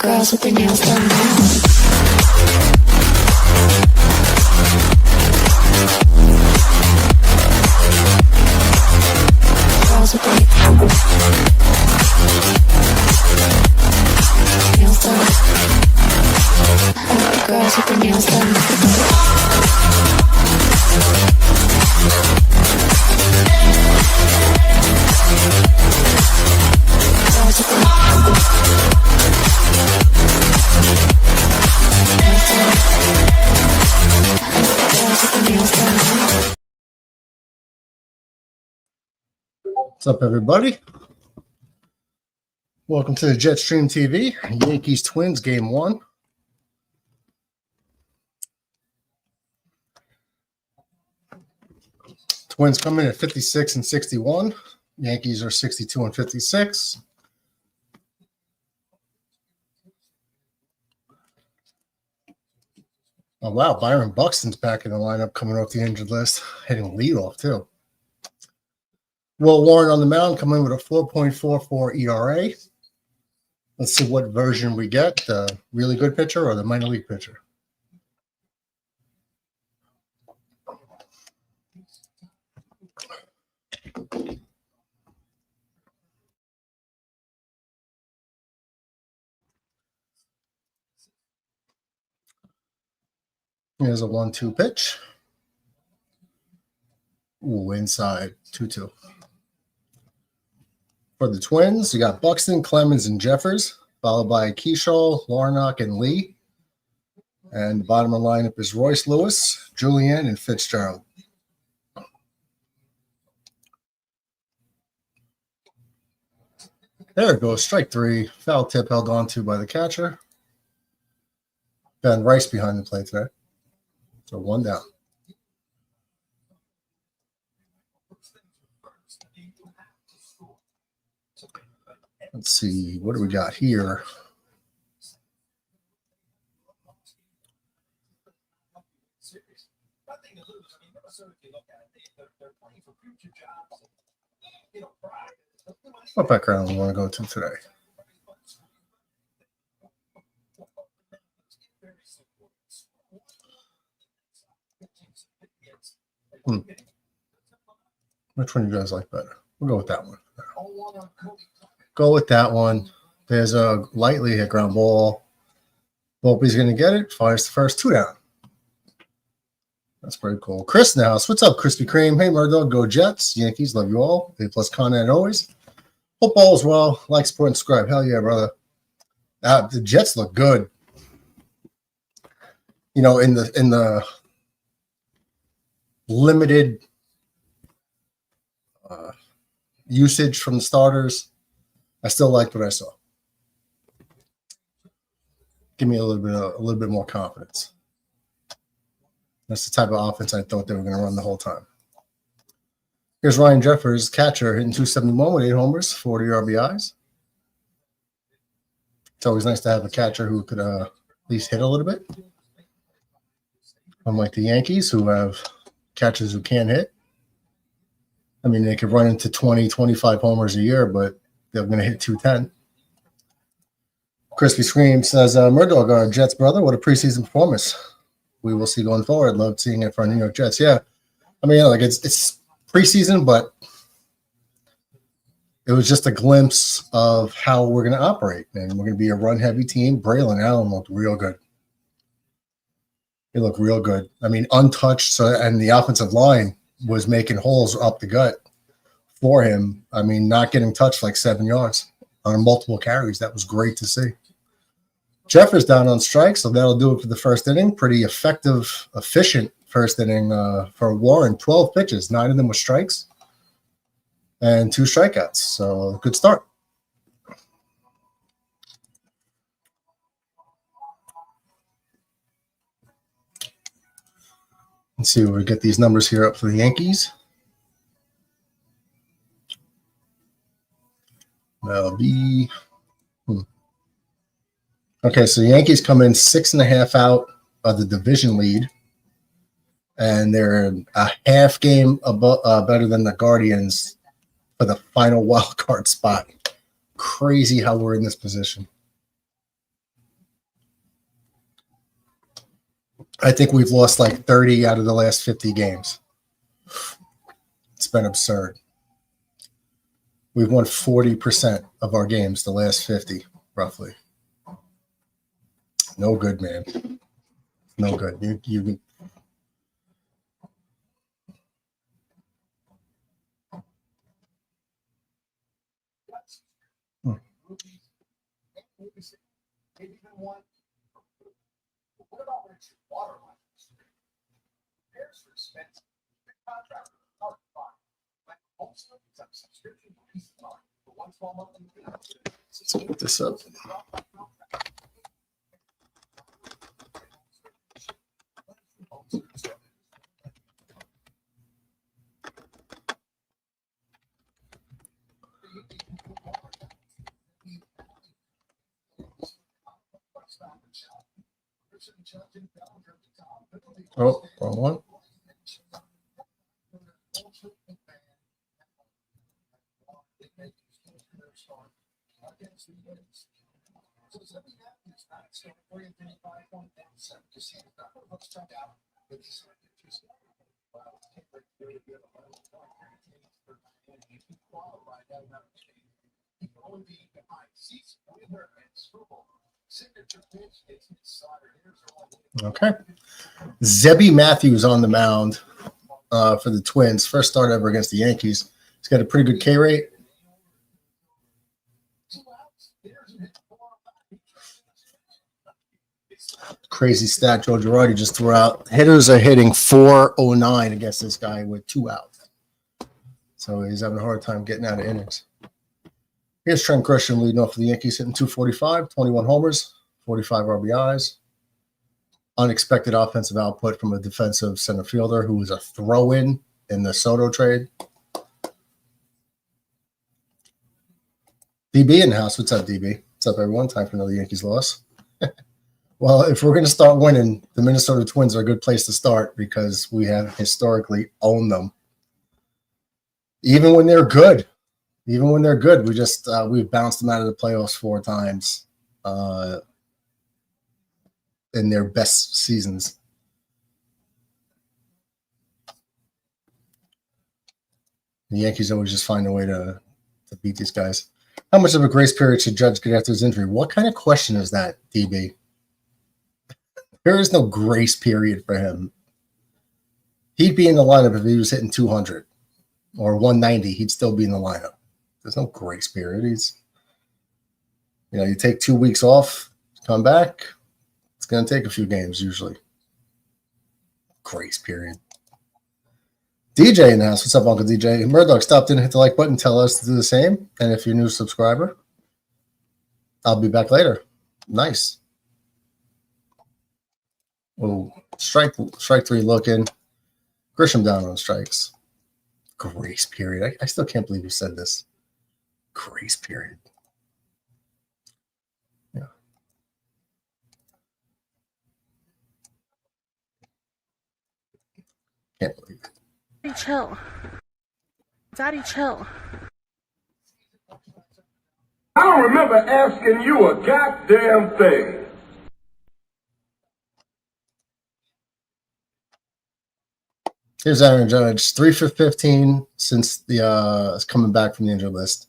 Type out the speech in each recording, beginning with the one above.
girls with their nails done now. Girls with their nails done. Girls with their nails done. What's up, everybody? Welcome to the Jetstream TV, Yankees Twins Game 1. Twins come in at 56 and 61. Yankees are 62 and 56. Oh, wow. Byron Buxton's back in the lineup coming off the injured list, hitting leadoff, too. Will Warren on the mound coming in with a 4.44 ERA. Let's see what version we get, the really good pitcher or the minor league pitcher. Here's a 1-2 pitch. Ooh, inside 2-2. For the Twins, you got Buxton, Clemens, and Jeffers, followed by Keyshaw, Larnach, and Lee. And the bottom of the lineup is Royce Lewis, Julian, and Fitzgerald. There it goes, strike three. Foul tip held on to by the catcher. Ben Rice behind the plate today. So one down. Let's see, what do we got here? What background do we want to go to today? Which one do you guys like better? We'll go with that one. Go with that one. There's a lightly hit ground ball. Volpe's going to get it. Fires the first, 2 down. That's pretty cool. Chris now. What's up, Krispy Kreme? Hey, Murdo. Go Jets. Yankees. Love you all. A+ content always. Hope all is well. Like, support, and subscribe. Hell yeah, brother. The Jets look good. You know, in the limited usage from the starters, I still liked what I saw. Give me a little bit more confidence. That's the type of offense I thought they were going to run the whole time. Here's Ryan Jeffers, catcher, hitting .271 with 8 homers, 40 RBIs. It's always nice to have a catcher who could at least hit a little bit. Unlike the Yankees, who have catchers who can't hit. I mean, they could run into 20, 25 homers a year, but they're going to hit 210. Crispy Scream says, Murdoch, our Jets brother, what a preseason performance. We will see going forward. Love seeing it for New York Jets. Yeah. I mean, like it's preseason, but it was just a glimpse of how we're going to operate. And we're going to be a run-heavy team. Braylon Allen looked real good. He looked real good. I mean, untouched. And the offensive line was making holes up the gut for him. I mean, not getting touched like 7 yards on multiple carries. That was great to see. Jeffers down on strikes, so that'll do it for the first inning. Pretty effective, efficient first inning for Warren. 12 pitches, 9 of them were strikes, and 2 strikeouts. So good start. Let's see if we get these numbers here up for the Yankees. That'll be okay, so the Yankees come in 6.5 out of the division lead, and they're a half game above, better than the Guardians for the final wild card spot. Crazy how we're in this position. I think we've lost like 30 out of the last 50 games. It's been absurd. We've won 40% of our games the last 50, roughly. No good, man. No good. You Let's put this up. Oh, wrong one. Okay. Zebby Matthews on the mound for the Twins. First start ever against the Yankees. He's got a pretty good K rate. Crazy stat Joe Girardi just threw out. Hitters are hitting 409 against this guy with 2 outs. So he's having a hard time getting out of innings. Here's Trent Grisham leading off for the Yankees, hitting 245, 21 homers, 45 RBIs. Unexpected offensive output from a defensive center fielder who was a throw-in the Soto trade. DB in the house. What's up, DB? What's up, everyone? Time for another Yankees loss. Well, if we're going to start winning, the Minnesota Twins are a good place to start because we have historically owned them. Even when they're good, we just we've bounced them out of the playoffs 4 times in their best seasons. The Yankees always just find a way to beat these guys. How much of a grace period should Judge get after his injury? What kind of question is that, DB? There is no grace period for him. He'd be in the lineup if he was hitting 200 or 190. He'd still be in the lineup. There's no grace period. You take 2 weeks off, come back. It's going to take a few games usually. Grace period. DJ in the house. What's up, Uncle DJ? Murdoch stopped in and hit the like button. Tell us to do the same. And if you're a new subscriber, I'll be back later. Nice. Oh, strike 3 looking. Grisham down on strikes. Grace period. I still can't believe you said this. Grace period. Yeah. Can't believe it. Daddy, chill. Daddy, chill. I don't remember asking you a goddamn thing. Here's Aaron Judge, 3 for 15 since the coming back from the injured list.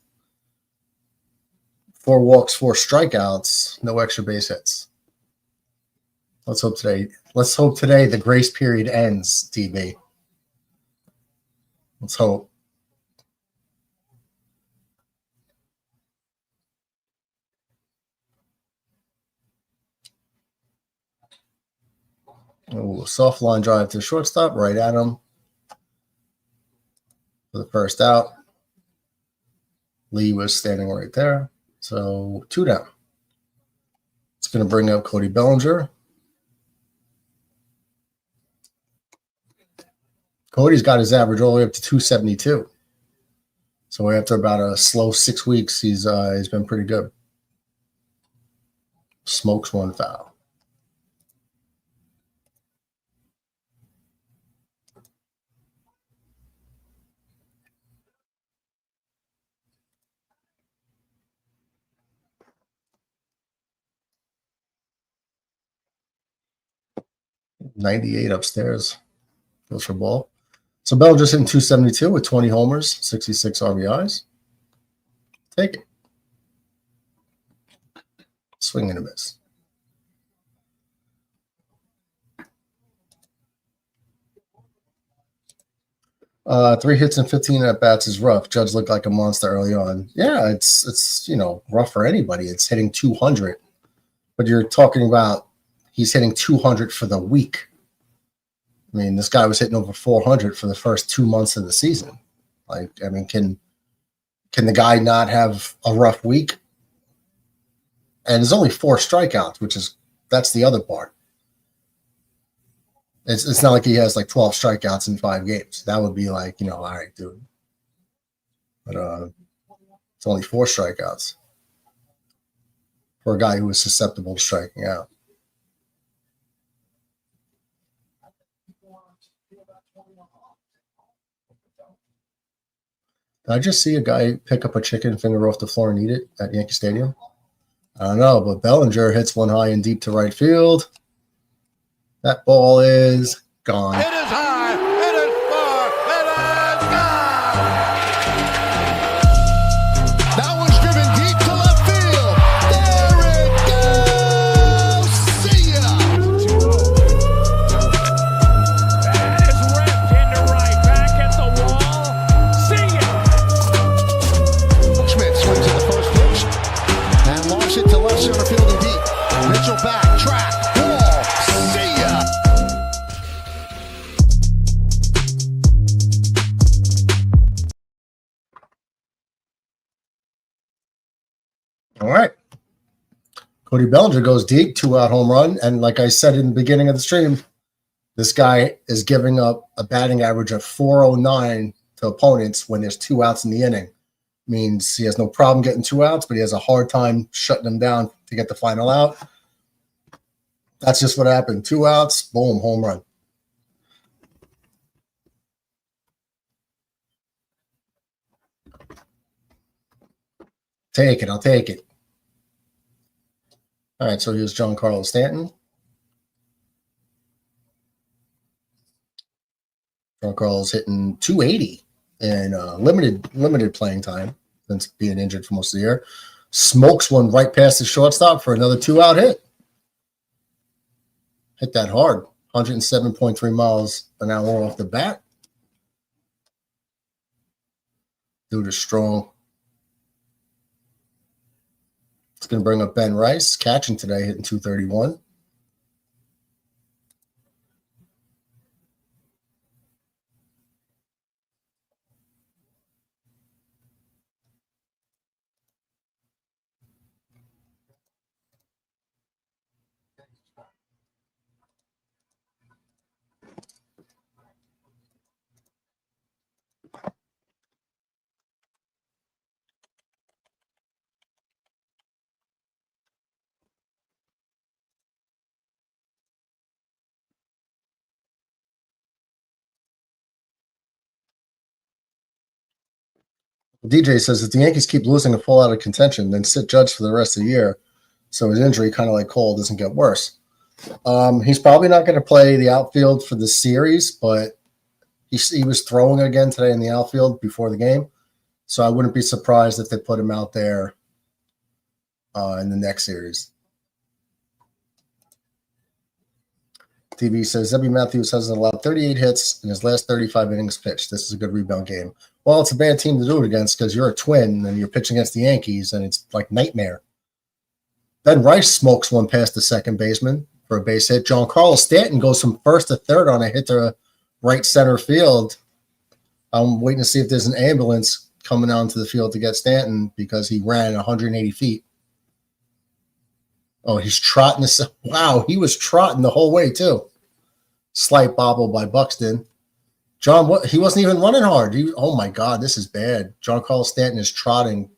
4 walks, 4 strikeouts, no extra base hits. Let's hope today the grace period ends, DB. Let's hope. Oh, soft line drive to shortstop, right at him for the first out. Lee was standing right there. So 2 down. It's going to bring up Cody Bellinger. Cody's got his average all the way up to 272. So after about a slow 6 weeks, he's been pretty good. Smokes 1 foul. 98 upstairs. Goes for ball. So Bell just hitting 272 with 20 homers, 66 RBIs. Take it. Swing and a miss. Three hits and 15 at bats is rough. Judge looked like a monster early on. Yeah, it's rough for anybody. It's hitting 200, but you're talking about he's hitting 200 for the week. I mean, this guy was hitting over 400 for the first 2 months of the season. Like, I mean, can the guy not have a rough week? And there's only 4 strikeouts, that's the other part. It's not like he has like 12 strikeouts in 5 games. That would be like, all right, dude. But it's only 4 strikeouts for a guy who was susceptible to striking out. Did I just see a guy pick up a chicken finger off the floor and eat it at Yankee Stadium? I don't know, but Bellinger hits one high and deep to right field. That ball is gone. It is high. It is far. It is gone. That one's driven deep to left field. There it goes. See ya. It's ripped into right. Back at the wall. See ya. Schmidt swings at the first pitch and launches it to left center field and deep. Mitchell back, track, ball. See ya. All right. Cody Bellinger goes deep, 2-out home run. And like I said in the beginning of the stream, this guy is giving up a batting average of 409 to opponents when there's 2 outs in the inning. Means he has no problem getting 2 outs, but he has a hard time shutting them down to get the final out. That's just what happened. 2 outs, boom, home run. Take it. I'll take it. All right, so here's Giancarlo Stanton. Giancarlo's hitting 280 in limited playing time since being injured for most of the year. Smokes one right past the shortstop for another 2-out hit. Hit that hard. 107.3 miles an hour off the bat. Dude is strong. It's going to bring up Ben Rice, catching today, hitting 231. DJ says if the Yankees keep losing and fall out of contention, then sit Judge for the rest of the year. So his injury, kind of like Cole, doesn't get worse. He's probably not going to play the outfield for the series, but he was throwing again today in the outfield before the game. So I wouldn't be surprised if they put him out there in the next series. TV says Zebby Matthews has allowed 38 hits in his last 35 innings pitched. This is a good rebound game. Well, it's a bad team to do it against because you're a Twin and you're pitching against the Yankees, and it's like nightmare. Ben Rice smokes one past the second baseman for a base hit. Giancarlo Stanton goes from first to third on a hit to right center field. I'm waiting to see if there's an ambulance coming onto the field to get Stanton because he ran 180 feet. Oh, he's trotting this. Wow, he was trotting the whole way, too. Slight bobble by Buxton. John, he wasn't even running hard. Oh, my God, this is bad. Giancarlo Stanton is trotting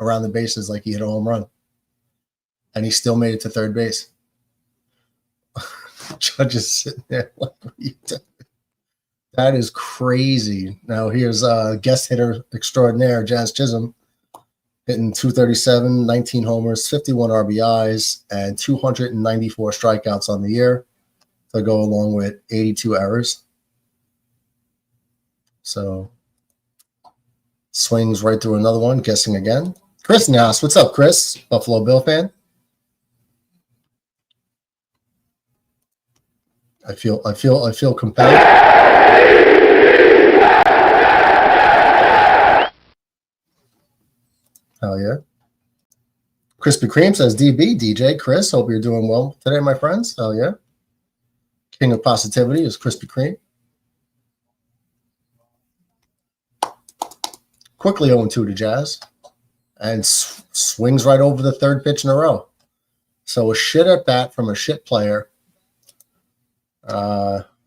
around the bases like he hit a home run. And he still made it to third base. Judge is sitting there like, what are you doing? That is crazy. Now, here's guest hitter extraordinaire, Jazz Chisholm, hitting 237, 19 homers, 51 RBIs, and 294 strikeouts on the year. to go along with 82 errors. So swings right through another one, guessing again. Chris Nass, what's up, Chris? Buffalo Bill fan. I feel compelled. Hell yeah. Krispy Kreme says DB, DJ, Chris, hope you're doing well today, my friends. Hell yeah. King of positivity is Krispy Kreme. Quickly 0-2 to Jazz. And swings right over the third pitch in a row. So a shit at bat from a shit player.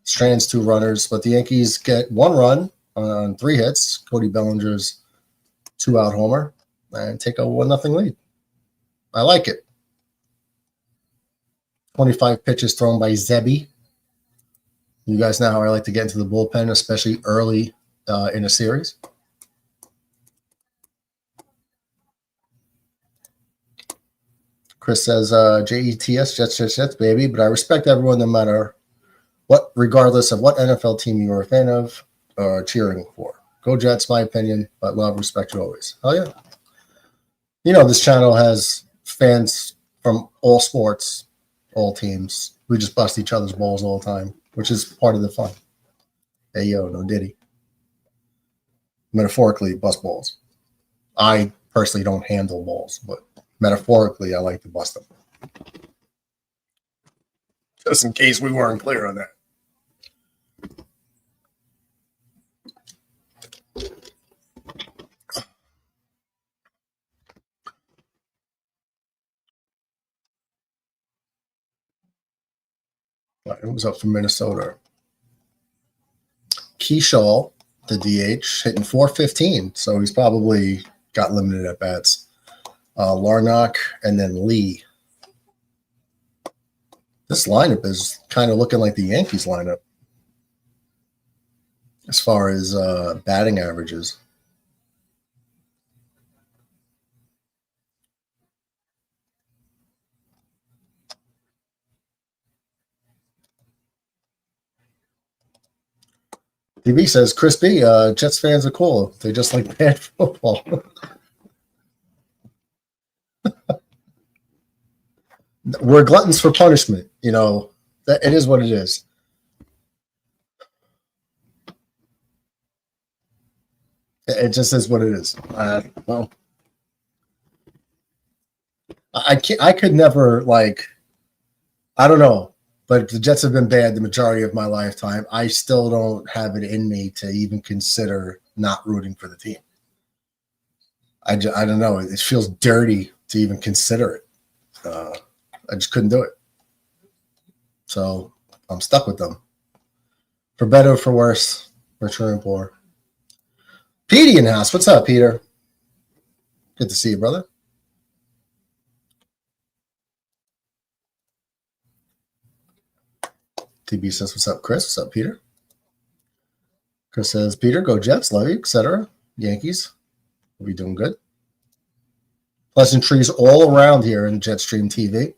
Strands 2 runners, but the Yankees get 1 run on 3 hits. Cody Bellinger's 2-out homer and take a 1-0 lead. I like it. 25 pitches thrown by Zebby. You guys know how I like to get into the bullpen, especially early in a series. Chris says, JETS, Jets, baby. But I respect everyone no matter what, regardless of what NFL team you are a fan of or cheering for. Go Jets, my opinion, but love, respect you always. Oh, yeah. You know, this channel has fans from all sports, all teams. We just bust each other's balls all the time, which is part of the fun. Hey, yo, no diddy. Metaphorically, bust balls. I personally don't handle balls, but metaphorically, I like to bust them. Just in case we weren't clear on that. It was up for Minnesota. Keyshaw, the DH, hitting .415, so he's probably got limited at bats. Larnach and then Lee. This lineup is kind of looking like the Yankees lineup as far as batting averages. DB says, Crispy, Jets fans are cool. They just like bad football. We're gluttons for punishment. You know, it is what it is. It just is what it is. Well, I could never, like, I don't know. But the Jets have been bad the majority of my lifetime. I still don't have it in me to even consider not rooting for the team. I don't know. It feels dirty to even consider it. I just couldn't do it. So I'm stuck with them. For better or for worse, rich and poor. Petey in the house. What's up, Peter? Good to see you, brother. TB says, what's up, Chris? What's up, Peter? Chris says, Peter, go Jets, love you, etc. Yankees, we'll be doing good. Pleasantries all around here in Jetstream TV.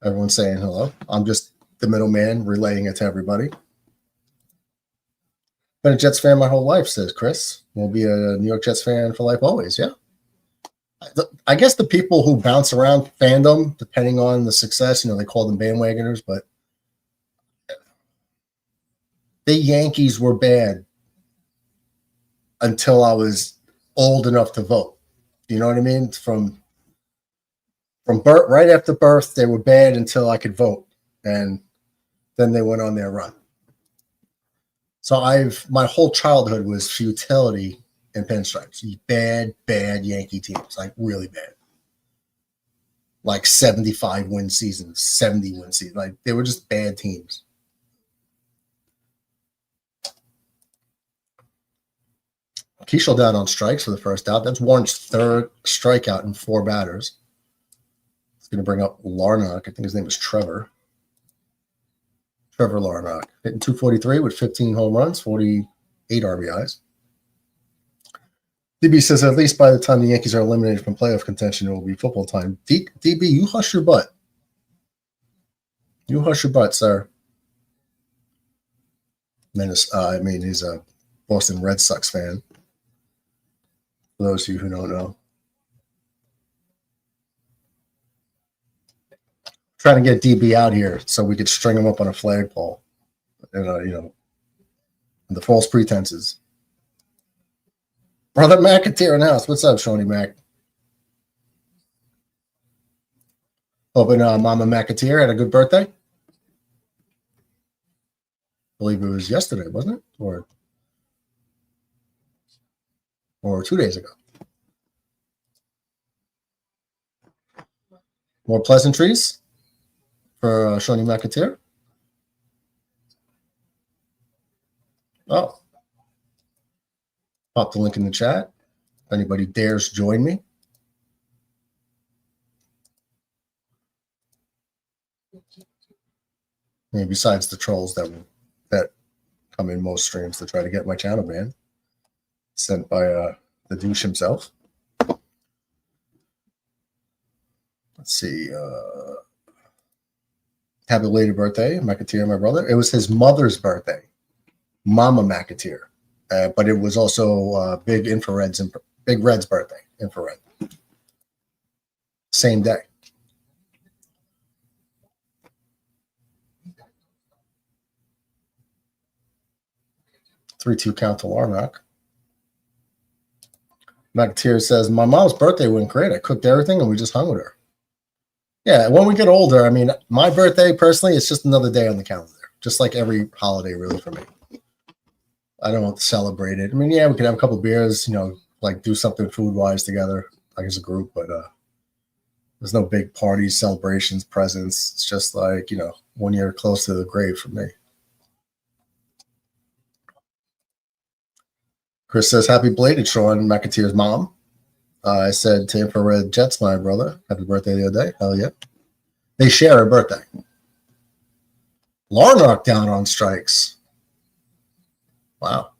Everyone's saying hello. I'm just the middleman relaying it to everybody. Been a Jets fan my whole life, says Chris. We'll be a New York Jets fan for life always, yeah. I guess the people who bounce around fandom, depending on the success, you know, they call them bandwagoners, but the Yankees were bad until I was old enough to vote. You know what I mean? From birth, right after birth, they were bad until I could vote, and then they went on their run. So my whole childhood was futility and pinstripes. Bad Yankee teams, like really bad. Like 75 win seasons, 70 win seasons. Like they were just bad teams. Keishel down on strikes for the first out. That's Warren's third strikeout in 4 batters. It's going to bring up Larnach. I think his name is Trevor. Trevor Larnach. Hitting .243 with 15 home runs, 48 RBIs. DB says, at least by the time the Yankees are eliminated from playoff contention, it will be football time. DB, you hush your butt. You hush your butt, sir. He's a Boston Red Sox fan. For those of you who don't know. Trying to get DB out here so we could string him up on a flagpole. And, the false pretenses. Brother McAteer in house. What's up, Shawnee Mac? Hoping Mama McAteer had a good birthday. I believe it was yesterday, wasn't it? Or 2 days ago. More pleasantries for Shawnee McAteer. Oh. Pop the link in the chat. If anybody dares join me. Maybe besides the trolls that come in most streams to try to get my channel banned. Sent by the douche himself. Let's see. Happy belated birthday, McAteer, my brother. It was his mother's birthday, Mama McAteer. But it was also Big Red's birthday, Infrared. Same day. 3-2 count to Larnock. McAteer says, my mom's birthday went great. I cooked everything and we just hung with her. Yeah, when we get older, my birthday personally, it's just another day on the calendar. Just like every holiday really for me. I don't want to celebrate it. We could have a couple beers, like do something food-wise together, like as a group, but there's no big parties, celebrations, presents. It's just like, 1 year close to the grave for me. Chris says, happy belated, Sean McAteer's mom. I said to Infrared Jets, my brother, happy birthday the other day. Hell yeah. They share a birthday. Larnock down on strikes. Wow.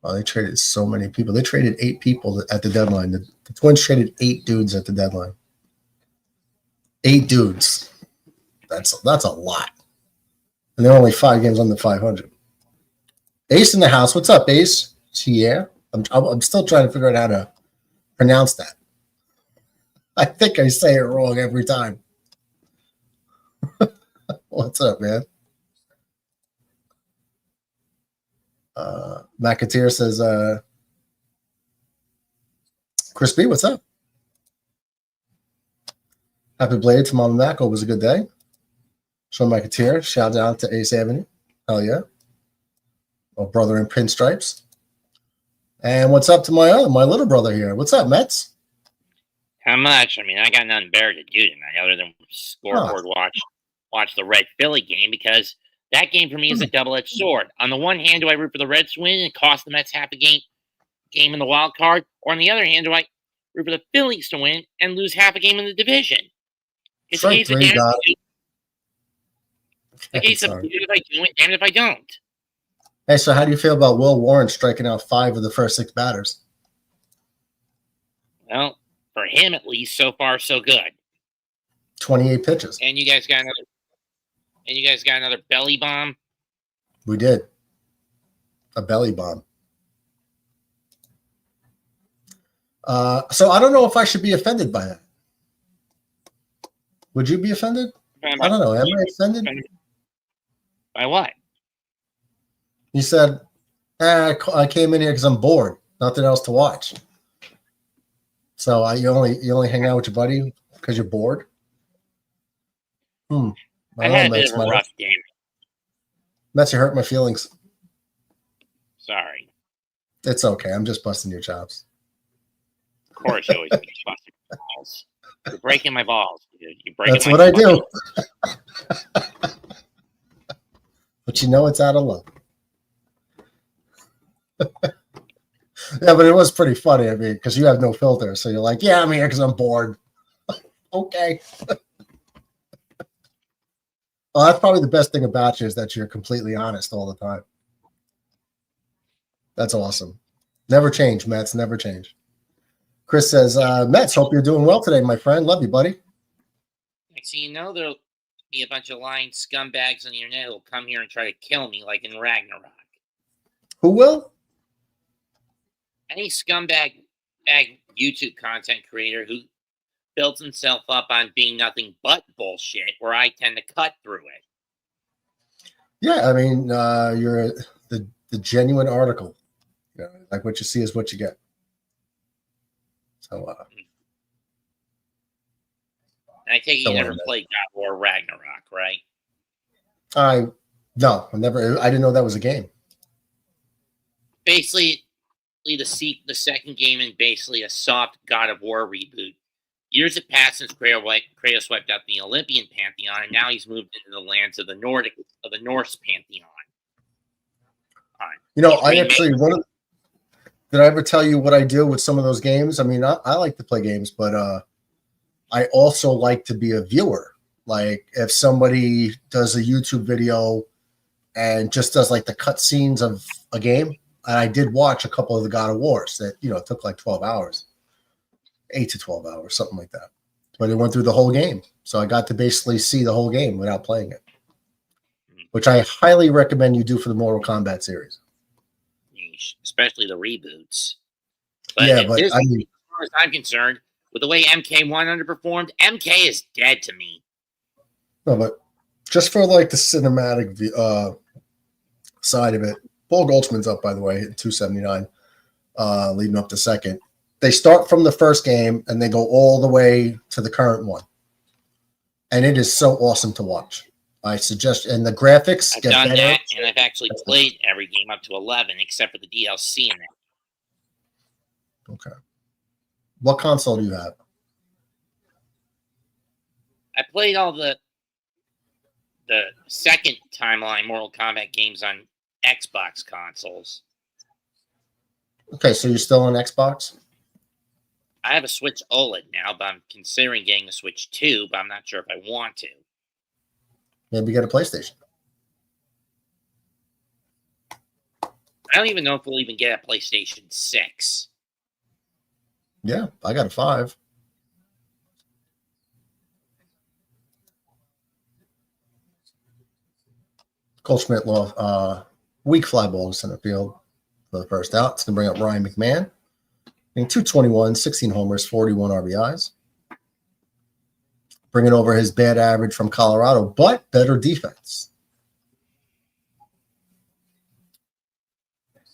Oh, they traded so many people. They traded 8 people at the deadline. The Twins traded 8 dudes at the deadline. 8 dudes. That's a lot. And they're only 5 games under 500. Ace in the house. What's up, Ace? Yeah. I'm still trying to figure out how to pronounce that. I think I say it wrong every time. What's up, man? McAteer says, Chris B, what's up? Happy belated to Mama Mac. It was a good day. Sean McAteer, shout out to Ace Avenue. Hell yeah. Oh, brother in pinstripes. And what's up to my little brother here? What's up, Mets? How much? I got nothing better to do tonight other than scoreboard watch the Red Philly game, because that game for me is a double-edged sword. On the one hand, do I root for the Reds to win and cost the Mets half a game in the wild card? Or on the other hand, do I root for the Phillies to win and lose half a game in the division? It's a case of damn if I do and damn if I don't. Hey, so how do you feel about Will Warren striking out 5 of the first 6 batters? Well, for him at least, so far so good. 28 pitches. And you guys got another belly bomb? We did. A belly bomb. So I don't know if I should be offended by that. Would you be offended? I don't know. Am I offended? By what? You said, I came in here because I'm bored. Nothing else to watch. So you only hang out with your buddy because you're bored? I had a bit of a rough game. Mets, you hurt my feelings. Sorry. It's okay. I'm just busting your chops. Of course, you always be busting my balls. You're breaking my balls, dude. That's what I do. But it's out of love. Yeah, but it was pretty funny. Because you have no filter. So you're like, yeah, I'm here because I'm bored. Okay. Well, that's probably the best thing about you is that you're completely honest all the time. That's awesome. Never change, Mets. Never change. Chris says, Mets, hope you're doing well today, my friend. Love you, buddy. Next thing you know, there'll be a bunch of lying scumbags on the internet who'll come here and try to kill me like in Ragnarok. Who will? Any scumbag YouTube content creator who builds himself up on being nothing but bullshit, where I tend to cut through it. Yeah, I mean, you're the genuine article. You know, like what you see is what you get. So, And I take it you Don't never worry about played God of War Ragnarok, right? I didn't know that was a game. Basically, the second game in basically a soft God of War reboot. Years have passed since Kratos wiped out the Olympian pantheon, and now he's moved into the lands of the Norse pantheon. You know, did I ever tell you what I do with some of those games? I mean, I like to play games, but I also like to be a viewer. Like if somebody does a YouTube video and just does like the cut scenes of a game, and I did watch a couple of the God of Wars that, you know, took like 12 hours, 8 to 12 hours, something like that. But it went through the whole game. So I got to basically see the whole game without playing it, which I highly recommend you do for the Mortal Kombat series. Especially the reboots. But Yeah, as but far as I'm concerned, with the way MK1 underperformed, MK is dead to me. No, but just for like the cinematic side of it, Paul Goldschmidt's up, by the way, hitting 279, leading up to second. They start from the first game and they go all the way to the current one. And it is so awesome to watch. I suggest, and the graphics I've get done better. that, and I've actually played every game up to 11, except for the DLC in it. Okay. What console do you have? I played all the second timeline Mortal Kombat games on Xbox consoles. Okay, so you're still on Xbox? I have a Switch OLED now, but I'm considering getting a Switch 2, but I'm not sure if I want to. Maybe get a PlayStation. I don't even know if we'll even get a PlayStation 6. Yeah, I got a 5. Goldschmidt weak fly ball to center field for the first out. It's going to bring up Ryan McMahon. Hitting 221, 16 homers, 41 RBIs. Bringing over his bad average from Colorado, but better defense.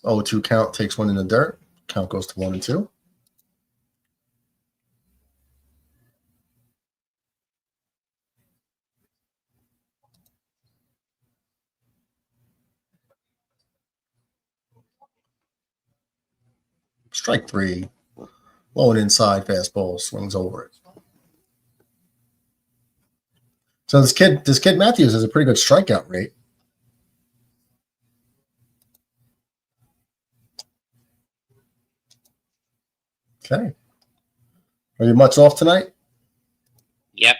0-2 count, takes one in the dirt. Count goes to 1-2. Strike 3. Low and inside fastball, swings over it. So this kid Matthews has a pretty good strikeout rate. Okay. Are you much off tonight? Yep.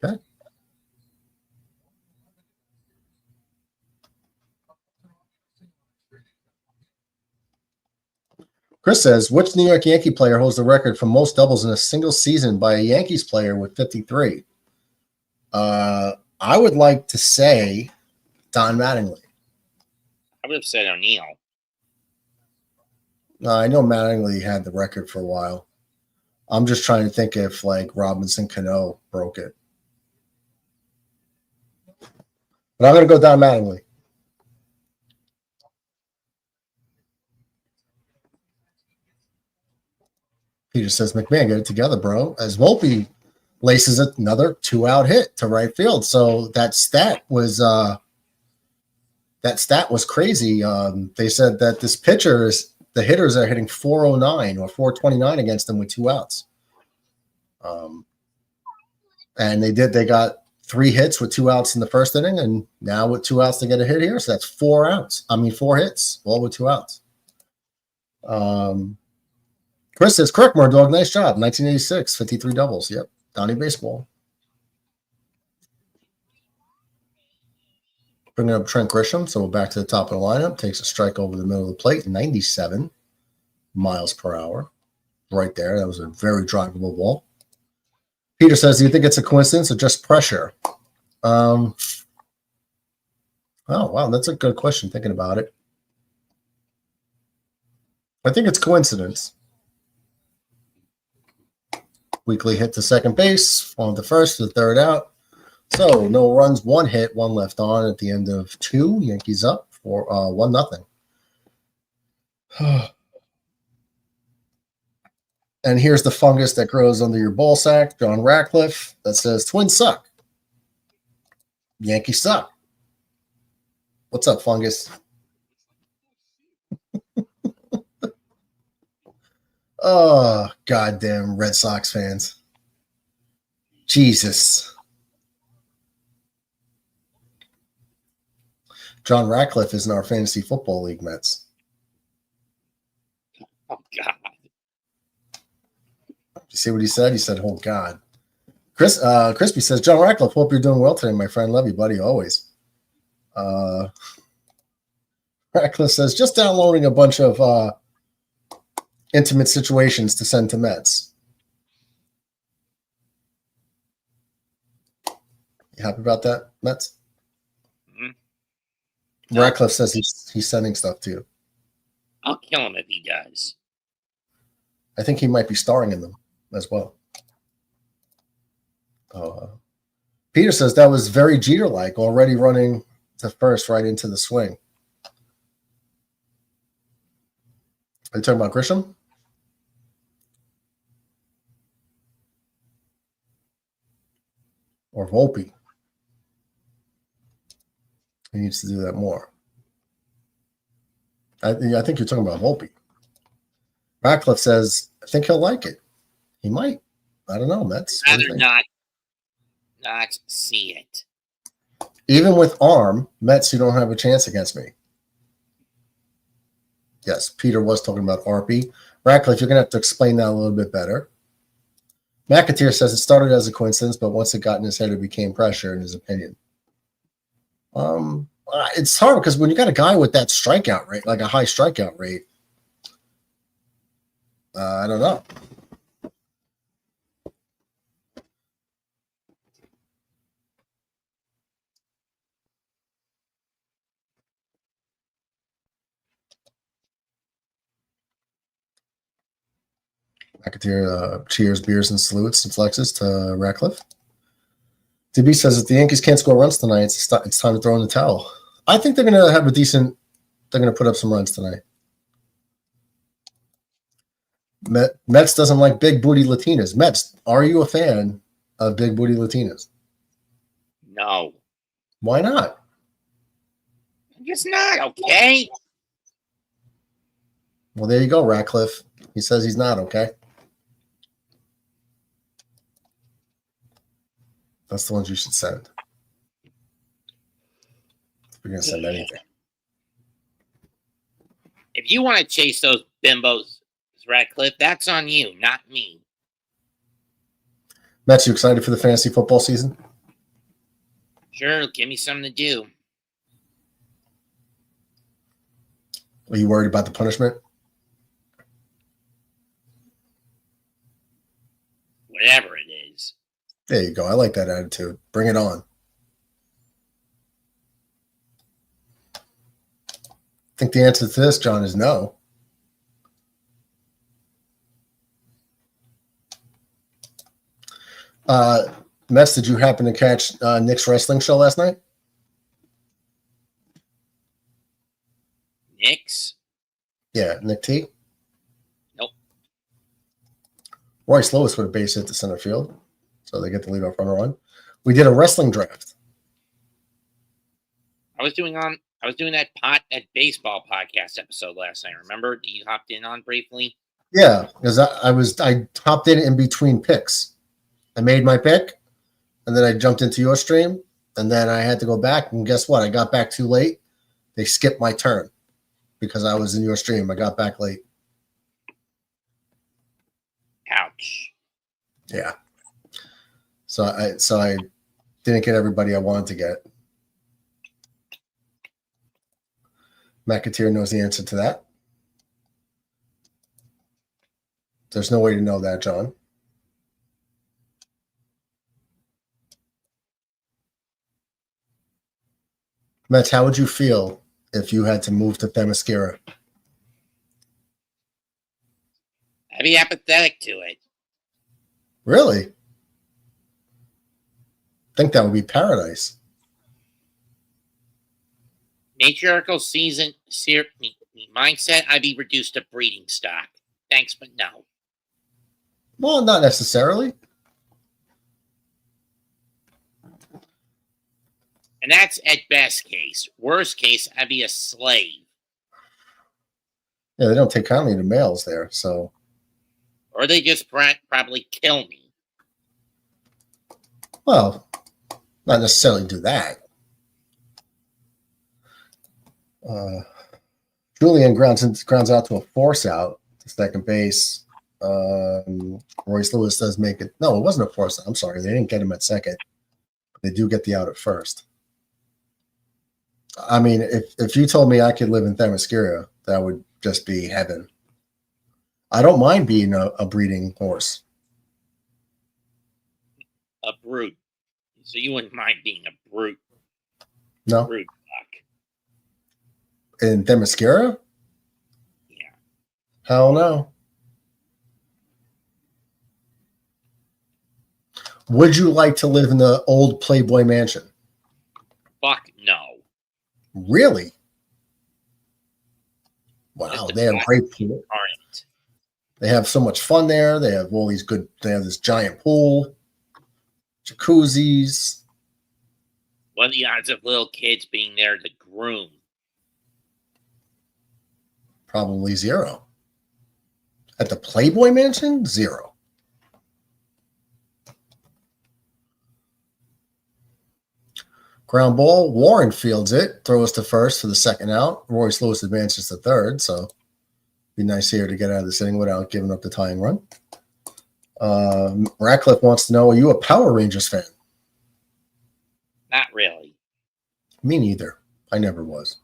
Okay. Chris says, which New York Yankee player holds the record for most doubles in a single season by a Yankees player with 53? I would like to say Don Mattingly. I would have said O'Neill. I know Mattingly had the record for a while. I'm just trying to think if like Robinson Cano broke it. But I'm going to go Don Mattingly. Peter says, McMahon, get it together, bro. As Volpe laces another 2-out hit to right field. So that stat was crazy. They said that this pitcher the hitters are hitting 409 or 429 against them with 2 outs. And they got 3 hits with 2 outs in the first inning, and now with 2 outs they get a hit here. So that's 4 hits, all with 2 outs. Chris says, correct, more dog. Nice job. 1986, 53 doubles. Yep. Donnie Baseball. Bringing up Trent Grisham, so we're back to the top of the lineup. Takes a strike over the middle of the plate, 97 miles per hour. Right there. That was a very drivable ball. Peter says, do you think it's a coincidence or just pressure? Oh, wow. That's a good question, thinking about it. I think it's coincidence. Weekly hit to second base, on the first to the third out. So no runs, 1 hit, 1 left on at the end of 2. Yankees up for 1-0. And here's the fungus that grows under your ball sack, John Ratcliffe, that says Twins suck. Yankees suck. What's up, fungus? Oh, goddamn Red Sox fans. Jesus. John Ratcliffe is in our fantasy football league, Mets. Oh, God. You see what he said? He said, oh, God. Crispy says, John Ratcliffe, hope you're doing well today, my friend. Love you, buddy, always. Ratcliffe says, just downloading a bunch of intimate situations to send to Mets. You happy about that, Mets? Mm-hmm. Ratcliffe says he's sending stuff to you. I'll kill him if he does. I think he might be starring in them as well. Peter says that was very Jeter-like, already running to first right into the swing. Are you talking about Grisham? Or Volpe? He needs to do that more. I think you're talking about Volpe. Ratcliffe says, I think he'll like it. He might. I don't know, Mets. I'd rather not see it. Even with arm, Mets, you don't have a chance against me. Yes, Peter was talking about RP. Ratcliffe, you're going to have to explain that a little bit better. McAteer says it started as a coincidence, but once it got in his head, it became pressure, in his opinion. It's hard because when you got a guy with that strikeout rate, like a high strikeout rate, I don't know. McAteer cheers, beers, and salutes and flexes to Ratcliffe. DB says if the Yankees can't score runs tonight, it's time to throw in the towel. I think they're going to have they're going to put up some runs tonight. Mets doesn't like big booty Latinas. Mets, are you a fan of big booty Latinas? No. Why not? I guess not, okay? Well, there you go, Ratcliffe. He says he's not, okay? That's the ones you should send. If you're going to send anything. If you want to chase those bimbos, Ratcliffe, that's on you, not me. Matt, you excited for the fantasy football season? Sure, give me something to do. Are you worried about the punishment? Whatever it is. There you go. I like that attitude. Bring it on. I think the answer to this, John, is no. Mess, did you happen to catch Nick's wrestling show last night? Nick's? Yeah, Nick T. Nope. Royce Lewis with a base hit to center field, so they get the leadoff runner on. We did a wrestling draft. I was doing that baseball podcast episode last night. Remember you hopped in on briefly? Yeah, because I hopped in between picks. I made my pick, and then I jumped into your stream, and then I had to go back. And guess what? I got back too late. They skipped my turn because I was in your stream. I got back late. Ouch. Yeah. So I didn't get everybody I wanted to get. McAteer knows the answer to that. There's no way to know that, John. Mets, how would you feel if you had to move to Themyscira? I'd be apathetic to it. Really? I think that would be paradise. Matriarchal season mindset, I'd be reduced to breeding stock. Thanks, but no. Well, not necessarily. And that's at best case. Worst case, I'd be a slave. Yeah, they don't take kindly to males there, so. Or they just probably kill me. Well, not necessarily do that. Julian grounds out to a force out to second base. Royce Lewis does make it. No, it wasn't a force out. I'm sorry. They didn't get him at second. But they do get the out at first. I mean, if you told me I could live in Themyscira, that would just be heaven. I don't mind being a breeding horse. A brute. So you wouldn't mind being a brute. No. Brute fuck. In Themyscira? Yeah. Hell no. Would you like to live in the old Playboy Mansion? Fuck no. Really? Wow, they have great pool. Aren't. They have so much fun there. They have all these good. They have this giant pool, jacuzzis. What are the odds of little kids being there to groom? Probably 0. At the Playboy Mansion, 0. Ground ball. Warren fields it, throws to first for the second out. Royce Lewis advances to third, so be nice here to get out of this inning without giving up the tying run. Ratcliffe wants to know, are you a Power Rangers fan? Not really. Me neither. I never was.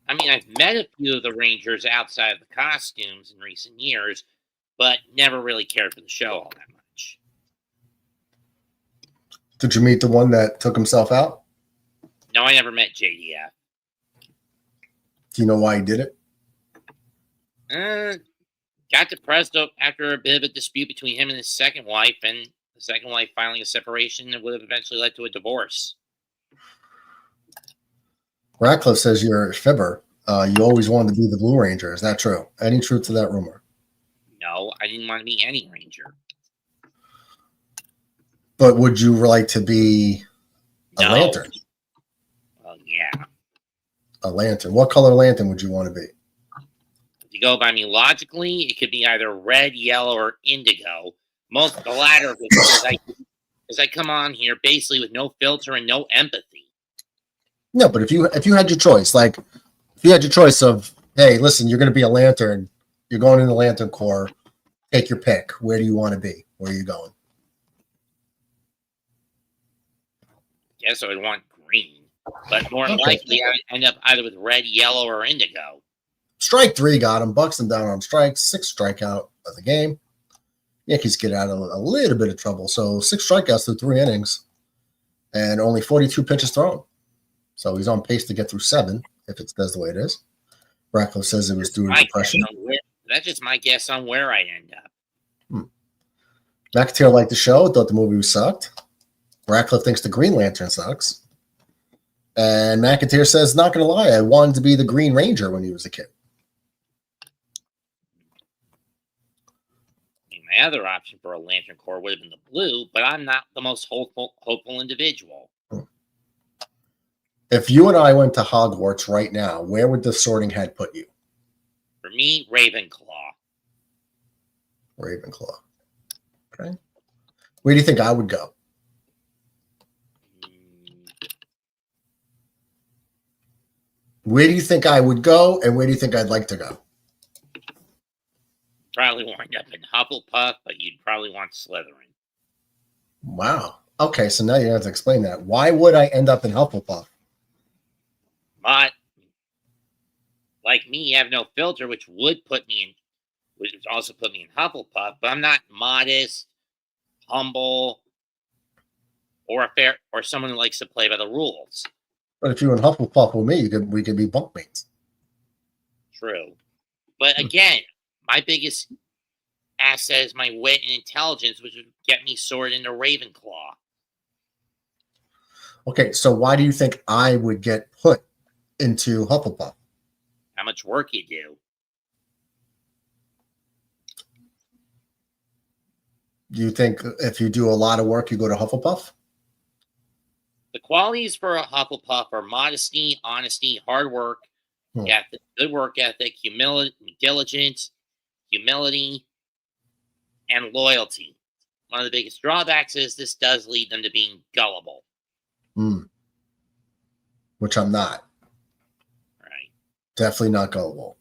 I mean, I've met a few of the Rangers outside of the costumes in recent years, but never really cared for the show all that much. Did you meet the one that took himself out? No, I never met JDF. Do you know why he did it? Got depressed after a bit of a dispute between him and his second wife, and the second wife filing a separation that would have eventually led to a divorce. Ratcliffe says you're a fibber. You always wanted to be the Blue Ranger. Is that true? Any truth to that rumor? No, I didn't want to be any Ranger. But would you like to be a lantern? Well, yeah. A lantern. What color lantern would you want to be? If you go by me logically, it could be either red, yellow, or indigo. Most the latter, because I come on here basically with no filter and no empathy. No, but if you had your choice, like if you had your choice of, hey, listen, you're going to be a lantern, you're going in the Lantern Corps, take your pick. Where do you want to be? Where are you going? Guess I would want green, but more than likely I would end up either with red, yellow, or indigo. Strike 3 got him. Bucks him down on strikes. 6 strikeout of the game. Yankees get out of a little bit of trouble. So 6 strikeouts through 3 innings and only 42 pitches thrown. So he's on pace to get through 7 if it does the way it is. Ratcliffe says it was due to depression. That's just my guess on where I end up. McAteer liked the show, thought the movie sucked. Ratcliffe thinks the Green Lantern sucks. And McAteer says, not going to lie, I wanted to be the Green Ranger when he was a kid. I mean, my other option for a Lantern Corps would have been the blue, but I'm not the most hopeful individual. If you and I went to Hogwarts right now, where would the Sorting Hat put you? For me, Ravenclaw. Ravenclaw. Okay. Where do you think I would go? Where do you think I would go, and where do you think I'd like to go? Probably wind up in Hufflepuff, but you'd probably want Slytherin. Wow. Okay, so now you have to explain that. Why would I end up in Hufflepuff? But like me, you have no filter, which would also put me in Hufflepuff. But I'm not modest, humble, or someone who likes to play by the rules. But if you were in Hufflepuff with me, we could be bunkmates. True. But again, my biggest asset is my wit and intelligence, which would get me sorted into Ravenclaw. Okay, so why do you think I would get put into Hufflepuff? How much work you do. Do you think if you do a lot of work, you go to Hufflepuff? The qualities for a Hufflepuff are modesty, honesty, hard work, good work ethic, diligence, humility, and loyalty. One of the biggest drawbacks is this does lead them to being gullible. Which I'm not. Right. Definitely not gullible.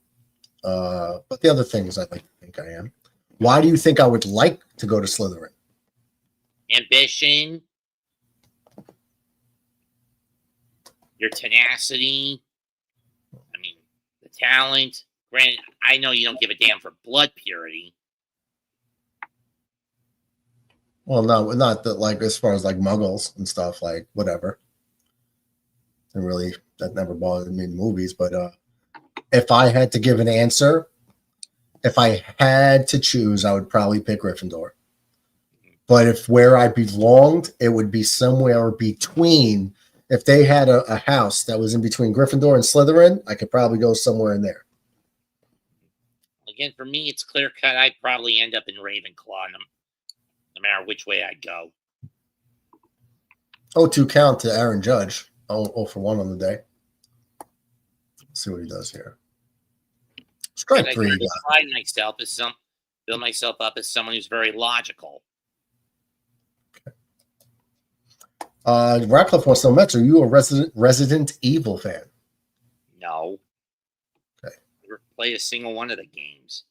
But the other things I like to think I am. Why do you think I would like to go to Slytherin? Ambition, your tenacity, I mean, the talent. Granted, I know you don't give a damn for blood purity. Well, no, not that, like, as far as like muggles and stuff, like whatever. And really, that never bothered me in movies. But if I had to give an answer, if I had to choose, I would probably pick Gryffindor. But if where I belonged, it would be somewhere between. If they had a house that was in between Gryffindor and Slytherin, I could probably go somewhere in there. Again, for me, it's clear cut. I'd probably end up in Ravenclaw, no matter which way I go. 0-2 count to Aaron Judge. 0 for 1 on the day. Let's see what he does here. Strike 3. Build myself up as someone who's very logical. Radcliffe wants to know, Mets, are you a Resident Evil fan? No. Okay. Never played a single one of the games.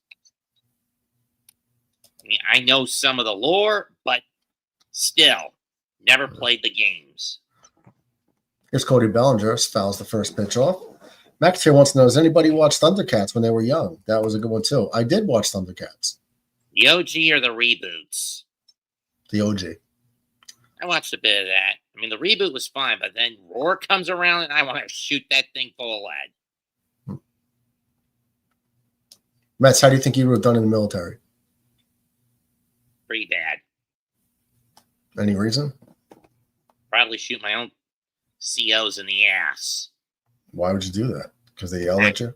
I mean, I know some of the lore, but still, never played the games. Here's Cody Bellinger. Fouls the first pitch off. Max here wants to know, does anybody watch Thundercats when they were young? That was a good one, too. I did watch Thundercats. The OG or the reboots? The OG. I watched a bit of that. I mean, the reboot was fine, but then Roar comes around and I want to shoot that thing full of lead. Mets, how do you think you would have done in the military? Pretty bad. Any reason? Probably shoot my own COs in the ass. Why would you do that? Because they yell at you?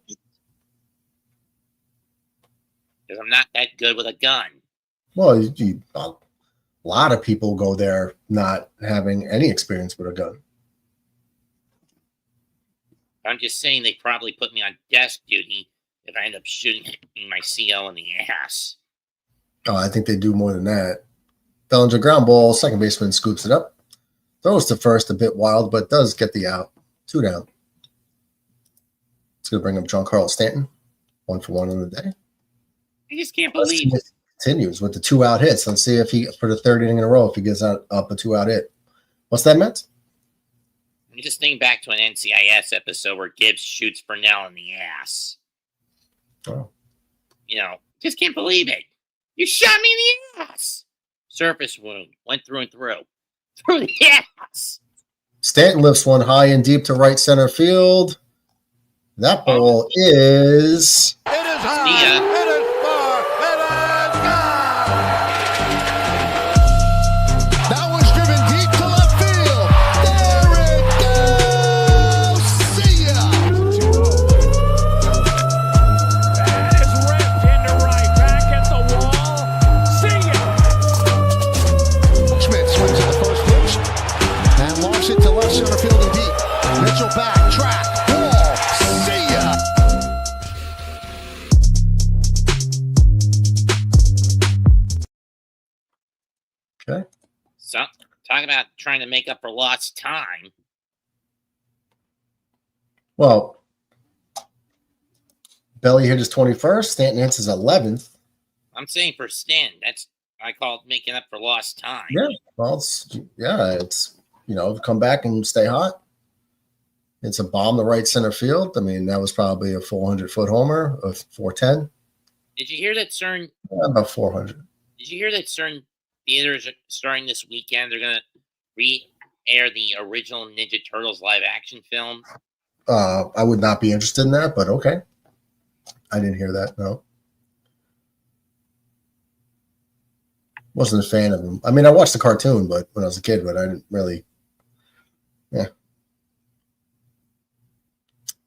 Because I'm not that good with a gun. Well, a lot of people go there not having any experience with a gun. I'm just saying they probably put me on desk duty if I end up shooting my CO in the ass. Oh, I think they do more than that. Bellinger ground ball, second baseman scoops it up. Throws to first, a bit wild, but does get the out. 2 down. It's going to bring up John Carl Stanton. 1 for 1 on the day. I just can't believe it. Continues with the 2-out hits. Let's see if he, for the 3rd inning in a row, if he gets up a 2-out hit. What's that meant? I'm just thinking back to an NCIS episode where Gibbs shoots Burnell in the ass. Oh. You know, just can't believe it. You shot me in the ass. Surface wound. Went through and through. Through the ass. Stanton lifts one high and deep to right center field. That ball is... It is high. See ya. It is far. It is gone. That was driven deep to left field. There it goes. See ya. That is ripped into right. Back at the wall. See ya. Schmidt swings at the first pitch and launches it to left center field and deep. Mitchell back, track, wall. See ya. Okay. So, talking about trying to make up for lost time. Well, Belly hit his 21st. Stanton hits his 11th. I'm saying for Stan, that's I call it making up for lost time. Yeah. Well, it's, you know, come back and stay hot. It's a bomb to right center field. I mean, that was probably a 400-foot homer, a 410. Did you hear that certain? About 400. Did you hear that certain theaters are starting this weekend? They're gonna re-air the original Ninja Turtles live action film. I would not be interested in that, but okay. I didn't hear that. No, wasn't a fan of them. I mean, I watched the cartoon, but when I was a kid, but I didn't really. Yeah.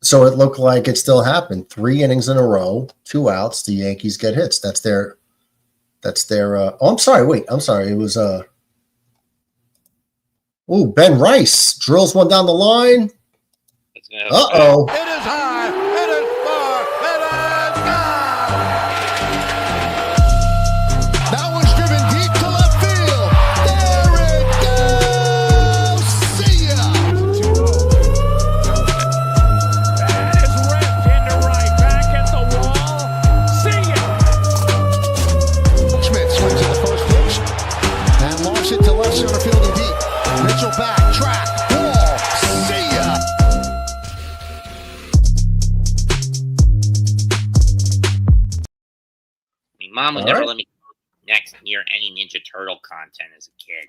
So it looked like it still happened. 3 innings in a row, 2 outs. The Yankees get hits. That's their. Oh, I'm sorry. Wait, I'm sorry. It was Oh, Ben Rice drills one down the line. Uh-oh. It is high. It is far. It is gone. That one's driven deep to left field. There it goes. See ya. That is ripped into right. Back at the wall. See ya. Schmidt swings at the first pitch and launches it to left center field and deep. Mitchell back, track, wall. See ya. Mom would All never right. let me next near any Ninja Turtle content as a kid.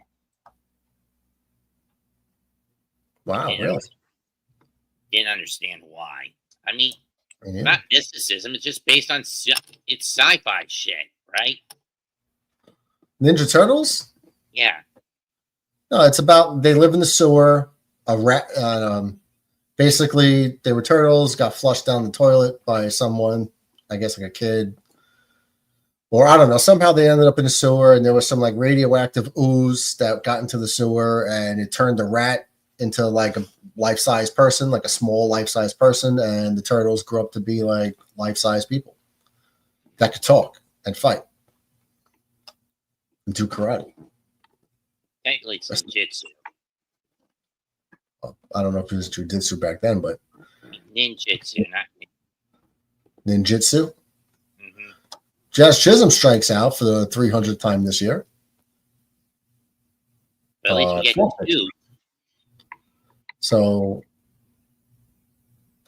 Wow, Didn't really? understand- Didn't understand why. I mean, Yeah. not mysticism. It's just based on it's sci-fi shit, right? Ninja Turtles? Yeah. No, it's about they live in the sewer. A rat. Basically, they were turtles. Got flushed down the toilet by someone. I guess like a kid, or I don't know. Somehow they ended up in the sewer, and there was some like radioactive ooze that got into the sewer, and it turned the rat into like a life-size person, like a small life-size person, and the turtles grew up to be like life-size people that could talk and fight and do karate. Technically, it's ninjutsu. I don't know if it was jujitsu back then, but Ninjutsu, not ninjutsu. mm-hmm. Jazz Chisholm strikes out for the 300th time this year. But at least we get 12. 2. So,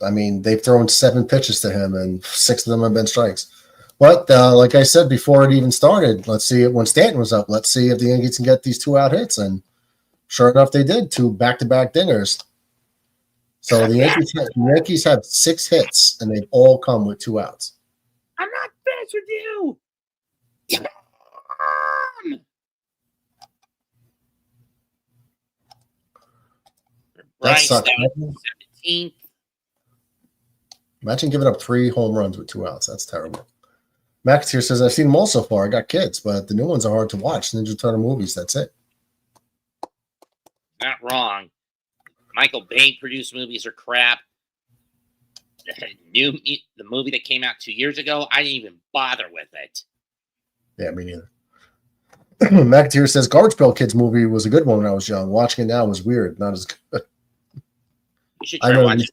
I mean, they've thrown 7 pitches to him, and 6 of them have been strikes. But like I said before it even started, let's see it when Stanton was up. Let's see if the Yankees can get these 2 out hits, and sure enough, they did 2 back-to-back dingers. So the Yankees have 6 hits, and they've all come with 2 outs. I'm not finished with you. That Bryce sucks. 17th. Imagine giving up 3 home runs with 2 outs. That's terrible. Max here says, I've seen them all so far. I got kids, but the new ones are hard to watch. Ninja Turtle movies, that's it. Not wrong. Michael Bay produced movies are crap. The movie that came out 2 years ago, I didn't even bother with it. Yeah, me neither. McAteer says, Garbage Pail Kids movie was a good one when I was young. Watching it now was weird. Not as good. You should I try know watching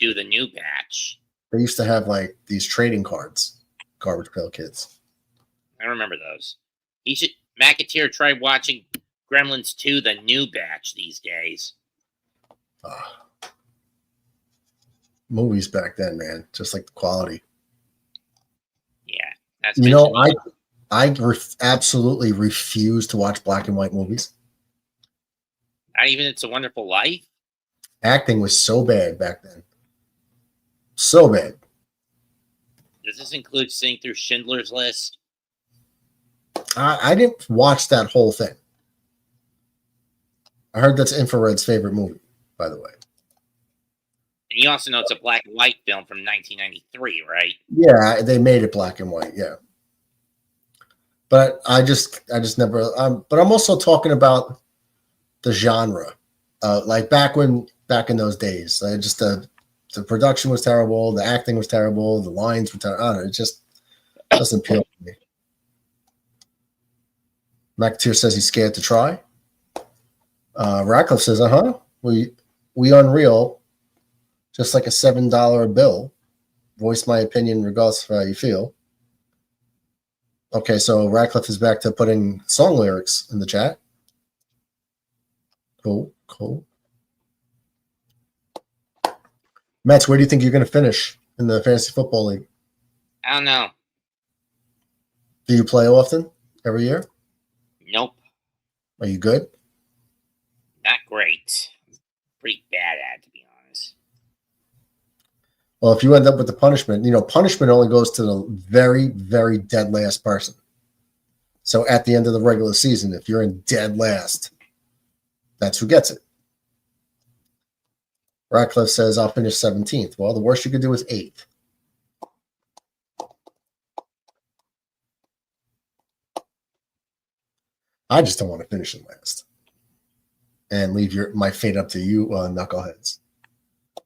to the new batch. They used to have like these trading cards, Garbage Pail Kids. I remember those. He should McAteer try watching Gremlins 2, the new batch these days. Movies back then, man, just like the quality. Yeah, that's You know, I absolutely refuse to watch black and white movies. not even It's a Wonderful Life. Acting was so bad back then. So bad. Does this include sitting through Schindler's List? I didn't watch that whole thing. I heard that's Infrared's favorite movie, by the way. And you also know it's a black and white film from 1993, right? Yeah, they made it black and white. Yeah, but I just never. But I'm also talking about the genre, like back in those days. The production was terrible, the acting was terrible, the lines were terrible. I don't know, it just doesn't appeal to me. McAteer says he's scared to try. Ratcliffe says, we unreal. Just like a $7 bill. Voice my opinion regardless of how you feel. Okay, so Ratcliffe is back to putting song lyrics in the chat. Cool. Mets, where do you think you're going to finish in the fantasy football league? I don't know. Do you play often every year? Nope. Are you good? Not great. Pretty bad at it, to be honest. Well, if you end up with the punishment, punishment only goes to the very, very dead last person. So at the end of the regular season, if you're in dead last, that's who gets it. Ratcliffe says, I'll finish 17th. Well, the worst you could do is 8th. I just don't want to finish in last and leave my fate up to you, knuckleheads.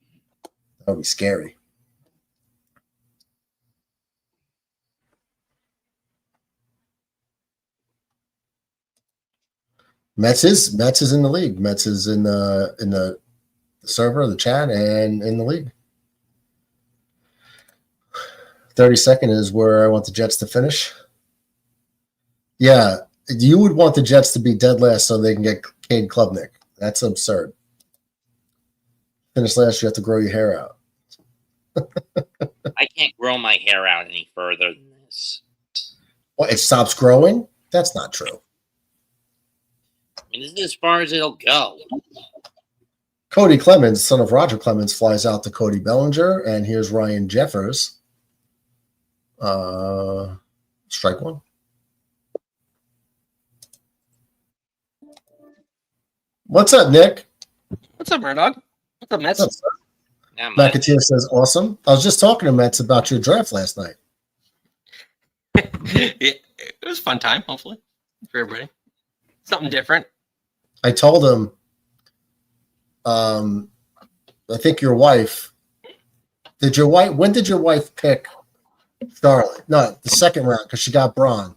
That would be scary. Mets is in the league. Mets is in the server, the chat, and in the league. 32nd is where I want the Jets to finish. Yeah, you would want the Jets to be dead last so they can get Cade Klubnik. That's absurd. Finish last, you have to grow your hair out. I can't grow my hair out any further than this. Well, it stops growing? That's not true. I mean, this is as far as it'll go. Cody Clemens, son of Roger Clemens, flies out to Cody Bellinger, and here's Ryan Jeffers. Strike one. What's up, Nick? What's up, Murdog? What's up, Mets? What's up, McAteer says, awesome. I was just talking to Mets about your draft last night. It was a fun time, hopefully, for everybody. Something different. I told him, I think your wife, when did your wife pick Charlotte? No, the second round, because she got Braun,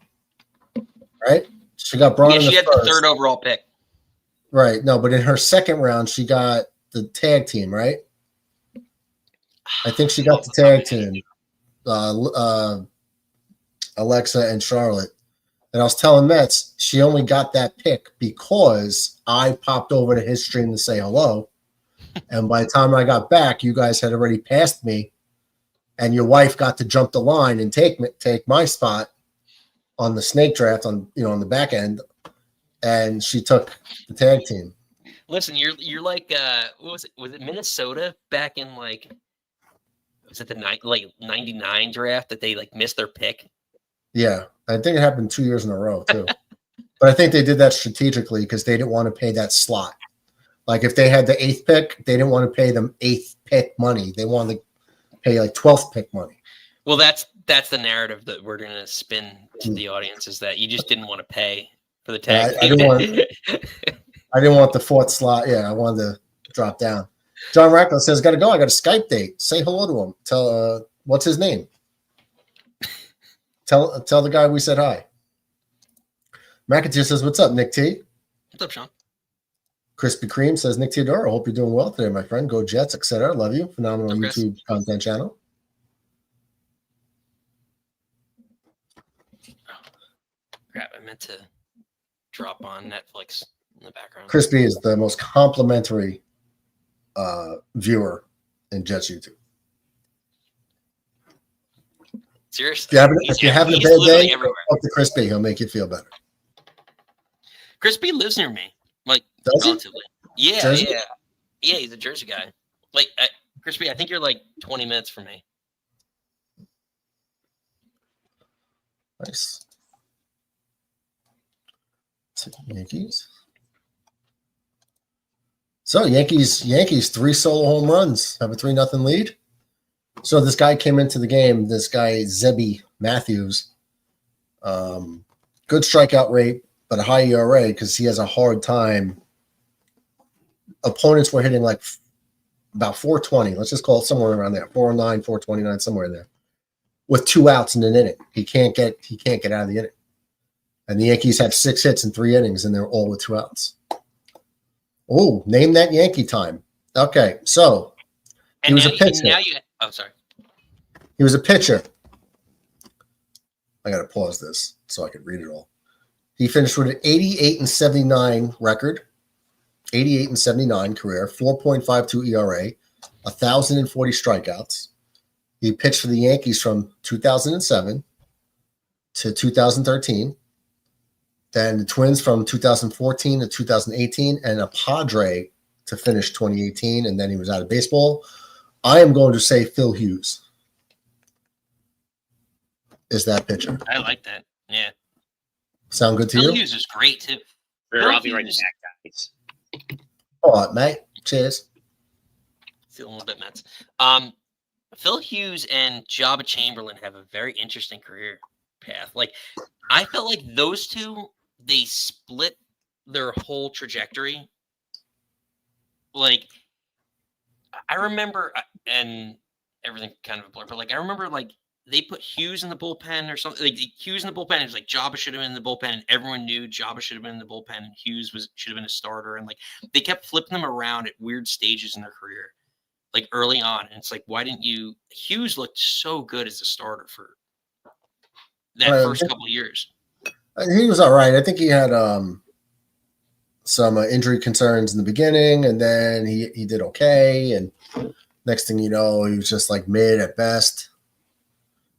right? She got Braun. Yeah, in she had first. the 3rd overall pick. Right. No, but in her second round, she got the tag team, right? I think she got the tag team, Alexa and Charlotte. And I was telling Mets, she only got that pick because I popped over to his stream to say hello. And by the time I got back, you guys had already passed me. And your wife got to jump the line and take my spot on the snake draft on the back end. And she took the tag team. Listen, you're like what was it? Was it Minnesota back in was it the 99 draft that they missed their pick? Yeah, I think it happened 2 years in a row too. But I think they did that strategically because they didn't want to pay that slot. Like if they had the 8th pick, they didn't want to pay them 8th pick money. They wanted to pay 12th pick money. Well, that's the narrative that we're gonna spin to the audience, is that you just didn't want to pay for the tag. I didn't want the 4th slot. Yeah, I wanted to drop down. John Ratcliffe says, "Got to go. I got a Skype date. Say hello to him. Tell what's his name. Tell the guy we said hi." McAteer says, "What's up, Nick T?" What's up, Sean? Krispy Kreme says, "Nick Teodoro, hope you're doing well today, my friend. Go Jets, etc. Love you. Phenomenal YouTube content channel." Crap, I meant to drop on Netflix in the background. Crispy is the most complimentary viewer in Jets YouTube. Seriously, If you're having a bad day, talk to Crispy. He'll make you feel better. Crispy lives near me, Does he? relatively. Yeah, Jersey? yeah. He's a Jersey guy. Crispy, I think you're 20 minutes from me. Nice. Yankees. So Yankees 3 solo home runs, have a 3-0 lead. So this guy came into the game, this guy Zebby Matthews. Good strikeout rate, but a high ERA because he has a hard time. Opponents were hitting about 420. Let's just call it somewhere around there. 409, 429, somewhere there. With 2 outs in an inning. He can't get out of the inning. And the Yankees have 6 hits in 3 innings, and they're all with 2 outs. Oh, name that Yankee time. Okay, so he was a pitcher. Sorry. He was a pitcher. I got to pause this so I can read it all. He finished with an 88-79 record, 88-79 career, 4.52 ERA, 1,040 strikeouts. He pitched for the Yankees from 2007 to 2013. Then the Twins from 2014 to 2018, and a Padre to finish 2018, and then he was out of baseball. I am going to say Phil Hughes is that pitcher. I like that. Yeah. Sound good to Phil you? Hughes is great too. Sure, I'll be right back, guys. All right, mate. Cheers. Feeling a little bit Mets. Phil Hughes and Jabba Chamberlain have a very interesting career path. Like, I felt like those two, they split their whole trajectory. Like, I remember, and everything kind of a blur, but like, I remember like they put Hughes in the bullpen or something. Like Hughes in the bullpen, it was like Jabba should have been in the bullpen, and everyone knew Jabba should have been in the bullpen, and Hughes should have been a starter. And like they kept flipping them around at weird stages in their career, like early on. And it's like, why didn't you? Hughes looked so good as a starter for that first couple of years. He was all right. I think he had some injury concerns in the beginning, and then he did okay. And next thing you know, he was just like mid at best.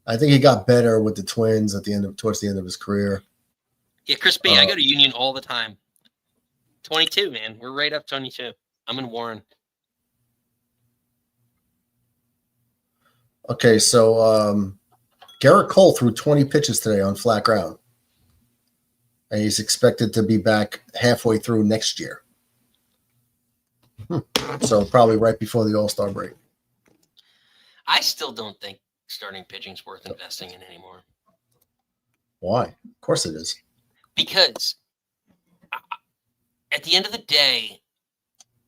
I think he got better with the Twins towards the end of his career. Yeah, Chris B, I go to Union all the time. 22, man. We're right up 22. I'm in Warren. Okay, so Garrett Cole threw 20 pitches today on flat ground. And he's expected to be back halfway through next year. So probably right before the All-Star break. I still don't think starting pitching is worth investing in anymore. Why? Of course it is. Because at the end of the day,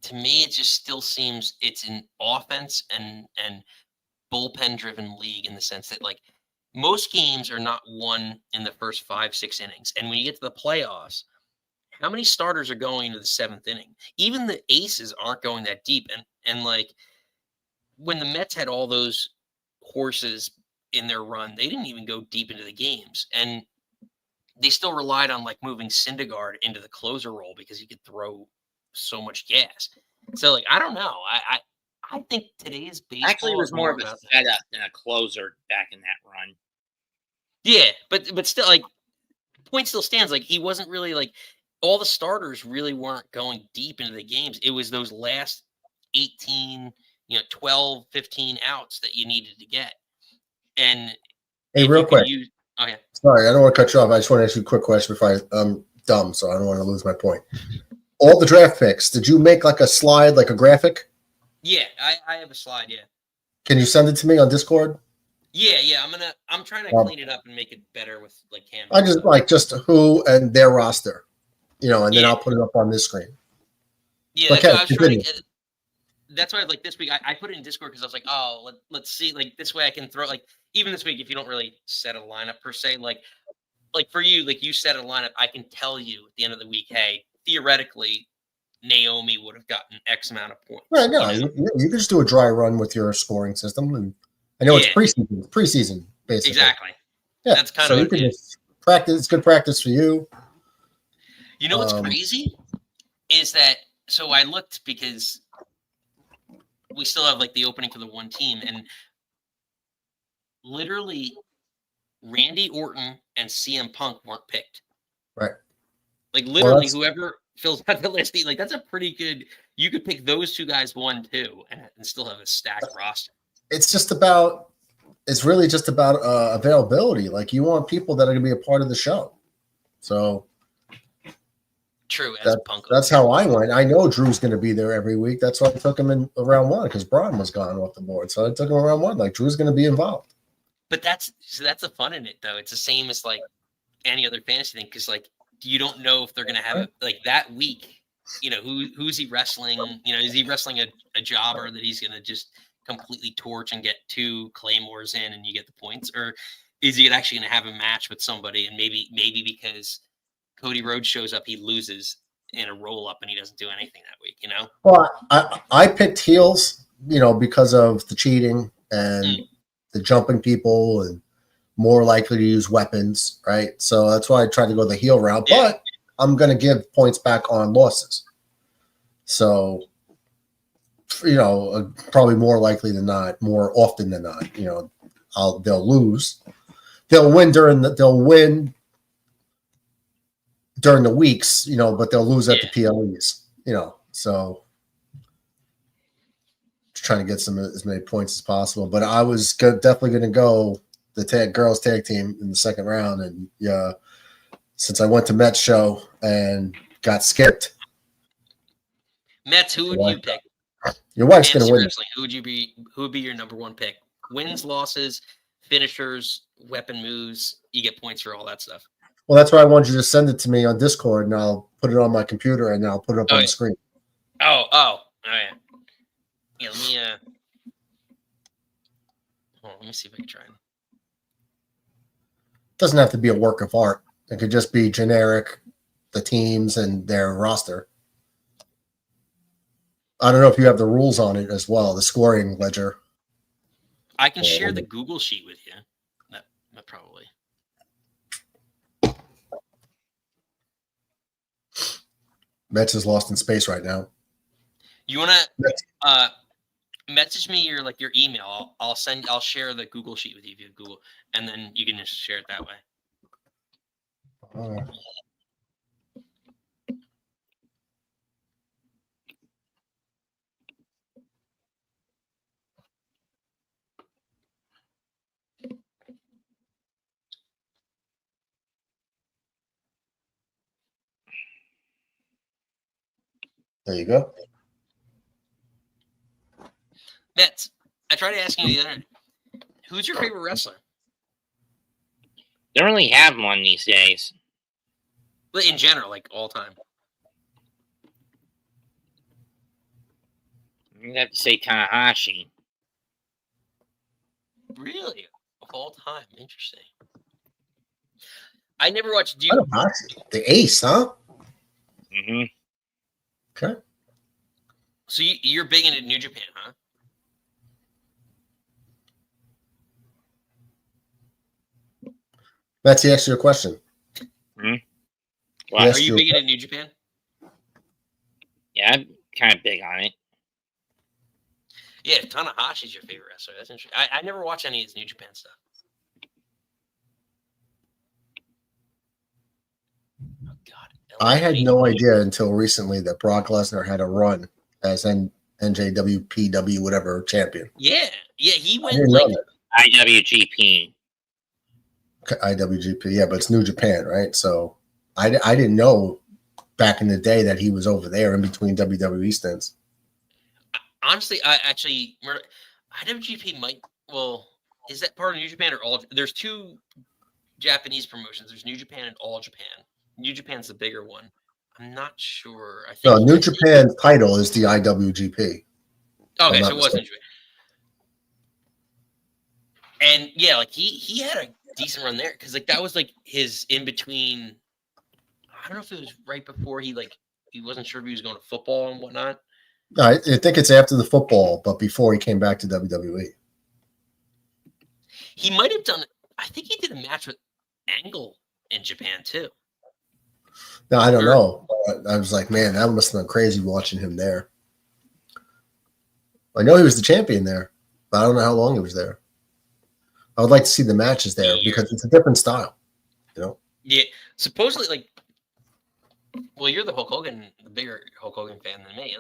to me, it just still seems it's an offense and bullpen-driven league in the sense that, like, most games are not won in the first 5-6 innings. And when you get to the playoffs, how many starters are going into the 7th inning? Even the aces aren't going that deep. And like, when the Mets had all those horses in their run, they didn't even go deep into the games. And they still relied on, like, moving Syndergaard into the closer role because he could throw so much gas. So, like, I don't know. I think today's baseball Actually, it was more of a about setup than a closer back in that run. Yeah, but still, like, point still stands. Like, he wasn't really, like, all the starters really weren't going deep into the games. It was those last 18, 12, 15 outs that you needed to get. And hey, real quick. Oh, yeah. Sorry, I don't want to cut you off. I just want to ask you a quick question before I'm dumb, so I don't want to lose my point. All the draft picks, did you make like a slide, like a graphic? Yeah, I have a slide, yeah. Can you send it to me on Discord? Yeah, I'm trying to clean it up and make it better with, like, Canvas. I just like just who and their roster, and then I'll put it up on this screen. Yeah, that's what I was trying to. That's why, like, this week I put it in Discord because I was like, oh, let's see, like, this way I can throw, like, even this week if you don't really set a lineup per se, like for you, like, you set a lineup, I can tell you at the end of the week, hey, theoretically, Naomi would have gotten X amount of points. Right, no, you can just do a dry run with your scoring system, and I know it's preseason basically. Exactly. Yeah, that's kind so of you can just practice. It's good practice for you. You know what's crazy is that, so I looked because we still have, like, the opening for the one team, and literally Randy Orton and CM Punk weren't picked. Right. Like, literally whoever fills out the list, like, that's a pretty good. You could pick those two guys 1, 2, and still have a stacked roster. It's really just about availability. Like, you want people that are going to be a part of the show. So true. That's how I went. I know Drew's going to be there every week. That's why I took him in round 1 because Braun was gone off the board. So I took him in round 1. Like, Drew's going to be involved. But that's the fun in it, though. It's the same as, like, any other fantasy thing because, like, you don't know if they're going to have it, like, that week. Who's he wrestling? Is he wrestling a jobber that he's going to just completely torch and get 2 claymores in and you get the points, or is he actually going to have a match with somebody and maybe because Cody Rhodes shows up, he loses in a roll up and he doesn't do anything that week, Well, I picked heels, because of the cheating and the jumping people and more likely to use weapons, right? So that's why I tried to go the heel route, but I'm going to give points back on losses. So probably more likely than not, more often than not, they'll lose. They'll win during the weeks, but they'll lose at the PLEs, so just trying to get as many points as possible. But I was definitely going to go the girls tag team in the second round. And since I went to Mets show and got skipped. Mets, who would you pick? Your wife's going to win. Who would be your number one pick? Wins, losses, finishers, weapon moves. You get points for all that stuff. Well, that's why I wanted you to send it to me on Discord, and I'll put it on my computer, and I'll put it up on the screen. Oh, all right. Yeah, let me see if I can try it. Doesn't have to be a work of art. It could just be generic, the teams and their roster. I don't know if you have the rules on it as well, the scoring ledger. I can share the Google sheet with you. That probably. Mets is lost in space right now. You want to message me your email? I'll share the Google sheet with you via Google, and then you can just share it that way. There you go. Mets, I tried asking you the other night, who's your favorite wrestler? Don't really have one these days. But in general, like all time. I'd have to say Tanahashi. Really? Of all time? Interesting. I never watched. The ace, huh? Mm-hmm. Okay. So you're big into New Japan, huh? That's the answer to your question. Mm-hmm. Well, are you big into New Japan? Yeah, I'm kind of big on it. Yeah, if Tanahashi's your favorite wrestler, that's interesting. I never watched any of his New Japan stuff. Oh, God. I had no idea until recently that Brock Lesnar had a run as NJWPW whatever champion. Yeah, he went IWGP. IWGP, yeah, but it's New Japan, right? So I didn't know back in the day that he was over there in between WWE stints. Honestly, IWGP might. Well, is that part of New Japan or all? There's two Japanese promotions. There's New Japan and All Japan. New Japan's the bigger one. I'm not sure. I think New Japan's title is the IWGP. Okay, so it wasn't Japan. And yeah, like he had a decent run there because that was his in between. I don't know if it was right before he wasn't sure if he was going to football and whatnot. No, I think it's after the football, but before he came back to WWE. He might have done. I think he did a match with Angle in Japan too. No, I don't know. I was like, man, that must have been crazy watching him there. I know he was the champion there, but I don't know how long he was there. I would like to see the matches there because it's a different style, Yeah, supposedly, well, you're the bigger Hulk Hogan fan than me.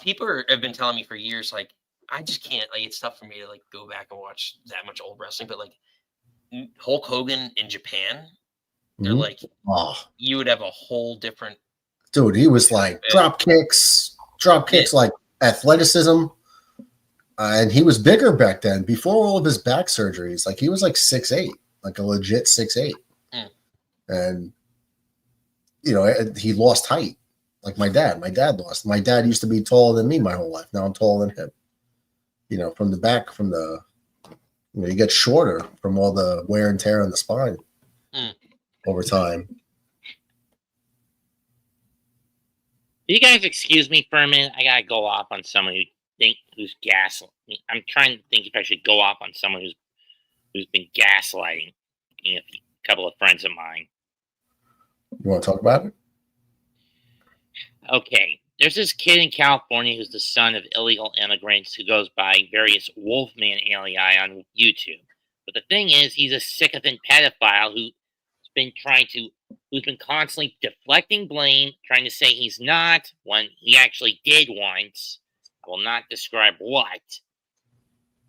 People have been telling me for years, I just can't. It's tough for me to go back and watch that much old wrestling. But Hulk Hogan in Japan, they're you would have a whole different. Dude, he was drop kicks, like athleticism. And he was bigger back then before all of his back surgeries. He was 6'8", a legit 6'8". And, he lost height. Like my dad. My dad lost. My dad used to be taller than me my whole life. Now I'm taller than him. From the back, you get shorter from all the wear and tear on the spine over time. You guys excuse me for a minute. I gotta go off on someone who's gaslighting. I'm trying to think if I should go off on someone who's been gaslighting a couple of friends of mine. You want to talk about it? Okay. There's this kid in California who's the son of illegal immigrants who goes by various Wolfman alii on YouTube. But the thing is, he's a sycophant pedophile who's been constantly deflecting blame, trying to say he's not when he actually did once. I will not describe what.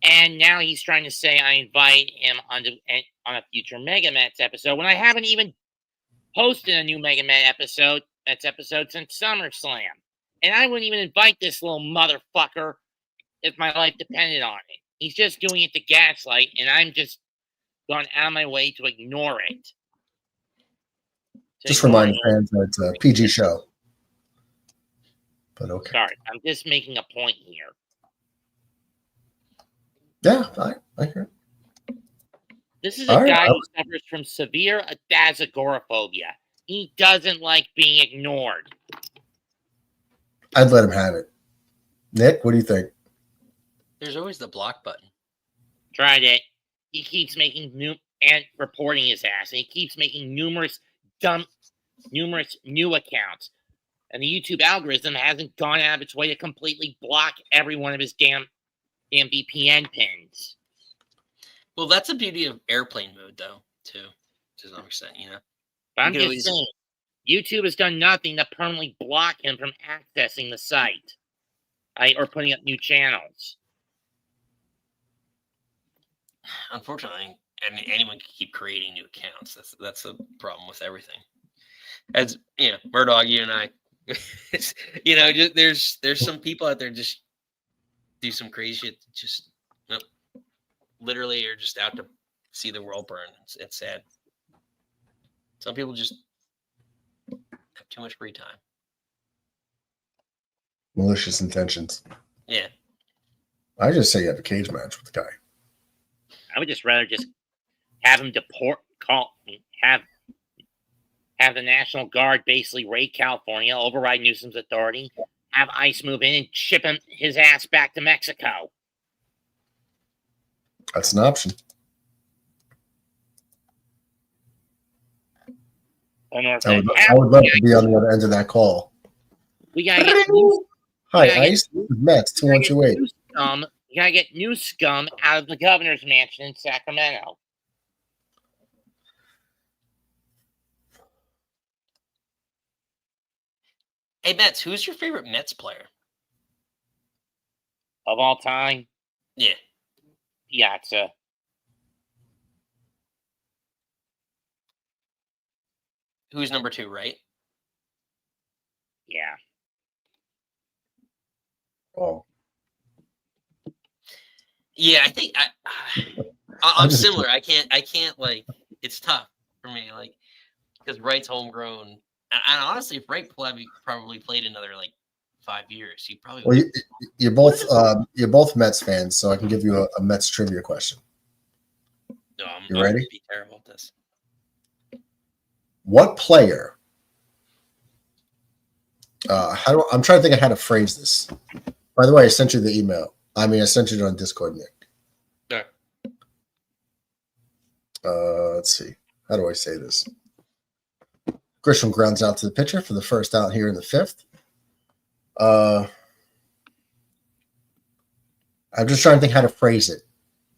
And now he's trying to say I invite him on a future Mega Mets episode when I haven't even posted a new Mega Mets episode since SummerSlam. And I wouldn't even invite this little motherfucker if my life depended on it. He's just doing it to gaslight, and I'm just gone out of my way to ignore it. Just remind fans that it's a PG show. But okay. Sorry, I'm just making a point here. Yeah, I hear it. This is a guy who suffers from severe adagoraphobia. He doesn't like being ignored. I'd let him have it. Nick, what do you think? There's always the block button. Tried it. He keeps making reporting his ass, and he keeps making numerous new accounts. And the YouTube algorithm hasn't gone out of its way to completely block every one of his damn VPN pins. Well, that's the beauty of airplane mode, though, too, to some extent, you know. But I'm just saying, YouTube has done nothing to permanently block him from accessing the site, or putting up new channels. Unfortunately, I mean, anyone can keep creating new accounts. That's the problem with everything. As you know, Murdoch, you and I, you know, there's some people out there just do some crazy shit. Just literally are just out to see the world burn. It's sad. Some people just have too much free time. Malicious intentions. Yeah. I just say you have a cage match with the guy. I would just rather just have him have the National Guard basically raid California, override Newsom's authority, have ICE move in and ship his ass back to Mexico. That's an option. I would love to be on the other end of that call. We gotta get ICE Mets 2128. We gotta get new scum out of the governor's mansion in Sacramento. Hey, Mets, who's your favorite Mets player? Of all time? Yeah. Piazza. Who's number 2, right? Yeah. Oh. Yeah, I think I'm similar. I can't like, it's tough for me, like, because Wright's homegrown. And honestly, if Wright probably played another like 5 years, he probably. Well, you're both Mets fans, so I can give you a Mets trivia question. No, you ready? Be terrible at this. What player? I'm trying to think of how to phrase this. By the way, I sent you the email. I sent you it on Discord, Nick. Yeah. Let's see. How do I say this? Grisham grounds out to the pitcher for the first out here in the 5th. I'm just trying to think how to phrase it,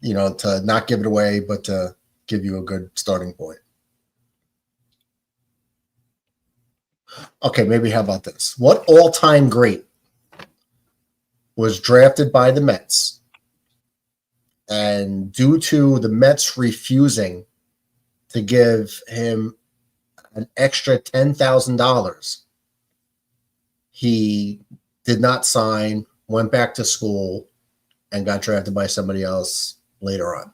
to not give it away, but to give you a good starting point. Okay, maybe how about this? What all-time great was drafted by the Mets, and due to the Mets refusing to give him an extra $10,000, he did not sign, went back to school, and got drafted by somebody else later on?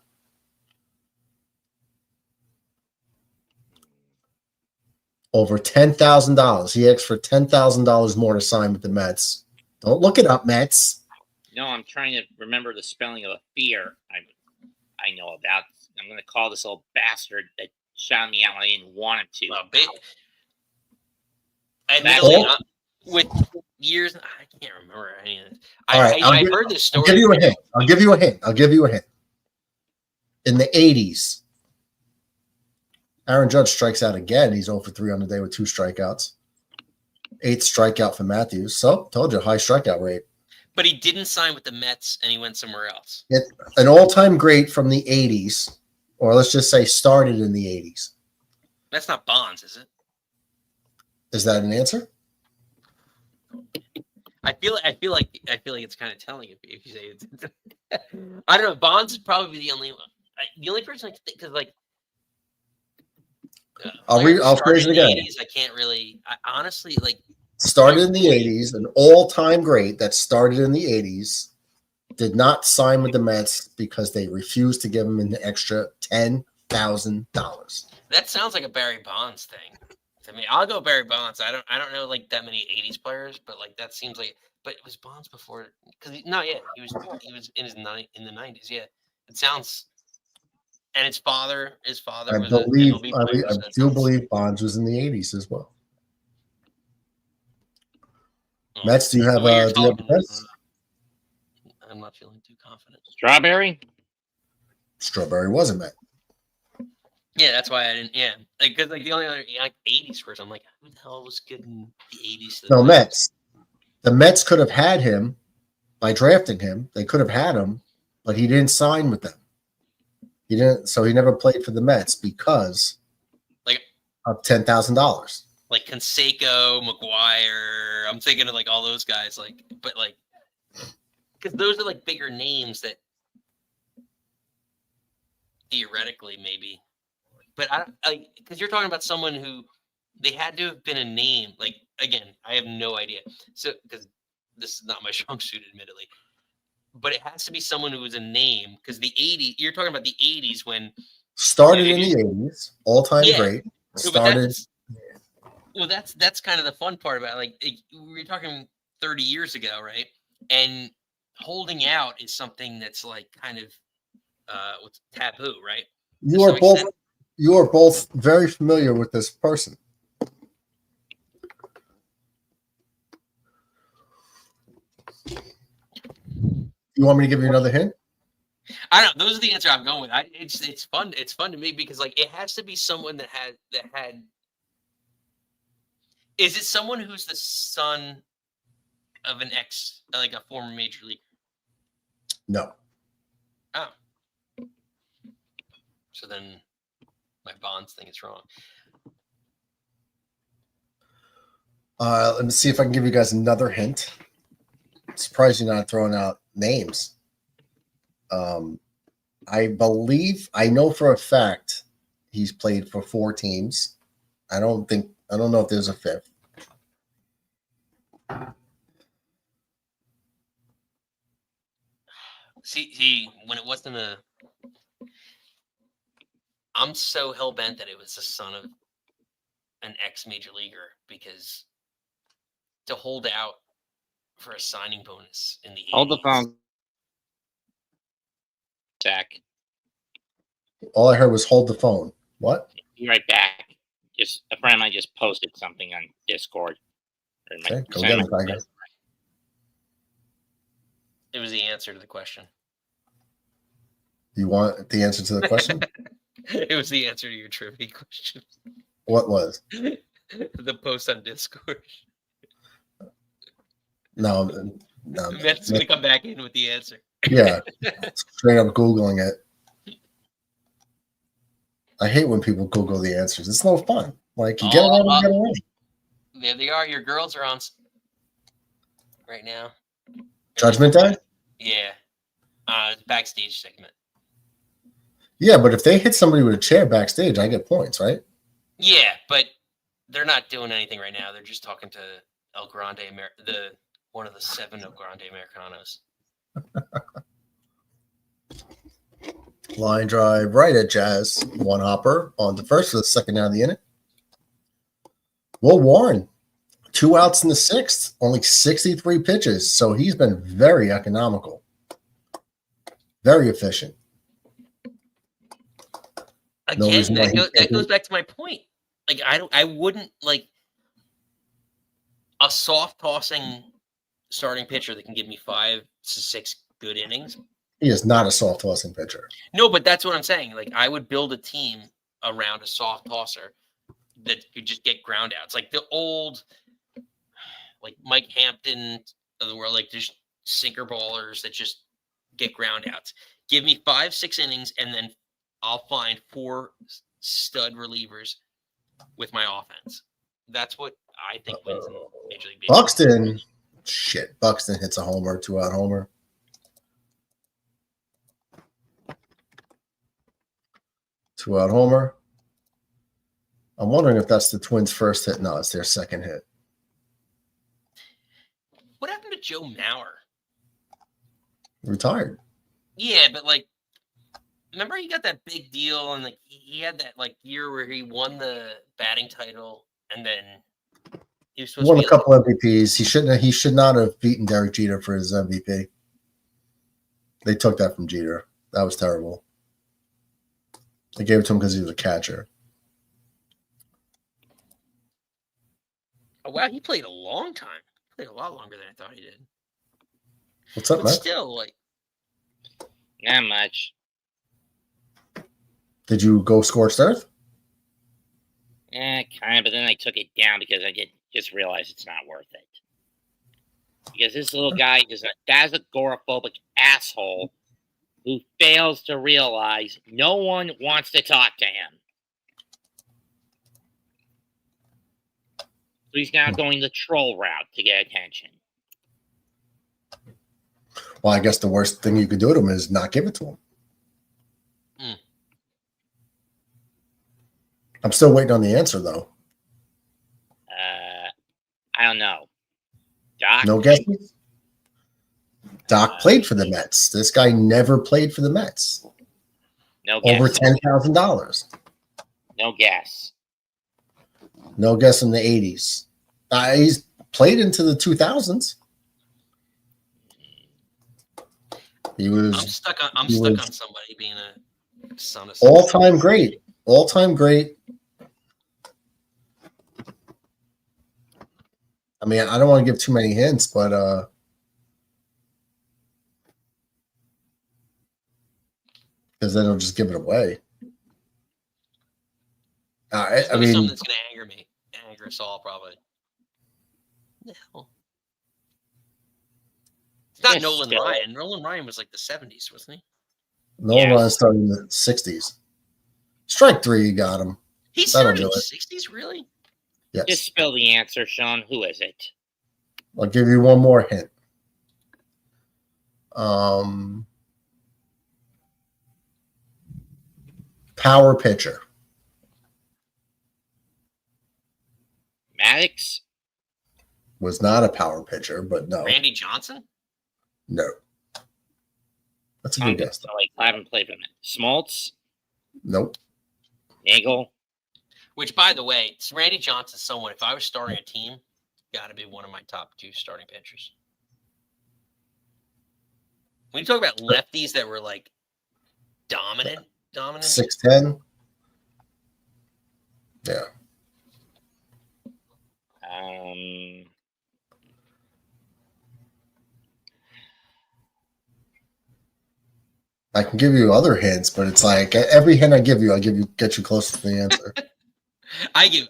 Over $10,000. He asked for $10,000 more to sign with the Mets. Don't look it up, Mets. No, I'm trying to remember the spelling of a fear I know about. I'm going to call this little bastard that shot me out when I didn't want him to. Admittedly, with years, I can't remember any of this. I've heard this story. I'll give you a hint. In the 80s, Aaron Judge strikes out again. He's 0 for 3 on the day with 2 strikeouts. 8 strikeout for Matthews. So, told you, high strikeout rate. But he didn't sign with the Mets, and he went somewhere else. An all-time great from the 80s, or let's just say started in the 80s. That's not Bonds, is it? Is that an answer? I feel like it's kind of telling if you say it's. I don't know. Bonds is probably the only one. The only person I can think, because like. I'll phrase it again. 80s, I can't really. I honestly like. Started in the 80s, an all-time great that started in the 80s, did not sign with the Mets because they refused to give him an extra $10,000. That sounds like a Barry Bonds thing. I mean, I'll go Barry Bonds. I don't know like that many 80s players, but like that seems like. But it was Bonds before, because he was in the 90s. Yeah, it sounds. And his father I was believe, an MLB player, I do believe Bonds was in the 80s as well. Mets, do you have a guess? I'm not feeling too confident. Strawberry? Strawberry was a Met. Yeah, that's why I didn't. Yeah, because like the only other 80s person, I'm like, who the hell was good in the 80s? No, Mets. The Mets could have had him by drafting him. They could have had him, but he didn't sign with them. He didn't, so he never played for the Mets because like of $10,000. Like Canseco, McGuire. I'm thinking of like all those guys. Like, but like, because those are like bigger names that theoretically maybe. But I because you're talking about someone who they had to have been a name. Like again, I have no idea. So because this is not my strong suit, admittedly. But it has to be someone who was a name because the 80s. You're talking about the 80s when started in the 80s, all-time great. Started. Well, that's kind of the fun part about it. Like we were talking 30 years ago, right? And holding out is something that's like kind of what's taboo, right? You are both very familiar with this person. You want me to give you another hint? I don't know. Those are the answer I'm going with. It's fun. It's fun to me because like it has to be someone that had. Is it someone who's the son of an like a former major league? No. Oh. So then my Bonds thing is wrong. Let me see if I can give you guys another hint. I'm surprised you're not throwing out names. I know for a fact he's played for 4 teams. I don't know if there's a 5th. See, when it wasn't I'm so hell bent that it was the son of an ex-major leaguer because to hold out for a signing bonus in the 80s. Hold the phone. Zach. All I heard was hold the phone. What? Be right back. Just a friend of mine just posted something on Discord. Okay, go get him, Tiger. It was the answer to the question. You want the answer to the question? It was the answer to your trivia question. What was? The post on Discord. No. Matt's going to come back in with the answer. Yeah, straight up Googling it. I hate when people Google the answers. It's no fun. Like, you get it get away. There they are. Your girls are on right now. Judgment Day? Yeah. Backstage segment. Yeah, but if they hit somebody with a chair backstage, I get points, right? Yeah, but they're not doing anything right now. They're just talking to El Grande, one of the 7 El Grande Americanos. Line drive right at Jazz. 1 hopper on the first for the second out of the inning. Will Warren, 2 outs in the 6th, only 63 pitches. So he's been very economical, very efficient. Again, that goes back to my point. Like I wouldn't like a soft tossing starting pitcher that can give me 5 to 6 good innings. He is not a soft tossing pitcher. No, but that's what I'm saying. Like I would build a team around a soft tosser that could just get ground outs. Like the old like Mike Hampton of the world, like just sinker ballers that just get ground outs. Give me 5-6 innings, and then I'll find 4 stud relievers with my offense. That's what I think wins in Major League Baseball. Buxton hits a homer, 2-out homer. Two-out homer. I'm wondering if that's the Twins' first hit. No, it's their second hit. What happened to Joe Mauer? Retired. Yeah, but like, remember he got that big deal, and like he had that like year where he won the batting title, and then he was supposed Won to a couple MVPs. He should not have beaten Derek Jeter for his MVP. They took that from Jeter. That was terrible. They gave it to him because he was a catcher. Oh wow, he played a long time. He played a lot longer than I thought he did. What's up, But man? still, like, Not much. Did you go scorched earth? Kind of, but then I took it down because I just realized it's not worth it. Because this little guy is that's agoraphobic asshole who fails to realize no one wants to talk to him. So he's now going the troll route to get attention. Well, I guess the worst thing you could do to him is not give it to him. I'm still waiting on the answer, though. I don't know. Doc? No guesses? Doc played for the Mets. This guy never played for the Mets. No guess. Over $10,000. No guess. No guess in the 80s. He's played into the 2000s. He was. I'm stuck on somebody being a son of all-time great. All-time great. I mean, I don't want to give too many hints, but because then it'll just give it away. I mean, something that's going to anger us all, probably. No, it's not Nolan Ryan. Nolan Ryan was like the 70s, wasn't he? Nolan Ryan started in the 60s. Strike 3, you got him. He started in the 60s, really? Yes. Just spell the answer, Sean. Who is it? I'll give you one more hint. Power pitcher. Maddox? Was not a power pitcher, but no. Randy Johnson? No. That's a good guess, though. I haven't played with him. Smoltz? Nope. Nagel? Which, by the way, Randy Johnson's someone, if I was starting a team, got to be one of my top 2 starting pitchers. When you talk about lefties that were like dominant. 6'10". Yeah. I can give you other hints, but it's like every hint I give you, get you closer to the answer.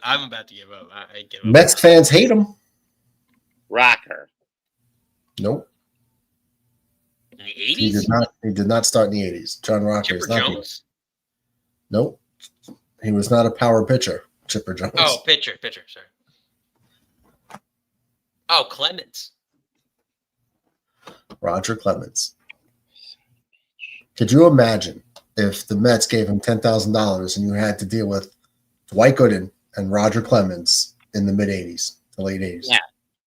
I'm about to give up. I give up. Mets fans hate him. Rocker? Nope. In the 80s? He did not start in the 80s. John Rocker is Chipper not. Jones? Nope. He was not a power pitcher. Chipper Jones. Oh, pitcher, sorry. Oh, Clemens. Roger Clemens. Could you imagine if the Mets gave him $10,000 and you had to deal with Dwight Gooden and Roger Clemens in the mid-'80s, the late 80s? Yeah.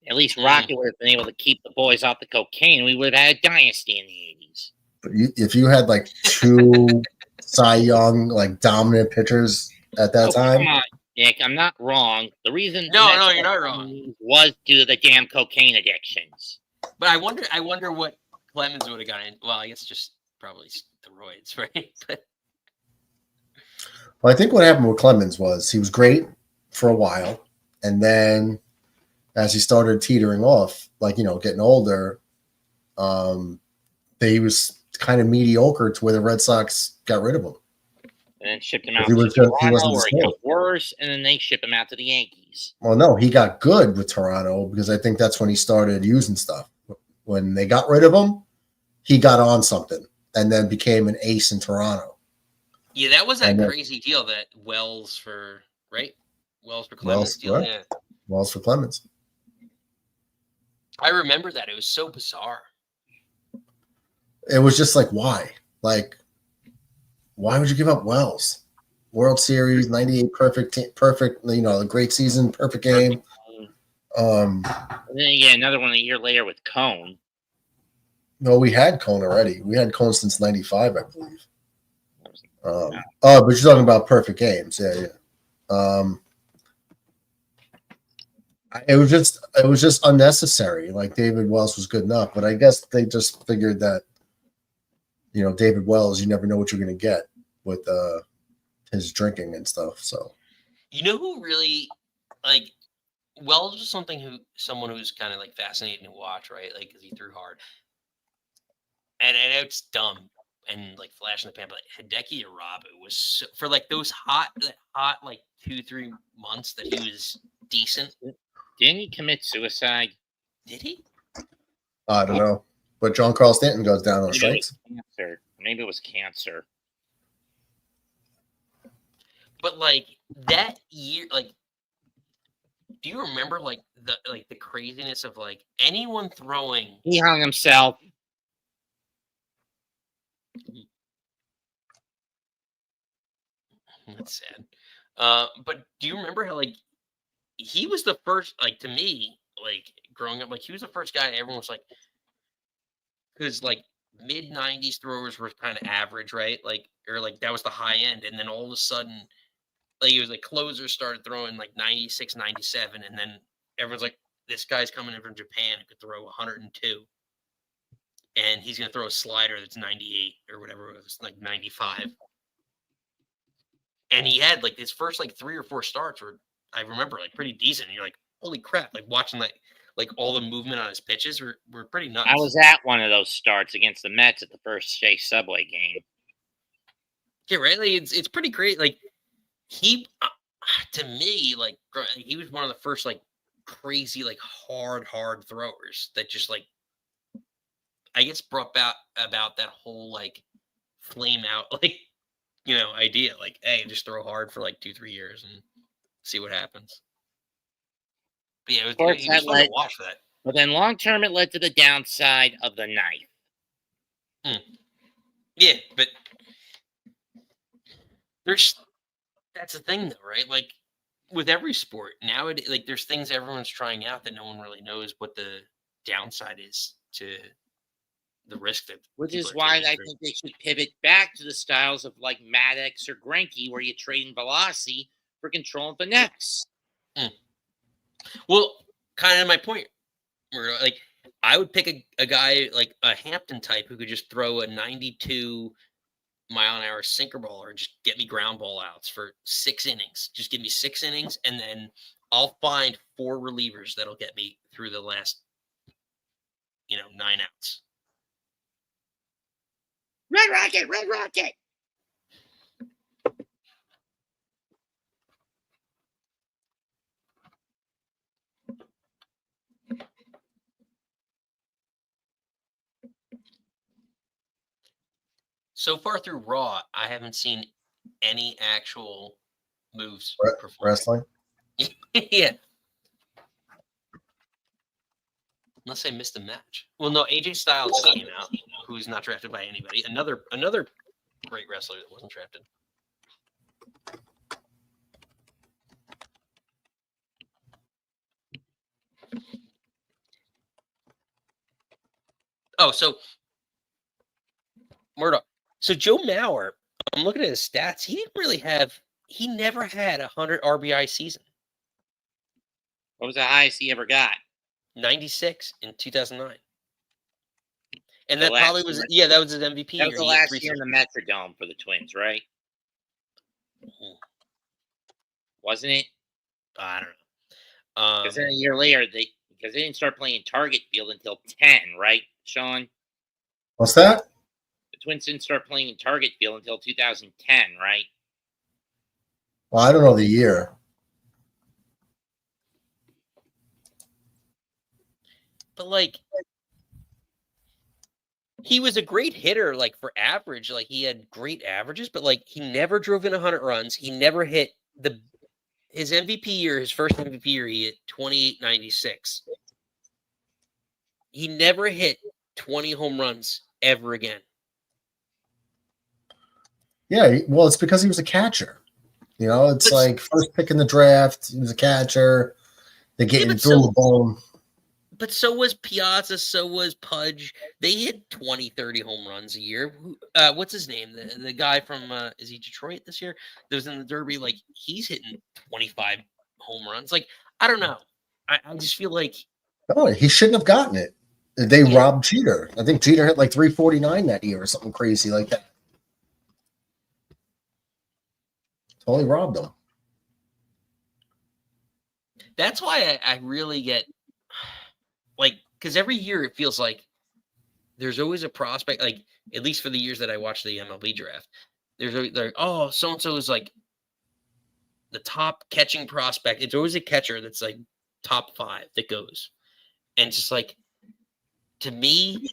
At least Rocky would have been able to keep the boys off the cocaine. We would have had a dynasty in the 80s. But if you had like 2 Cy Young, like dominant pitchers at that time. Come on, Nick. I'm not wrong. The reason No, you're not wrong. Was due to the damn cocaine addictions. But I wonder what Clemens would have gotten. Well, I guess just probably steroids, right? But Well, I think what happened with Clemens was he was great for a while, and then as he started teetering off, like, getting older, he was kind of mediocre to where the Red Sox got rid of him. and then shipped him out He to was just- he Toronto, wasn't where he got skilled. worse, and then they ship him out to the Yankees. Well, no, he got good with Toronto because I think that's when he started using stuff. When they got rid of him, he got on something and then became an ace in Toronto. Yeah, that was that And then- crazy deal that Wells for Wells, Clemens deal. right. Yeah. Wells for Clemens. I remember that. It was so bizarre. It was just like, why? Like, why would you give up Wells? World Series, 98 perfect, a great season, perfect game. And then you get another one a year later with Cone. No, we had Cone already. We had Cone since 95, I believe. But you're talking about perfect games. Yeah. It was just unnecessary. Like, David Wells was good enough, but I guess they just figured that, David Wells, you never know what you're going to get with his drinking and stuff. So, You know who really like Wells was someone who's kind of like fascinating to watch, right? Like, because he threw hard, and I know it's dumb and like flash in the pan, but like, Hideki Irabu was for like those hot like 2-3 months that he was decent. Didn't he commit suicide? Did he? I don't know. But John Carl Stanton goes down on Maybe it strikes. was cancer. Maybe it was cancer. But like that year, like, do you remember like the craziness of like anyone throwing? He hung himself. That's sad. But do you remember how like he was the first, like, to me, like growing up, like he was the first guy everyone was like, because like mid 90s throwers were kind of average, right? Like, or like that was the high end, and then all of a sudden, like it was like closers started throwing like 96, 97, and then everyone's like, this guy's coming in from Japan who could throw 102, and he's gonna throw a slider that's 98 or whatever it was, like 95. And he had like his first like 3 or 4 starts were, I remember, like pretty decent. And you're like, holy crap! Like watching like all the movement on his pitches were pretty nuts. I was at one of those starts against the Mets at the first Shea Subway game. Yeah, right. Like, it's pretty great. Like he, to me, like he was one of the first like crazy like hard throwers that just like, I guess, brought about that whole like flame out like idea. Like, hey, just throw hard for like 2-3 years and see what happens. But yeah, it was fun to watch that. But then long term, it led to the downside of the knife. Yeah, but that's the thing though, right? Like with every sport nowadays, like there's things everyone's trying out that no one really knows what the downside is to the risk that. Which people is are why taking I for- think they should pivot back to the styles of like Maddox or Greinke, where you trade in velocity for control of the nets. Well, kind of my point. Where like I would pick a guy like a Hampton type who could just throw a 92 mile an hour sinker ball or just get me ground ball outs for 6 innings. Just give me 6 innings, and then I'll find 4 relievers that'll get me through the last 9 outs. Red Rocket, Red Rocket. So far through Raw, I haven't seen any actual moves performed. Wrestling. Yeah. Unless I missed a match. Well, no, AJ Styles just came out, who's not drafted by anybody. Another great wrestler that wasn't drafted. Oh, so Murdoch. So Joe Mauer, I'm looking at his stats. He never had a 100 RBI season. What was the highest he ever got? 96 in 2009. And The that last probably was, year. that was his MVP. That was year. the He had last 3 year in the Metrodome for the Twins, right? Wasn't it? I don't know. Because then a year later, they didn't start playing target field until 10, right, Sean? What's that? The Twins didn't start playing in target field until 2010, right? Well, I don't know the year. But like, he was a great hitter, like for average. Like he had great averages, but like he never drove in 100 runs. He never hit his MVP year, his first MVP year, he hit 28.96. He never hit 20 home runs ever again. Yeah, well, it's because he was a catcher. You know, it's like first pick in the draft. He was a catcher. They get him through the bone. But so was Piazza, so was Pudge. They hit 20, 30 home runs a year. What's his name? The guy from, is he Detroit this year? That was in the Derby. Like, he's hitting 25 home runs. Like, I don't know. I just feel like. Oh, he shouldn't have gotten it. They robbed Jeter. I think Jeter hit like 349 that year or something crazy like that. Totally robbed them. That's why I really get, like, because every year it feels like there's always a prospect, like, at least for the years that I watched the MLB draft, there's like, oh, so-and-so is like the top catching prospect. It's always a catcher that's like top 5 that goes. And it's just like, to me,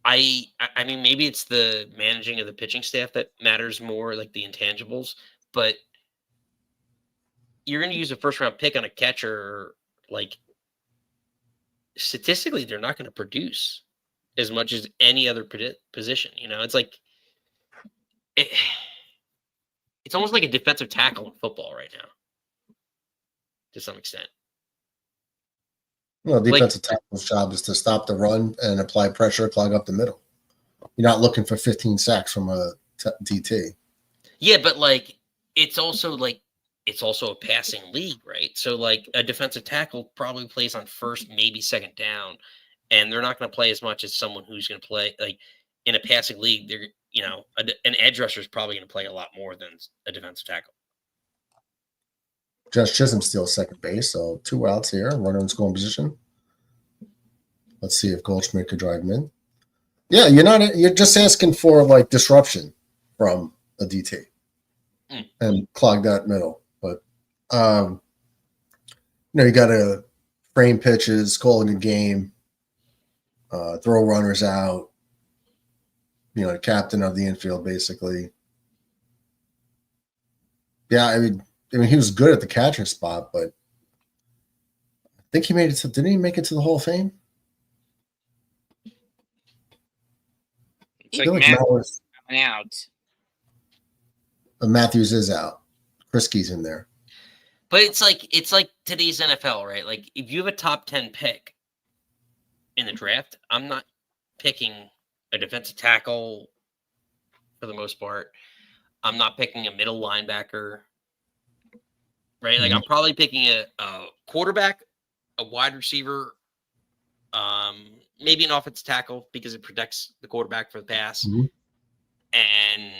I mean, maybe it's the managing of the pitching staff that matters more, like the intangibles, but you're going to use a first-round pick on a catcher, like, statistically, they're not going to produce as much as any other position. You know, it's like, it's almost like a defensive tackle in football right now, to some extent. Well, defensive tackle's job is to stop the run and apply pressure, clog up the middle. You're not looking for 15 sacks from a DT. Yeah, but like it's also a passing league, right? So like a defensive tackle probably plays on first, maybe second down, and they're not going to play as much as someone who's going to play like in a passing league. They're an edge rusher is probably going to play a lot more than a defensive tackle. Josh Chisholm's still second base, so 2 outs here, runner in scoring position. Let's see if Goldschmidt could drive him in. Yeah, you're just asking for like disruption from a DT and clog that middle. But you got to frame pitches, call a good game, throw runners out. The captain of the infield, basically. Yeah, I mean, he was good at the catcher spot, but I think he made it to. Didn't he make it to the Hall of Fame? It's like Matthews coming out. Matthews is out. Kriski's in there. But it's like today's NFL, right? Like if you have a top 10 pick in the draft, I'm not picking a defensive tackle for the most part. I'm not picking a middle linebacker. Right? Like I'm probably picking a quarterback, a wide receiver, maybe an offensive tackle because it protects the quarterback for the pass, and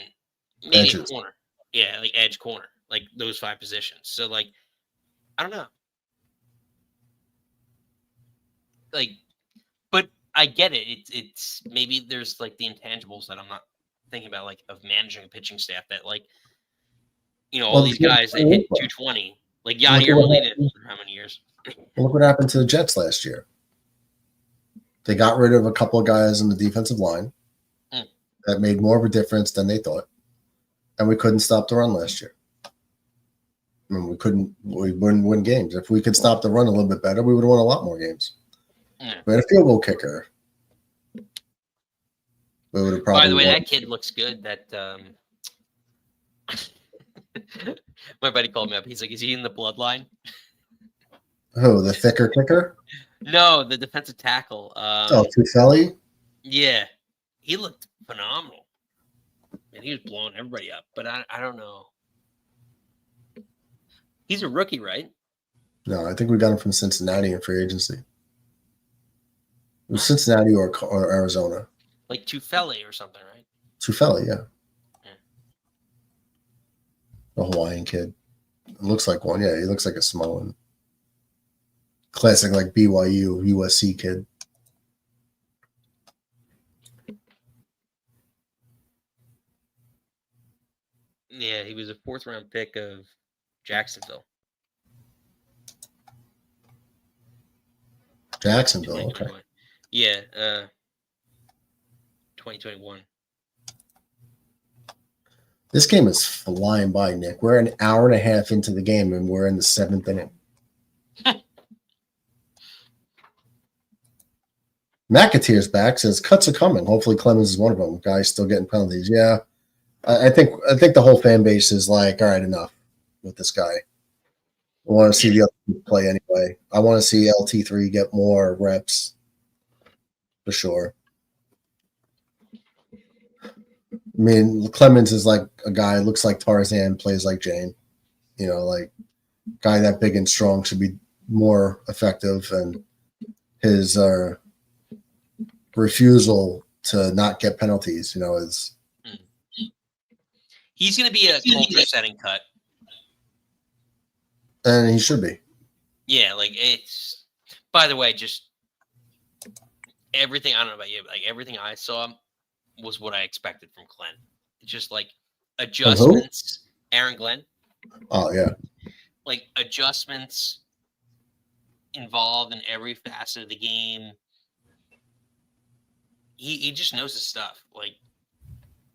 maybe a corner. Yeah, like edge corner, like those 5 positions. So like, I don't know. Like, but I get it. It's maybe there's like the intangibles that I'm not thinking about, like of managing a pitching staff that like, all these guys that hit 220, like Yadier Molina for how many years? Look what happened to the Jets last year. They got rid of a couple of guys on the defensive line that made more of a difference than they thought, and we couldn't stop the run last year. I mean, we wouldn't win games. If we could stop the run a little bit better, we would have won a lot more games. We had a field goal kicker. We would have probably. By the way, that kid looks good. That my buddy called me up. He's like, "Is he in the bloodline?" Who, the thicker kicker? No, the defensive tackle. Tufelli? Yeah, he looked phenomenal. And he was blowing everybody up. But I don't know. He's a rookie, right? No, I think we got him from Cincinnati in free agency. It was Cincinnati or Arizona. Like Tufelli or something, right? Tufelli, yeah. A Hawaiian kid. It looks like one. Yeah, he looks like a Samoan. Classic, like BYU, USC kid. Yeah, he was a 4th-round pick of Jacksonville. Jacksonville. Okay. 2021. Yeah, 2021. This game is flying by, Nick. We're an hour and a half into the game, and we're in the 7th inning. McAteer's back, says cuts are coming. Hopefully Clemens is one of them. Guys still getting penalties. Yeah. I think the whole fan base is like, all right, enough with this guy. I want to see the other people play anyway. I want to see LT3 get more reps for sure. I mean, Clemens is like a guy, looks like Tarzan, plays like Jane. You know, like guy that big and strong should be more effective, and his refusal to not get penalties, you know, is. He's going to be a culture-setting cut. And he should be. Yeah, like it's. By the way, just everything. I don't know about you, but like everything I saw was what I expected from Glenn. Just like adjustments. Aaron Glenn. Oh yeah. Like adjustments involved in every facet of the game. He just knows his stuff. Like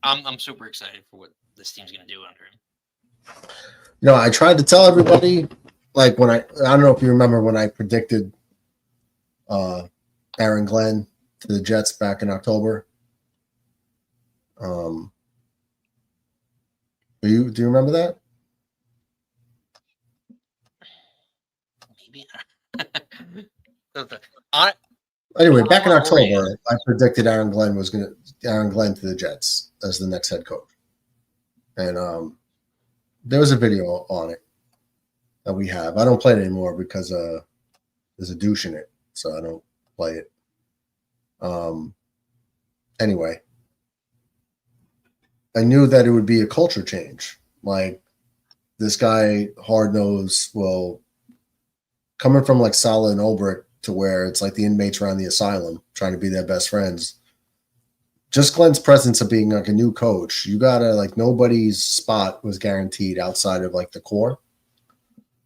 I'm super excited for what this team's going to do under him. You know, I tried to tell everybody, like when I don't know if you remember when I predicted Aaron Glenn to the Jets back in October. Do you remember that? Maybe. Anyway, back in October, I predicted Aaron Glenn to the Jets as the next head coach. And there was a video on it that we have. I don't play it anymore because there's a douche in it, so I don't play it. Anyway, I knew that it would be a culture change. Like this guy, hard nose, will coming from like Saleh and Ulbrich to where it's like the inmates around the asylum trying to be their best friends. Just Glenn's presence of being like a new coach, you gotta like nobody's spot was guaranteed outside of like the core.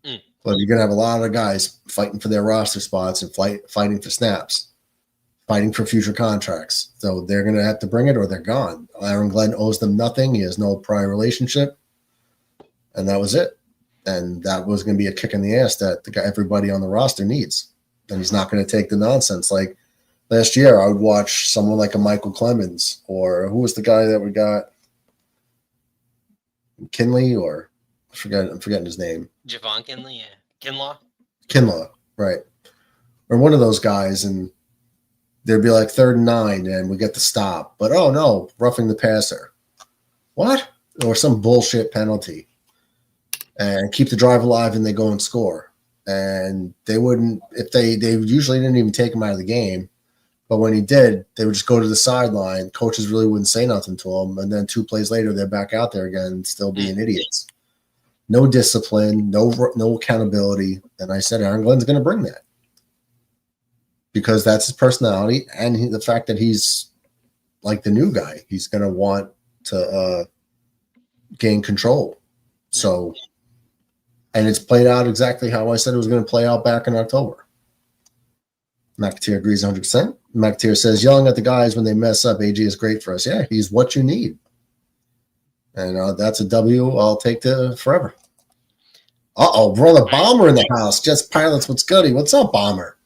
But you're gonna have a lot of guys fighting for their roster spots and fighting for snaps, fighting for future contracts. So they're gonna have to bring it or they're gone. Aaron Glenn owes them nothing. He has no prior relationship, and that was it. And that was gonna be a kick in the ass that everybody on the roster needs. And he's not gonna take the nonsense. Like last year, I would watch someone like a Michael Clemens, or who was the guy that we got? Kinley, or I'm forgetting his name. Javon Kinley, yeah. Kinlaw, right. Or one of those guys, and there'd be like 3rd and 9, and we get the stop. But, oh, no, roughing the passer. What? Or some bullshit penalty. And keep the drive alive, and they go and score. And they wouldn't – if they usually didn't even take him out of the game. But when he did, they would just go to the sideline. Coaches really wouldn't say nothing to him. And then 2 plays later, they're back out there again, still being idiots. No discipline, no accountability. And I said, Aaron Glenn's going to bring that. Because that's his personality. And the fact that he's like the new guy. He's going to want to gain control. So, and it's played out exactly how I said it was going to play out back in October. McAteer agrees 100%. McAteer says, yelling at the guys when they mess up, AG is great for us. Yeah, he's what you need. And that's a W I'll take to forever. Uh-oh, brother Bomber in the house. Jets Pilots, what's goody? What's up, Bomber?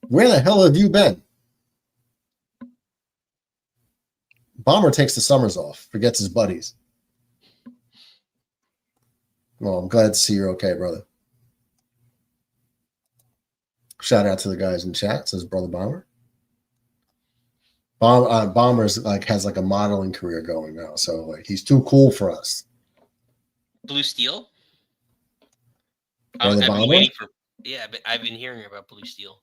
Where the hell have you been? Bomber takes the summers off, forgets his buddies. Well, I'm glad to see you're okay, brother. Shout out to the guys in chat, says Brother Bomber. Bomber's like has like a modeling career going now, so like he's too cool for us. Blue Steel? Brother I've Bomber? been waiting for but I've been hearing about Blue Steel.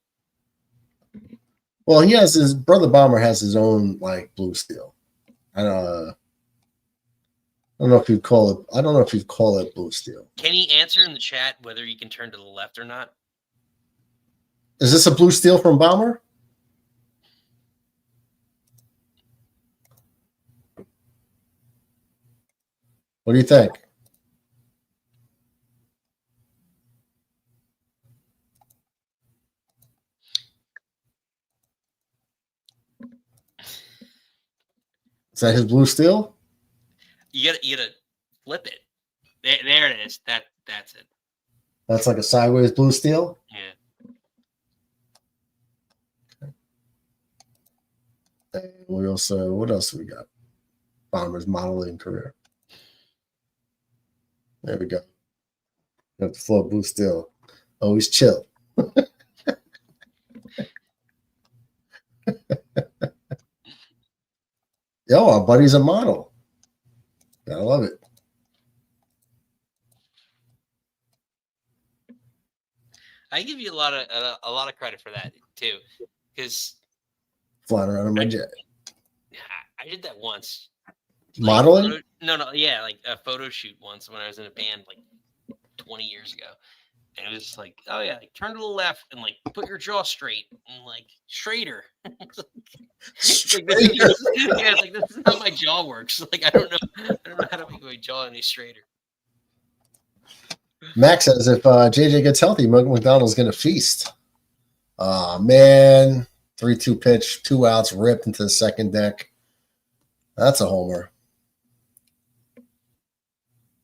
Well, he has his Brother Bomber has his own like Blue Steel. I don't know if you'd call it. I don't know if you'd call it Blue Steel. Can he answer in the chat whether you can turn to the left or not? Is this a Blue Steel from Bomber? What do you think? Is that his blue steel? You gotta flip it. There it is. That's it. That's like a sideways blue steel? Yeah. And we also, what else we got? Bomber's modeling career. There we go. Got the floor blue steel. Always chill. Yo, our buddy's a model. I love it. I give you a lot of credit for that too, because Flying around in my jet. I did that once. Modeling? No, yeah, like a photo shoot once when I was in a band like 20 years ago. And it was just like, oh yeah, like turn to the left and like put your jaw straight and like straighter. Straighter. Yeah, it's like this is how my jaw works. Like I don't know how to make my jaw any straighter. Max says if JJ gets healthy, McDonald's going to feast. Man. 3-2 pitch, 2 outs, ripped into the second deck. That's a homer.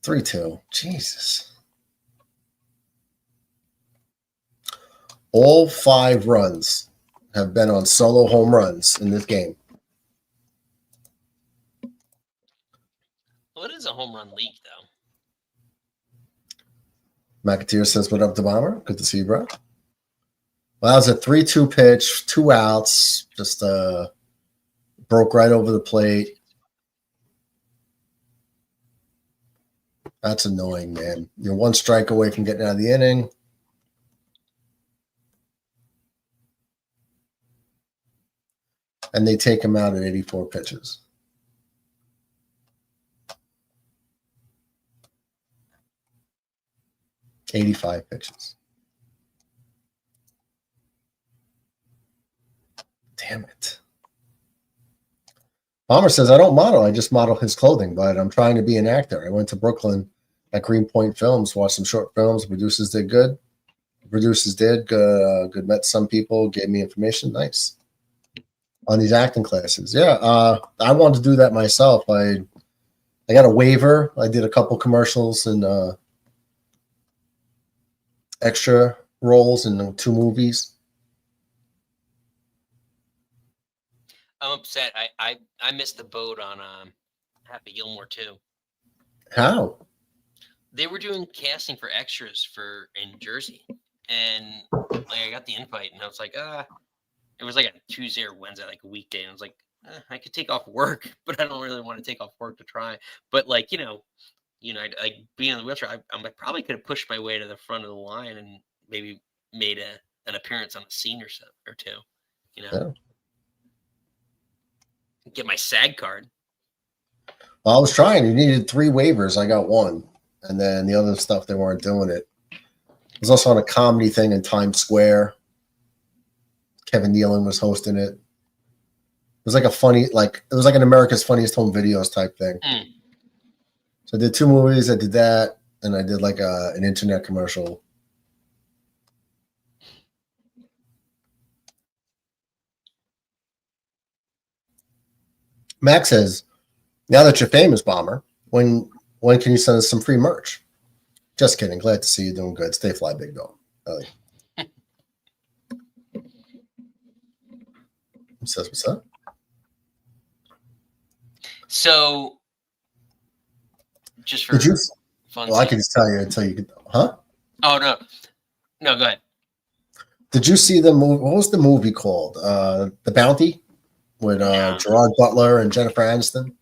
3-2. Jesus. All 5 runs have been on solo home runs in this game. Well, it is a home run league, though. McAteer says, what up, the Bomber? Good to see you, bro. Well, that was a 3-2 pitch, 2 outs, just broke right over the plate. That's annoying, man. You're 1 strike away from getting out of the inning. And they take him out at 84 pitches. $85 pitches. Damn it. Bomber says, I don't model. I just model his clothing, but I'm trying to be an actor. I went to Brooklyn at Greenpoint Films, watched some short films. Producers did good. Producers did good. Met some people, gave me information. Nice. On these acting classes. Yeah, I wanted to do that myself. I got a waiver. I did a couple commercials and extra roles in 2 movies. I'm upset. I missed the boat on Happy Gilmore too. How? They were doing casting for extras in Jersey, and like I got the invite, and I was like, it was like a Tuesday or Wednesday, like a weekday, and I was like, I could take off work, but I don't really want to take off work to try. But like I like being in the wheelchair, I probably could have pushed my way to the front of the line and maybe made an appearance on a scene or two. Yeah. Get my SAG card. Well, I was trying. You needed 3 waivers. I got 1. And then the other stuff, they weren't doing it. It was also on a comedy thing in Times Square. Kevin Nealon was hosting it. It was like it was like an America's Funniest Home Videos type thing. Mm. So I did 2 movies. I did that. And I did like an internet commercial. Max says, now that you're famous, Bomber, when can you send us some free merch? Just kidding. Glad to see you doing good. Stay fly, big dog. Ellie. Who says what's up? So, just for Did you? fun. Well, I can just tell you until you could. Huh? Oh no, go ahead. Did you see the movie? What was the movie called? The Bounty, with Gerard Butler and Jennifer Aniston.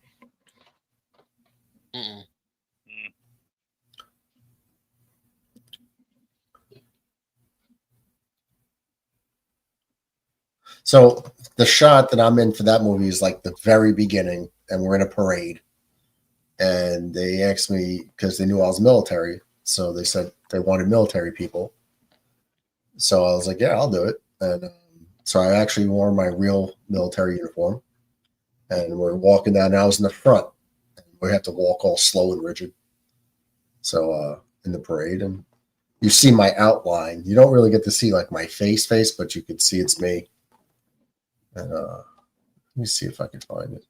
Mm-mm. So the shot that I'm in for that movie is like the very beginning, and we're in a parade. And they asked me because they knew I was military, so they said they wanted military people. So I was like, "Yeah, I'll do it." And so I actually wore my real military uniform, and we're walking down. And I was in the front. And we have to walk all slow and rigid. So in the parade, and you see my outline. You don't really get to see like my face, but you can see it's me. And let me see if I can find it.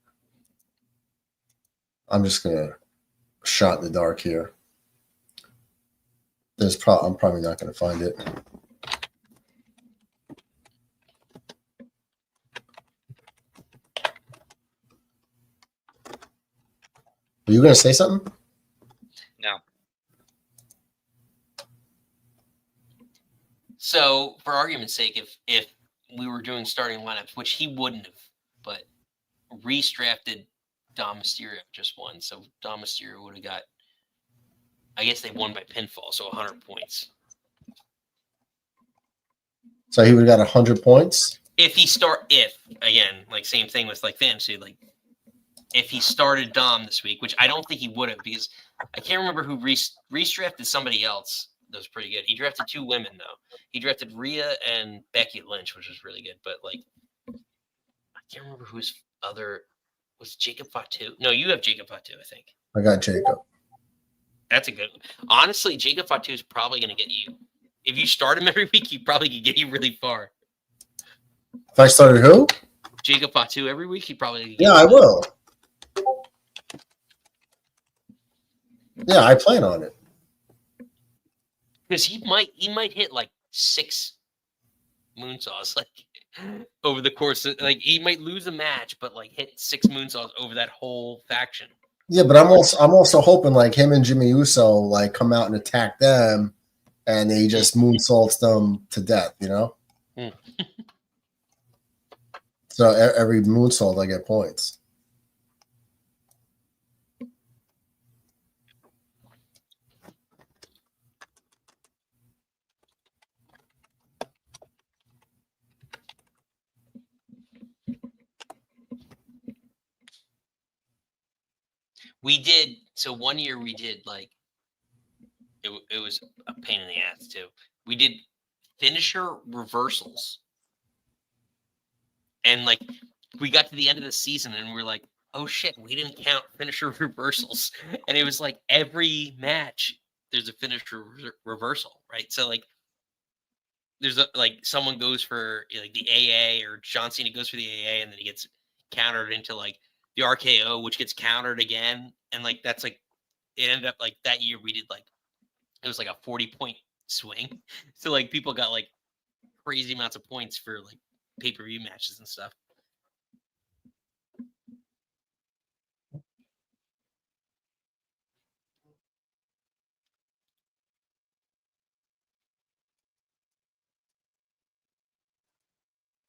I'm just gonna shot in the dark here. I'm probably not gonna find it. Are you gonna say something? No. So, for argument's sake, if we were doing starting lineups, which he wouldn't have, but Reese drafted Dom Mysterio just won, so Dom Mysterio would have got. I guess they won by pinfall, so 100 points. So he would have got 100 points. If again, like same thing with like fantasy, like if he started Dom this week, which I don't think he would have, because I can't remember who Reese drafted somebody else that was pretty good. He drafted 2 women though. He drafted Rhea and Becky Lynch, which was really good. But like, I can't remember whose other was Jacob Fatu. No, you have Jacob Fatu, I think. I got Jacob. That's a good one. Honestly, Jacob Fatu is probably going to get you. If you start him every week, he probably could get you really far. If I started who? Jacob Fatu every week, he probably. Yeah, I will. Yeah, I plan on it. Because he might hit like 6 moonsaws like over the course of, like he might lose a match, but like hit 6 moonsaws over that whole faction. Yeah, but I'm also hoping like him and Jimmy Uso like come out and attack them, and he just moonsaults them to death. You know. So every moonsault I get points. We did so one year we did like it was a pain in the ass too. We did finisher reversals. And like we got to the end of the season and we're like, oh shit, we didn't count finisher reversals. And it was like every match there's a finisher reversal, right? So like there's like someone goes for like the AA, or John Cena goes for the AA, and then he gets countered into like the RKO, which gets countered again. And like that's like it ended up like that year we did like it was like a 40-point swing. So like people got like crazy amounts of points for like pay-per-view matches and stuff.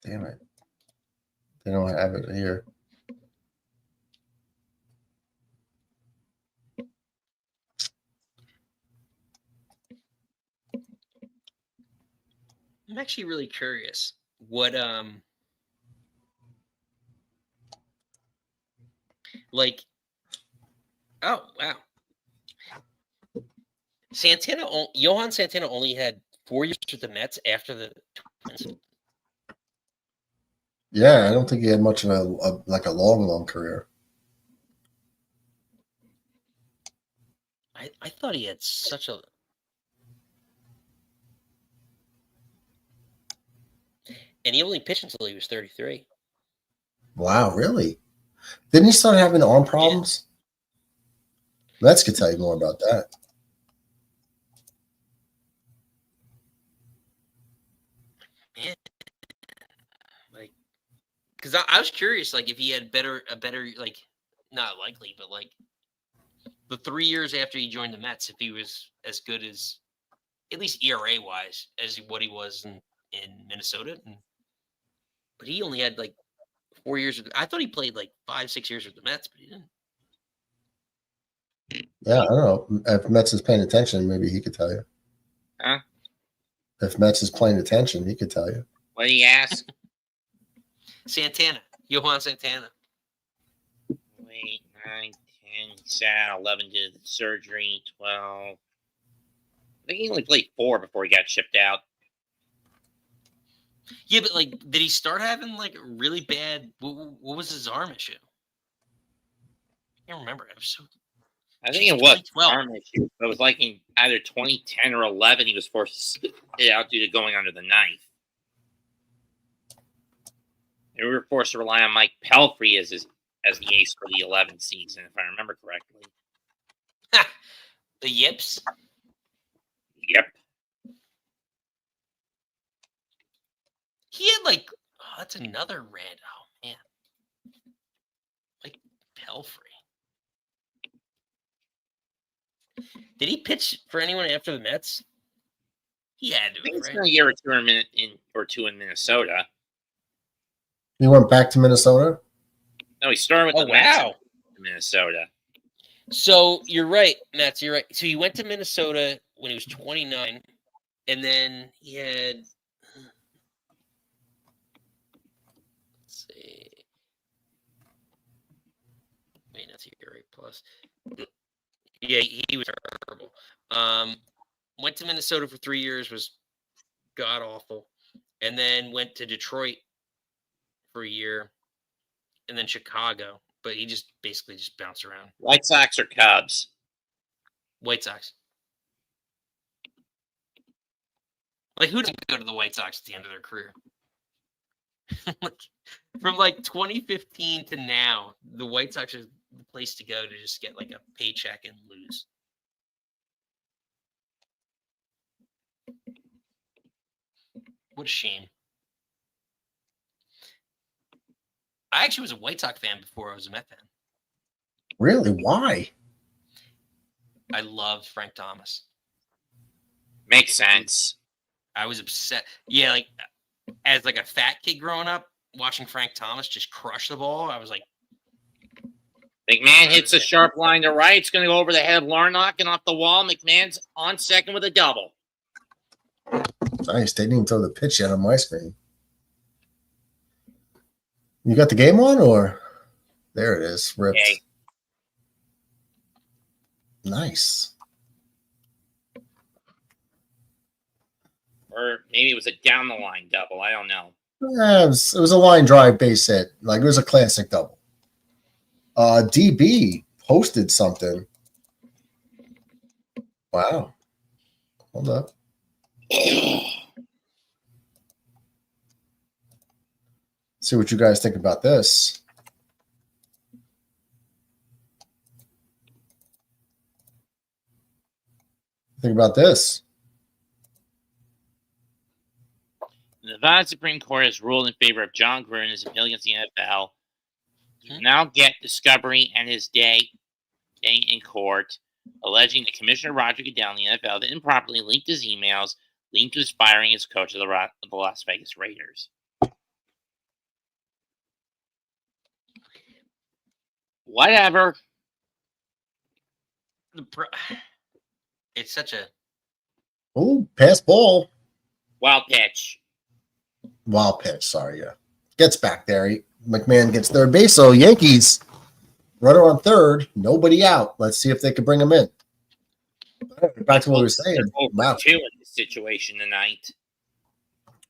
Damn it. They don't have it here. I'm actually really curious what like oh wow. Johan Santana only had 4 years with the Mets after the Twins. Yeah, I don't think he had much of a long career. I thought he had such a. And he only pitched until he was 33. Wow, really? Didn't he start having arm problems? Yeah. Let's could tell you more about that. Man, like, because I was curious, like, if he had a better, like, not likely, but like, the 3 years after he joined the Mets, if he was as good as, at least ERA wise, as what he was in Minnesota. But he only had like 4 years. I thought he played like 5-6 years with the Mets, but he didn't. Yeah, I don't know. If Mets is paying attention, maybe he could tell you. Huh? If Mets is paying attention, he could tell you. What do you ask? Santana. Johan Santana. 8, 9, 10, he sat 11 did the surgery, 12. I think he only played 4 before he got shipped out. Yeah, but like, did he start having like really bad? What was his arm issue? can't remember. It was so. I think it was 2012. arm issue. It was like in either 2010 or 11. He was forced to sit it out due to going under the knife. And we were forced to rely on Mike Pelfrey as the ace for the 11th season, if I remember correctly. The Yips. Yep. He had like, oh, that's another rant. Oh man, like Pelfrey. Did he pitch for anyone after the Mets? He had I think to, it's right? been a year or two in Minnesota. He went back to Minnesota. No, he started with Oh the Mets wow. in Minnesota. So you're right, Mets. You're right. So he went to Minnesota when he was 29, and then he had. Let's see. Wait, that's right. Plus, yeah, he was terrible. Went to Minnesota for 3 years, was god awful, and then went to Detroit for a year, and then Chicago. But he just basically just bounced around. White Sox or Cubs? White Sox. Like, who doesn't go to the White Sox at the end of their career? From like 2015 to now, the White Sox are the place to go to just get like a paycheck and lose. What a shame. I actually was a White Sox fan before I was a Met fan. Really? Why? I loved Frank Thomas. Makes sense. I was upset. Yeah, like as like a fat kid growing up, watching Frank Thomas just crush the ball, I was like, McMahon hits a sharp line to right. It's going to go over the head of Larnach and off the wall. McMahon's on second with a double. Nice. They didn't even throw the pitch yet on my screen. You got the game on, or there it is. Ripped. Okay. Nice. Or maybe it was a down the line double. I don't know. Yeah, it was a line drive base hit. Like, it was a classic double. DB posted something. Wow. Hold up. See what you guys think about this. Think about this. The Nevada Supreme Court has ruled in favor of John Gruden in his appeal against the NFL. He will now get discovery and his day in court, alleging that Commissioner Roger Goodell in the NFL that improperly leaked his emails, linked to his firing as coach of the Las Vegas Raiders. Whatever. it's such a Oh, pass ball. Wild pitch. Wild pitch. Sorry, yeah. Gets back there. McMahon gets third base. So Yankees, runner on third, nobody out. Let's see if they can bring him in. Back to what we were saying. Wow. 2 in this situation tonight.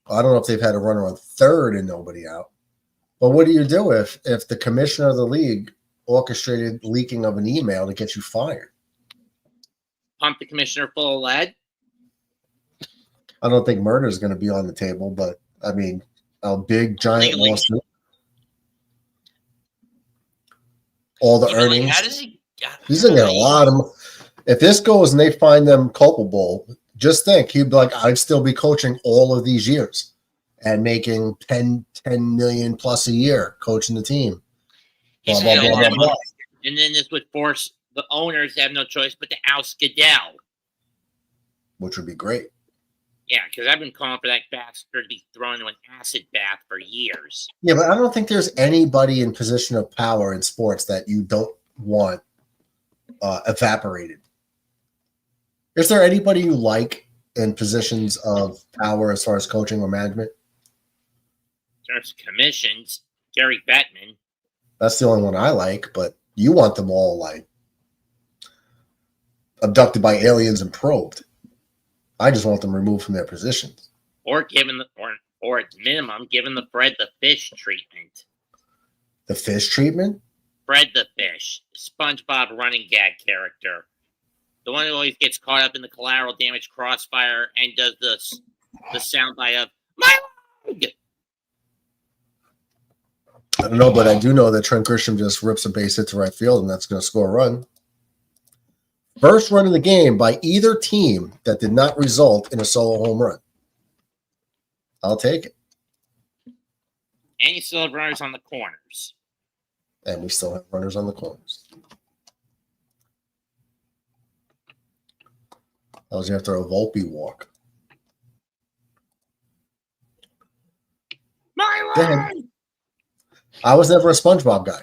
I don't know if they've had a runner on third and nobody out. But what do you do if the commissioner of the league orchestrated leaking of an email to get you fired? Pump the commissioner full of lead. I don't think murder is going to be on the table, but I mean, a big giant lawsuit. All the earnings. How does he? He's going to get a lot of. If this goes and they find them culpable, just think he'd be like, I'd still be coaching all of these years and making 10 million plus a year coaching the team. He's Blah, blah, blah, blah, blah. And then this would force the owners to have no choice but to oust Goodell. Which would be great. Yeah, because I've been calling for that bastard to be thrown into an acid bath for years. Yeah, but I don't think there's anybody in position of power in sports that you don't want evaporated. Is there anybody you like in positions of power as far as coaching or management? There's commissions. Gary Bettman. That's the only one I like, but you want them all like abducted by aliens and probed. I just want them removed from their positions. Or given the or at minimum, given the Fred the Fish treatment. The fish treatment? Fred the Fish, SpongeBob running gag character. The one who always gets caught up in the collateral damage crossfire and does the soundbite of my leg. I don't know, but I do know that Trent Grisham just rips a base hit to right field, and that's going to score a run. First run of the game by either team that did not result in a solo home run. I'll take it. And you still have runners on the corners. And we still have runners on the corners. That was after a Volpe walk. My Go leg! ahead. I was never a SpongeBob guy.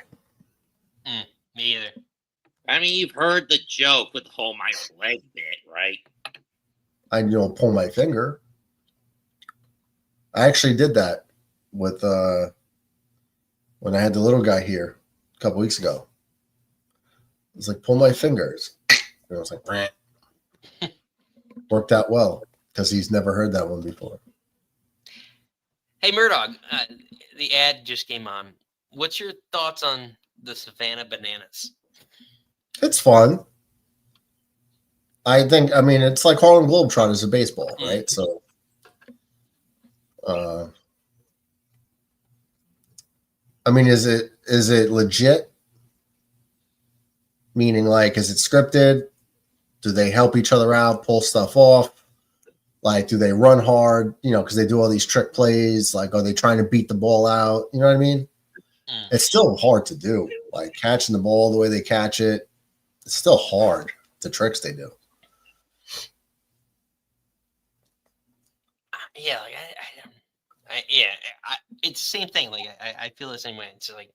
Me either. I mean, you've heard the joke with the whole my leg bit, right? I pull my finger. I actually did that with when I had the little guy here a couple weeks ago. It was like, pull my fingers. And I was like, Brant. Worked out well because he's never heard that one before. Hey, Murdoch, the ad just came on. What's your thoughts on the Savannah Bananas? It's fun. I mean, it's like Harlem Globetrotters of baseball, right? So, I mean, is it legit? Meaning, like, is it scripted? Do they help each other out, pull stuff off? Like, do they run hard? Because they do all these trick plays. Like, are they trying to beat the ball out? You know what I mean? It's still hard to do. Like, catching the ball the way they catch it. It's still hard, the tricks they do. Yeah, like it's the same thing. Like I feel the same way. It's like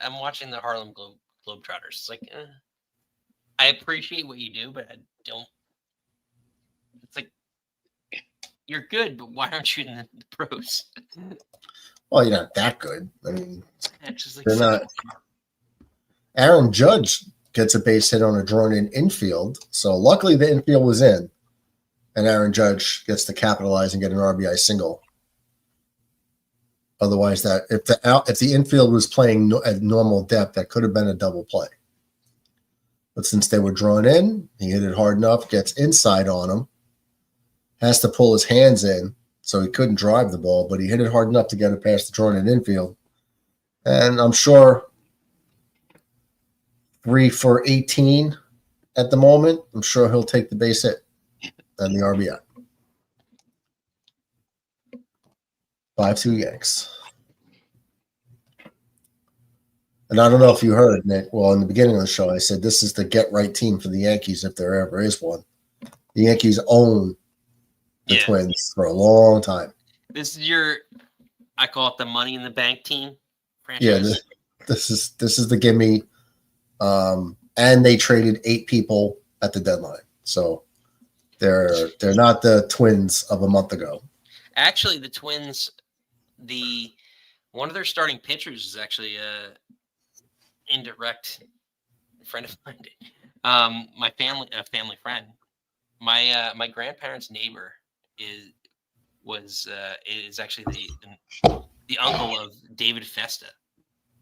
I'm watching the Harlem Globetrotters. It's like I appreciate what you do, but I don't. It's like you're good, but why aren't you in the pros? Well, you're not that good. I mean, Just like they're not. Aaron Judge gets a base hit on a drawn-in infield. So luckily the infield was in, and Aaron Judge gets to capitalize and get an RBI single. Otherwise, that if the infield was playing at normal depth, that could have been a double play. But since they were drawn in, he hit it hard enough, gets inside on him, has to pull his hands in, so he couldn't drive the ball, but he hit it hard enough to get it past the drawn-in infield. And I'm sure 3 for 18 at the moment. I'm sure he'll take the base hit and the RBI. 5-2 Yanks. And I don't know if you heard, Nick. Well, in the beginning of the show, I said this is the get-right team for the Yankees if there ever is one. The Yankees own the Twins for a long time. This is I call it the Money in the Bank team franchise. Yeah, this is the gimme. And they traded 8 people at the deadline, so they're not the Twins of a month ago. Actually, the Twins, one of their starting pitchers is actually a indirect friend of mine. My family friend. My grandparents' neighbor is actually the uncle of David Festa,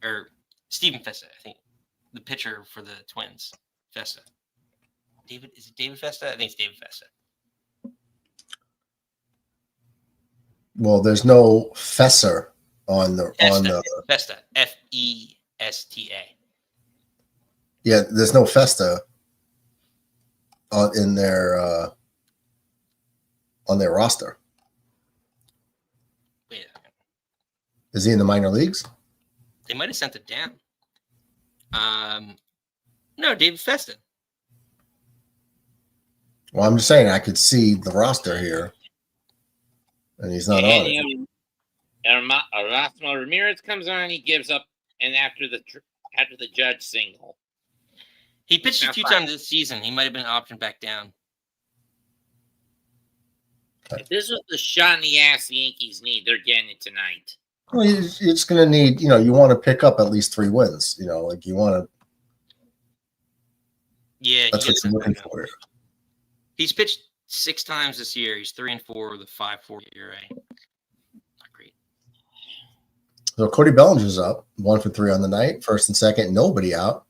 or Steven Festa, I think, the pitcher for the Twins. Festa. Is it David Festa? I think it's David Festa. Well, there's no Fesser on the Festa. Festa. Yeah, there's no Festa on their roster. Wait. Is he in the minor leagues? They might have sent it down. No, David Festa. Well, I'm just saying I could see the roster here, and he's not on it. Erasmo Ramirez comes on, he gives up, and after the Judge single, he pitched a few times this season. He might have been optioned back down. If this was the shot in the ass the Yankees need, they're getting it tonight. Well, you're just going to need, you want to pick up at least 3 wins. Like you want to. Yeah, that's what you're looking for. He's pitched 6 times this year. He's 3-4 with a 5.4 ERA. Not great. So Cody Bellinger's up 1 for 3 on the night, first and second, nobody out.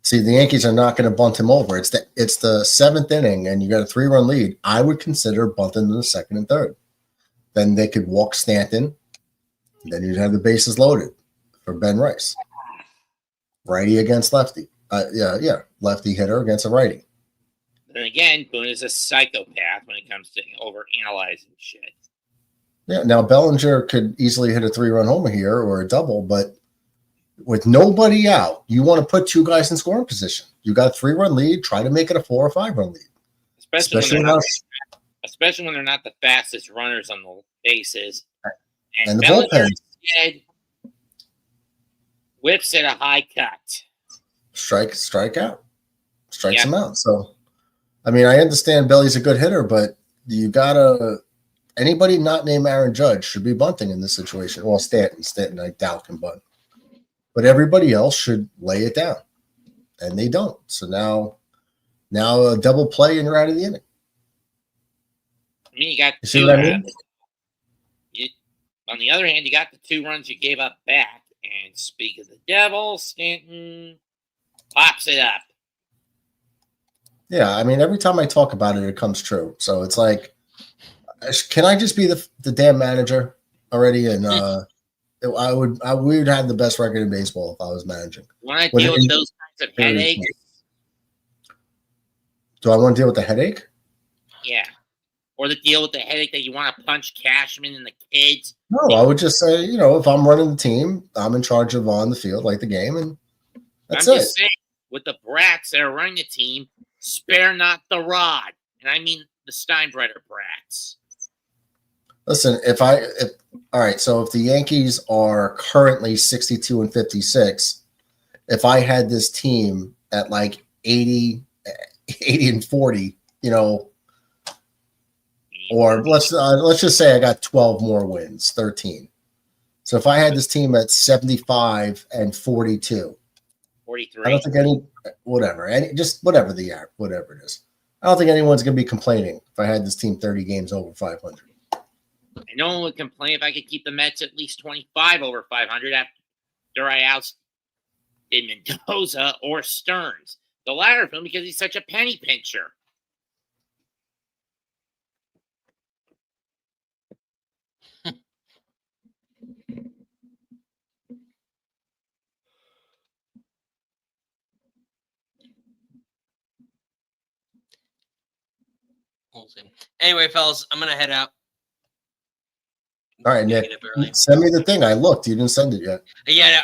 See, the Yankees are not going to bunt him over. It's the seventh inning, and you got a 3-run lead. I would consider bunting in the second and third. Then they could walk Stanton. Then you'd have the bases loaded for Ben Rice. Righty against lefty. Lefty hitter against a righty. Then again, Boone is a psychopath when it comes to over-analyzing shit. Yeah, now Bellinger could easily hit a 3-run homer here or a double, but with nobody out, you want to put 2 guys in scoring position. You got a 3-run lead, try to make it a 4 or 5-run lead. Especially when they're not the fastest runners on the bases. And the bullpen. Instead whips at a high cut. Strike out. Strikes him out. So, I mean, I understand Belly's a good hitter, but you got to – anybody not named Aaron Judge should be bunting in this situation. Well, Stanton, I doubt can bunt. But everybody else should lay it down. And they don't. So now a double play and you're out of the inning. I mean, you got you see what I mean? On the other hand, you got the 2 runs you gave up back. And speak of the devil, Stanton pops it up. Yeah, I mean, every time I talk about it, it comes true. So it's like, can I just be the damn manager already? And we would have the best record in baseball if I was managing. Want to deal with those kinds of headaches? Do I want to deal with the headache? Yeah. Or the deal with the headache that you want to punch Cashman and the kids? No, I would just say, if I'm running the team, I'm in charge of on the field, like the game, and that's I'm just saying, with the brats that are running the team, spare not the rod. And I mean the Steinbrenner brats. Listen, all right, so if the Yankees are currently 62 and 56, if I had this team at like 80 and 40, or let's just say I got 12 more wins, 13. So if I had this team at 75 and 42, 43, I don't think whatever it is. I don't think anyone's going to be complaining if I had this team 30 games over 500. And no one would complain if I could keep the Mets at least 25 over 500 after I ousted Mendoza or Stearns. The latter of them because he's such a penny pincher. We'll see. Anyway, fellas, I'm going to head out. All right, Nick, send me the thing. I looked. You didn't send it yet. Yeah,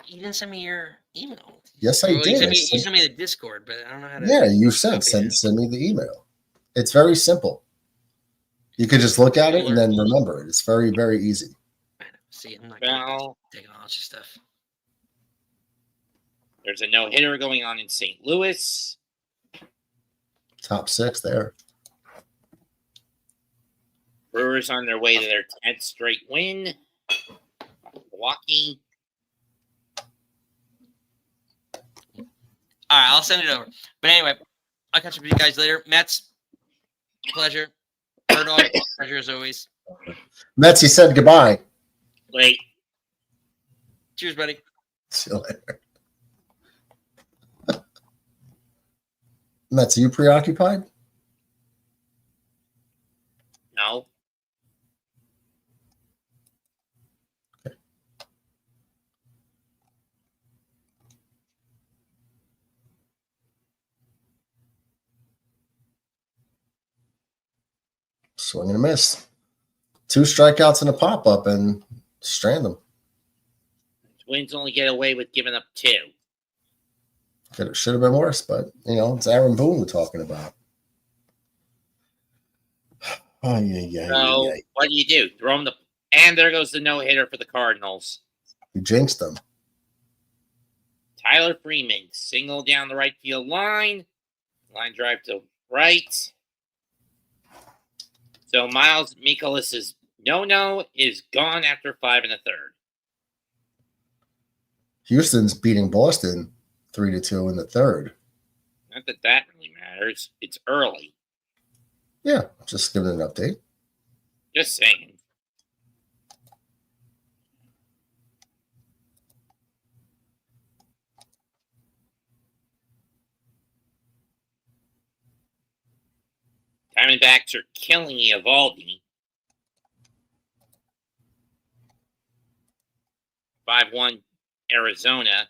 you didn't send me your email. Yes, I did. You sent me the Discord, but I don't know how to. Yeah, you said send me the email. It's very simple. You could just look at it and then remember it. It's very, very easy. See, I'm not taking all your stuff. There's a no-hitter going on in St. Louis. Top 6 there. Brewers on their way to their 10th straight win. Milwaukee. All right, I'll send it over. But anyway, I'll catch up with you guys later. Mets, pleasure. Dog, pleasure as always. Mets, he said goodbye. Wait. Cheers, buddy. See you later. Mets, are you preoccupied? No. Okay. Swing and a miss. 2 strikeouts and a pop-up and strand them. Twins only get away with giving up 2. Should have been worse, but, it's Aaron Boone we're talking about. What do you do? Throw him and there goes the no-hitter for the Cardinals. You jinxed them. Tyler Freeman, single down the right field line. Line drive to right. So Miles Mikolas's no is gone after 5 1/3. Houston's beating Boston 3-2 in the 3rd. Not that really matters. It's early. Yeah, just giving an update. Just saying. Diamondbacks are killing Eovaldi. 5-1 Arizona.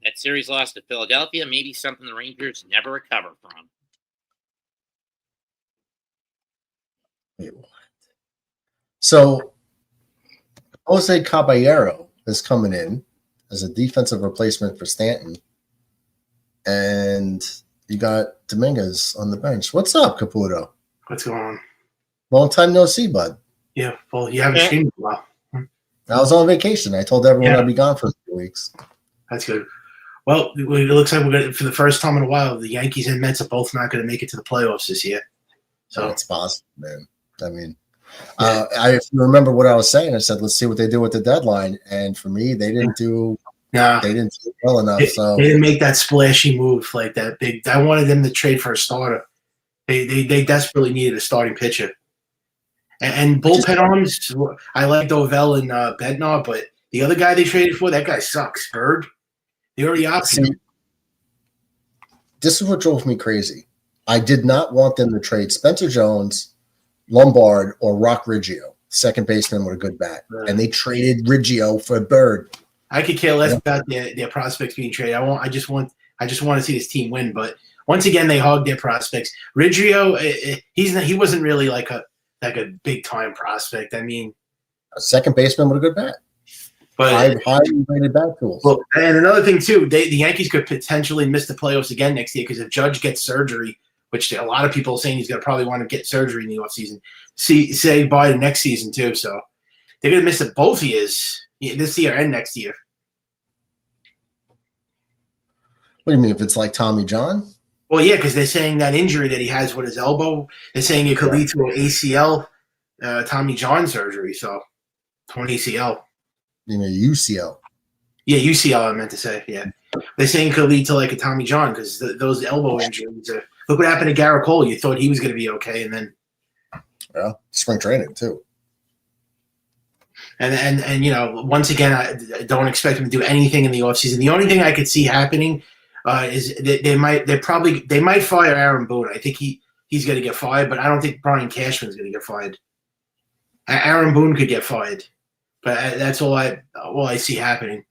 That series loss to Philadelphia, maybe something the Rangers never recover from. Wait, what? So Jose Caballero is coming in as a defensive replacement for Stanton. And you got Dominguez on the bench. What's up, Caputo? What's going on? Long time no see, bud. Yeah, well, you haven't streamed in a while. I was on vacation. I told everyone Yeah. I'd be gone for a few weeks. That's good. Well, it looks like we're going to, for the first time in a while, the Yankees and Mets are both not going to make it to the playoffs this year. So That's possible, man. I mean, if you remember what I was saying, I said, let's see what they do with the deadline. And for me, they didn't do well enough. So they didn't make that splashy move like that big. I wanted them to trade for a starter. They desperately needed a starting pitcher. And bullpen arms, I like Dovell and Bednar, but the other guy they traded for, that guy sucks. Bird. They already optioned him. This is what drove me crazy. I did not want them to trade Spencer Jones, Lombard, or Rock Riggio, second baseman with a good bat. Right. And they traded Riggio for Bird. I could care less about their prospects being traded. I just want to see this team win. But once again, they hogged their prospects. Riggio, he wasn't really like a big time prospect. I mean, A second baseman with a good bat. but Highly rated bat tools. well, and another thing too, the Yankees could potentially miss the playoffs again next year because if Judge gets surgery, which a lot of people are saying he's going to probably want to get surgery in the offseason, say by the next season too. So they're going to miss it both years, this year and next year. What do you mean if it's like Tommy John? Well, yeah, because they're saying that injury that he has with his elbow, they're saying it could lead to an ACL, Tommy John surgery. So, to an ACL. You know, UCL. Yeah, UCL, I meant to say. Yeah. They're saying it could lead to like a Tommy John because those elbow injuries. Look what happened to Garrett Cole. You thought he was going to be okay, and then. Well, spring training, too. And you know, once again, I don't expect him to do anything in the offseason. The only thing I could see happening is they might fire Aaron Boone. I think he's going to get fired, but I don't think Brian Cashman's going to get fired. Aaron Boone could get fired, but that's all I see happening.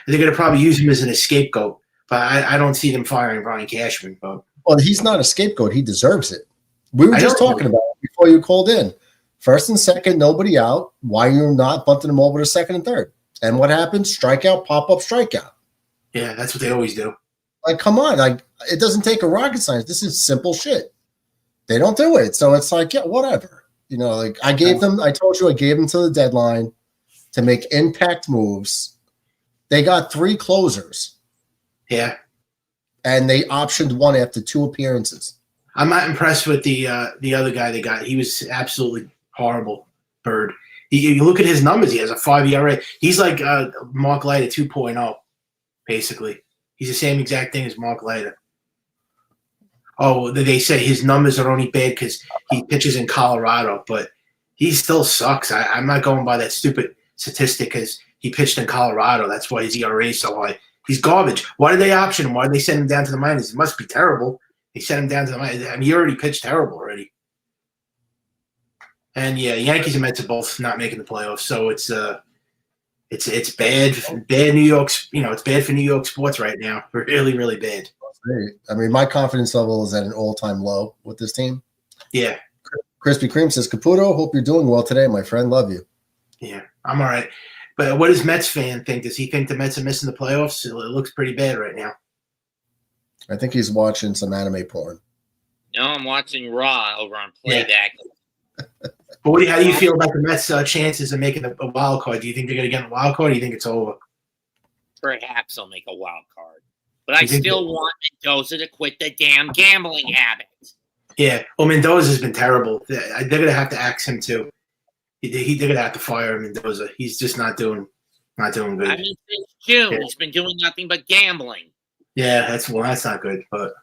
They're going to probably use him as an scapegoat, but I don't see them firing Brian Cashman. But Well, he's not a scapegoat. He deserves it. We were just talking about it before you called in. First and second, nobody out. Why you're not bunting them over to second and third? And what happens? Strikeout, pop-up, strikeout. yeah, that's what they always do. Like, come on. Like, it doesn't take a rocket science. This is simple shit. They don't do it. So it's like, yeah, whatever. You know, like I told you I gave them to the deadline to make impact moves. They got 3 closers. Yeah. And they optioned one after 2 appearances. I'm not impressed with the other guy they got. He was absolutely horrible, Bird. You look at his numbers. He has a 5 ERA. He's like Mark Leiter 2.0, basically. He's the same exact thing as Mark Leiter. Oh, they say his numbers are only bad because he pitches in Colorado, but he still sucks. I'm not going by that stupid statistic because he pitched in Colorado. That's why his ERA is so high. He's garbage. Why did they option him? Why did they send him down to the minors? It must be terrible. They sent him down to the minors. I mean, he already pitched terrible already. And yeah, Yankees and Mets are both not making the playoffs, so it's bad New York. You know, it's bad for New York sports right now. Really, really bad. I mean, my confidence level is at an all-time low with this team. Yeah. Krispy Kreme says, Caputo, hope you're doing well today, my friend. Love you. Yeah, I'm all right. But what does Mets fan think? Does he think the Mets are missing the playoffs? It looks pretty bad right now. I think he's watching some anime porn. No, I'm watching Raw over on Playback. But how do you feel about the Mets' chances of making a wild card? Do you think they're going to get a wild card, or do you think it's over? Perhaps they'll make a wild card. But I still want Mendoza to quit the damn gambling habit. Yeah. Well, Mendoza's been terrible. They're going to have to axe him too. They're going to have to fire Mendoza. He's just not doing good. I mean, since June, he's been doing nothing but gambling. Yeah, that's not good. But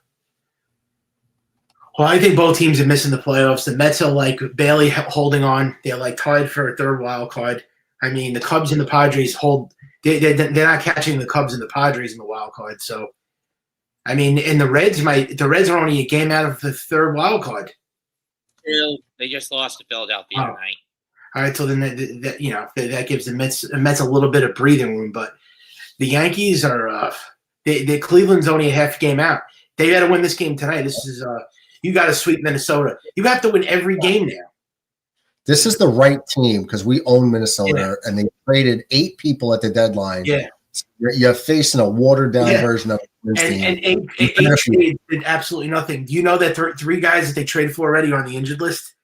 I think both teams are missing the playoffs. The Mets are like barely holding on. They're like tied for a third wild card. I mean, the Cubs and the Padres hold. They're not catching the Cubs and the Padres in the wild card. So I mean, and the Reds are only a game out of the third wild card. They just lost to Philadelphia tonight. All right, so then that gives the Mets a little bit of breathing room, but the Yankees are the Cleveland's only a half game out. They got to win this game tonight. This is you got to sweep Minnesota. You have to win every game now. This is the right team because we own Minnesota, and they traded 8 people at the deadline. Yeah, so you're facing a watered down version of this team. And 8 did absolutely nothing. Do you know that 3 guys that they traded for already are on the injured list?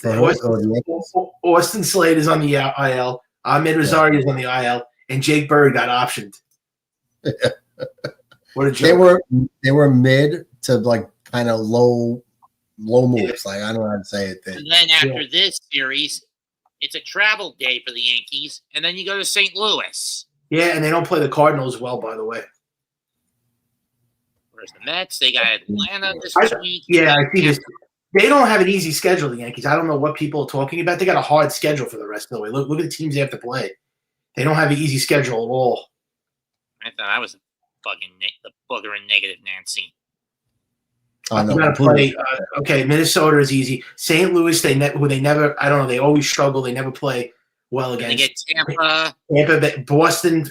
Austin Slade is on the IL. Ahmed Rosario is on the IL, and Jake Bird got optioned. What a joke! They were mid to like kind of low moves. Like I don't know how to say it. And then after this series, it's a travel day for the Yankees, and then you go to St. Louis. Yeah, and they don't play the Cardinals well, by the way. Whereas the Mets, they got Atlanta this week. Yeah, I see this. They don't have an easy schedule, the Yankees. I don't know what people are talking about. They got a hard schedule for the rest of the way. Look at the teams they have to play. They don't have an easy schedule at all. I thought I was fucking the booger and negative Nancy. Okay, Minnesota is easy. St. Louis, they never. I don't know. They always struggle. They never play well against. They get Tampa. Boston,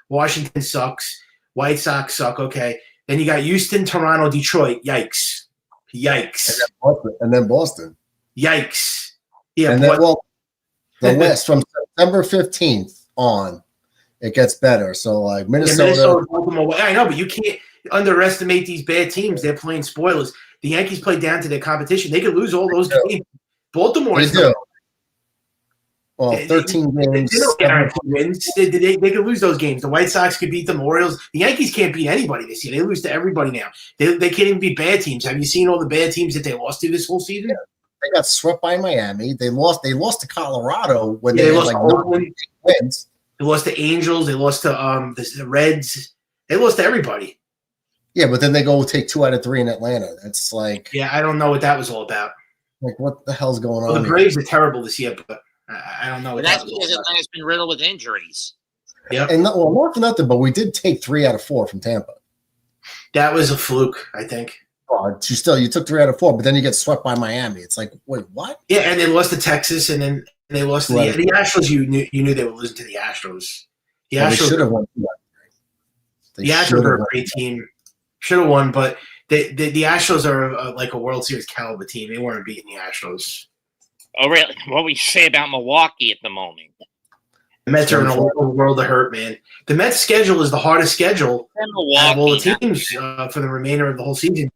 Washington sucks. White Sox suck. Okay, then you got Houston, Toronto, Detroit. Yikes! And then Boston. Yikes! Yeah, and then the West from September 15th on, it gets better. So like Minnesota. I know, but you can't underestimate these bad teams. They're playing spoilers. The Yankees play down to their competition. They could lose all those games. Baltimore is do. Well, 13 games. They don't guarantee wins. They could lose those games. The White Sox could beat the Orioles. The Yankees can't beat anybody this year. They lose to everybody now. They can't even beat bad teams. Have you seen all the bad teams that they lost to this whole season? Yeah. They got swept by Miami. They lost to Colorado when they had like 9 wins. They lost to Angels. They lost to the Reds. They lost to everybody. Yeah, but then they go take 2 out of 3 in Atlanta. That's like I don't know what that was all about. Like what the hell's going on? The Braves are terrible this year, but I don't know. That's because Atlanta's been riddled with injuries. Yeah, and not for nothing, but we did take 3 out of 4 from Tampa. That was a fluke, I think. You took 3 out of 4, but then you get swept by Miami. It's like, wait, what? Yeah, and they lost to Texas, and then they lost to the Astros. You knew they were losing to the Astros. The Astros should have won. The Astros are a great team. Should have won, but the Astros are like a World Series caliber team. They weren't beating the Astros. Oh, really? What would you say about Milwaukee at the moment? The Mets are in a world of hurt, man. The Mets' schedule is the hardest schedule of all the teams for the remainder of the whole season.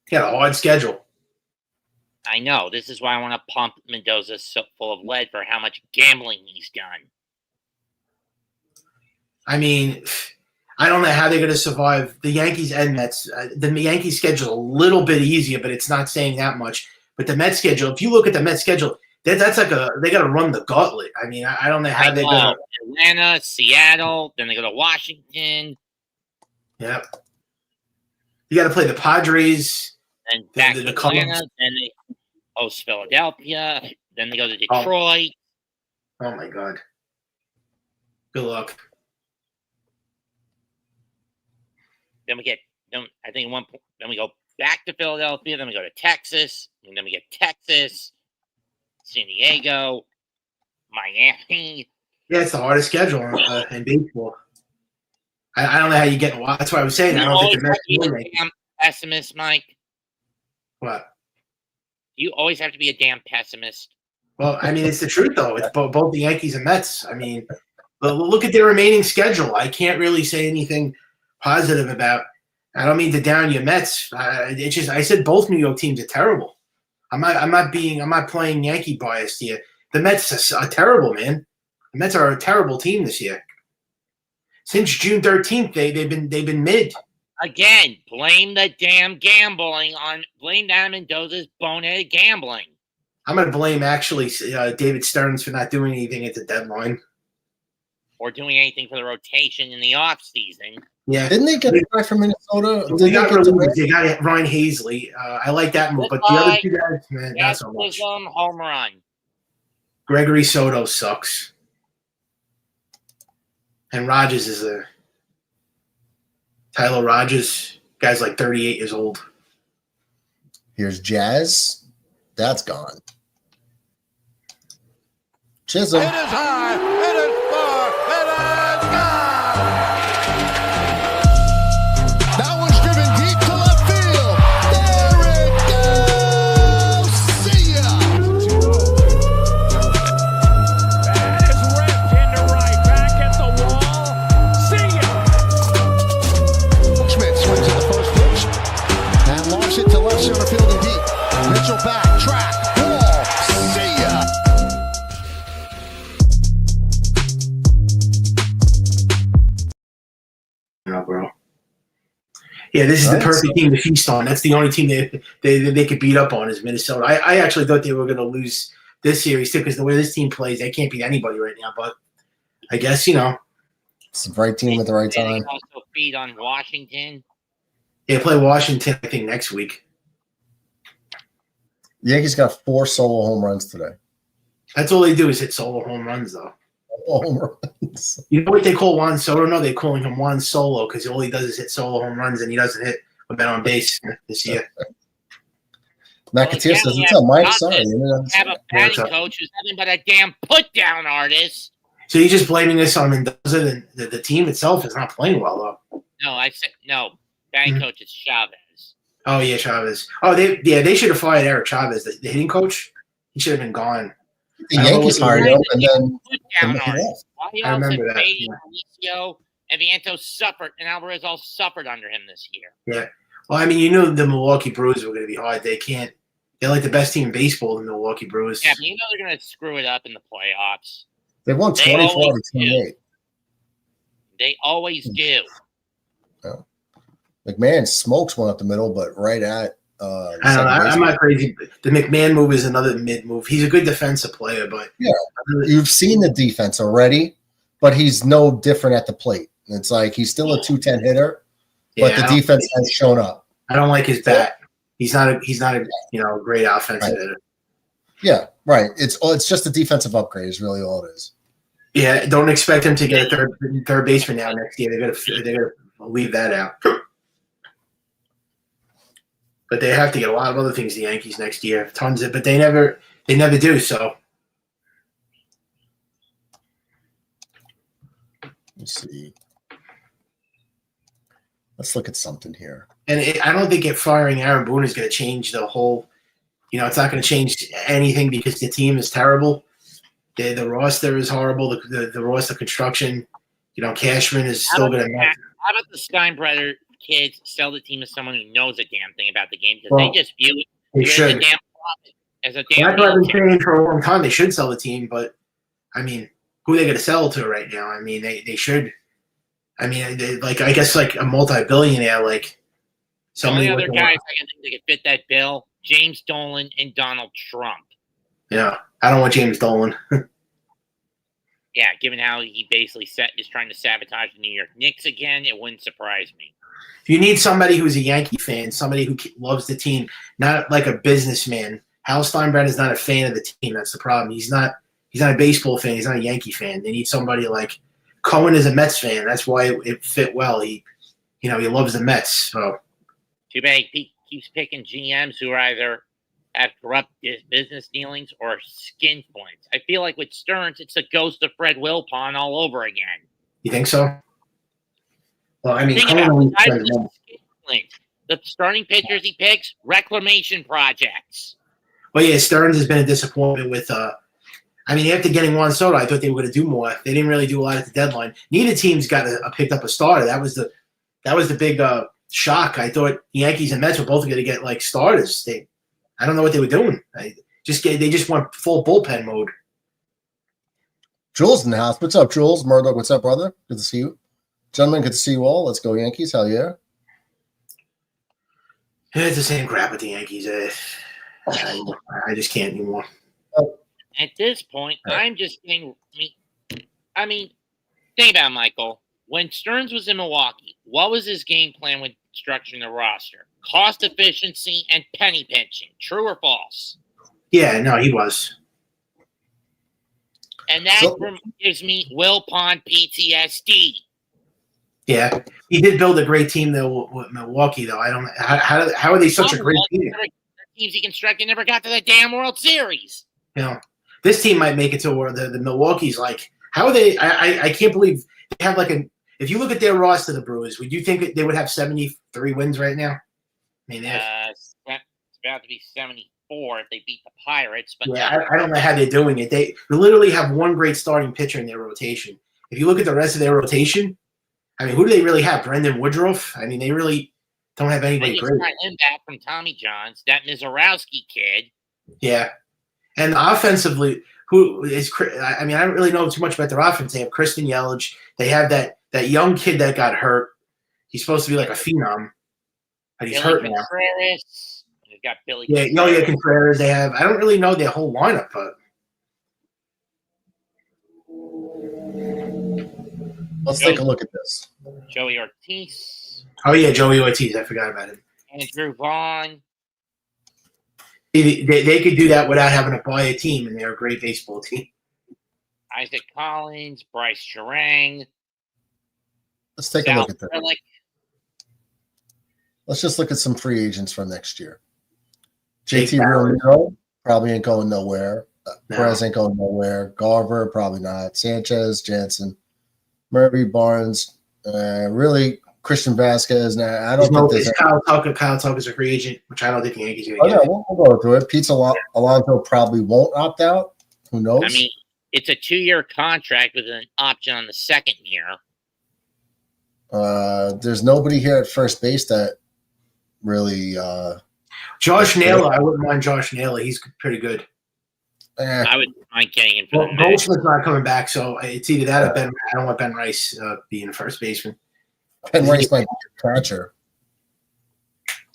Got a hard schedule. I know. This is why I want to pump Mendoza so full of lead for how much gambling he's done. I mean, I don't know how they're going to survive the Yankees and Mets. The Yankees schedule is a little bit easier, but it's not saying that much. But the Mets schedule, if you look at the Mets schedule, that's like they got to run the gauntlet. I mean, I don't know how they're going to. Atlanta, Seattle, then they go to Washington. Yep. You got to play the Padres. And back to Atlanta, then they host Philadelphia, then they go to Detroit. Oh my God. Good luck. Then we get I think at one point, then we go back to Philadelphia, then we go to Texas, and then we get Texas, San Diego, Miami. Yeah, it's the hardest schedule in baseball. I don't know how you get. That's why I was saying. I don't think the Mets be a damn pessimist, Mike. What? You always have to be a damn pessimist. Well, I mean, it's the truth, though. It's both the Yankees and Mets. I mean, but look at their remaining schedule. I can't really say anything positive about. I don't mean to down your Mets. It's just I said both New York teams are terrible. I'm not playing Yankee biased here. The Mets are terrible, man. The Mets are a terrible team this year. Since June 13th, they've been mid. Again, blame the damn gambling blame Adam Mendoza's boneheaded gambling. I'm going to blame actually David Stearns for not doing anything at the deadline. Or doing anything for the rotation in the offseason. Yeah. Didn't they get a guy from Minnesota? They got Ryan Hazley. I like that move. But the other 2 guys, man, not so much. Home run. Gregory Soto sucks. And Rogers is Tyler Rogers, guy's like 38 years old. Here's Jazz. That's gone. Chisholm. It is high. It is far. It is gone. That one's driven deep to left field. There it goes. See ya. That is ripped into right. Back at the wall. See ya. Schmidt swings at the first pitch and launches it to left center field and deep. Mitchell back, track, wall. See ya. Bro. Yeah, this is the perfect team to feast on. That's the only team they could beat up on is Minnesota. I actually thought they were going to lose this series too because the way this team plays, they can't beat anybody right now. But I guess, It's the right team at the right They time. also feed on Washington. they play Washington, I think, next week. Yankees got 4 solo home runs today. That's all they do is hit solo home runs, though. Home runs. You know what they call Juan Soto? No, they're calling him Juan Solo because all he does is hit solo home runs and he doesn't hit a bet on base this year. McAteer says Well, it's a minus. yeah, Sorry. Have a batting coach who's nothing but a damn put-down artist. So you're just blaming this on Mendoza, and the team itself is not playing well, though. No, I said no. Batting coach is Chavez. Oh, yeah, Chavez. Oh, they should have fired Eric Chavez, the hitting coach. He should have been gone. The Yankees hired him, and then Put-down Yeah. artist. Why I else remember have that, Beatty, yeah. Mauricio, and Vientos suffered, and Alvarez all suffered under him this year? Yeah. Well, I mean, you knew the Milwaukee Brewers were going to be hard. They're like the best team in baseball, the Milwaukee Brewers. Yeah, but you know they're going to screw it up in the playoffs. they won They 24 to always do. 28. They always do. McMahon smokes one up the middle, but right at I don't know. I'm second not crazy. The McMahon move is another mid move. He's a good defensive player, but base. You've seen the defense already, but he's no different at the plate. It's like he's still a 210 hitter, but yeah, the defense has shown up. I don't like his bat. He's not a great offensive hitter. Yeah, right. It's just a defensive upgrade is really all it is. Yeah, don't expect him to get a third baseman now next year. They're gonna leave that out. But they have to get a lot of other things. The Yankees next year, tons of, but they never do. So Let's see. Let's look at something here. And I don't think firing Aaron Boone is going to change the whole. It's not going to change anything because the team is terrible. The roster is horrible. The roster construction. Cashman is still going to. How about the Steinbrenner kids sell the team as someone who knows a damn thing about the game because they just view it as a damn profit, as a damn. That's what I've been saying for a long time. They should sell the team, but I mean, who are they going to sell to right now? I mean, they should. I mean, I guess like a multi-billionaire, like The only somebody. other guys I can think that could fit that bill: James Dolan and Donald Trump. Yeah, I don't want James Dolan. Yeah, given how he basically is trying to sabotage the New York Knicks again, it wouldn't surprise me. You need somebody who's a Yankee fan, somebody who loves the team, not like a businessman. Hal Steinbrenner is not a fan of the team. That's the problem. He's not a baseball fan. He's not a Yankee fan. They need somebody like Cohen is a Mets fan. That's why it fit well. He loves the Mets. So Too bad he keeps picking GMs who are either have corrupt business dealings or skinflints. I feel like with Stearns, it's the ghost of Fred Wilpon all over again. you think so? Well, I mean, Think Cohen about always it. plays Skinflints. The starting pitchers he picks, reclamation projects. Well, yeah, Stearns has been a disappointment with. After getting Juan Soto, I thought they were going to do more. They didn't really do a lot at the deadline. Neither team's got picked up a starter. That was the big shock. I thought the Yankees and Mets were both going to get like starters. I don't know what they were doing. They just went full bullpen mode. Jules in the house. What's up, Jules? Murdoch, what's up, brother? Good to see you. Gentlemen, good to see you all. Let's go Yankees. Hell yeah. It's the same crap with the Yankees. I just can't anymore. At this point, I'm just getting. I mean, think about it, Michael. When Stearns was in Milwaukee, what was his game plan with structuring the roster? Cost efficiency and penny pinching. True or false? Yeah, no, he was. And that gives me Wilpon PTSD. Yeah, he did build a great team though with Milwaukee. Though I don't how are they such a great team? The teams he constructed never got to the damn World Series. You know, this team might make it to where the Milwaukee's like, how are they? I can't believe they have like a. If you look at their roster, the Brewers, would you think they would have 73 wins right now? I mean, it's about to be 74 if they beat the Pirates. But yeah, I don't know how they're doing it. They literally have one great starting pitcher in their rotation. If you look at the rest of their rotation, I mean, who do they really have? Brendan Woodruff? I mean, they really don't have anybody great. Got him back from Tommy John's, that Mizorowski kid. Yeah. And offensively, who is? I mean, I don't really know too much about their offense. They have Kristen Yelich. They have that young kid that got hurt. He's supposed to be like a phenom, but he's hurt now. They've got Billy. Yeah, Yoya Contreras. They have. I don't really know their whole lineup, but let's take a look at this. Joey Ortiz. Oh yeah, Joey Ortiz. I forgot about him. Andrew Vaughn. They could do that without having to buy a team, and they're a great baseball team. Isaac Collins, Bryce Charang. Let's take a look at that. Like, let's just look at some free agents from next year. JT Realmuto probably ain't going nowhere. Perez ain't going nowhere. Garver probably not. Sanchez, Jansen, Murray, Barnes. Really, Christian Vasquez. Now I don't think there's Kyle Tucker. Kyle Tucker's a free agent, which I don't think the Yankees are going to get. We'll go through it. Pete Alonso probably won't opt out. Who knows? I mean, it's a 2-year contract with an option on the second year. There's nobody here at first base that really. Josh Naylor, I wouldn't mind Josh Naylor. He's pretty good. I would mind getting him for the Goldschmidt's not coming back, so it's either that or Ben. I don't want Ben Rice being the first baseman. Ben Rice might be a catcher.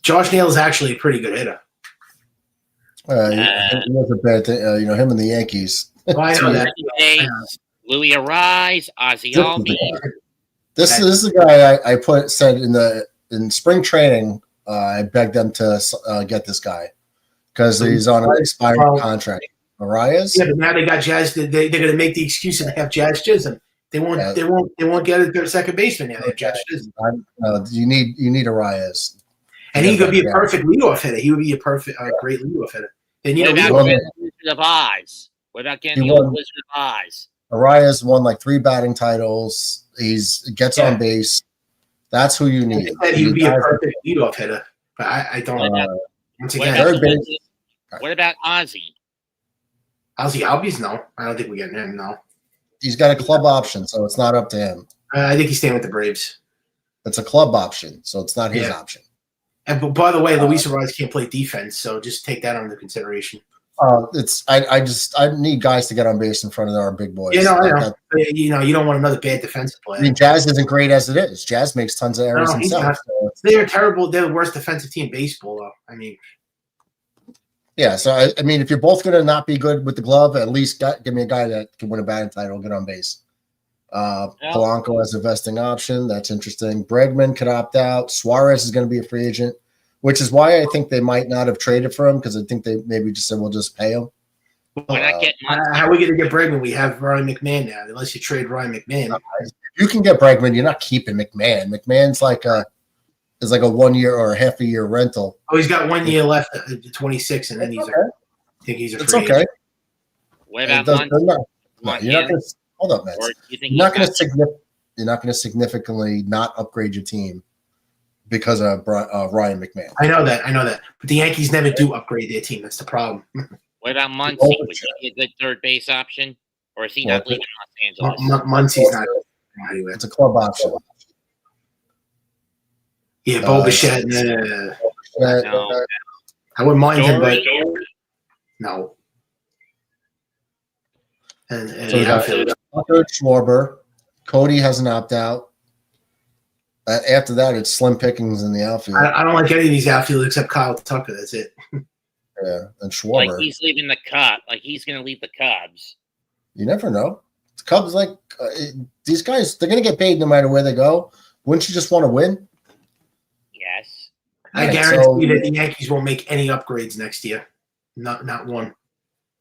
Josh Naylor's actually a pretty good hitter. He was a bad thing. Him and the Yankees. Well, I know that. Louis Arise, Ozzie Albies. This is the guy I said in spring training. I begged them to get this guy because he's on an expiring contract. Arias? Yeah, but now they got Jazz. They're going to make the excuse that they have Jazz Chisholm. They won't get it their second baseman now. They have Jazz Chisholm. You need Arias, and he could be a perfect leadoff hitter. He would be a great leadoff hitter. They need a leadoff hitter. Wizard of Eyes. What about getting the old Wizard of Eyes? Arias won like 3 batting titles. He gets on base. That's who you need. He would be a perfect leadoff hitter, but I don't. Once again, third base. What about Ozzie? Ozzie Albies? No, I don't think we're getting him. No, he's got a club option, so it's not up to him. I think he's staying with the Braves. It's a club option, so it's not his option. And by the way, Luis Arias can't play defense, so just take that under consideration. I need guys to get on base in front of our big boys. I know. You don't want another bad defensive player. I mean, Jazz isn't great as it is. Jazz makes tons of errors himself. So they're terrible. They're the worst defensive team in baseball, though. I mean, yeah. So I mean, if you're both going to not be good with the glove, at least give me a guy that can win a batting title, get on base. Polanco has a vesting option. That's interesting. Bregman could opt out. Suarez is going to be a free agent, which is why I think they might not have traded for him because I think they maybe just said we'll just pay him. How are we going to get Bregman? We have Ryan McMahon now. Unless you trade Ryan McMahon, you can get Bregman. You're not keeping McMahon. McMahon's like a 1 year or a half a year rental. Oh, he's got 1 year left at 26, and then I think he's a free agent. It's okay. What about you're not going to hold up, man. You're not going to significantly not upgrade your team because of Ryan McMahon. I know that. But the Yankees never do upgrade their team. That's the problem. What about Muncy? Would he be a good third base option? Or is he not leaving Los Angeles? Muncy's not. It's a club option. Yeah, Bo Bichette. No. I wouldn't mind him, but no. And so we got Schwarber. Cody has an opt-out. After that, it's slim pickings in the outfield. I don't like any of these outfielders except Kyle Tucker. That's it. Yeah, and Schwarber. Like he's leaving the Cubs. Like he's going to leave the Cubs. You never know. The Cubs, these guys, they're going to get paid no matter where they go. Wouldn't you just want to win? Yes. I guarantee that the Yankees won't make any upgrades next year. Not one.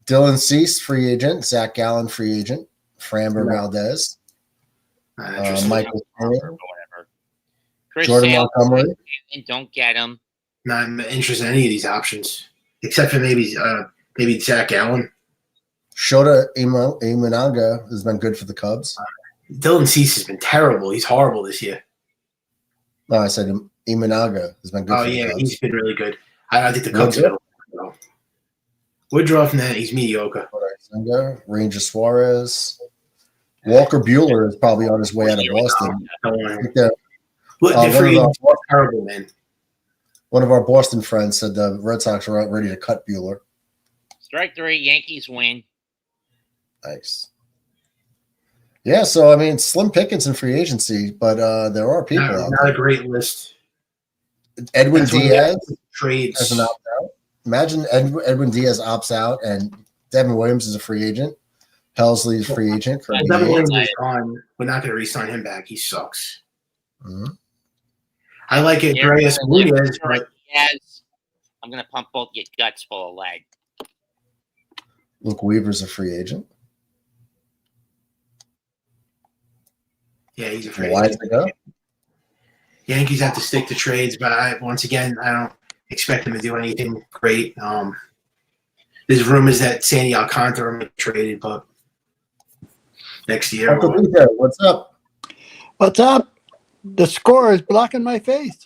Dylan Cease, free agent. Zach Gallen, free agent. Framber Valdez. Michael or whatever. Chris Jordan Sale, Montgomery. don't get him. Not interested in any of these options, except for maybe Zach Allen. Shota Imanaga has been good for the Cubs. Dylan Cease has been terrible. He's horrible this year. No, I said Imanaga has been good Oh for the yeah, Cubs. he's been really good. I think the Cubs are Woodruff? going to Woodruff, man, he's mediocre. Ranger Suarez. Walker Buehler is probably on his way out of Boston. Don't want him. Yeah. Look, one, they're of our, terrible, man. one of our Boston friends said the Red Sox are ready to cut Buehler. Strike 3, Yankees win. Nice. Yeah, so I mean, slim pickings in free agency, but there are people out Not there. a great list. Edwin That's when Diaz trades. has an opt out. Imagine Edwin Diaz opts out and Devin Williams is a free agent. Helsley is a free agent. Well, Devin Williams is gone. We're not going to re-sign him back. He sucks. Mm-hmm. I like it, Andreas Munoz, but Yes. I'm going to pump both your guts full of lead. Luke Weaver's a free agent. yeah, he's a free Why agent. does it go? Yankees have to stick to trades, but I don't expect them to do anything great. There's rumors that Sandy Alcantara might be traded, but next year. Uncle BJ, what's up? What's up? The score is blocking my face.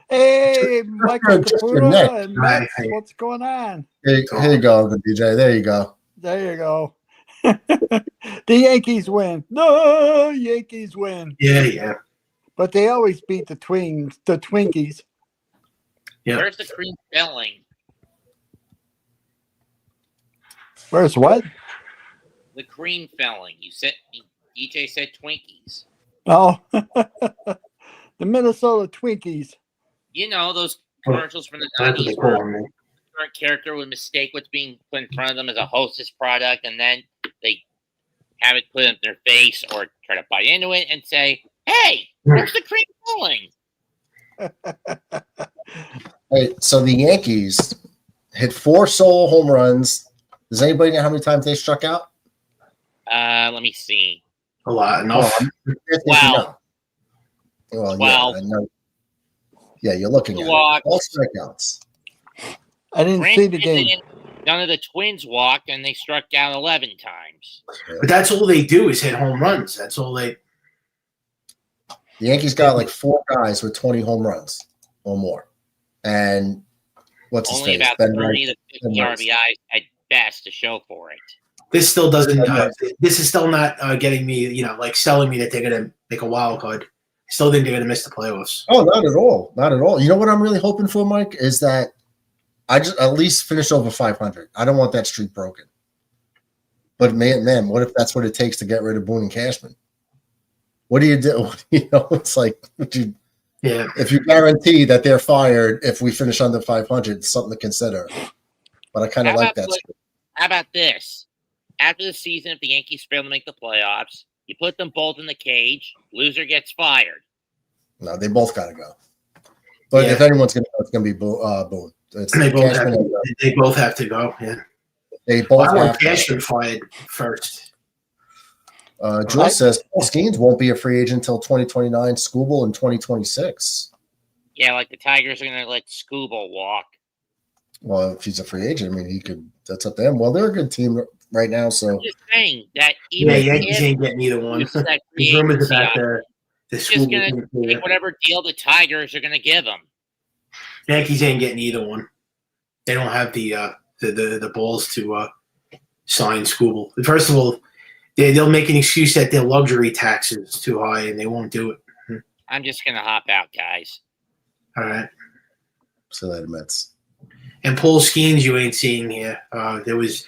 Hey, Michael Just your neck. Caputo and Max, what's going on? Here you go, Uncle BJ. There you go. There you go. The Yankees win. No, Yankees win. Yeah. But they always beat the Twinkies. Yeah. Where's the cream filling? Where's what? The cream filling. DJ said Twinkies. Oh, the Minnesota Twinkies. You know, those commercials from the That's what they 90s call where them, man. a current character would mistake what's being put in front of them as a Hostess product, and then they have it put in their face or try to bite into it and say, hey, where's the cream filling? Hey, so the Yankees hit 4 solo home runs. Does anybody know how many times they struck out? Let me see. A lot. Enough. Wow. Well, Wow. yeah, I know. Yeah, you're looking at Walked. it. All strikeouts. I didn't see the game. None of the Twins walked, and they struck out 11 times. But that's all they do is hit home runs. That's all they. The Yankees got like 4 guys with 20 home runs or more. And what's his Only face? about Ben 30 Rice. to 50 RBIs at best to show for it. This still doesn't. This is still not getting me. Like selling me that they're gonna make a wild card. Still think they're gonna miss the playoffs. Oh, not at all. Not at all. You know what I'm really hoping for, Mike, is that I just at least finish over 500. I don't want that streak broken. But man, what if that's what it takes to get rid of Boone and Cashman? What do you do? It's like if you guarantee that they're fired if we finish under 500, it's something to consider. But I kind of like that. How about this? After the season, if the Yankees fail to make the playoffs, you put them both in the cage. Loser gets fired. No, they both got to go. But if anyone's going to go, it's going to be Boone. They both have to go. Yeah. They both have to Cashman fired first. Joyce says Paul Skeens won't be a free agent until 2029, Skubal in 2026. Yeah, like the Tigers are going to let Skubal walk. Well, if he's a free agent, I mean, he could. That's up to him. Well, they're a good team right now, so. I'm just saying that even Yankees ain't getting either one. There's rumors about the just going to take whatever deal the Tigers are going to give them. Yankees ain't getting either one. They don't have the balls to sign Skubal. First of all, they'll make an excuse that their luxury tax is too high, and they won't do it. I'm just going to hop out, guys. All right. So that admits. And Paul Skeens, you ain't seeing here. There's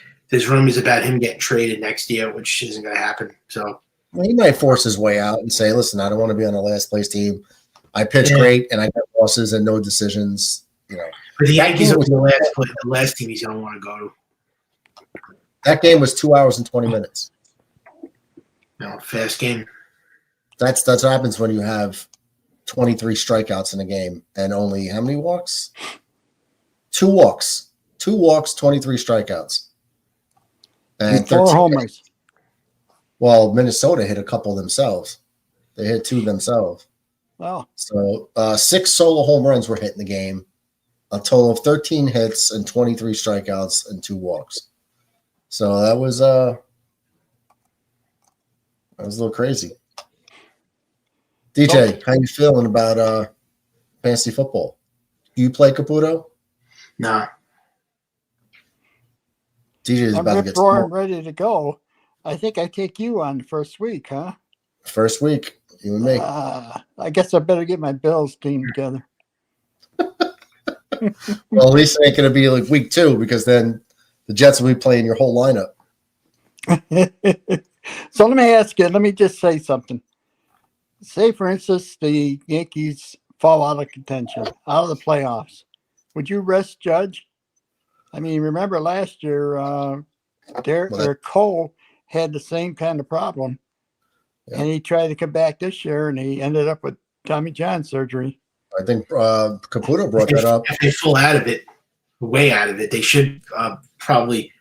rumors about him getting traded next year, which isn't going to happen. So he might force his way out and say, "Listen, I don't want to be on the last place team. I pitch great, and I got losses and no decisions." But the Yankees are the last team he's going to want to go to. That game was 2 hours and 20 minutes. Fast game. That's what happens when you have 23 strikeouts in a game and only how many walks? 2 walks. 2 walks, 23 strikeouts. And 4 homers. Well, Minnesota hit a couple themselves. They hit 2 themselves. Oh, So 6 solo home runs were hit in the game. A total of 13 hits and 23 strikeouts and 2 walks. So that was a little crazy. DJ, how you feeling about fantasy football? Do you play Caputo? Nah. DJ is I'm about to rip get roaring, smoked. ready to go. I think I take you on the first week, huh? First week, you and me. I guess I better get my Bills team together. Well, at least it ain't going to be like week 2 because then the Jets will be playing your whole lineup. So let me ask you, let me just say something. Say, for instance, the Yankees fall out of contention, out of the playoffs. Would you rest Judge? I mean, remember last year, Cole had the same kind of problem. Yeah. And he tried to come back this year, and he ended up with Tommy John surgery. I think Caputo brought that up. If they fall out of it, way out of it, they should probably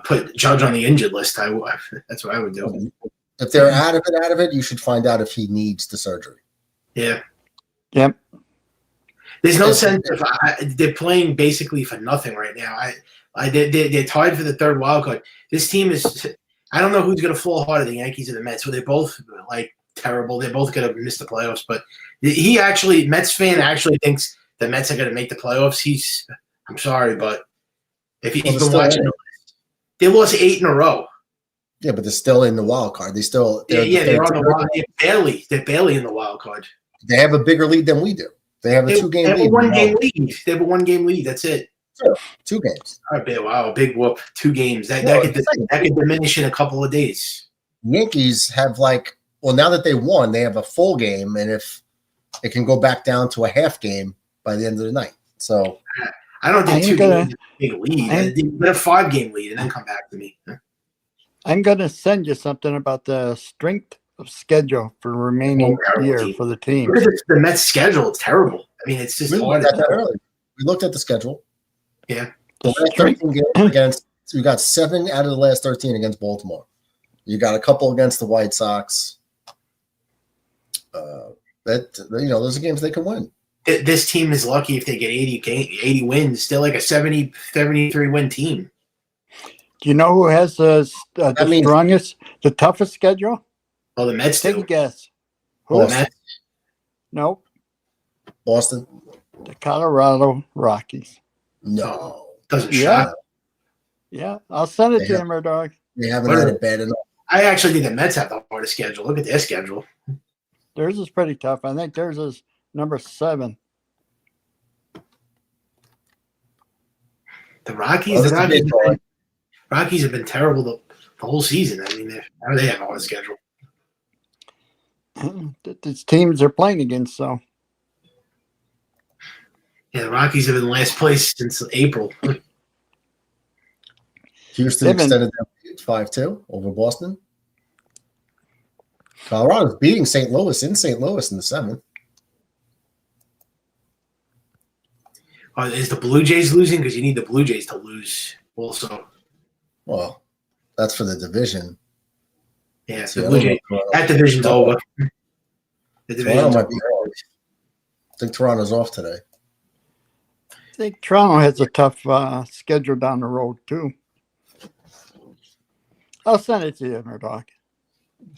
put Judge on the injured list. That's what I would do. If they're out of it, you should find out if he needs the surgery. Yeah. Yep. There's no sense of they're playing basically for nothing right now. They're tied for the 3rd wild card. This team is. I don't know who's going to fall harder, the Yankees or the Mets. So they're both like terrible. They're both going to miss the playoffs. But Mets fan actually thinks the Mets are going to make the playoffs. I'm sorry, but if he's been watching, they lost 8 in a row. Yeah, but they're still in the wild card. They're on the wild. They're barely in the wild card. They have a bigger lead than we do. They have a 2-game lead. They have a 1-game lead. That's it. Sure. 2 games. Wow, big whoop. 2 games. That could diminish in a couple of days. Yankees have now that they won, they have a full game, and if it can go back down to a half game by the end of the night. So I don't think 2 games is a big lead. Get a 5-game lead and then come back to me. I'm going to send you something about the strength of schedule for remaining year for the team. Look at the Mets schedule. It's terrible. I mean, it's just hard. We looked at the schedule. Yeah. The last 13 games against – so you got 7 out of the last 13 against Baltimore. You got a couple against the White Sox. Those are games they can win. This team is lucky if they get 80 wins. They're like a 73 win team. Do you know who has the strongest, the toughest schedule? Oh, the Mets Take do. a guess. The Mets? Nope. Boston? The Colorado Rockies. No. Doesn't shock. Yeah. I'll send it to you, Murdoch. They haven't had it bad enough. I actually think the Mets have the hardest schedule. Look at their schedule. Theirs is pretty tough. I think theirs is number 7. The Rockies have been terrible the whole season. I mean, they have a hard schedule. These teams they're playing against, so. Yeah, the Rockies have been in last place since April. Houston extended their 5-2 over Boston. Colorado's beating St. Louis in St. Louis in the 7th. Is the Blue Jays losing? Because you need the Blue Jays to lose also. Well, that's for the division. Yeah, the Blue Jays. That division's over. The division's over. I think Toronto's off today. I think Toronto has a tough schedule down the road, too. I'll send it to you, Murdoch.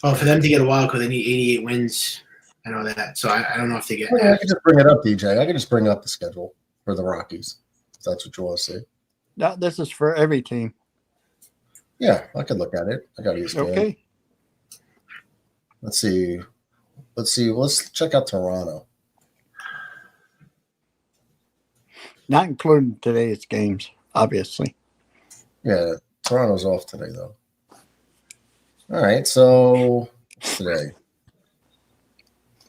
Oh, for them to get a wild card, they need 88 wins. I know that. So I don't know if they get I can just bring it up, DJ. I can just bring up the schedule for the Rockies, if that's what you want to see. No, this is for every team. Yeah, I could look at it. I got ESPN. Okay. Let's see. Let's check out Toronto. Not including today's games, obviously. Yeah, Toronto's off today, though. All right, so what's today?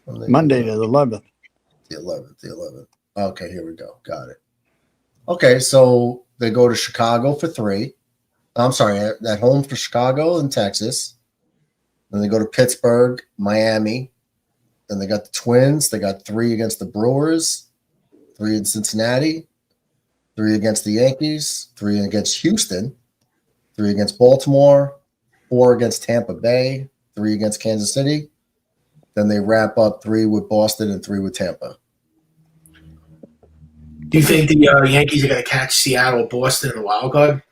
Monday the 11th. The 11th. Okay, here we go. Got it. Okay, so they go to Chicago for 3. I'm sorry, at home for Chicago and Texas. Then they go to Pittsburgh, Miami. Then they got the Twins. They got 3 against the Brewers, 3 in Cincinnati, 3 against the Yankees, 3 against Houston, 3 against Baltimore, 4 against Tampa Bay, 3 against Kansas City, Then they wrap up 3 with Boston and 3 with Tampa. Do you think the Yankees are going to catch Seattle, Boston in the wild card?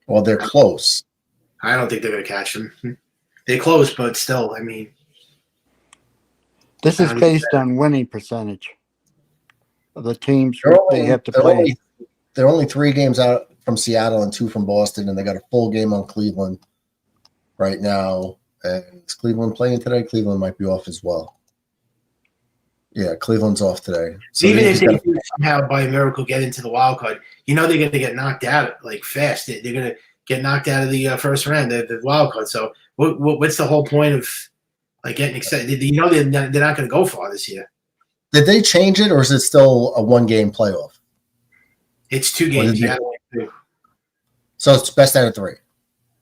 Well, they're close. I don't think they're going to catch them. They're close, but still, I mean. This is based on winning percentage of the teams they have to play. They're only 3 games out from Seattle and 2 from Boston, and they got a full game on Cleveland right now. And is Cleveland playing today? Cleveland might be off as well. Yeah, Cleveland's off today. So even if they do somehow by a miracle get into the wild card, they're going to get knocked out like fast. They're going to get knocked out of the first round, the wild card. So what's the whole point of like getting excited? They're not going to go far this year. Did they change it, or is it still a 1-game playoff? It's 2 games. Yeah. So it's best out of 3.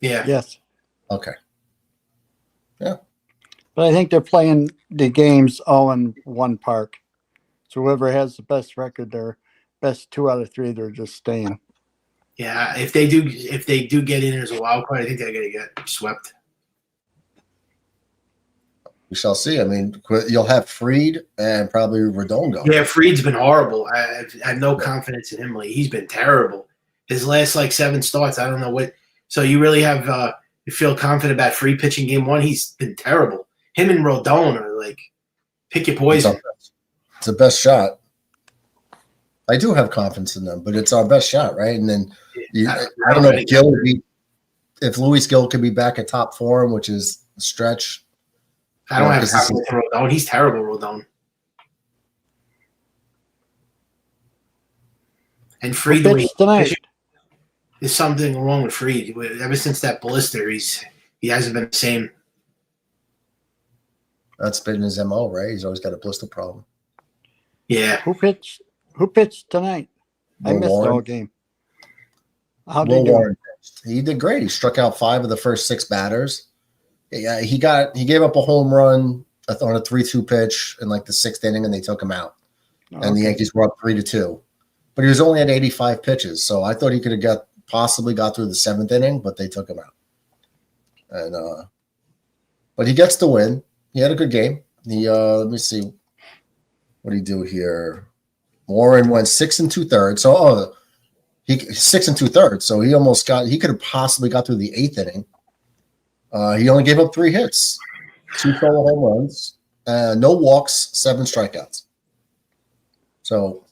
Yeah. Yes. Okay. Yeah. But I think they're playing the games all in one park. So whoever has the best record, their best 2 out of 3, they're just staying. Yeah, if they do get in as a wild card, I think they're going to get swept. We shall see. I mean, you'll have Fried and probably Rodon going. Yeah, Fried's been horrible. I have no confidence in him. Like, he's been terrible. His last 7 starts, I don't know what. So you really have you feel confident about Fried pitching game 1? He's been terrible. Him and Rodon are like, pick your poison. It's the best shot. I do have confidence in them, but it's our best shot, right? And then I don't know if Gill would be, if Luis Gill could be back at top form, which is a stretch. I don't have confidence in Rodon. He's terrible, Rodon. And Fried, there's something wrong with Fried. Ever since that blister, he hasn't been the same. That's been his MO, right? He's always got a blister problem. Yeah. Who pitched tonight? I missed the whole game. How did he do? He did great. He struck out 5 of the first 6 batters. Yeah, he gave up a home run on a 3-2 pitch in like the 6th inning, and they took him out. And the Yankees were up 3-2. But he was only at 85 pitches, so I thought he could have possibly got through the 7th inning, but they took him out. And but he gets the win. He had a good game. He let me see what did he do here. Warren went 6 2/3. So he 6 2/3. So he could have possibly got through the 8th inning. He only gave up 3 hits, 2 solo home runs, no walks, 7 strikeouts. So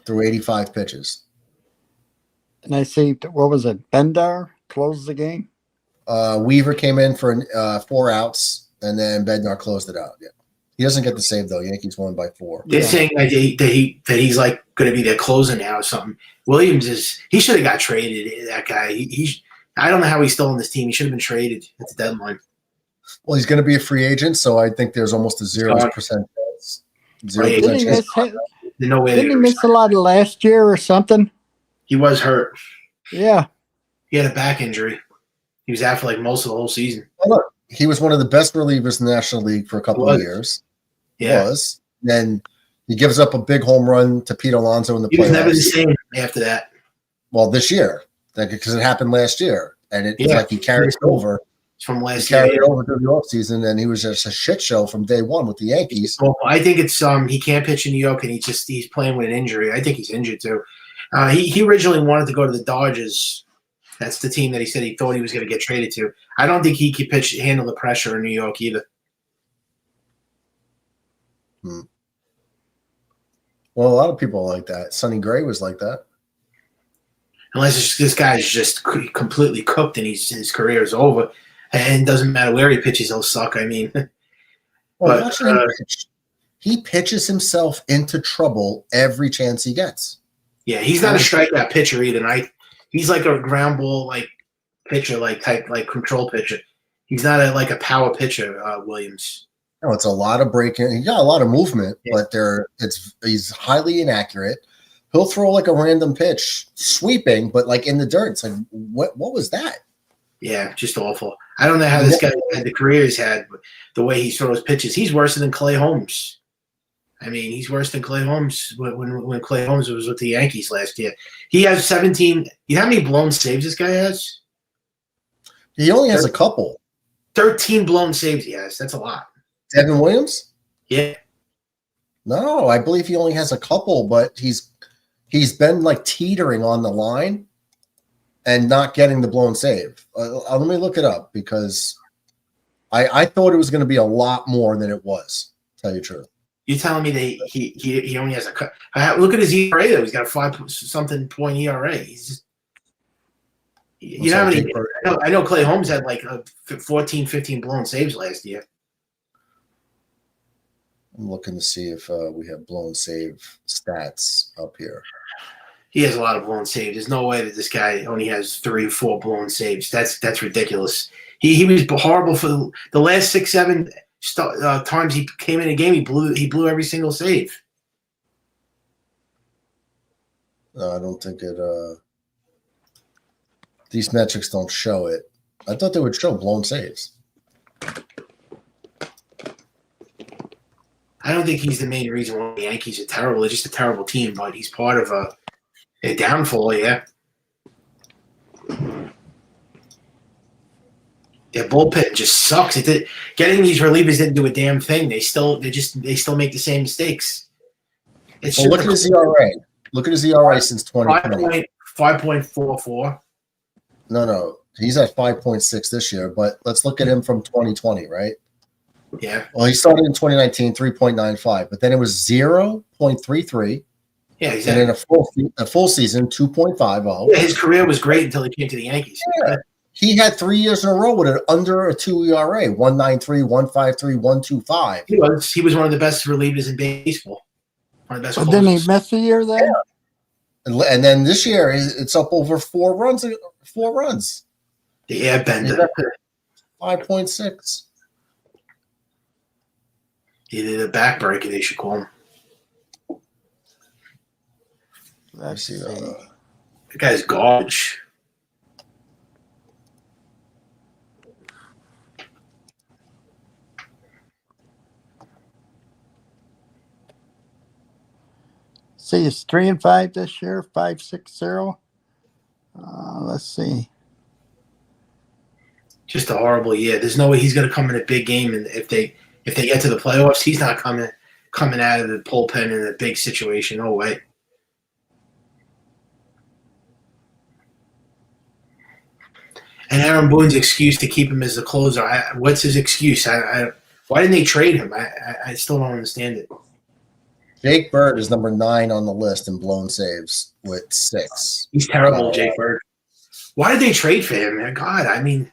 through 85 pitches. And I see, what was it? Bendar closed the game? Weaver came in for 4 outs, and then Bednar closed it out. Yeah, he doesn't get the save though. Yankees won by 4. They're saying that he's like going to be their closer now or something. Williams he should have got traded. That guy. I don't know how he's still on this team. He should have been traded at the deadline. Well, he's going to be a free agent, so I think there's almost a 0% chance. 0% chance. No way. Didn't he miss a lot of last year or something? He was hurt. Yeah. He had a back injury. He was out for like most of the whole season. Oh, look, he was one of the best relievers in the National League for a couple of years. Yeah. He was. Then he gives up a big home run to Pete Alonso in the playoffs. He was never the same after that. Well, this year, because it happened last year, and it's like he carried it over. From last year. He carried year. it over to the offseason, and he was just a shit show from day one with the Yankees. Well, I think it's he can't pitch in New York, and he's playing with an injury. I think he's injured too. He originally wanted to go to the Dodgers. That's the team that he said he thought he was going to get traded to. I don't think he could handle the pressure in New York either. Well, a lot of people are like that. Sonny Gray was like that. Unless this guy's just completely cooked and his career is over, and it doesn't matter where he pitches, he'll suck. I mean, well, he pitches himself into trouble every chance he gets. Yeah, he's not a strikeout pitcher either. He's like a ground ball pitcher, type control pitcher. He's not a power pitcher, Williams. No, it's a lot of breaking. He got a lot of movement, but he's highly inaccurate. He'll throw a random pitch, sweeping, but in the dirt. It's like, what was that? Yeah, just awful. I don't know how this guy had the career he's had, but the way he throws pitches, he's worse than Clay Holmes. I mean, he's worse than Clay Holmes when Clay Holmes was with the Yankees last year. He has 17. You know how many blown saves this guy has? He only has a couple. 13 blown saves. Yes, that's a lot. Devin Williams? Yeah. No, I believe he only has a couple, but he's been like teetering on the line and not getting the blown save. Let me look it up because I thought it was going to be a lot more than it was. To tell you the truth. You're telling me that he only has a cut? Look at his ERA though. He's got a 5-something point ERA. He's just, you know how many? I know Clay Holmes had like 14, 15 blown saves last year. I'm looking to see if we have blown save stats up here. He has a lot of blown saves. There's no way that this guy only has 3 or 4 blown saves. That's ridiculous. He was horrible for the last 6, 7 times he came in a game. He blew every single save. No, I don't think it. These metrics don't show it. I thought they would show blown saves. I don't think he's the main reason why the Yankees are terrible. They're just a terrible team, but he's part of a downfall, yeah. Their bullpen just sucks. Getting these relievers didn't do a damn thing. They still make the same mistakes. Well, look at his ERA. Look at his ERA since 2020. 5.44. No. He's at 5.6 this year, but let's look at him from 2020, right? Yeah. Well, he started in 2019, 3.95, but then it was 0.33. Yeah, exactly. And in a full season, 2.50. Yeah, his career was great until he came to the Yankees. Yeah. He had 3 years in a row with an under a 2 ERA, 1.93, 1.53, 1.25. He was one of the best relievers in baseball. One of the best. But didn't he miss a year then? Yeah. And then this year, it's up over 4 runs. 4 runs. The airbender. 5.6. Either the backbreaker, they should call him. Let's see. That guy's garbage. See, it's 3-5 this year, 5.60. Let's see. Just a horrible year. There's no way he's going to come in a big game, and if they get to the playoffs, he's not coming out of the bullpen in a big situation. No way. And Aaron Boone's excuse to keep him as the closer. What's his excuse? Why didn't they trade him? I still don't understand it. Jake Bird is number 9 on the list in blown saves with 6. He's terrible, Jake Bird. Why did they trade for him? God, I mean,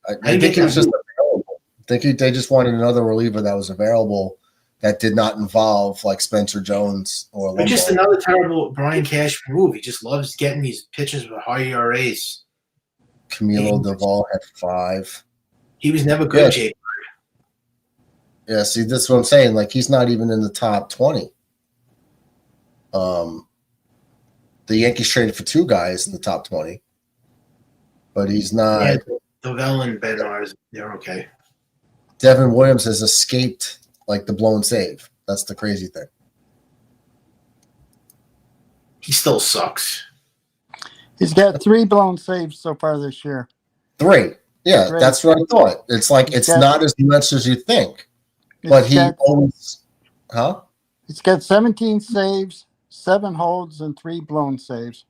I think he was just available. I think they just wanted another reliever that was available that did not involve like Spencer Jones or Lumbo. Just another terrible Brian Cash move. He just loves getting these pitchers with high ERAs. Camilo Duvall had 5. He was never good, Jake Bird. Yeah, see, that's what I'm saying. Like, he's not even in the top 20. The Yankees traded for 2 guys in the top 20, but he's not. Yeah, Duvall and Bednar, they're okay. Devin Williams has escaped like the blown save. That's the crazy thing. He still sucks. He's got 3 blown saves so far this year. 3. Yeah, 3. That's what I thought. It's like it's not as much as you think. But he always He's got 17 saves, 7 holds, and 3 blown saves.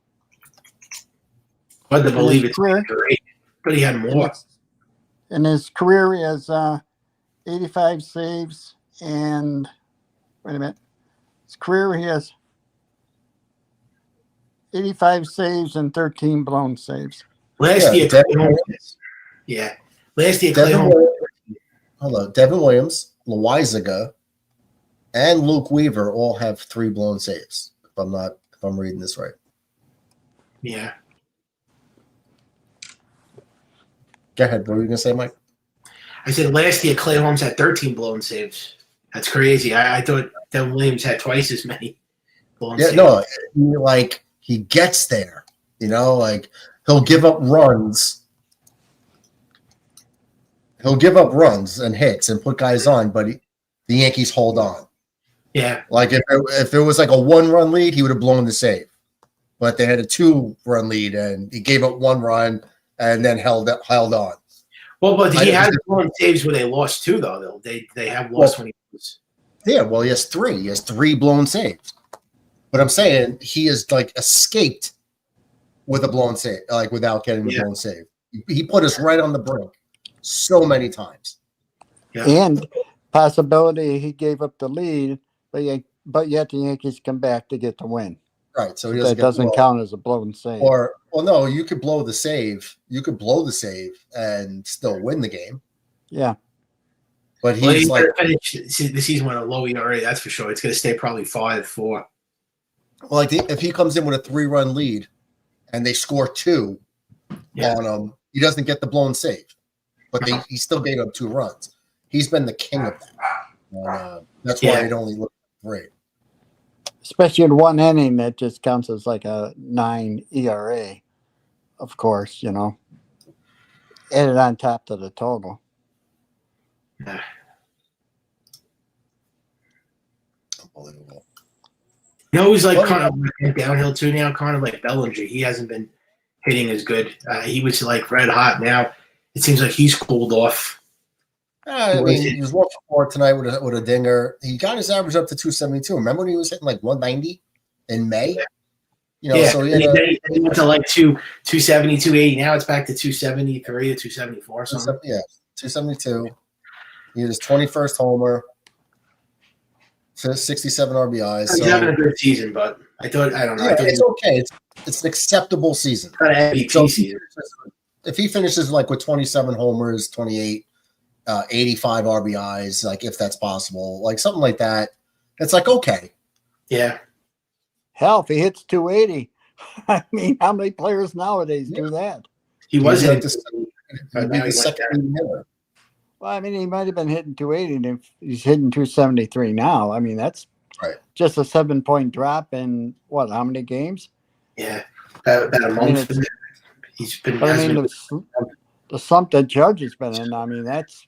Hard to believe it's great, but he had more. In his career, he has 85 saves, and wait a minute. His career, he has 85 saves and 13 blown saves. Last year, Devin Williams, Loizaga, and Luke Weaver all have 3 blown saves. If I'm reading this right. Yeah. Go ahead. What were you gonna say, Mike? I said last year Clay Holmes had 13 blown saves. That's crazy. I thought Devin Williams had twice as many blown saves. No, like he gets there. You know, like he'll give up runs. He'll give up runs and hits and put guys on, but the Yankees hold on. Yeah. Like if it was like a 1-run lead, he would have blown the save. But they had a 2-run lead, and he gave up 1 run and then held on. Well, but he had blown saves where they lost too, though. They have lost when he was. Yeah, well, he has 3. He has 3 blown saves. But I'm saying he has like escaped with a blown save, like without getting the blown save. He put us right on the brink so many times. Yeah. And possibility he gave up the lead, but yet the Yankees come back to get the win. Right. So that doesn't count as a blown save. Or, well, no, you could blow the save. You could blow the save and still win the game. Yeah. But he's like finish the season with a low ERA. That's for sure. It's going to stay probably 5-4. Well, like if he comes in with a 3-run lead and they score 2 on him, he doesn't get the blown save. But he still gave up 2 runs. He's been the king of that. That's why it only looked great. Especially in 1 inning, that just counts as like a 9 ERA, of course, added on top to the total. Unbelievable. He's like kind of downhill too now, kind of like Bellinger. He hasn't been hitting as good. He was like red hot. Now it seems like he's cooled off. I mean, he was 1 for 4 tonight with a dinger. He got his average up to 272. Remember when he was hitting like 190 in May? So he went to like 270, 280. Now it's back to 273 or 274 or something. Yeah, 272. He had his 21st homer, 67 RBIs. He's having a good season, but I don't know. Yeah, it's okay. It's an acceptable season. Kind of MVP season. If he finishes like with 27 homers, 28, 85 RBIs, like if that's possible, like something like that, it's like okay. Yeah. Hell, if he hits 280, I mean, how many players nowadays do that? He wasn't the second leading hitter. Well, I mean, he might have been hitting 280, and if he's hitting 273 now, I mean, that's just a 7-point drop in how many games? Yeah, about a month. He's been. But I mean, the slump that Judge has been in, I mean, that's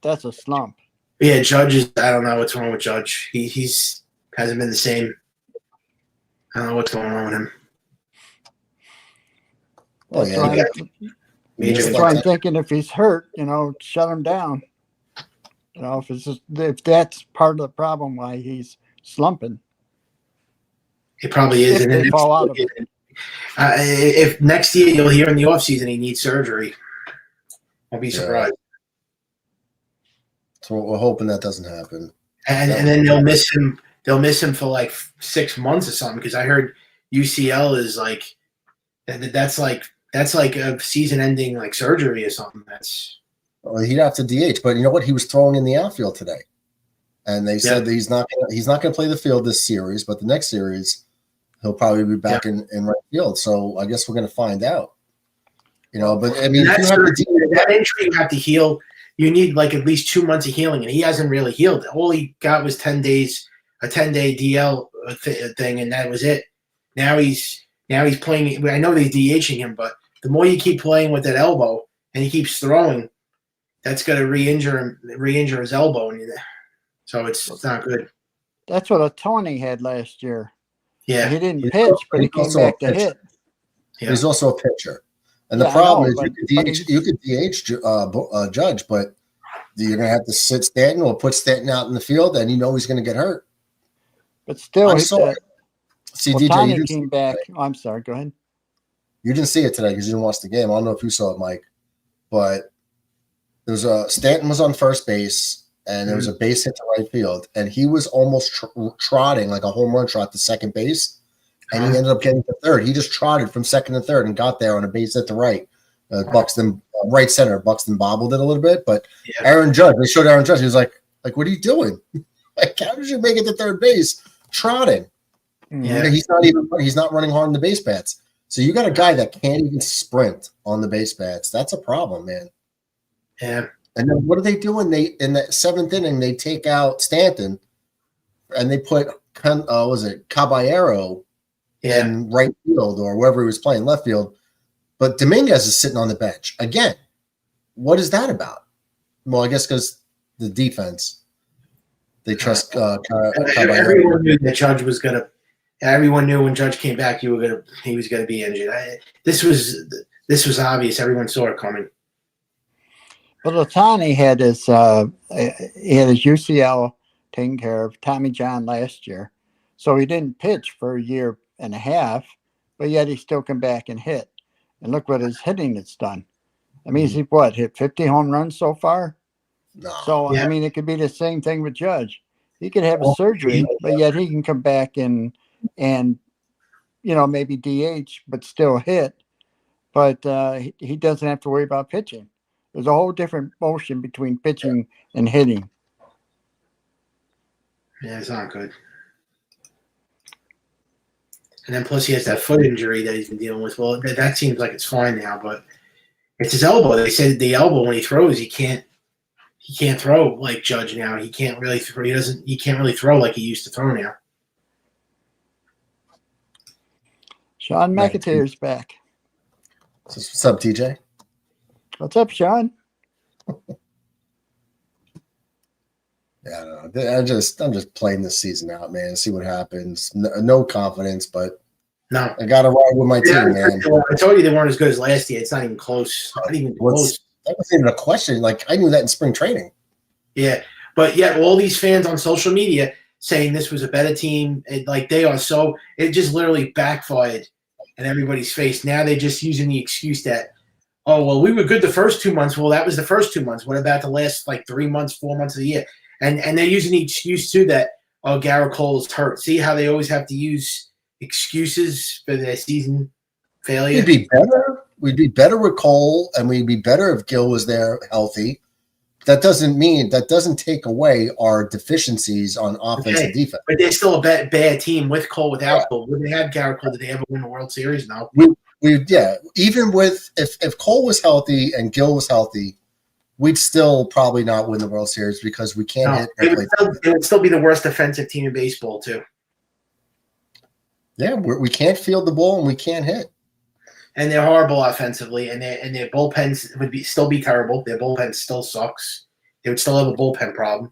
a slump. Yeah, Judge is. I don't know what's wrong with Judge. He's hasn't been the same. I don't know what's going on with him. That's why I'm thinking if he's hurt, shut him down. If that's part of the problem why he's slumping. It probably is. If they fall out of it. If next year you'll hear in the offseason he needs surgery, I'll be surprised. So we're hoping that doesn't happen. And then they'll miss him. They'll miss him for like 6 months or something because I heard UCL is like that's like a season-ending like surgery or something. He'd have to DH, but you know what? He was throwing in the outfield today, and they said that he's not going to play the field this series, but the next series he'll probably be back in right field. So I guess we're going to find out. But I mean, that injury you have to heal. You need like at least 2 months of healing, and he hasn't really healed. All he got was 10 days, a 10-day DL thing, and that was it. Now he's playing. I know they're DHing him, but the more you keep playing with that elbow and he keeps throwing, that's going to re-injure his elbow. So it's not good. That's what Tony had last year. Yeah. He didn't pitch, but he came back to hit. Yeah. He's also a pitcher. And the problem is you could DH Judge, but you're going to have to sit Stanton or put Stanton out in the field, and he's going to get hurt. But still, DJ, Tony came back. Oh, I'm sorry. Go ahead. You didn't see it today because you didn't watch the game. I don't know if you saw it, Mike, but there was Stanton was on first base, and there was a base hit to right field, and he was almost trotting like a home run trot to second base, and he ended up getting to third. He just trotted from second to third and got there on a base hit to right. Buxton, right center. Buxton bobbled it a little bit, but Aaron Judge. They showed Aaron Judge. He was like, what are you doing? Like, how did you make it to third base trotting? Yeah, he's not running hard on the base paths. So you got a guy that can't even sprint on the base paths. That's a problem, man. Yeah. And then what are they doing? In the 7th inning, they take out Stanton, and they put Caballero in right field or wherever he was playing left field. But Dominguez is sitting on the bench again. What is that about? Well, I guess because the defense, they trust Caballero. Everyone knew that Judge was going to. Everyone knew when Judge came back, he was going to be injured. This was obvious. Everyone saw it coming. But Otani had his UCL taken care of, Tommy John last year, so he didn't pitch for a year and a half, but yet he still come back and hit. And look what his hitting has done. I mean, he's hit 50 home runs so far. No. So Yeah. I mean, it could be the same thing with Judge. He could have a surgery, but yet he can come back and maybe DH, but still hit. But he doesn't have to worry about pitching. There's a whole different motion between pitching and hitting. Yeah, it's not good. And then plus he has that foot injury that he's been dealing with. Well, that seems like it's fine now, but it's his elbow. They said the elbow when he throws, he can't throw like Judge now. He can't really throw. He can't really throw like he used to throw now. Sean McAteer's back. What's up, TJ? What's up, Sean? Yeah, I don't know. I'm just playing this season out, man. See what happens. No confidence, but No, I got to ride with my team, man. I told you they weren't as good as last year. It's not even close. Not even close. That wasn't even a question. Like, I knew that in spring training. Yeah, but yet all these fans on social media saying this was a better team, and like they are so, it just literally backfired in everybody's face. Now they're just using the excuse that, oh, well, we were good the first 2 months. Well, that was the first 2 months. What about the last 3 months, 4 months of the year? And they're using the excuse too that, oh, Garrett Cole's hurt. See how they always have to use excuses for their season failure? We'd be better. We'd be better with Cole, and we'd be better if Gil was there healthy. That doesn't take away our deficiencies on offense and defense. But they're still a bad team with Cole, without Cole. When they had Garrett Cole, did they ever win the World Series? No. Even with if Cole was healthy and Gil was healthy, we'd still probably not win the World Series because we can't hit. It would still be the worst defensive team in baseball too. Yeah, we can't field the ball and we can't hit. And they're horrible offensively, and their bullpens would still be terrible. Their bullpen still sucks. They would still have a bullpen problem.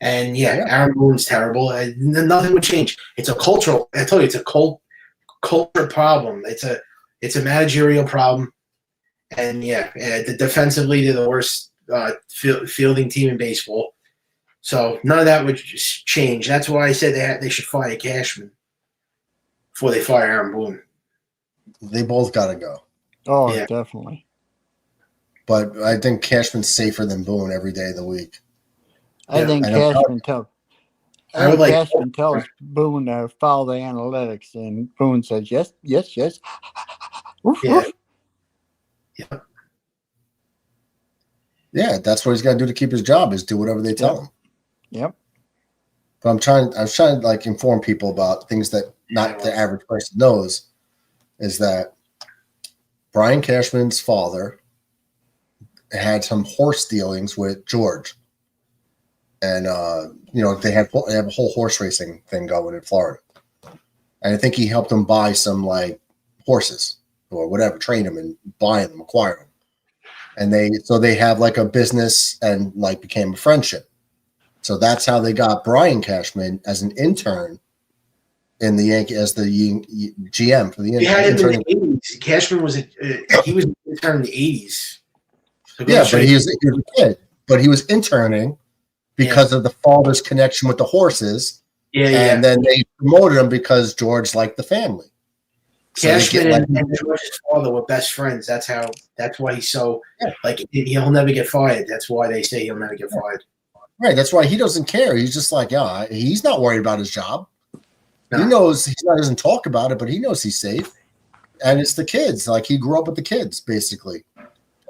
And Aaron Boone's terrible. Nothing would change. It's a cultural. I told you, it's a culture problem. It's a managerial problem. And defensively, they're the worst fielding team in baseball. So none of that would just change. That's why I said they should fire Cashman before they fire Aaron Boone. They both got to go. Oh, yeah, definitely. But I think Cashman's safer than Boone every day of the week. I think Cashman tells Boone to follow the analytics, and Boone says yes. Yeah, that's what he's got to do to keep his job, is do whatever they tell him. Yep. But I was trying to inform people about things that not the average person knows, is that Brian Cashman's father had some horse dealings with George. And, they have a whole horse racing thing going in Florida. And I think he helped them buy some, horses or whatever, train them and buy them, acquire them. And they have, a business and, became a friendship. So that's how they got Brian Cashman as an intern in the Yankee, as the GM for the Yankees. He had him in the 80s. Cashman was he was an intern in the 80s. So but he was a kid. But he was interning because of the father's connection with the horses. And then they promoted him because George liked the family. Cashman and George's father were best friends. That's why he's so he'll never get fired. That's why they say he'll never get fired. Right. That's why he doesn't care. He's just he's not worried about his job. No. He knows doesn't talk about it, but he knows he's safe. And it's the kids. He grew up with the kids, basically.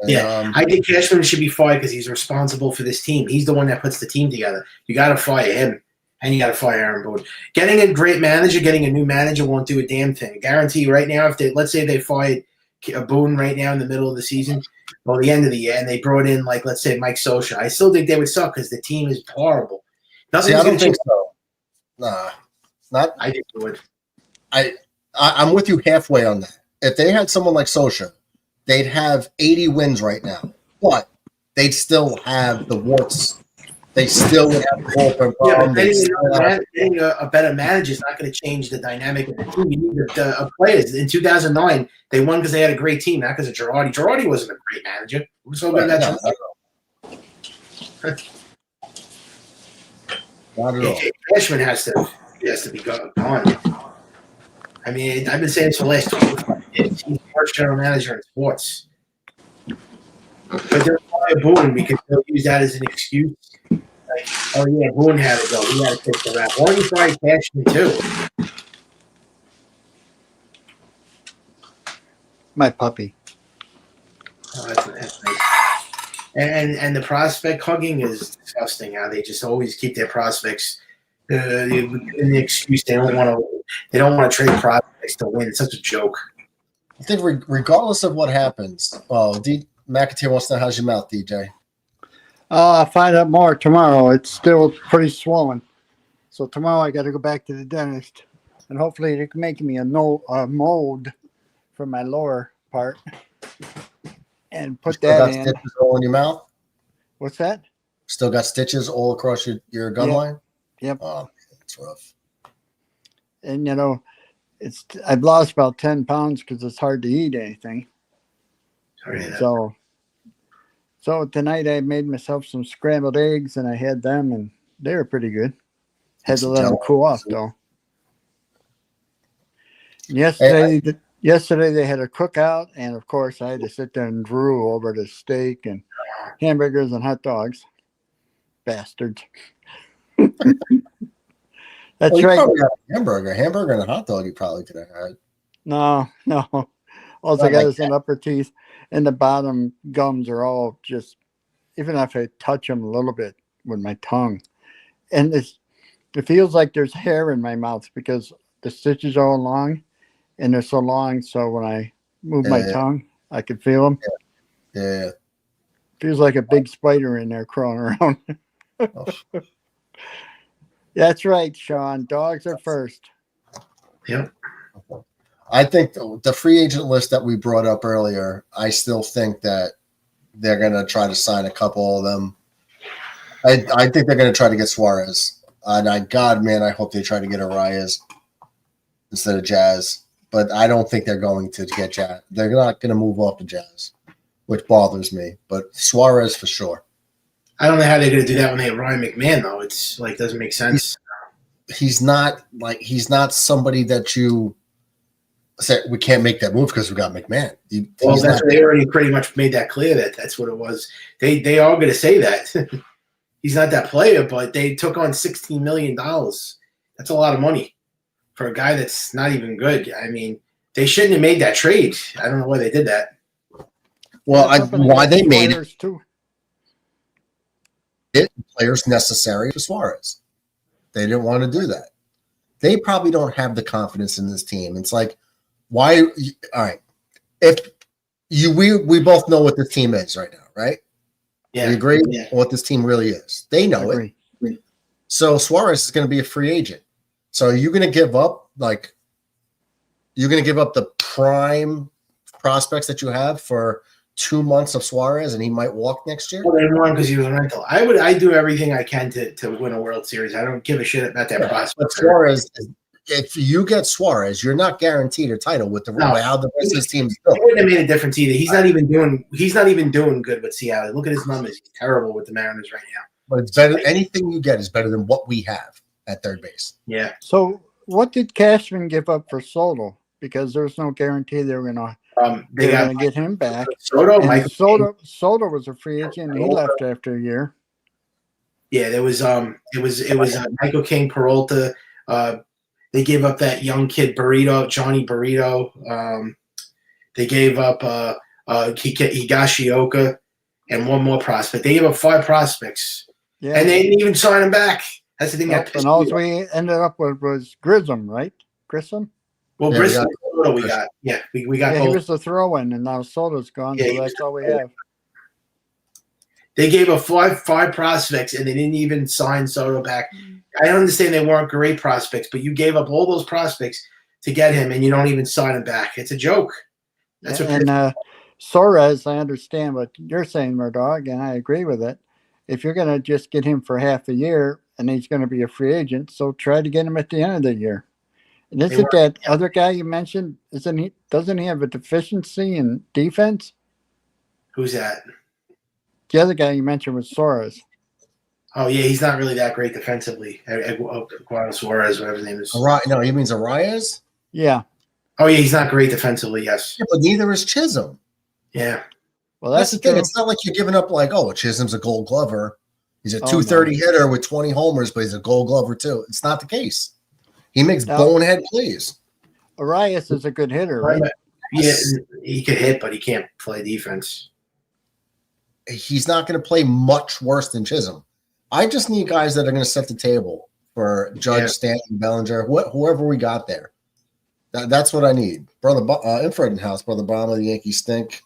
And, I think Cashman should be fired because he's responsible for this team. He's the one that puts the team together. You got to fire him, and you got to fire Aaron Boone. Getting a great manager, getting a new manager won't do a damn thing. I guarantee you right now, let's say they fired Boone right now in the middle of the season, or the end of the year, and they brought in, let's say, Mike Scioscia, I still think they would suck because the team is horrible. I don't think so. Nah. I think it would. I'm with you halfway on that. If they had someone like Scioscia, they'd have 80 wins right now, but they'd still have the warts. They still would have the bullpen problem. Getting a better manager is not going to change the dynamic of the team. You need the players. In 2009, they won because they had a great team, not because of Girardi. Girardi wasn't a great manager. Not at all. Cashman has to be gone. I mean, I've been saying this for the last 25 years. He's the worst general manager in sports. But they'll fire Boone because they'll use that as an excuse. Like, oh yeah, Boone had to go. We had to kick the rap. Why don't you fire Cashman too? My puppy. Oh, that's nice. And the prospect hugging is disgusting. How they just always keep their prospects. The excuse they don't want to trade prospects to win. It's such a joke. I think regardless of what happens, McAteer wants to know how's your mouth, DJ. I'll find out more tomorrow. It's still pretty swollen. So tomorrow I got to go back to the dentist. And hopefully they can make me a mold for my lower part. And put that in. Stitches all in your mouth? What's that? Still got stitches all across your gum line? Yep. Oh, it's rough. And, I've lost about 10 pounds because it's hard to eat anything. So tonight I made myself some scrambled eggs and I had them and they were pretty good. Had to let them cool off though. Yesterday they had a cookout and of course I had to sit there and drool over the steak and hamburgers and hot dogs. Bastards. That's right. Hamburger and a hot dog you probably could have had. No. All I got is an upper teeth, and the bottom gums are all just, even if I touch them a little bit with my tongue. And it feels like there's hair in my mouth because the stitches are all long, and they're so long, so when I move my tongue, I can feel them. Yeah. Feels like a big spider in there crawling around. Oh. That's right, Sean. Dogs are first. Yep. I think the free agent list that we brought up earlier, I still think that they're going to try to sign a couple of them. I think they're going to try to get Suarez. And I hope they try to get Arias instead of Jazz. But I don't think they're going to get Jazz. They're not going to move off the Jazz, which bothers me. But Suarez for sure. I don't know how they're going to do that when they have Ryan McMahon, though. It's like doesn't make sense. He's not somebody that you say we can't make that move because we got McMahon. They already pretty much made that clear that that's what it was. They are going to say that he's not that player, but they took on $16 million. That's a lot of money for a guy that's not even good. I mean, they shouldn't have made that trade. I don't know why they did that. Well, why they made it. Too. Players necessary for Suarez. They didn't want to do that. They probably don't have the confidence in this team. It's like, why? All right. If we both know what this team is right now, right? Yeah. We agree Yeah. what this team really is. They know it. So Suarez is going to be a free agent. So you're going to give up the prime prospects that you have for 2 months of Suarez, and he might walk next year. Well, they won because he was a rental. I do everything I can to win a World Series. I don't give a shit about that prospect. But Suarez, if you get Suarez, you're not guaranteed a title with how the rest of his team's built. It wouldn't have made a difference either. He's not even doing good with Seattle. Look at his numbers. He's terrible with the Mariners right now. But it's better. Anything you get is better than what we have at third base. Yeah. So what did Cashman give up for Soto? Because there's no guarantee they were going to get him back. Soto was a free agent. And he left after a year. Yeah, there was it was Michael King, Peralta. They gave up that young kid Johnny Burrito. They gave up Higashioka and one more prospect. They gave up 5 prospects, and they didn't even sign him back. That's the thing. And all we ended up with was Grissom, right? Grissom. Well, Grissom, we got. Yeah, we got. He was the throw-in, and now Soto's gone, so that's all we have. They gave up five prospects, and they didn't even sign Soto back. I understand they weren't great prospects, but you gave up all those prospects to get him, and you don't even sign him back. It's a joke. That's Suarez, I understand what you're saying, Murdoch, and I agree with it. If you're going to just get him for half a year, and he's going to be a free agent, so try to get him at the end of the year. And isn't that other guy you mentioned? Doesn't he have a deficiency in defense? Who's that? The other guy you mentioned was Suarez. Oh yeah, he's not really that great defensively. Eduardo Suarez, whatever his name is. No, he means Arias? Yeah. Oh yeah, he's not great defensively. Yes. Yeah, but neither is Chisholm. Yeah. Well, That's the thing. true. It's not like you're giving up like, oh, Chisholm's a Gold Glover. He's a Oh, 230 hitter with 20 homers, but he's a Gold Glover too. It's not the case. He makes No. bonehead plays. Arias is a good hitter, right? Yeah, he can hit, but he can't play defense. He's not going to play much worse than Chisholm. I just need guys that are going to set the table for Judge, Stanton, Bellinger, whoever we got there. That's what I need. Brother Infrared in house, Brother Obama, the Yankees stink.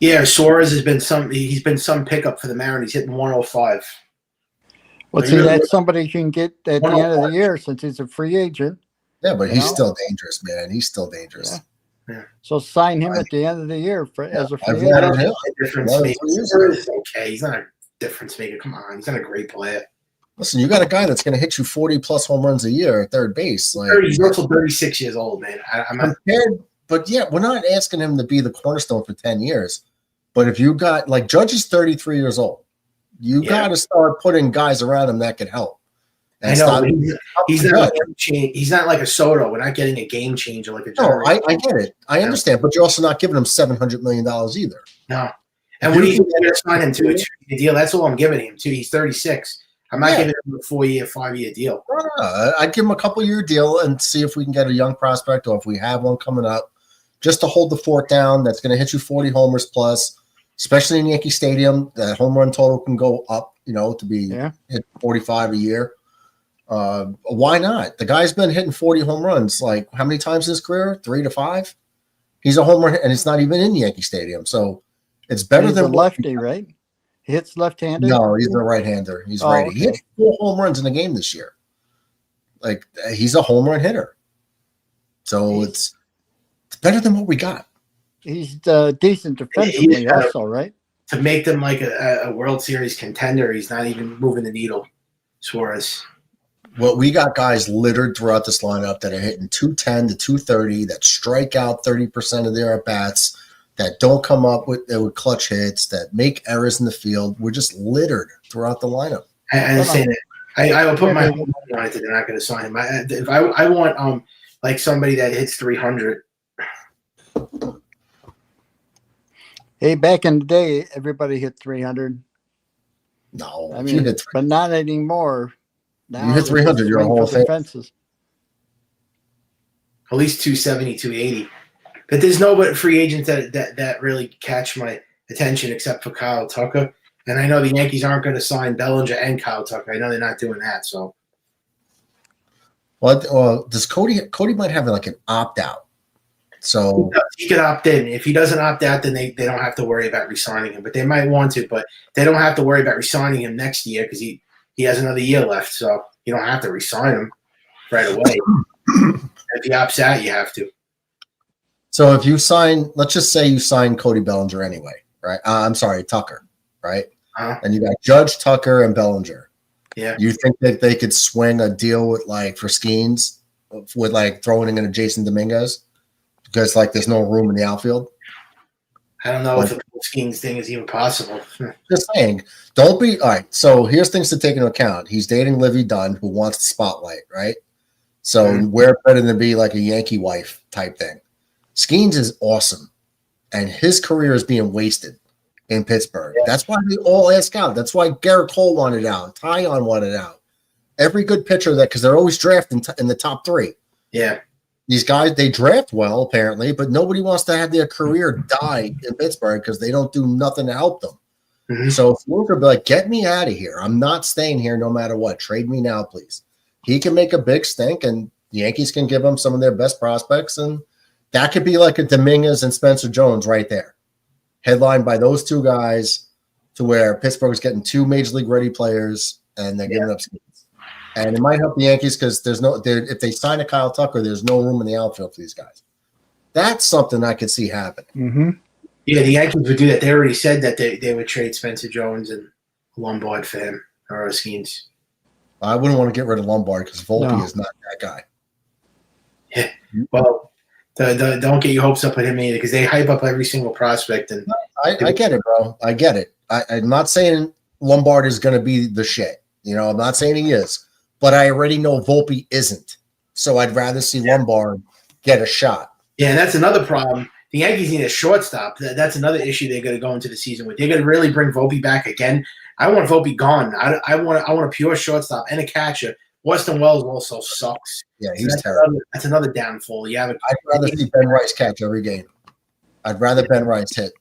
Yeah, Suarez has been he's been some pickup for the Mariners. He's hitting 105. Well, see, that's somebody you can get at the end of the year since he's a free agent. Yeah, but he's still dangerous, man. He's still dangerous. Yeah. So sign him at the end of the year as a free I've agent. wanted him. Difference maker. Suarez is okay. He's not a difference maker. Come on, he's not a great player. Listen, you got a guy that's going to hit you 40-plus home runs a year at third base. Like, He's also 36 years old, man. I'm not compared, but yeah, we're not asking him to be the cornerstone for 10 years. But if you got, like, Judge is 33 years old. You got to start putting guys around him that can help. I know. He's not he's not like a Soto. We're not getting a game changer like a No, I get it. I understand. But you're also not giving him $700 million either. No. And what do you think to sign him to a 2-year deal? That's all I'm giving him, too. He's 36. I'm not giving him a 4-year, 5-year deal. No. I'd give him a couple-year deal and see if we can get a young prospect or if we have one coming up just to hold the fort down that's going to hit you 40 homers plus, especially in Yankee Stadium. That home run total can go up, to be hit 45 a year. Why not? The guy's been hitting 40 home runs like how many times in his career? 3 to 5? He's a home run, and it's not even in Yankee Stadium. So it's better than a lefty, right? He hits left-handed? No, he's a right-hander. He's righty. Okay. He hit 4 home runs in a game this year. Like, he's a home run hitter. So it's better than what we got. He's decent defensively also, right? To make them like a World Series contender, he's not even moving the needle, Suarez. Well, we got guys littered throughout this lineup that are hitting 210 to 230, that strike out 30% of their at-bats, that don't come up with clutch hits, that make errors in the field. We're just littered throughout the lineup. I understand it. I will put my money on it that they're not going to sign him. I want like somebody that hits 300. Hey, back in the day, everybody hit 300. No, I mean, but not anymore. Now you hit 300, you're a Hall of Fame. Defenses. At least 270, 280. But there's no free agents that really catch my attention except for Kyle Tucker. And I know the Yankees aren't going to sign Bellinger and Kyle Tucker. I know they're not doing that. So, well, does Cody might have like an opt out. So he could opt in. If he doesn't opt out, then they don't have to worry about re-signing him. But they might want to. But they don't have to worry about re-signing him next year because he has another year left. So you don't have to re-sign him right away. If he opts out, you have to. So if you sign, let's just say you sign Cody Bellinger anyway, right? I'm sorry, Tucker, right? And you got Judge, Tucker, and Bellinger. Yeah. You think that they could swing a deal with for Skeens with throwing in a Jason Dominguez because there's no room in the outfield? I don't know if the Skeens thing is even possible. Just saying, don't be all right. So here's things to take into account. He's dating Livy Dunn, who wants the spotlight, right? So where better than be like a Yankee wife type thing? Skeens is awesome, and his career is being wasted in Pittsburgh. Yeah. That's why they all ask out. That's why Garrett Cole wanted out. Tyon wanted out. Every good pitcher because they're always drafting in the top 3. Yeah. These guys, they draft well, apparently, but nobody wants to have their career die in Pittsburgh because they don't do nothing to help them. Mm-hmm. So if Luke would be like, get me out of here. I'm not staying here no matter what. Trade me now, please. He can make a big stink, and the Yankees can give him some of their best prospects, and that could be like a Dominguez and Spencer Jones right there. Headlined by those 2 guys to where Pittsburgh's getting 2 major league ready players and they're giving up Skeens. And it might help the Yankees because if they sign a Kyle Tucker, there's no room in the outfield for these guys. That's something I could see happening. Mm-hmm. Yeah, the Yankees would do that. They already said that they would trade Spencer Jones and Lombard for him or Skeens. I wouldn't want to get rid of Lombard because Volpe is not that guy. Yeah, well, don't get your hopes up with him either because they hype up every single prospect. And I get it, bro. I get it. I'm not saying Lombard is going to be the shit. I'm not saying he is, but I already know Volpe isn't. So I'd rather see Lombard get a shot. Yeah, and that's another problem. The Yankees need a shortstop. That's another issue they're going to go into the season with. They're going to really bring Volpe back again. I want Volpe gone. I want a pure shortstop and a catcher. Weston Wells also sucks. Yeah, he's terrible. That's another downfall. I'd rather see Ben Rice catch every game. I'd rather Ben Rice hit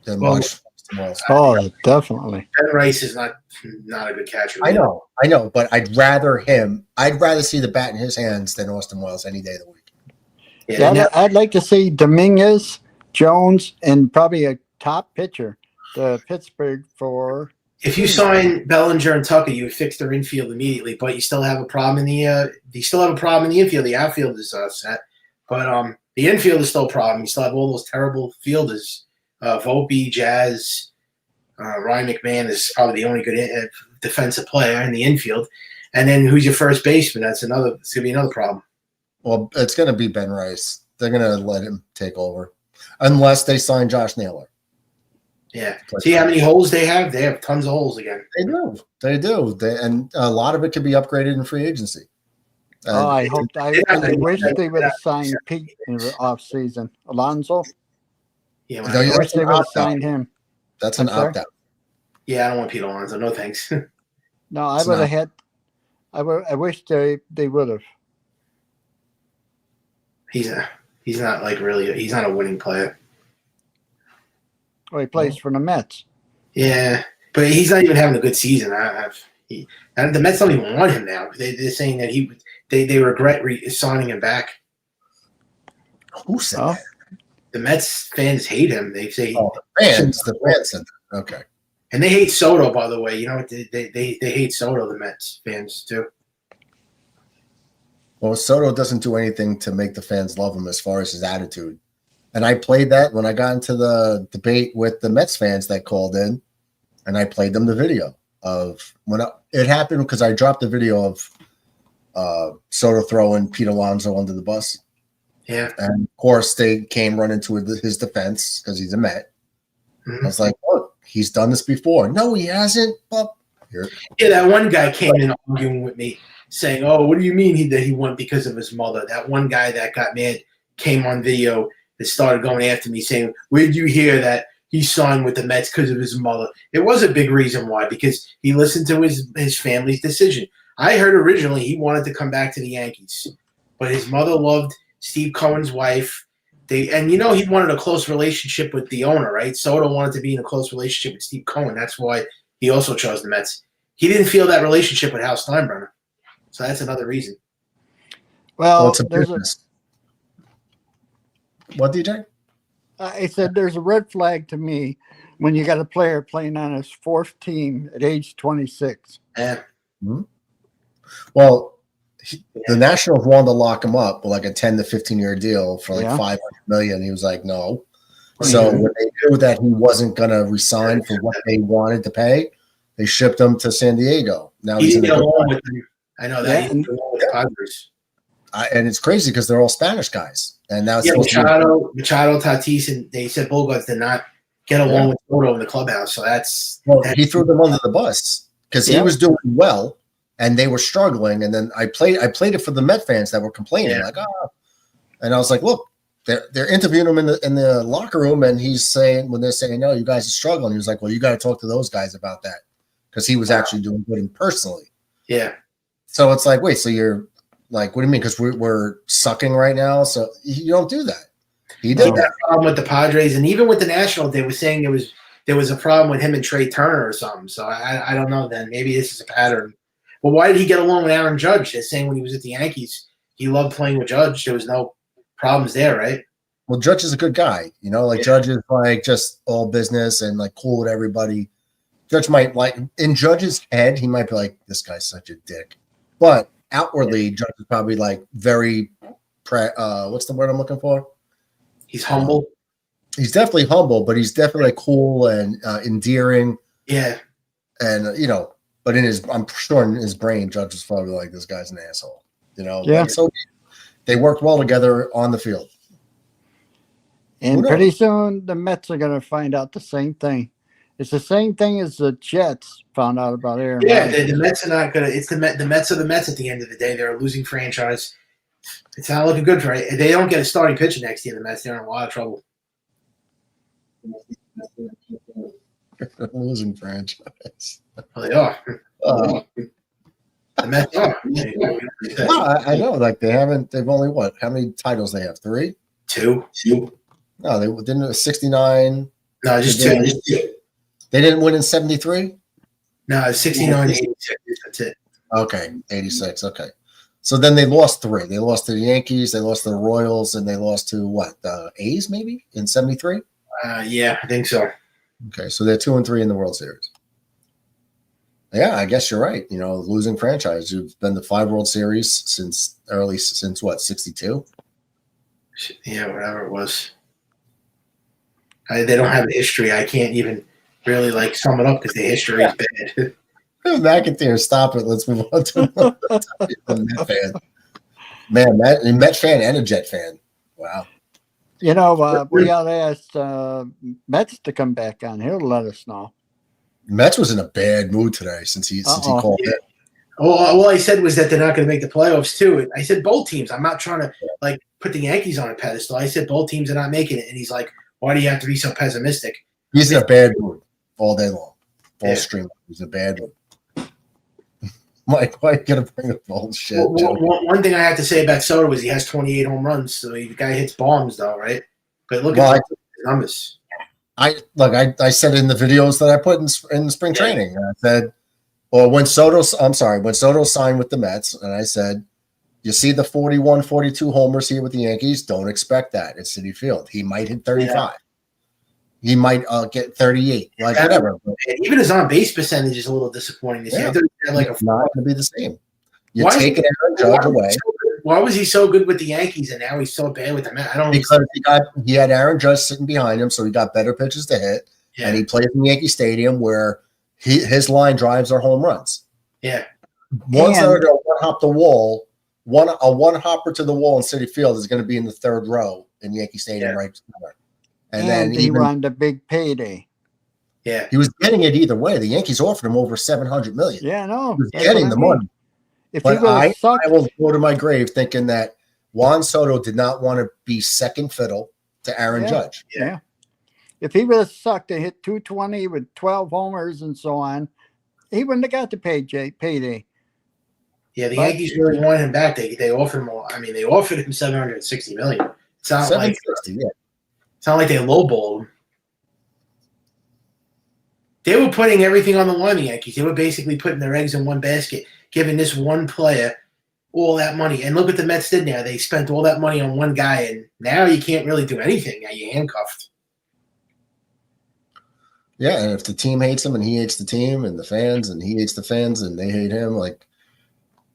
than watch Weston Wells. Oh, definitely. Ben Rice is not a good catcher. I know, but I'd rather see the bat in his hands than Austin Wells any day of the week. Yeah, I'd like to see Dominguez, Jones, and probably a top pitcher to Pittsburgh for. If you sign Bellinger and Tucker, you fix their infield immediately, but you still have a problem in the infield. The outfield is set, but the infield is still a problem. You still have all those terrible fielders. Volpe, Jazz, Ryan McMahon is probably the only good defensive player in the infield. And then who's your first baseman? It's going to be another problem. Well, it's going to be Ben Rice. They're going to let him take over unless they sign Josh Naylor. Yeah. See how many holes they have? They have tons of holes again. They do. And a lot of it could be upgraded in free agency. I wish they would have signed Pete in the offseason. Alonso. Yeah, I wish they would have signed him. That's an opt-out. Yeah, I don't want Pete Alonso. No thanks. No, I would have had. I wish they would have. He's not he's not a winning player. Well, he plays for the Mets. Yeah, but he's not even having a good season. The Mets don't even want him now. They're saying that they regret signing him back. Who said that? The Mets fans hate him. They say the fans said that. Okay. And they hate Soto, by the way. You know, they hate Soto, the Mets fans too. Well, Soto doesn't do anything to make the fans love him as far as his attitude. And I played that when I got into the debate with the Mets fans that called in, and I played them the video of when it happened because I dropped the video of Soto throwing Pete Alonso under the bus. Yeah. And, of course, they came running to his defense because he's a Met. Mm-hmm. I was like, look, he's done this before. No, he hasn't. Well, yeah, that one guy came in arguing with me saying, oh, what do you mean that he won because of his mother? That one guy that got mad came on video that started going after me saying, where did you hear that he signed with the Mets because of his mother? It was a big reason why, because he listened to his family's decision. I heard originally he wanted to come back to the Yankees, but his mother loved Steve Cohen's wife. He wanted a close relationship with the owner, right? Soto wanted to be in a close relationship with Steve Cohen. That's why he also chose the Mets. He didn't feel that relationship with Hal Steinbrenner. So that's another reason. Well, it's a business. What, DJ? I said there's a red flag to me when you got a player playing on his fourth team at age 26. Yeah. Mm-hmm. Well, the Nationals wanted to lock him up with like a 10 to 15-year deal for like $500 million. He was like, no. So when they knew that he wasn't going to resign for what they wanted to pay, they shipped him to San Diego. Now he's in the I know that. He's with the Padres. And it's crazy because they're all Spanish guys. And now Machado, Tatis, and they said Bogarts did not get along with Soto in the clubhouse. So he threw them under the bus because he was doing well and they were struggling. And then I played it for the Met fans that were complaining and I was like, look, they're interviewing him in the locker room, and he's saying when they're saying, no, you guys are struggling. He was like, well, you got to talk to those guys about that because he was actually doing good personally. Yeah. So it's like, wait, so you're like, what do you mean? Because we're sucking right now, so you don't do that. He did that problem with the Padres, and even with the Nationals, they were saying there was a problem with him and Trey Turner or something. So I don't know. Then maybe this is a pattern. Well, why did he get along with Aaron Judge? They're saying when he was at the Yankees, he loved playing with Judge. There was no problems there, right? Well, Judge is a good guy, Judge is like just all business and like cool with everybody. Judge might like in Judge's head, he might be like, this guy's such a dick. But outwardly, Judge is probably like very, what's the word I'm looking for? He's humble. He's definitely humble, but he's definitely like cool and endearing. Yeah. And, but I'm sure in his brain, Judge is probably like, this guy's an asshole, Yeah. Like, so they worked well together on the field. And pretty soon, the Mets are going to find out the same thing. It's the same thing as the Jets found out about Aaron Yeah, Rodgers. the Mets are not gonna. It's the Mets are the Mets at the end of the day. They're a losing franchise. It's not looking good for it. If they don't get a starting pitcher next year, the Mets, they're in a lot of trouble. Losing franchise. Well, they are. The Mets are. No, I know. Like they've only what? How many titles they have? 3? Two. No, they didn't. 69. No, just two. They didn't win in 73. No, 69, 86. That's it. Okay, 86. Okay, so then they lost 3. They lost to the Yankees. They lost to the Royals, and they lost to what? The A's maybe in 73. Yeah, I think so. Okay, so they're 2-3 in the World Series. Yeah, I guess you're right. Losing franchise. You've been to 5 World Series since what? 62. Yeah, whatever it was. They don't have a history. I can't even really sum it up because the history is bad. McIntyre, stop it. Let's move on to the Met fan. Man, a Met fan and a Jet fan. Wow. We got to ask Mets to come back on. He'll let us know. Mets was in a bad mood today since he called it. All I said was that they're not going to make the playoffs too. I said both teams. I'm not trying to put the Yankees on a pedestal. I said both teams are not making it, and he's like, "Why do you have to be so pessimistic?" He's in a bad mood all day long. Full stream. He's in a bad mood. Mike, why are you going to bring up bullshit? One thing I have to say about Soto is he has 28 home runs, so the guy hits bombs though, right? But look at the numbers. I said in the videos that I put in the spring training, I said, well, when Soto signed with the Mets, and I said, you see the 41, 42 homers here with the Yankees, don't expect that at Citi Field. He might hit 35. Yeah. He might get 38, whatever. And even his on-base percentage is a little disappointing this year. It's not going to be the same. You take Aaron Judge away. Why was he so good with the Yankees and now he's so bad with the Mets? Because he had Aaron Judge sitting behind him, so he got better pitches to hit, and he plays in Yankee Stadium where his line drives are home runs. Yeah. Once they're going to one-hop the wall, a one-hopper to the wall in Citi Field is going to be in the 3rd row in Yankee Stadium right there. And then he wanted a big payday. Yeah. He was getting it either way. The Yankees offered him over $700 million. Yeah, no. He was getting the money. But I will go to my grave thinking that Juan Soto did not want to be second fiddle to Aaron Judge. Yeah. If he would have sucked and hit 220 with 12 homers and so on, he wouldn't have got the payday. Yeah, the Yankees really wanted him back. They offered him. They offered him $760 million. It's not like it's not like they lowballed him. They were putting everything on the line. The Yankees. They were basically putting their eggs in one basket, giving this one player all that money. And look what the Mets did now. They spent all that money on one guy, and now you can't really do anything. Now you're handcuffed. Yeah, and if the team hates him and he hates the team and the fans and he hates the fans and they hate him, look,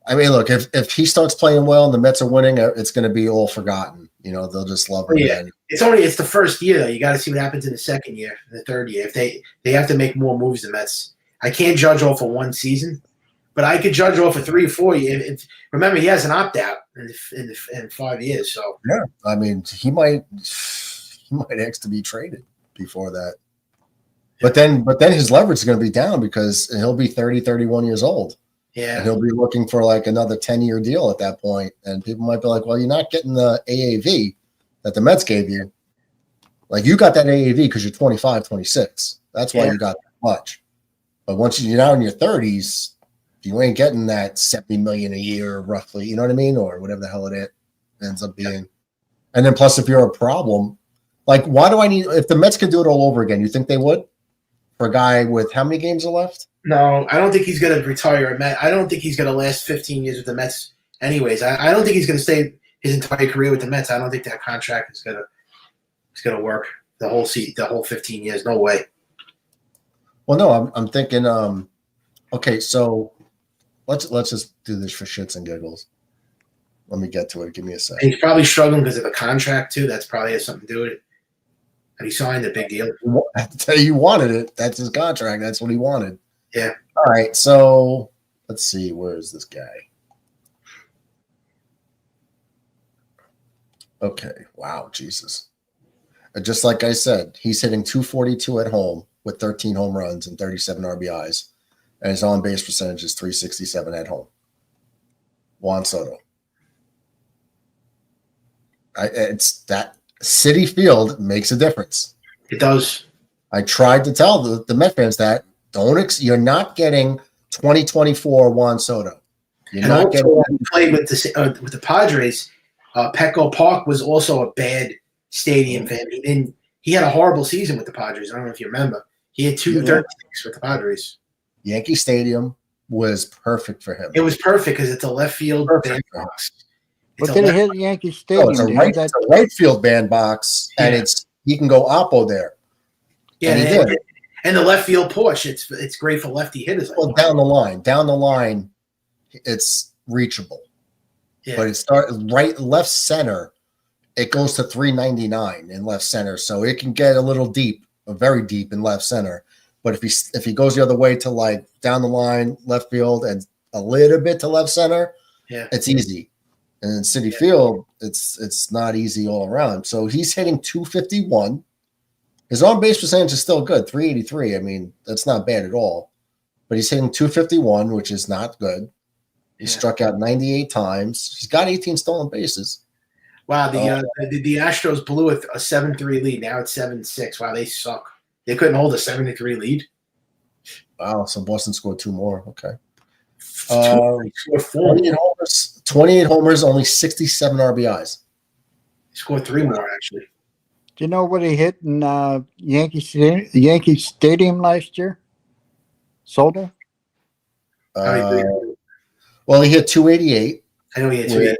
if he starts playing well and the Mets are winning, it's going to be all forgotten. They'll just love him. Yeah, it's the first year though. You got to see what happens in the second year, the third year. If they have to make more moves, the Mets. I can't judge off of one season, but I could judge off of 3 or 4 years. Remember, he has an opt out in 5 years. So yeah, he might ask to be traded before that. But then his leverage is going to be down because he'll be 30, 31 years old. Yeah. And he'll be looking for another 10-year deal at that point. And people might be like, well, you're not getting the AAV that the Mets gave you. You got that AAV because you're 25, 26. That's why you got that much. But once you're now in your 30s, you ain't getting that $70 million a year roughly, you know what I mean? Or whatever the hell it ends up being. Yeah. And then plus if you're a problem, why do I need – if the Mets could do it all over again, you think they would? For a guy with how many games are left? No, I don't think he's going to retire. I don't think he's going to last 15 years with the Mets anyways. I don't think he's going to stay his entire career with the Mets. I don't think that contract is going to work the whole 15 years. No way. Well, no, I'm thinking okay, so let's just do this for shits and giggles. Let me get to it. Give me a second. He's probably struggling because of a contract too. That's probably has something to do with it. And he signed a big deal. I tell you, he wanted it. That's his contract. That's what he wanted. Yeah. All right. So let's see. Where is this guy? Okay. Wow. Jesus. Just like I said, he's hitting 242 at home with 13 home runs and 37 RBIs, and his on-base percentage is 367 at home. Juan Soto. It's that City Field makes a difference. It does. I tried to tell the Met fans that you're not getting 2024 Juan Soto. You're And not also, getting. when he played with the Padres, Petco Park was also a bad stadium for him. He had a horrible season with the Padres. I don't know if you remember. He had 236 with the Padres. Yankee Stadium was perfect for him. It was perfect because it's a left field bandbox. But did he hit Yankee Stadium? It's a right field bandbox, and he can go oppo there. Yeah, and he did. And the left field push, it's great for lefty hitters. Well, down the line, it's reachable. Yeah. But it left center. It goes to 399 in left center, so it can get a little deep, very deep in left center. But if he goes the other way to like down the line, left field, and a little bit to left center, it's easy. And in City Field, it's not easy all around. So he's hitting 251. His on-base percentage is still good, 383. I mean, that's not bad at all. But he's hitting 251, which is not good. He struck out 98 times. He's got 18 stolen bases. Wow, the Astros blew a 7-3 lead. Now it's 7-6. Wow, they suck. They couldn't hold a 7-3 lead. Wow, so Boston scored 2 more. Okay. 28 homers, only 67 RBIs. He scored 3 more, actually. Do you know what he hit in Yankee Stadium last year? Soto? Well, he hit 288. I know he hit 288.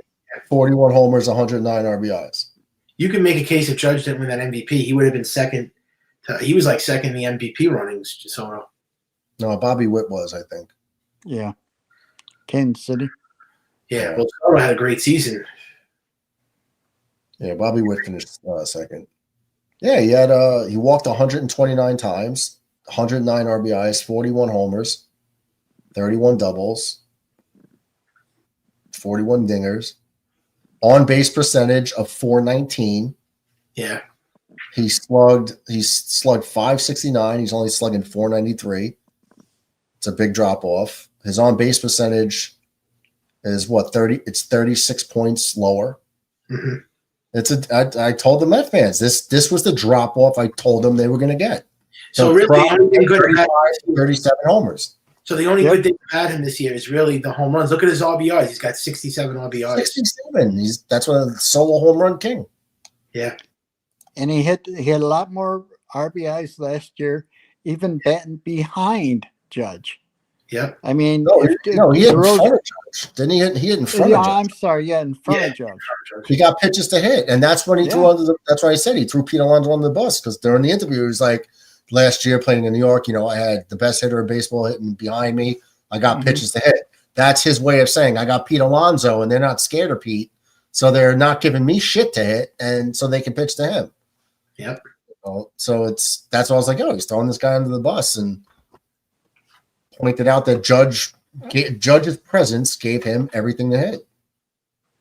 41 homers, 109 RBIs. You can make a case if Judge didn't win that MVP. He would have been second. He was like second in the MVP runnings. Soto. No, Bobby Witt was, I think. Yeah. Kansas City. Yeah, well, Soto had a great season. Yeah, Bobby Witt finished second. Yeah, he walked 129 times, 109 RBIs, 41 homers, 31 doubles, 41 dingers, on base percentage of 419. Yeah. He slugged 569. He's only slugging 493. It's a big drop off. His on base percentage is 30. It's 36 points lower. Mm-hmm. I told the Met fans this was the drop off I told them they were going to get. So really, 37 homers. So the only good thing about him this year is really the home runs. Look at his RBIs. He's got 67 RBIs. 67. That's what a solo home run king. Yeah. And he had a lot more RBIs last year, even batting behind Judge. Yep. I mean, he hit in front of Judge. Didn't he? He hit in front of Judge. I'm sorry. Yeah, in front of Judge. He got pitches to hit, and that's when he threw under. That's why I said he threw Pete Alonso on the bus, because during the interview he was like, last year playing in New York, I had the best hitter in baseball hitting behind me. I got pitches to hit. That's his way of saying I got Pete Alonso, and they're not scared of Pete, so they're not giving me shit to hit, and so they can pitch to him. Yep. So that's why I was like, he's throwing this guy under the bus, and pointed out that Judge's presence gave him everything to hit,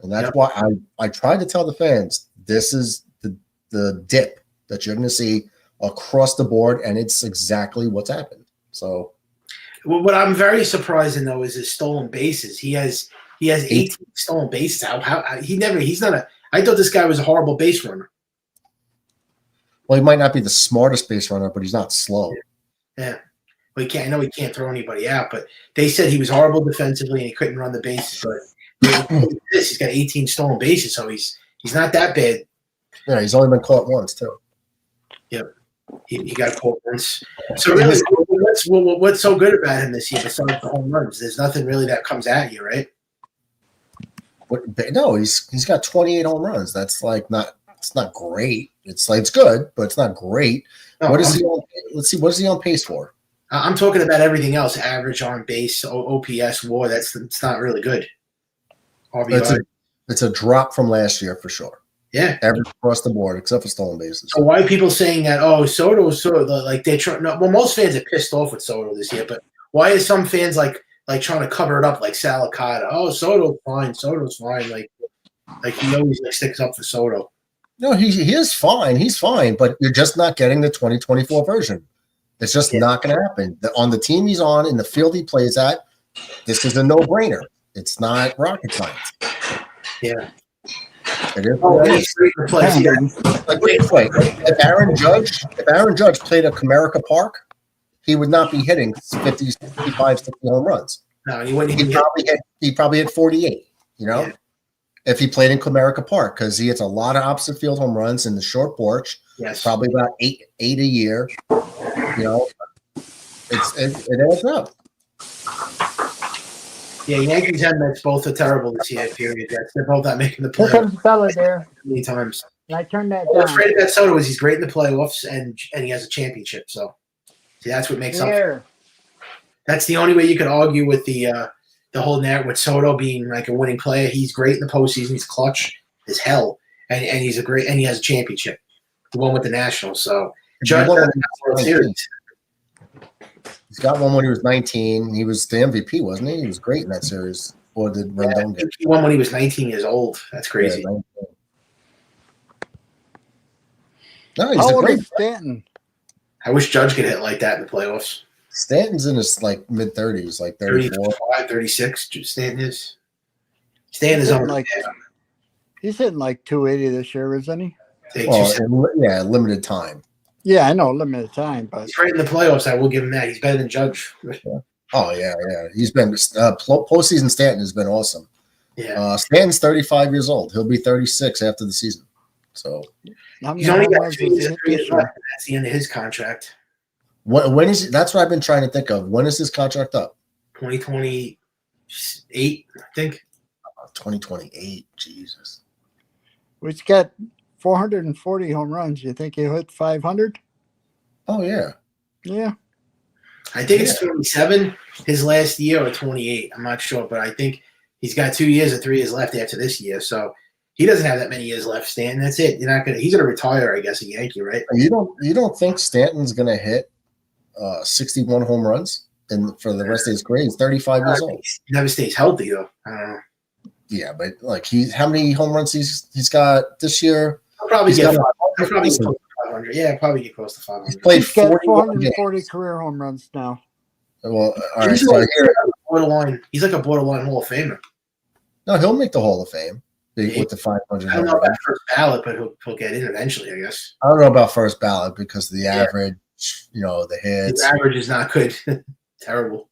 and that's why I tried to tell the fans this is the dip that you're going to see across the board, and it's exactly what's happened. So, well, what I'm very surprised in though is his stolen bases. He has 18 stolen bases. I thought this guy was a horrible base runner. Well, he might not be the smartest base runner, but he's not slow. Yeah. Well, I know he can't throw anybody out, but they said he was horrible defensively and he couldn't run the bases. But he's got 18 stolen bases, so he's not that bad. Yeah, he's only been caught once too. Yep. He got caught once. So really, what's so good about him this year besides the home runs? There's nothing really that comes at you, right? No, he's got 28 home runs. That's like it's not great. It's like it's good, but it's not great. No, what is he on? Let's see. What is he on pace for? I'm talking about everything else: average on base, OPS, WAR. It's not really good. It's a drop from last year for sure. Yeah, average across the board except for stolen bases. So why are people saying that? Oh, Soto, like they're trying. No, well, most fans are pissed off with Soto this year, but why is some fans like trying to cover it up like Salicata? Oh, Soto's fine. Like he always sticks up for Soto. No, he is fine. He's fine, but you're just not getting the 2024 version. It's just not going to happen. On the team he's on, in the field he plays at, this is a no-brainer. It's not rocket science. Yeah. It is. Oh, he's great to play. Like, wait. If Aaron Judge played at Comerica Park, he would not be hitting 50, 55, 60 home runs. No, he wouldn't. He'd probably hit 48, Yeah. if he played in Comerica Park, because he hits a lot of opposite field home runs in the short porch. Yes. Probably about eight a year. It adds up. Yeah, Yankees and Mets both are terrible this year, period. They're both not making the Here playoffs comes the fella there. many times. And I turned that What's down. great about Soto is he's great in the playoffs and he has a championship. So, see, that's what makes up. Here. That's the only way you could argue with the whole narrative with Soto being like a winning player. He's great in the postseason. He's clutch as hell, and he's he has a championship, the one with the Nationals. So, Judge won has a World Series. He's got one when he was 19. He was the MVP, wasn't he? He was great in that series. Or did Rendon get? He won when he was 19 years old. That's crazy. Yeah, no, he's How a old great. is Stanton? I wish Judge could hit like that in the playoffs. Stanton's in his like mid-30s, like 34. 35, 36. Stanton is. Stanton is on He's hitting like 280 this year, isn't he? Limited time. Yeah, I know, limited time, but He's right in the playoffs. I will give him that. He's better than Judge. Oh yeah. He's been postseason. Stanton has been awesome. Yeah. Stanton's 35 years old. He'll be 36 after the season. So how many He's only home got runs 2 does years he hit this year? left. That's the end of his contract. when is that's what I've been trying to think of. When is his contract up? 2028, I think. 2028. Jesus. He's got 440 home runs. You think he'll hit 500? Oh yeah. Yeah. I think it's 27, his last year, or 28. I'm not sure, but I think he's got 2 years or 3 years left after this year. So he doesn't have that many years left, Stanton. That's it. He's gonna retire, I guess, a Yankee, right? You don't think Stanton's gonna hit 61 home runs for the rest of his career? He's 35 years old. He never stays healthy though. I don't know. Yeah, but like how many home runs he's got this year? He'll probably He's get got 500. 500. Yeah, probably get close to 500. He's played He's got 440 career home runs now. Well, all right. He's So like here, borderline. He's like a borderline Hall of Famer. no, he'll make the Hall of Fame with the 500. I don't know about first ballot, but he'll get in eventually, I guess. I don't know about first ballot because of the average, the hits. His average is not good. Terrible.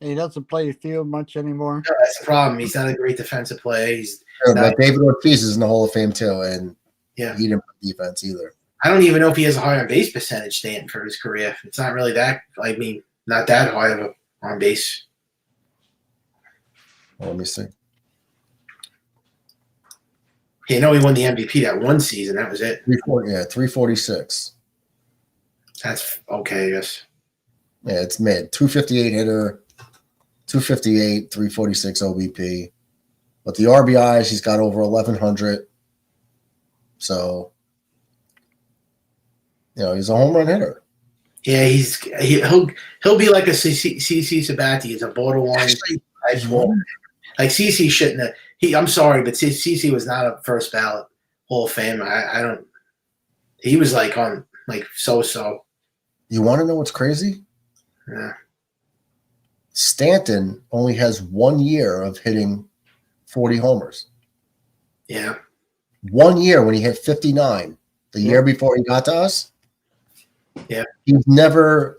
And he doesn't play the field much anymore. No, that's the problem. He's not a great defensive player. But David Ortiz is in the Hall of Fame too, and he didn't play defense either. I don't even know if he has a high on base percentage, Stanton, for his career. It's not really that. I mean, not that high of a on base. Well, let me see. He he won the MVP that one season. That was it. 346. That's okay, I guess. Yeah, it's mid. 258 hitter, 258, 346 OBP. But the RBIs, he's got over 1,100. So, he's a home run hitter. Yeah, he'll be like a CC Sabathia. He's a borderline type ball. Like CC shouldn't have. I'm sorry, but CC was not a first ballot Hall of Fame. I don't. He was like on like so. You want to know what's crazy? Yeah. Stanton only has 1 year of hitting 40 homers. Yeah. 1 year when he hit 59. The year before he got to us. Yeah. He's never,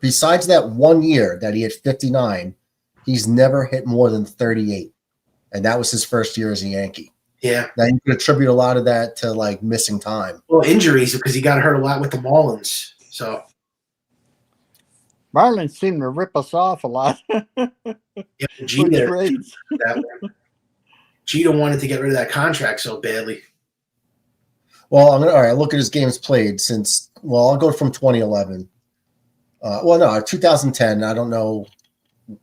besides that 1 year that he hit 59, he's never hit more than 38. And that was his first year as a Yankee. Yeah. Now you can attribute a lot of that to like missing time. Well, injuries because he got hurt a lot with the Marlins. So Marlins seem to rip us off a lot. Jeter wanted to get rid of that contract so badly. Well, all right. Look at his games played since. Well, I'll go from 2011. 2010. I don't know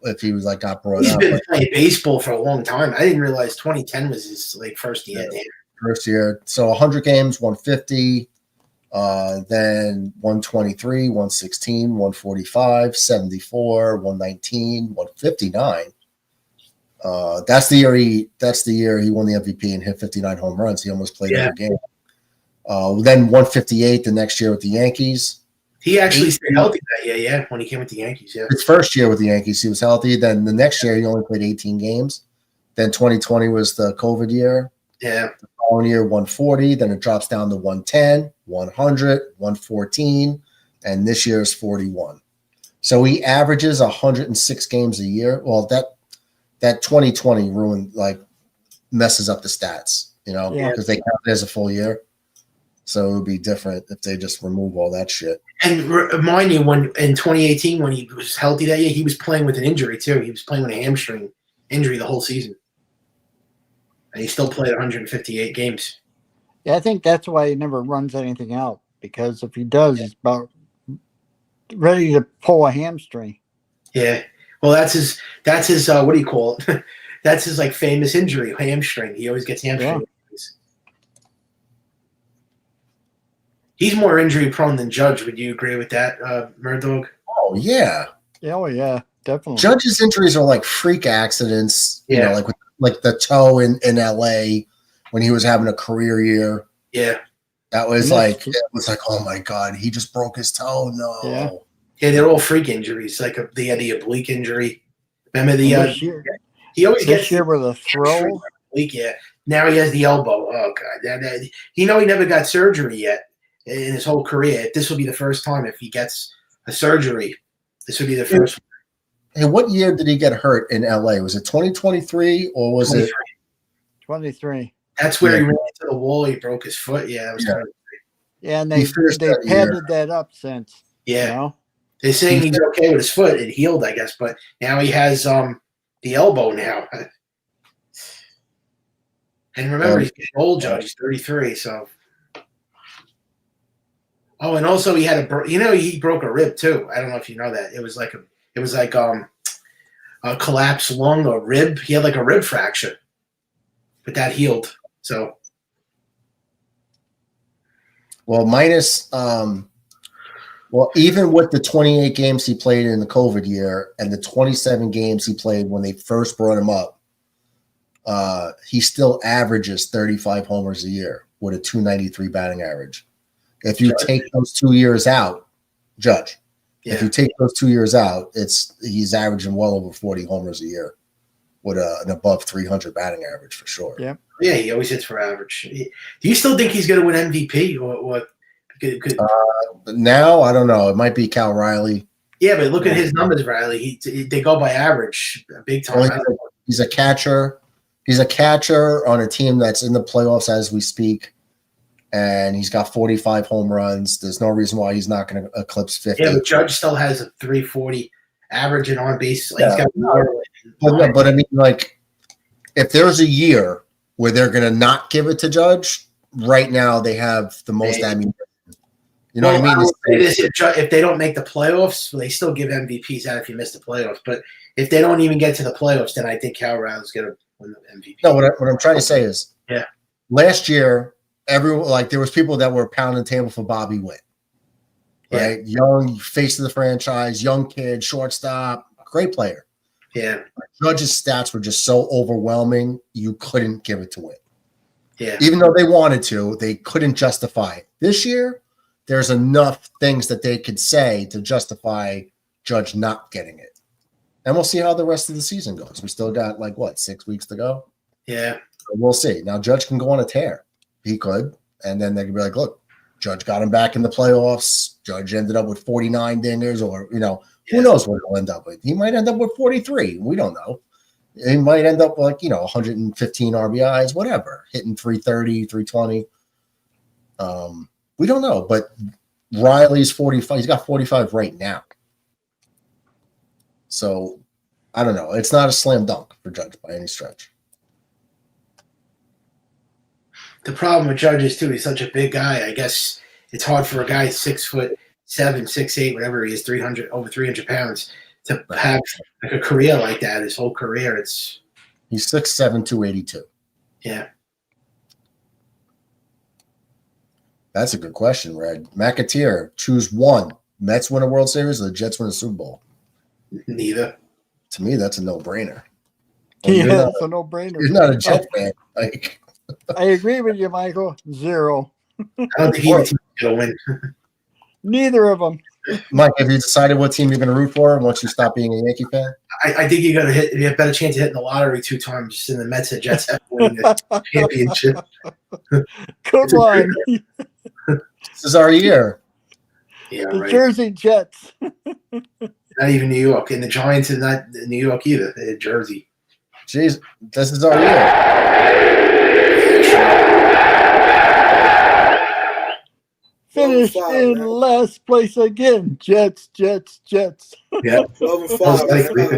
if he was got brought up. He's been playing baseball for a long time. I didn't realize 2010 was his first year. Yeah, first year. So 100 games, 150. Then 123, 116, 145, 74, 119, 159. That's the year he won the MVP and hit 59 home runs. He almost played every game. Then 158 the next year with the Yankees. He actually stayed healthy that year, yeah, when he came with the Yankees, yeah. His first year with the Yankees, he was healthy. Then the next year, he only played 18 games. Then 2020 was the COVID year. Yeah. The following year, 140. Then it drops down to 110, 100, 114. And this year is 41. So he averages 106 games a year. Well, that 2020 messes up the stats, because they count it as a full year. So it would be different if they just remove all that shit. And remind you, when in 2018, when he was healthy that year, he was playing with an injury too. He was playing with a hamstring injury the whole season, and he still played 158 games. Yeah, I think that's why he never runs anything out, because if he does, he's about ready to pull a hamstring. Yeah. Well, that's his what do you call it? That's his famous injury, hamstring. He always gets hamstring injuries. He's more injury prone than Judge. Would you agree with that, Murdog? Oh yeah. Oh yeah, definitely. Judge's injuries are like freak accidents. Yeah. Like the toe in LA when he was having a career year. Yeah. That was oh my God, he just broke his toe. No. Yeah. Yeah, they're all freak injuries. They had the oblique injury. Remember the he always this gets year with a throw. Oblique, yeah. Now he has the elbow. Oh God, he never got surgery yet in his whole career. This will be the first time if he gets a surgery. This would be the first. And what year did he get hurt in LA? Was it 2023 or was 23. it 23? That's where he ran into the wall. He broke his foot. Yeah, that was 23. Yeah, and they padded that up since. Yeah. They're saying he's okay with his foot. It healed, I guess, but now he has the elbow now. And remember, he's getting old, Judge. He's 33, so. Oh, and also he had he broke a rib too. I don't know if you know that. It was like a collapsed lung or rib. He had a rib fracture, but that healed. So. Well, even with the 28 games he played in the COVID year and the 27 games he played when they first brought him up, he still averages 35 homers a year with a 293 batting average. If you take those 2 years out, Judge, if you take those 2 years out, he's averaging well over 40 homers a year with an above 300 batting average for sure. Yeah. Yeah, he always hits for average. Do you still think he's going to win MVP or what? Now I don't know. It might be Cal Riley. Yeah, but look at his numbers, Riley. They go by average, big time. He's a catcher. He's a catcher on a team that's in the playoffs as we speak, and he's got 45 home runs. There's no reason why he's not going to eclipse 50. Yeah, but Judge still has a 340 average and on base. He's got but I mean, if there's a year where they're going to not give it to Judge, right now they have the most ammunition. You know what I mean? If they don't make the playoffs, they still give MVPs out if you miss the playoffs. But if they don't even get to the playoffs, then I think Cal Riley's going to win the MVP. No, what I'm trying to say is, last year, everyone there was people that were pounding the table for Bobby Witt, right? Young face of the franchise, young kid, shortstop, great player. Yeah, Judge's stats were just so overwhelming, you couldn't give it to Witt. Yeah, even though they wanted to, they couldn't justify it. This year, there's enough things that they could say to justify Judge not getting it. And we'll see how the rest of the season goes. We still got 6 weeks to go? Yeah. So we'll see. Now, Judge can go on a tear. He could. And then they could be like, look, Judge got him back in the playoffs. Judge ended up with 49 dingers or, who knows what he'll end up with. He might end up with 43. We don't know. He might end up 115 RBIs, whatever, hitting 330, 320. We don't know, but Riley's 45. He's got 45 right now. So I don't know. It's not a slam dunk for Judge by any stretch. The problem with Judge is too, he's such a big guy. I guess it's hard for a guy 6'7", 6'8", whatever he is, over 300 pounds, to have a career like that. His whole career, he's 6'7", 282. Yeah. That's a good question, Red. McAteer, choose one. Mets win a World Series or the Jets win a Super Bowl? Neither. To me, that's a no-brainer. It's a no-brainer. You're not a Jet fan. I agree with you, Michael. 0. I don't think either team's going to win. Neither of them. Mike, have you decided what team you're going to root for once you stop being a Yankee fan? I think you have a better chance of hitting the lottery 2 times than the Mets and Jets have winning the championship. Come on. This is our year. Yeah, The right. Jersey Jets. Not even New York, and the Giants are not New York either. They're Jersey. Jeez, this is our year. Finished 12-5, in man. last place again. Jets. Yeah, 12-5, man.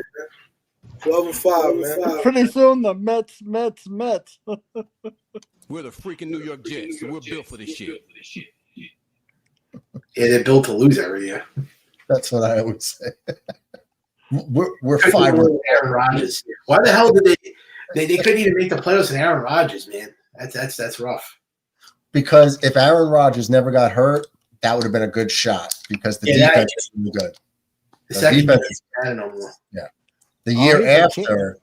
12-5, man. Pretty soon the Mets. We're the freaking New York Jets, and we're built for this shit. Yeah, they're built to lose every year. That's what I always say. We're Couldn't 5. even win Aaron Rodgers. Why the hell did they couldn't even make the playoffs in Aaron Rodgers, man? That's rough. Because if Aaron Rodgers never got hurt, that would have been a good shot because the defense is really good. The second defense is bad no more. Yeah. The year after,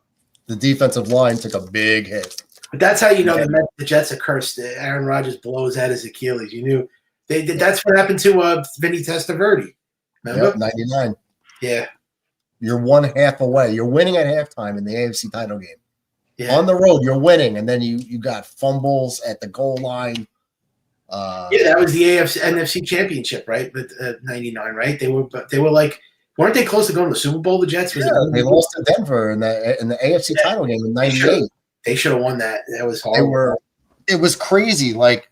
the defensive line took a big hit. But that's how you know the Jets are cursed. Aaron Rodgers blows out his Achilles. You knew they did. That's what happened to Vinny Testaverde. Remember? Yep, 99. Yeah. You're 1/2 away. You're winning at halftime in the AFC title game. Yeah. On the road, you're winning, and then you got fumbles at the goal line. Yeah, that was the NFC Championship, right? With 99, right? They were like, weren't they close to going to the Super Bowl? The Jets, they lost to Denver in the AFC title game in '98. They should have won that. That was horrible. It was crazy. Like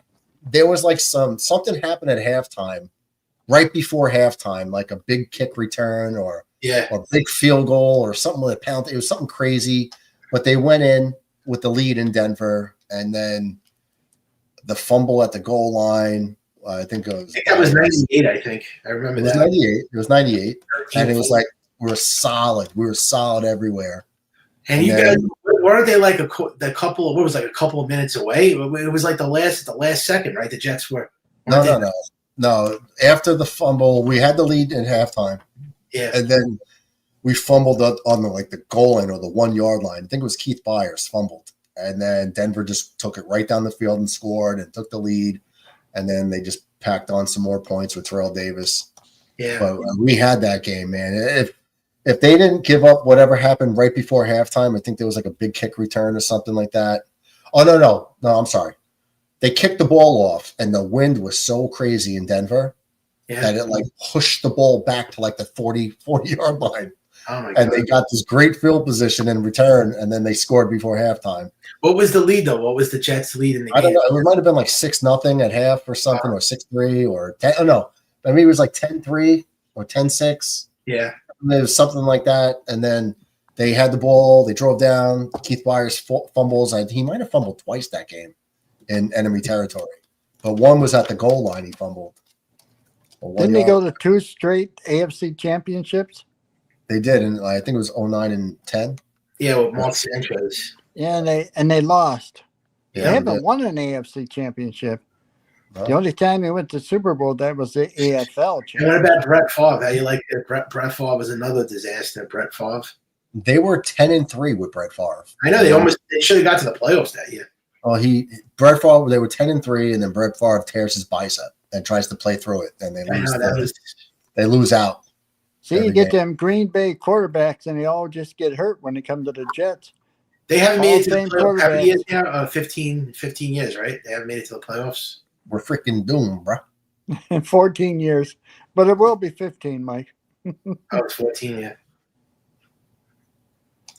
there was like something happened at halftime, right before halftime, like a big kick return or a big field goal or something with a penalty. It was something crazy, but they went in with the lead in Denver, and then the fumble at the goal line. I think that was 98. I think I remember that. 98. It was 98, and it was like we were solid. We were solid everywhere. And you guys weren't they like a couple of minutes away? It was like the last second, right? The Jets were. No. After the fumble, we had the lead in halftime. Yeah, and then we fumbled on the goal line or the 1 yard line. I think it was Keith Byers fumbled, and then Denver just took it right down the field and scored and took the lead. And then they just packed on some more points with Terrell Davis. Yeah, but we had that game, man. If they didn't give up whatever happened right before halftime, I think there was like a big kick return or something like that. Oh, no, I'm sorry. They kicked the ball off, and the wind was so crazy in Denver that it like pushed the ball back to like the 40-yard line. Oh my God. And they got this great field position in return, and then they scored before halftime. What was the lead, though? What was the Jets' lead in the game? I don't know. It might have been like 6-0 at half or something, or 6-3 or 10. Oh, no. I mean, it was like 10-3 or 10-6. Yeah. It was something like that. And then they had the ball. They drove down. Keith Byers fumbles. He might have fumbled twice that game in enemy territory. But one was at the goal line. He fumbled. Didn't they go to 2 straight AFC championships? They did. And I think it was 09 and 10. Yeah, with Mark Sanchez. Yeah, and they lost. Yeah, they haven't won an AFC championship. No. The only time they went to Super Bowl, that was the AFL championship. And what about Brett Favre? How you like it? Brett Favre was another disaster. Brett Favre. They were 10-3 with Brett Favre. I know they should have got to the playoffs that year. Oh, Brett Favre. They were 10-3, and then Brett Favre tears his bicep and tries to play through it, and they lose. They lose out. See, you get them Green Bay quarterbacks, and they all just get hurt when they come to the Jets. They haven't made it to the playoffs. How many years now? 15 years, right? They haven't made it to the playoffs. We're freaking doomed, bro. 14 years, but it will be 15, Mike. It's 14, yeah.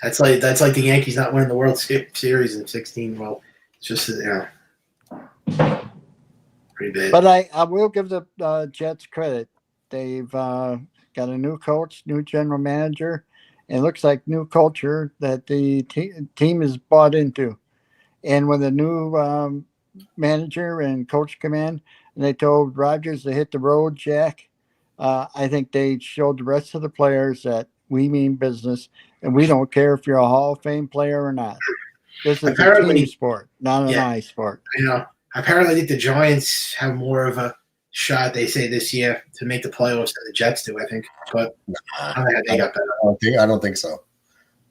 That's like the Yankees not winning the World Series in 16. Well, it's just pretty bad. But I will give the Jets credit. They've got a new coach, new general manager, and it looks like new culture that the team is bought into. And when the new manager and coach come in, and they told Rodgers to hit the road, Jack, I think they showed the rest of the players that we mean business, and we don't care if you're a Hall of Fame player or not. This is a team sport, not an eye sport. I know. Apparently, I think the Giants have more of a shot, they say, this year to make the playoffs than the Jets do, I think. But I don't think they got better. I don't think so.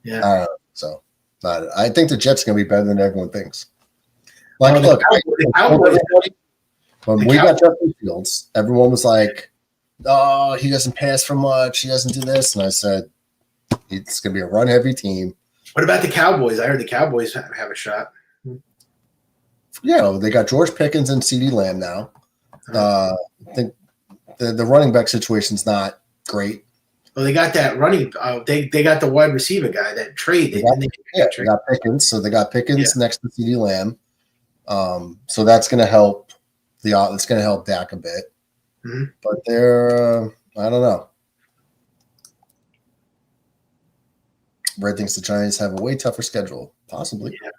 Yeah. I think the Jets are going to be better than everyone thinks. Look, when we got Justin Fields, everyone was like, oh, he doesn't pass for much. He doesn't do this. And I said, it's going to be a run-heavy team. What about the Cowboys? I heard the Cowboys have a shot. Yeah, they got George Pickens and CeeDee Lamb now. I think the running back situation's not great. Well, they got that running. They got the wide receiver guy that traded. They got Pickens. So they got Pickens next to CeeDee Lamb. So that's going to help it's going to help Dak a bit. Mm-hmm. But they're I don't know. Red thinks the Giants have a way tougher schedule, possibly. Yeah.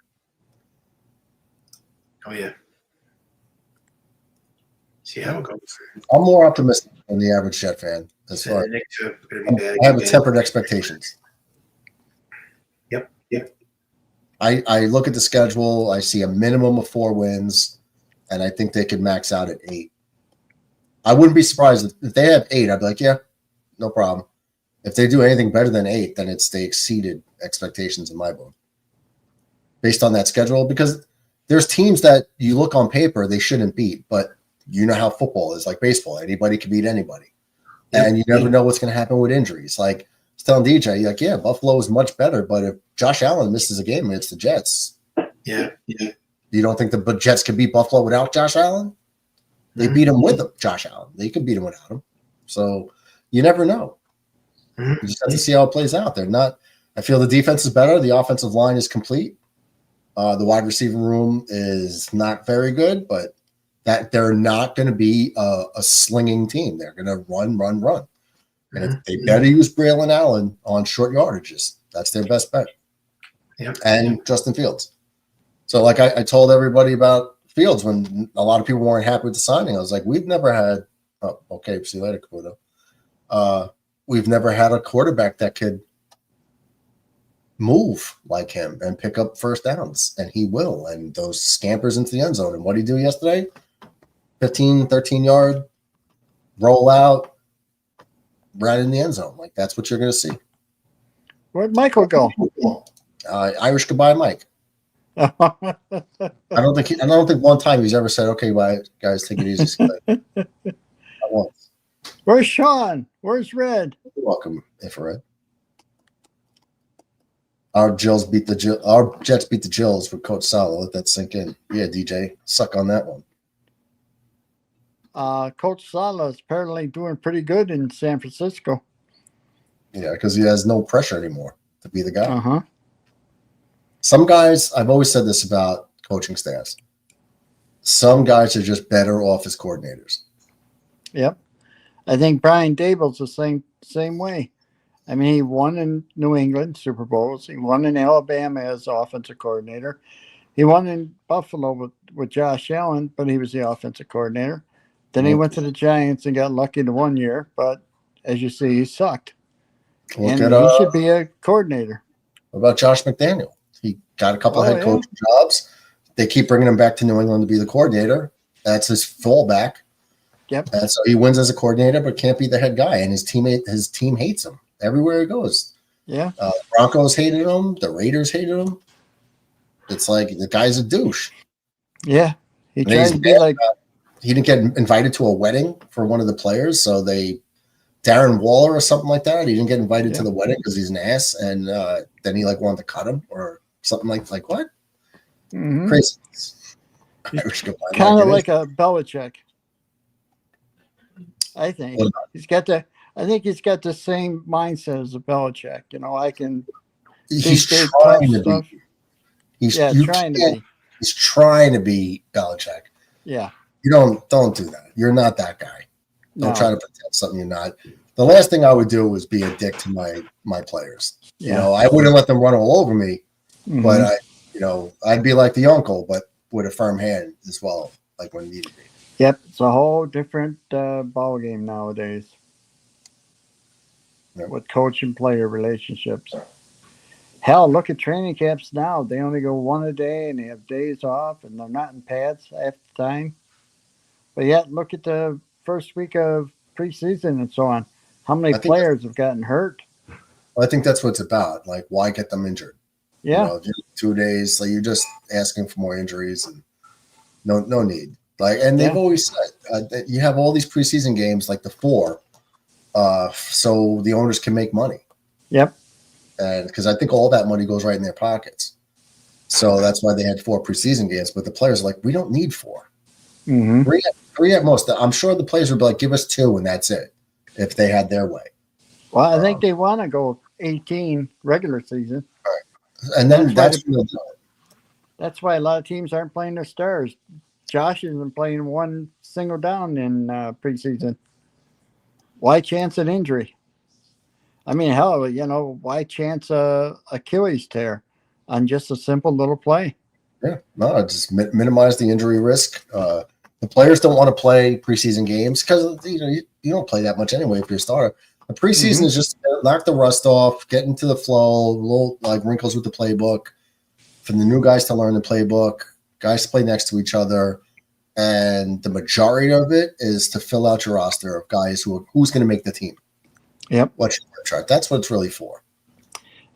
Oh yeah. See how it goes. I'm more optimistic than the average Jet fan. As far I have tempered expectations. Yep. I look at the schedule. I see a minimum of 4 wins, and I think they could max out at 8. I wouldn't be surprised if they have 8. I'd be like, yeah, no problem. If they do anything better than 8, then they exceeded expectations in my book based on that schedule. Because there's teams that you look on paper they shouldn't beat, but you know how football is, like baseball. Anybody can beat anybody. And you never know what's going to happen with injuries. Like I was telling DJ, you're like, yeah, Buffalo is much better, but if Josh Allen misses a game against the Jets, yeah, you don't think the Jets could beat Buffalo without Josh Allen? They beat him with Josh Allen. They could beat him without him. So you never know. You just have to see how it plays out. I feel the defense is better. The offensive line is complete. The wide receiver room is not very good, but that they're not going to be a slinging team. They're going to run. And if they better use Braylon Allen on short yardages. That's their best bet. Yep. And Justin Fields. So like I told everybody about Fields when a lot of people weren't happy with the signing. I was like, we've never had see you later, Caputo. We've never had a quarterback that could move like him and pick up first downs, and he will. And those scampers into the end zone. And what did he do yesterday? 15, 13-yard roll out right in the end zone. Like, that's what you're going to see. Where'd Michael go? Irish goodbye, Mike. I don't think one time he's ever said, "Okay, bye, guys, take it easy." Not once. Where's Sean? Where's Red? You're welcome, Infrared. Our Jets beat the Jills with Coach Salo. Let that sink in. Yeah, DJ, suck on that one. Coach Sala is apparently doing pretty good in San Francisco. Yeah, because he has no pressure anymore to be the guy. Uh-huh. Some guys, I've always said this about coaching staffs. Some guys are just better off as coordinators. Yep. I think Brian Dable's the same way. I mean, he won in New England Super Bowls. He won in Alabama as offensive coordinator. He won in Buffalo with Josh Allen, but he was the offensive coordinator. Then he went to the Giants and got lucky the 1 year, but as you see, he sucked. He should be a coordinator. What about Josh McDaniel? He got a couple of head coaching jobs. They keep bringing him back to New England to be the coordinator. That's his fallback. Yep. And so he wins as a coordinator, but can't be the head guy. And his team hates him everywhere he goes. Yeah. Broncos hated him. The Raiders hated him. It's like the guy's a douche. Yeah. He tried to be like. He didn't get invited to a wedding for one of the players, so Darren Waller or something like that. He didn't get invited to the wedding because he's an ass, and then he wanted to cut him or something like what? Mm-hmm. Crazy. Kind of like a Belichick. I think he's got the same mindset as a Belichick. You know, I can. He's trying to be. He's trying to be Belichick. Yeah. You don't do that. You're not that guy. Don't try to pretend something you're not. The last thing I would do is be a dick to my players. Yeah. You know, I wouldn't let them run all over me, but I'd be like the uncle, but with a firm hand as well, like when needed. Yep, it's a whole different ball game nowadays with coach and player relationships. Hell, look at training camps now. They only go one a day, and they have days off, and they're not in pads half the time. But yet, look at the first week of preseason and so on. How many players have gotten hurt? Well, I think that's what it's about. Like, why get them injured? Yeah. Just 2 days. Like, you're just asking for more injuries, and no need. Like, and they've always said that you have all these preseason games, like the 4, so the owners can make money. Yep. And because I think all that money goes right in their pockets. So that's why they had 4 preseason games. But the players are like, we don't need 4. Mm-hmm. 3 at most. I'm sure the players would be like, give us 2 and that's it, if they had their way. Well, I think they want to go 18 regular season. And then that's why a lot of teams aren't playing their stars. Josh isn't playing one single down in preseason. Why chance an injury? I mean, hell, why chance a Achilles tear on just a simple little play? Yeah, no, just minimize the injury risk. The players don't want to play preseason games because you don't play that much anyway if you're a starter. The preseason is just knock the rust off, get into the flow, little like wrinkles with the playbook, for the new guys to learn the playbook, guys to play next to each other, and the majority of it is to fill out your roster of guys who's going to make the team. Yep. What's your chart? That's what it's really for.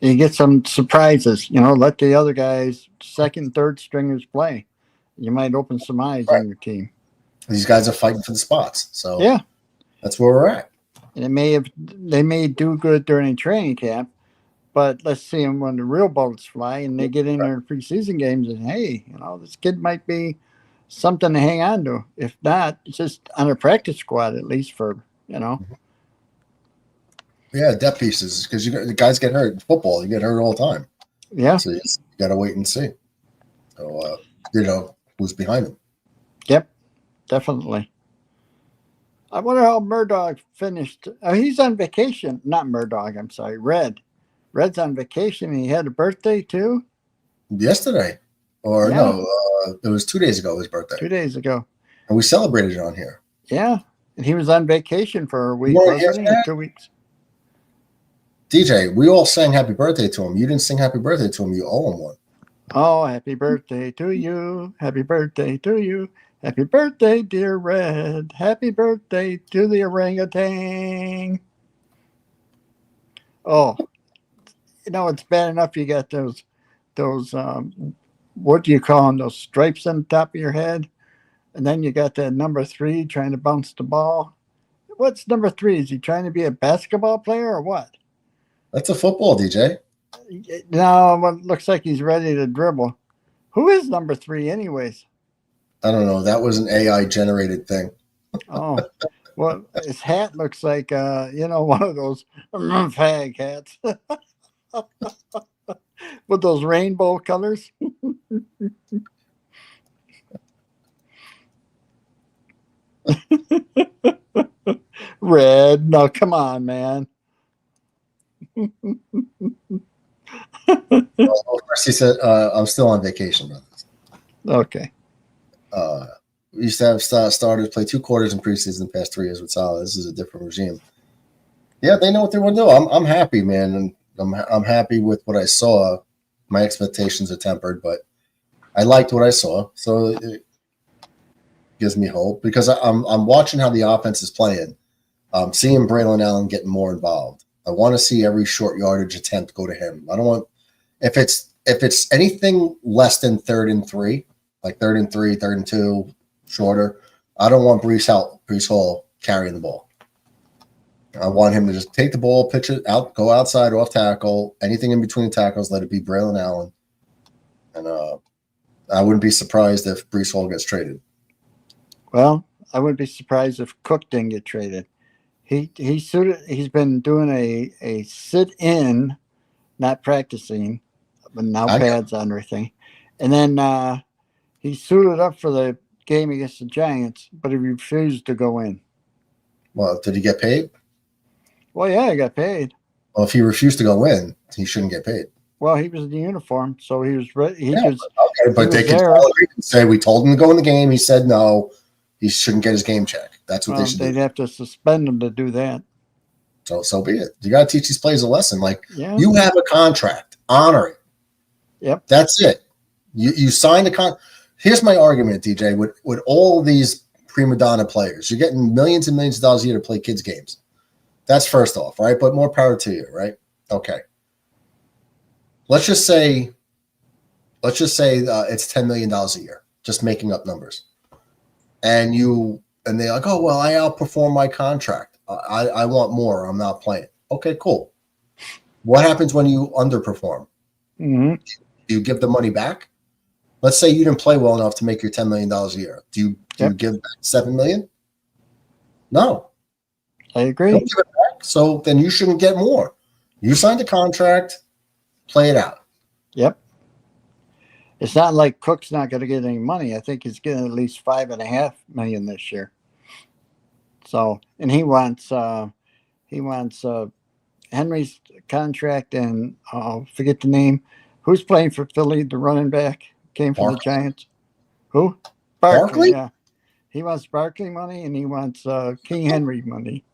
You get some surprises. Let the other guys, second, third stringers play. You might open some eyes on your team. These guys are fighting for the spots, so yeah, that's where we're at. And they may do good during training camp, but let's see them when the real bullets fly and they get in their preseason games and hey, this kid might be something to hang on to. If not, it's just on a practice squad at least for. Yeah, depth pieces because the guys get hurt in football. You get hurt all the time. Yeah, so you got to wait and see. So who's behind them. Yep, definitely. I wonder how Murdoch finished. He's on vacation. Not Murdoch, I'm sorry. Red. Red's on vacation. He had a birthday too? Yesterday. Or no, it was 2 days ago his birthday. 2 days ago. And we celebrated it on here. Yeah. And he was on vacation for a week, wasn't he? 2 weeks. DJ, we all sang happy birthday to him. You didn't sing happy birthday to him. You owe him one. Oh, happy birthday to you. Happy birthday to you. Happy birthday, dear Red. Happy birthday to the orangutan. Oh, it's bad enough you got those what do you call them? Those stripes on the top of your head. And then you got that number 3 trying to bounce the ball. What's number 3? Is he trying to be a basketball player or what? That's a football, DJ. No, it looks like he's ready to dribble. Who is number 3 anyways? I don't know. That was an AI generated thing. Oh, well, his hat looks like, one of those fag hats with those rainbow colors. Red. No, come on, man. Well, first he said, I'm still on vacation, brothers. Okay. We used to have starters play 2 quarters in preseason the past 3 years with Salah. This is a different regime. Yeah, they know what they want to do. I'm happy, man, and I'm happy with what I saw. My expectations are tempered, but I liked what I saw, so it gives me hope because I'm watching how the offense is playing. Seeing Braylon Allen getting more involved. I want to see every short yardage attempt go to him. I don't want if it's anything less than 3rd and 3, like 3rd and 3, 3rd and 2, shorter. I don't want Breece Hall carrying the ball. I want him to just take the ball, pitch it out, go outside, off tackle, anything in between the tackles, let it be Braylon Allen. And I wouldn't be surprised if Breece Hall gets traded. Well, I wouldn't be surprised if Cook didn't get traded. He's been doing a sit-in, not practicing, but now pads on everything. And then he suited up for the game against the Giants, but he refused to go in. Well, did he get paid? Well, yeah, he got paid. Well, if he refused to go in, he shouldn't get paid. Well, he was in the uniform, so he was ready. But they can say we told him to go in the game. He said no. He shouldn't get his game check. That's what they should do. They'd have to suspend him to do that. So be it. You got to teach these players a lesson. Like, you have a contract. Honor it. Yep. That's it. You signed a contract. Here's my argument, DJ. With all these prima donna players, you're getting millions and millions of dollars a year to play kids' games. That's first off, right? But more power to you, right? Okay. Let's just say it's $10 million a year, just making up numbers. And they're like, oh, well, I outperform my contract. I want more. I'm not playing. Okay, cool. What happens when you underperform? Mm-hmm. Do you give the money back? Let's say you didn't play well enough to make your $10 million a year. Do you give back $7 million? No. I agree. Don't give it back. So then you shouldn't get more. You signed a contract, play it out. Yep. It's not like Cook's not going to get any money. I think he's getting at least $5.5 million this year. So, and he wants Henry's contract, and forget the name. Who's playing for Philly? The running back came from the Giants. Who? Barkley? Yeah, he wants Barkley money, and he wants King Henry money.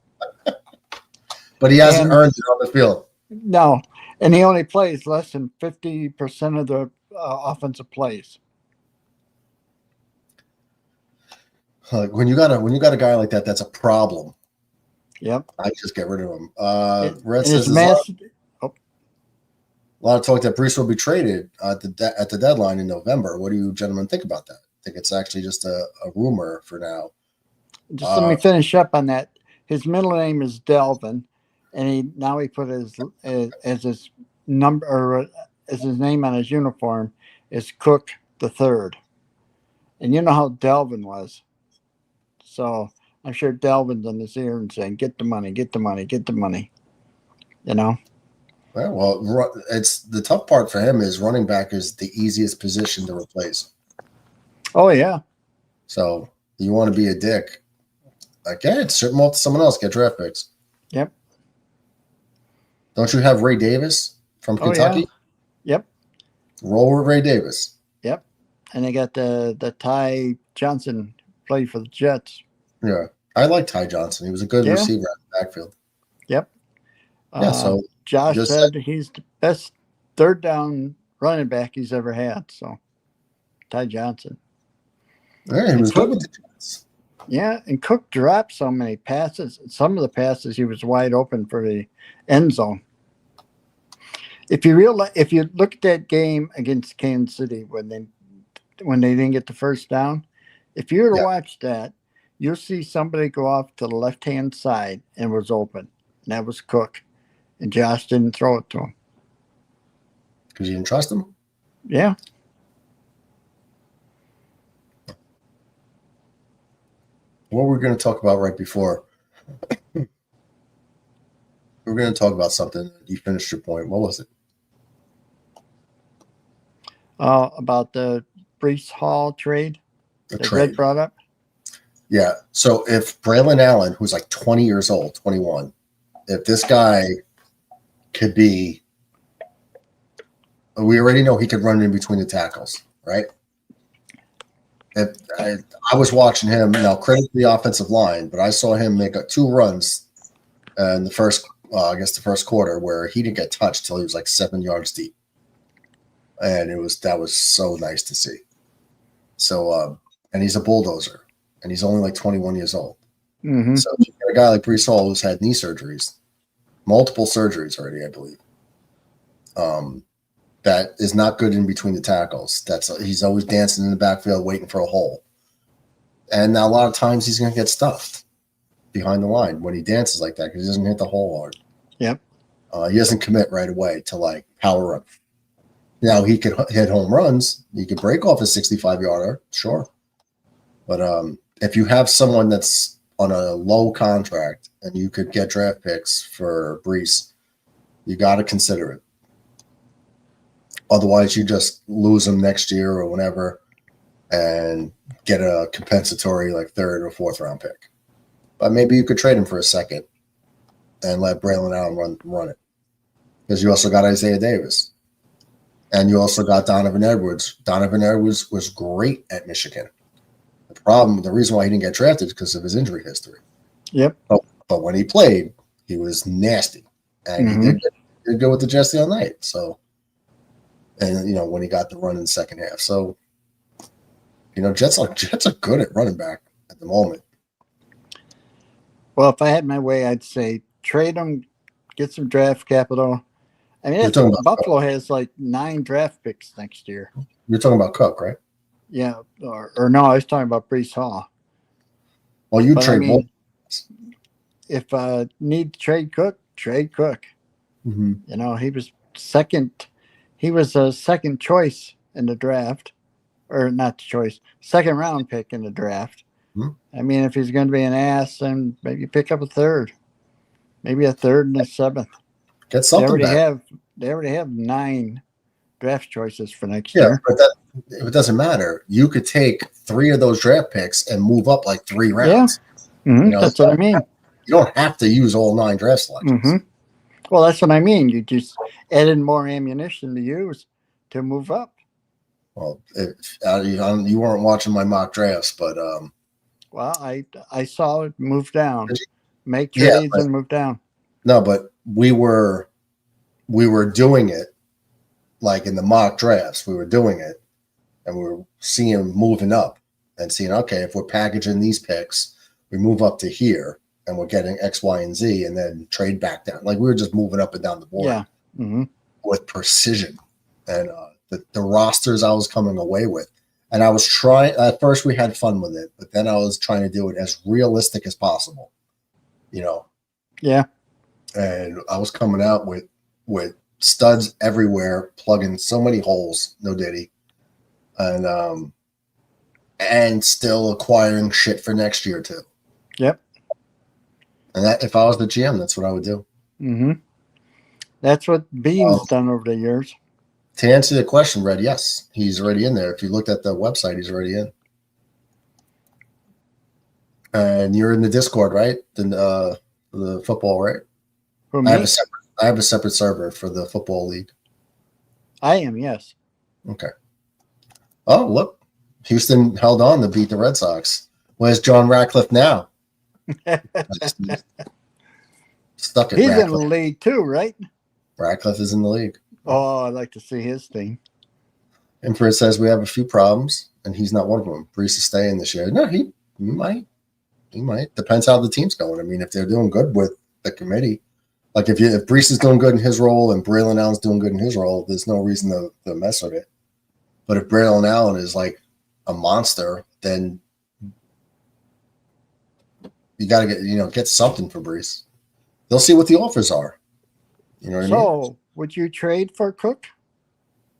But he hasn't earned it on the field. No, and he only plays less than 50% of the offensive plays. Like when you got a guy like that, that's a problem. Yep. I just get rid of him. Red says a lot of talk that Brees will be traded at the deadline in November. What do you gentlemen think about that? I think it's actually just a rumor for now. Just let me finish up on that. His middle name is Delvin, and he put his as his number or as his name on his uniform is Cook the Third. And you know how Delvin was. So I'm sure Delvin's in his ear and saying, "Get the money, get the money, get the money." You know. Well, it's the tough part for him is running back is the easiest position to replace. Oh yeah. So you want to be a dick? Like, yeah, strip them off to someone else. Get draft picks. Yep. Don't you have Ray Davis from Kentucky? Yeah. Yep. Roll with Ray Davis. Yep. And they got the Ty Johnson played for the Jets. Yeah, I like Ty Johnson. He was a good receiver in the backfield. Yep. Yeah. So Josh said he's the best third down running back he's ever had. So Ty Johnson. Yeah, he was good with the Jets. Yeah, and Cook dropped so many passes. Some of the passes he was wide open for the end zone. If you look at that game against Kansas City when they didn't get the first down, if you were to watch that, you'll see somebody go off to the left-hand side and was open. And that was Cook. And Josh didn't throw it to him. Because you didn't trust him? Yeah. What we're going to talk about right before. We're going to talk about something. You finished your point. What was it? About the Brees Hall trade that Red brought up. Yeah. So if Braylon Allen, who's like 20 years old, 21, if this guy could be, we already know he could run in between the tackles, right? I was watching him. Now, credit to the offensive line, but I saw him make 2 runs in the first quarter where he didn't get touched till he was like 7 yards deep, and that was so nice to see. So, and he's a bulldozer, and he's only like 21 years old. Mm-hmm. So, you got a guy like Brees Hall who's had knee surgeries, multiple surgeries already, I believe. That is not good in between the tackles. He's always dancing in the backfield waiting for a hole. And now a lot of times he's going to get stuffed behind the line when he dances like that because he doesn't hit the hole hard. Yep. He doesn't commit right away to like power run. Now he could hit home runs. He could break off a 65-yarder, sure. But if you have someone that's on a low contract and you could get draft picks for Brees, you got to consider it. Otherwise, you just lose them next year or whenever and get a compensatory like 3rd or 4th round pick. But maybe you could trade him for a second and let Braylon Allen run it. Because you also got Isaiah Davis. And you also got Donovan Edwards. Donovan Edwards was great at Michigan. The reason why he didn't get drafted is because of his injury history. Yep. But when he played, he was nasty. And he did good with the Jets the other night. So. And when he got the run in the second half, so Jets are good at running back at the moment. Well, if I had my way, I'd say trade him, get some draft capital. I mean, Buffalo has like 9 draft picks next year. You're talking about Cook, right? Yeah, or no, I was talking about Brees Hall. Well, you trade both. if need to trade Cook, trade Cook. Mm-hmm. You know, he was second. He was a second choice in the draft, or not choice, second round pick in the draft. Mm-hmm. I mean, if he's going to be an ass, then maybe pick up a third, maybe a third and a seventh. Get something back. They already have 9 draft choices for next Yeah, year. but it doesn't matter. You could take 3 of those draft picks and move up like 3 rounds. Yeah, mm-hmm. You know, that's what I mean. You don't have to use all 9 draft selections. Mm-hmm. Well, that's what I mean. You just added more ammunition to use to move up. Well, you weren't watching my mock drafts, but well, I saw it move down, make trades and move down. No, but we were doing it like in the mock drafts. We were doing it, and we were seeing moving up and seeing, okay, if we're packaging these picks, we move up to here, and we're getting X, Y, and Z, and then trade back down. Like we were just moving up and down the board with precision, and the rosters I was coming away with. And I was trying, at first we had fun with it, but then I was trying to do it as realistic as possible, you know? Yeah. And I was coming out with studs everywhere, plugging so many holes, no diddy. And still acquiring shit for next year too. Yep. And that, if I was the GM, that's what I would do. Mm-hmm. That's what Bean's done over the years. To answer the question, Red, yes, he's already in there. If you looked at the website, he's already in. And you're in the Discord, right? The football, right? For me? I have a separate server for the football league. I am, yes. Okay. Oh, look. Houston held on to beat the Red Sox. Where's John Ratcliffe now? Stuck at He's Ratcliffe. in the league too, right? Ratcliffe is in the league. Oh, I'd like to see his team. Emperor says we have a few problems, and he's not one of them. Brees is staying this year. No, he might. He might. Depends how the team's going. I mean, if they're doing good with the committee, like if Brees is doing good in his role and Braylon Allen's doing good in his role, there's no reason to mess with it. But if Braylon Allen is like a monster, then you got to get something for Brees. They'll see what the offers are. You know what I mean? So, would you trade for Cook?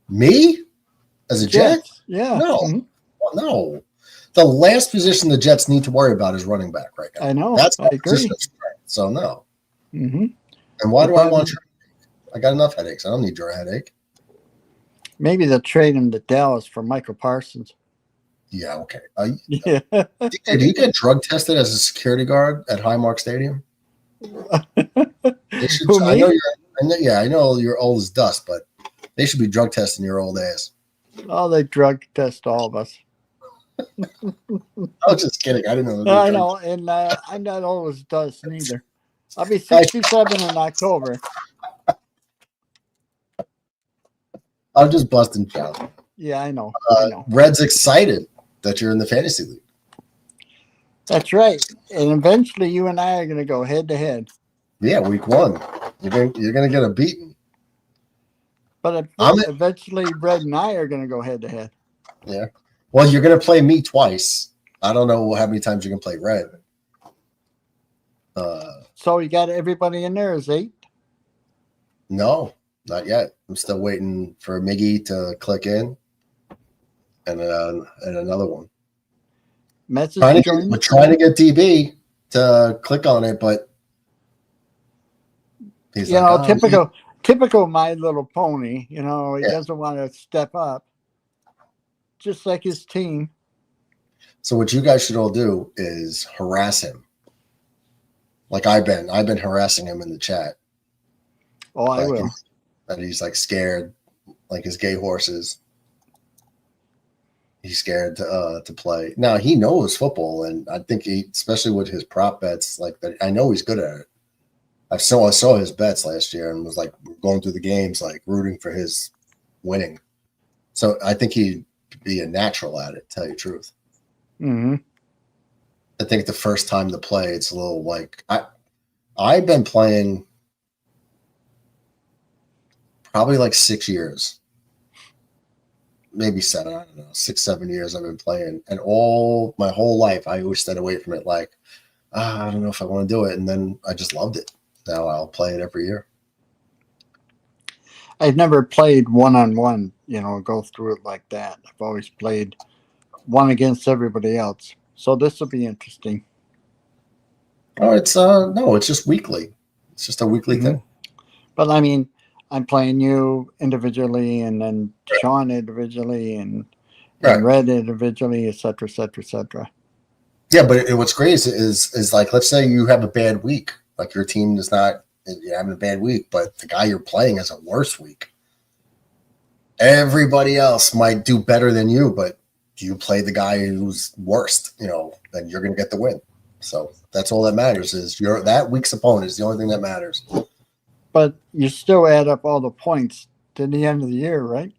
Me? As a Jet? Yeah. No. Mm-hmm. Well, no. The last position the Jets need to worry about is running back right now. I know. That's I agree. So, no. Mm-hmm. And why do I want your headache? I got enough headaches. I don't need your headache. Maybe they'll trade him to Dallas for Michael Parsons. Yeah, okay. Yeah. Did he get drug tested as a security guard at Highmark Stadium? Who, me? I know you're old as dust, but they should be drug testing your old ass. Oh, they drug test all of us. I was just kidding. I didn't know. I know, and I'm not old as dust neither. I'll be 67 in October. I'm just busting chops. Yeah, I know. Red's excited that you're in the fantasy league. That's right. And eventually you and I are going to go head to head. Yeah, week 1. You're gonna get a beating. But eventually Red and I are going to go head to head. Yeah. Well, you're going to play me twice. I don't know how many times you can play Red. So you got everybody in there as 8? No, not yet. I'm still waiting for Miggy to click in, and another one. We're trying to get DB to click on it, but he's typical My Little Pony. He doesn't want to step up, just like his team. So what you guys should all do is harass him. Like I've been harassing him in the chat. Oh, I will. That he's like scared, like his gay horses. He's scared to play. Now he knows football, and I think especially with his prop bets, like that, I know he's good at it. I saw his bets last year and was like going through the games, like rooting for his winning. So I think he'd be a natural at it. To tell you the truth. Mm-hmm. I think the first time to play, it's a little like I've been playing probably like 6 years, maybe 7. I don't know, 6, 7 years I've been playing, and my whole life I always stayed away from it. Like, I don't know if I want to do it. And then I just loved it. Now I'll play it every year. I've never played one-on-one, go through it like that. I've always played one against everybody else. So this will be interesting. Oh, it's just weekly. It's just a weekly thing. But I mean, I'm playing you individually, and then Sean individually, and Red individually, et cetera, et cetera, et cetera. Yeah, but what's great is like, let's say you have a bad week, like your team is not you're having a bad week, but the guy you're playing has a worse week. Everybody else might do better than you, but you play the guy who's worst, then you're going to get the win. So that's all that matters is that week's opponent is the only thing that matters. But you still add up all the points to the end of the year, right?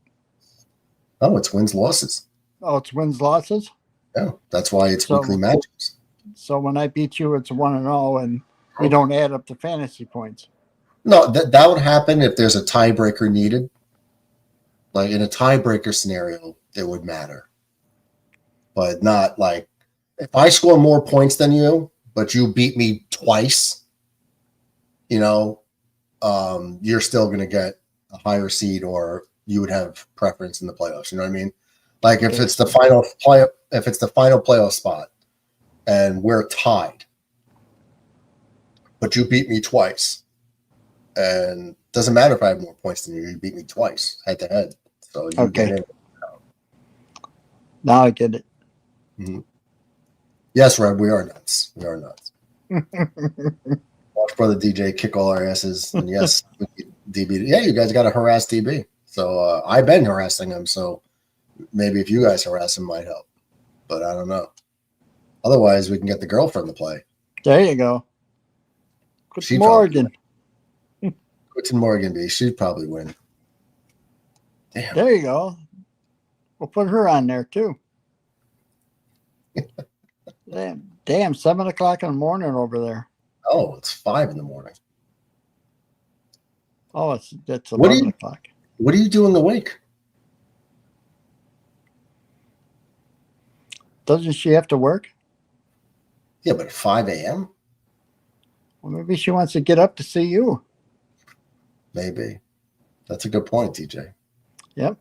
Oh, it's wins, losses. Oh, it's wins, losses? Yeah, that's why it's weekly matches. So when I beat you, it's 1-0, and we don't add up the fantasy points. No, that would happen if there's a tiebreaker needed. Like in a tiebreaker scenario, it would matter. But not like if I score more points than you, but you beat me twice, you're still going to get a higher seed, or you would have preference in the playoffs. You know what I mean? Like if it's the final playoff spot and we're tied, but you beat me twice, and it doesn't matter if I have more points than you. You beat me twice head to head. So you get in. Now I get it. Mm-hmm. Yes, Red, we are nuts. We are nuts. Watch brother DJ kick all our asses, and yes, DB. Yeah, you guys got to harass DB. So I've been harassing him. So maybe if you guys harass him, might help. But I don't know. Otherwise, we can get the girlfriend to play. There you go. Good Morgan. Good Morgan, B. She'd probably win. Damn. There you go. We'll put her on there too. Damn, 7 o'clock in the morning over there. Oh, it's 5 in the morning. Oh, it's 11 o'clock. What do you do in the wake? Doesn't she have to work? Yeah, but at 5 a.m.? Well, maybe she wants to get up to see you. Maybe. That's a good point, DJ. Yep.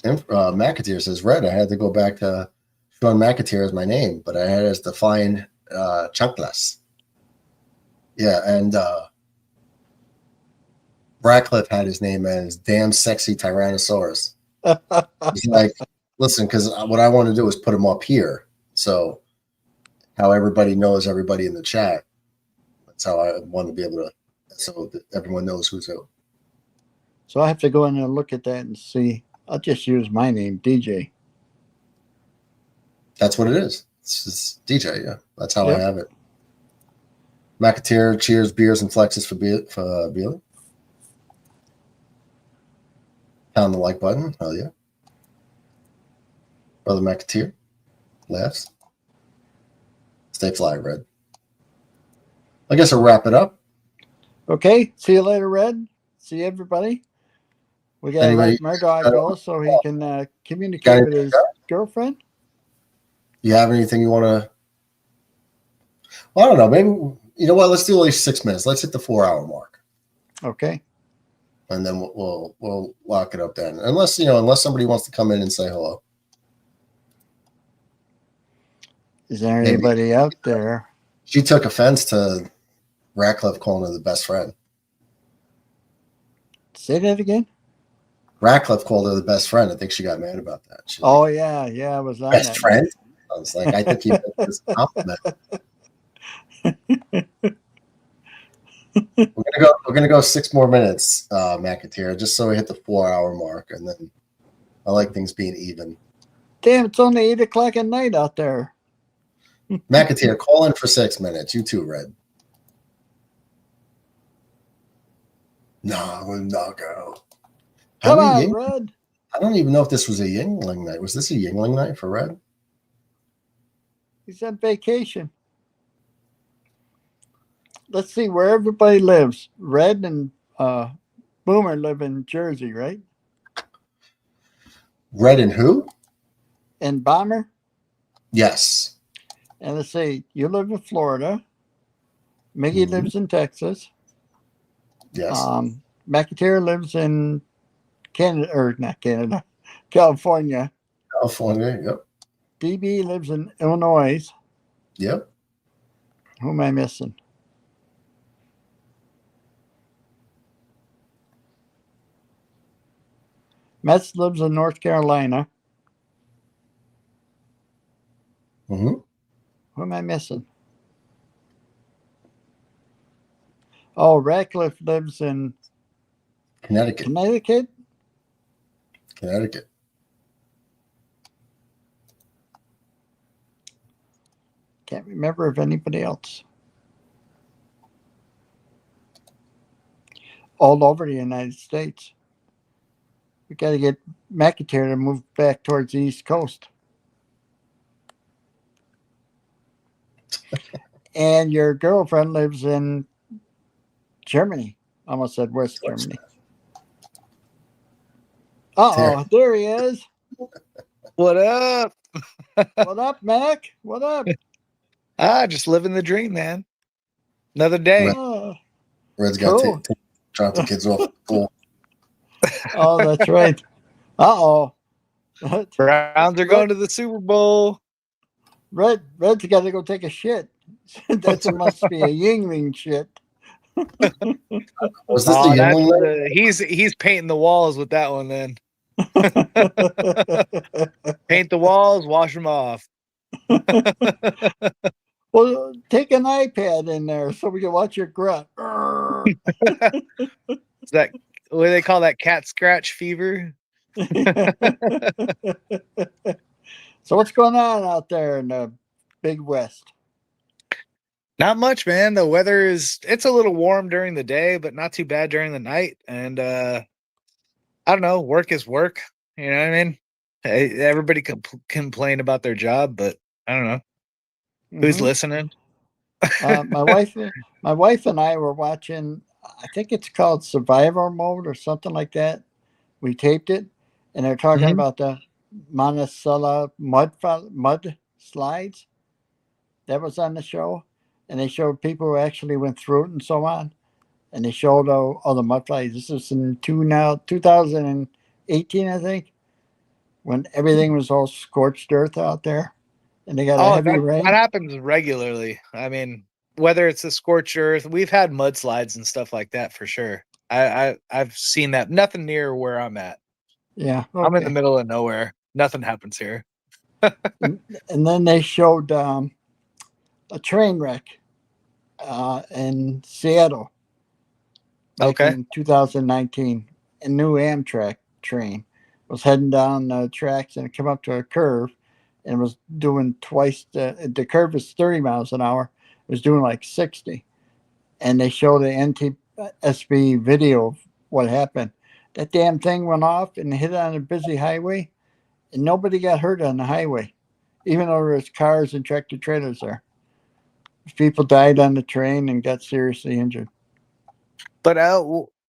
And McAteer says, Red, I had to go back to Sean McAteer as my name, but I had as defined Chunkles. Yeah, and Ratcliffe had his name as Damn Sexy Tyrannosaurus. He's like, listen, because what I want to do is put him up here. So how everybody knows everybody in the chat. That's how I want to be able to, so that everyone knows who's who. So I have to go in and look at that and see. I'll just use my name, DJ. That's what it is. It's just DJ, yeah. That's how I have it. McAteer, cheers, beers, and flexes for Bealy. Pound the like button. Hell yeah. Brother McAteer laughs. Stay fly, Red. I guess I'll wrap it up. Okay. See you later, Red. See everybody. We got to let Murdoch go so he can communicate with his girlfriend. You have anything you want to? Well, I don't know. Maybe, you know what? Let's do at least 6 minutes. Let's hit the 4-hour mark. Okay. And then we'll lock it up then. Unless somebody wants to come in and say hello. Is there anybody out there? She took offense to Ratcliffe calling her the best friend. Say that again? Ratcliffe called her the best friend. I think she got mad about that. She's like, yeah, I was on best friend. I was like, I think he meant this compliment. We're gonna go 6 more minutes, McAteer, just so we hit the 4-hour mark, and then I like things being even. Damn, it's only 8 o'clock at night out there. McAteer, call in for 6 minutes. You too, Red. No, we'll not go. Come on, Red. I don't even know if this was a Yingling night. Was this a Yingling night for Red? He's on vacation. Let's see where everybody lives. Red and Boomer live in Jersey, right? Red and who? And Bomber? Yes. And let's see, you live in Florida. Miggy Mhm. lives in Texas. Yes. McIntyre lives in Canada, or not Canada, California. California. Yep. DB lives in Illinois. Yep. Who am I missing? Metz lives in North Carolina. hmm Who am I missing? Oh, Ratcliffe lives in Connecticut. Connecticut. Connecticut. Can't remember of anybody else. All over the United States. We got to get McIntyre to move back towards the East Coast. And your girlfriend lives in Germany. Almost said West Germany. Uh-oh, there he is. What up? What up, Mac? What up? Just living the dream, man. Another day. Oh, Red's got cool. to drop the kids off at school. Oh, that's right. Uh-oh. Browns are going to the Super Bowl. Red's got to go take a shit. That must be a Yingling shit. Was this the Yingling? He's painting the walls with that one then. Paint the walls, wash them off. Well, take an iPad in there so we can watch your grunt. Is that what do they call that? Cat scratch fever? So what's going on out there in the Big West? Not much, man. The weather it's a little warm during the day, but not too bad during the night. And I don't know, work is work. You know what I mean? Everybody complain about their job, but I don't know. Who's listening? My wife and I were watching, I think it's called Survivor Mode or something like that. We taped it, and they're talking about the Monticello mud slides. That was on the show, and they showed people who actually went through it and so on. And they showed all the mud slides. This is in 2018, I think, when everything was all scorched earth out there, and they got a heavy rain. That happens regularly. I mean, whether it's a scorched earth, we've had mudslides and stuff like that for sure. I've seen that. Nothing near where I'm at. Yeah, okay. I'm in the middle of nowhere. Nothing happens here. And then they showed a train wreck in Seattle. Back in 2019, a new Amtrak train was heading down the tracks and it came up to a curve and was doing twice the curve is 30 miles an hour. It was doing like 60. And they showed the NTSB video of what happened. That damn thing went off and hit on a busy highway, and nobody got hurt on the highway, even though there was cars and tractor trailers there. People died on the train and got seriously injured. But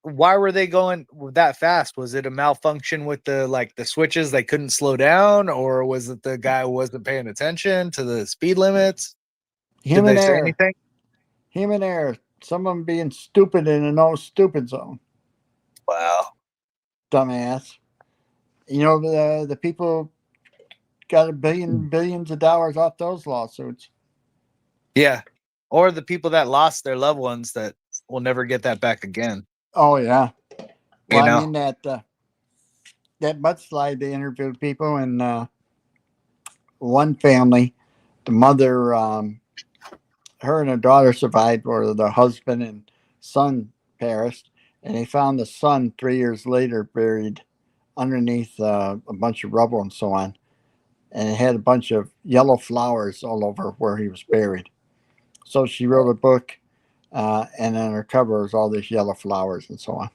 why were they going that fast? Was it a malfunction with the switches? They couldn't slow down, or was it the guy wasn't paying attention to the speed limits? Did they say anything? Human error. Someone being stupid in a no stupid zone. Wow. Dumbass. You know, the people got billions of dollars off those lawsuits. Yeah. Or the people that lost their loved ones that will never get that back again. Oh, yeah. Well, You know? I mean, that mudslide, they interviewed people, and one family, the mother, her and her daughter survived, or the husband and son perished, and they found the son 3 years later buried underneath a bunch of rubble and so on, and it had a bunch of yellow flowers all over where he was buried. So she wrote a book, and on her cover was all these yellow flowers and so on.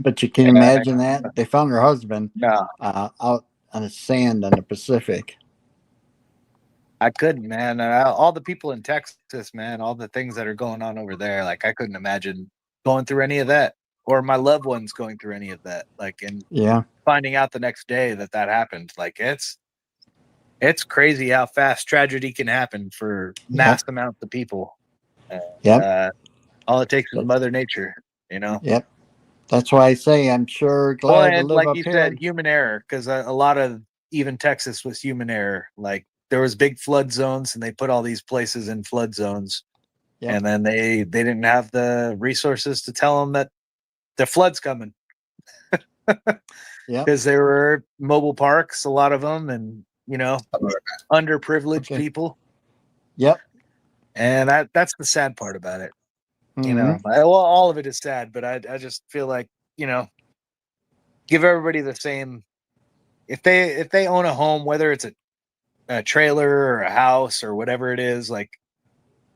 But you can imagine that they found her husband out on the sand in the Pacific. I couldn't, man. All the people in Texas, man, all the things that are going on over there, like I couldn't imagine going through any of that, or my loved ones going through any of that. Like, and Yeah, finding out the next day that happened, like it's it's crazy how fast tragedy can happen for mass amounts of people. All it takes is Mother Nature, you know. Yep. That's why I say I'm sure Well, glad to and live like up you here. said, human error, because a lot of even Texas was human error. Like there was big flood zones, and they put all these places in flood zones, and then they didn't have the resources to tell them that the flood's coming. Because there were mobile parks, a lot of them, and underprivileged people. Yep. And that's the sad part about it. You know, Mm-hmm. well, all of it is sad, but I just feel like, give everybody the same. If they own a home, whether it's a trailer or a house or whatever it is, like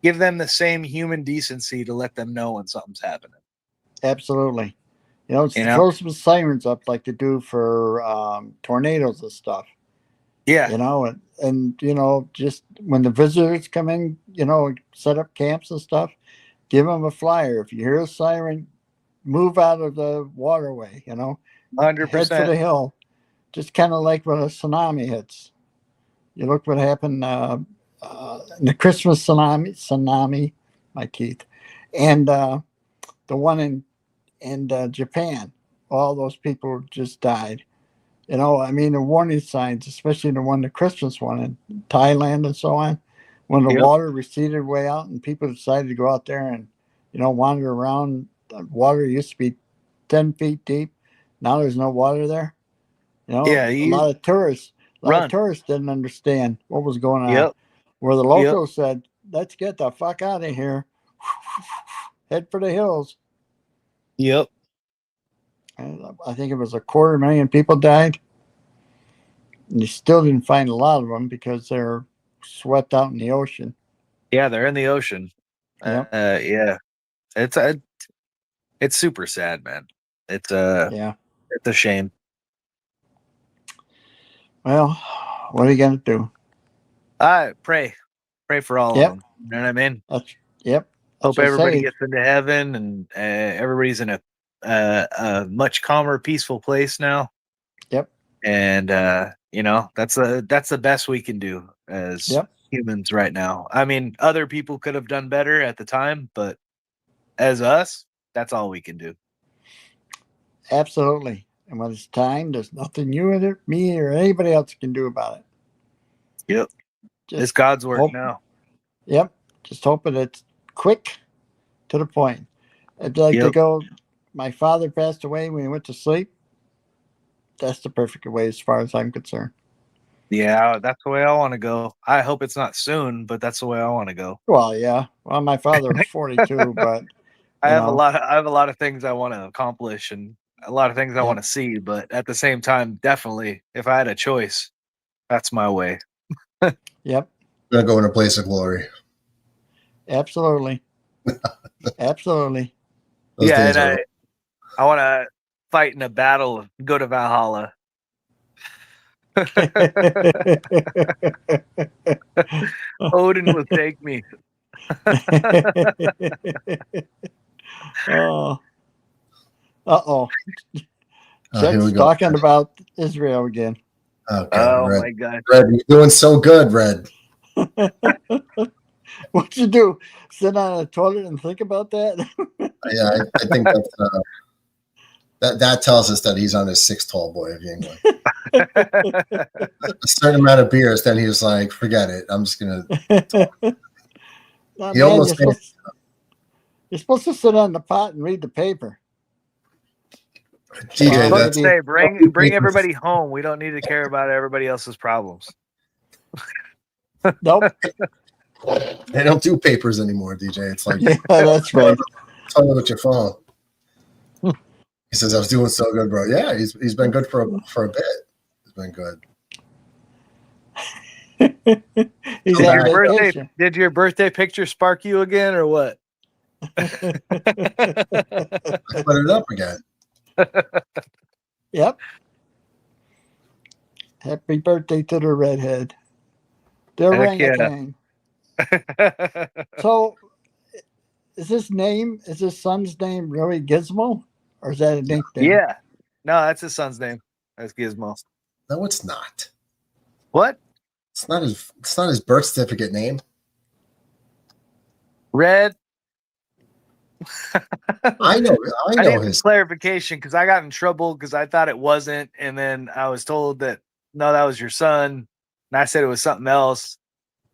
give them the same human decency to let them know when something's happening. Absolutely. Throw some sirens up like they do for tornadoes and stuff. Yeah. And just when the visitors come in, set up camps and stuff, give them a flyer. If you hear a siren, move out of the waterway, 100%. Head for the hill. Just kind of like when a tsunami hits. You look what happened in the Christmas tsunami, my teeth, and the one in Japan. All those people just died. The warning signs, especially the Christmas one in Thailand and so on, when the water receded way out and people decided to go out there and, wander around. The water used to be 10 feet deep. Now there's no water there. A lot of tourists didn't understand what was going on. Where the locals said, let's get the fuck out of here. Head for the hills. Yep. And I think it was 250,000 people died. And you still didn't find a lot of them because they're swept out in the ocean. Yeah, they're in the ocean. Yep. Yeah. It's super sad, man. It's it's a shame. Well, what are you gonna do? Pray for all of them. You know what I mean? Yep. Hope everybody gets into heaven and everybody's in a much calmer, peaceful place now. Yep. And that's the best we can do as humans right now. I mean, other people could have done better at the time, but as us, that's all we can do. Absolutely. And when it's time, there's nothing you and me or anybody else can do about it. Yep. It's God's work now. Yep. Just hoping it's quick to the point. I'd like to go, my father passed away when he went to sleep. That's the perfect way as far as I'm concerned. Yeah, that's the way I want to go. I hope it's not soon, but that's the way I want to go. Well, yeah. Well, my father was 42, but I have a lot of things I want to accomplish and a lot of things I want to see, but at the same time, definitely, if I had a choice, that's my way. Yep. I'm gonna go in a place of glory. Absolutely. Absolutely. And I want to fight in a battle, go to Valhalla. Odin will take me. Oh. Chet's talking about Israel again. Okay, Red. My God. Red, you're doing so good, Red. What'd you do? Sit on a toilet and think about that? Yeah, I think that tells us that he's on his sixth tall boy of England. A certain amount of beers, then he was like, forget it. I'm just going to. You're supposed to sit on the pot and read the paper. DJ, let's say bring everybody home. We don't need to care about everybody else's problems. Nope. They don't do papers anymore, DJ. It's like, yeah, that's right. Tell me with your phone. He says, I was doing so good, bro. Yeah, he's been good for a bit. He's been good. Did your birthday picture spark you again or what? I put it up again. Yep. Happy birthday to the redhead. The orangutan. So, is his son's name really Gizmo? Or is that a nickname? Yeah. No, that's his son's name. That's Gizmo. No, it's not. What? It's not his birth certificate name. Red. I know need his clarification because I got in trouble because I thought it wasn't, and then I was told that no, that was your son, and I said it was something else,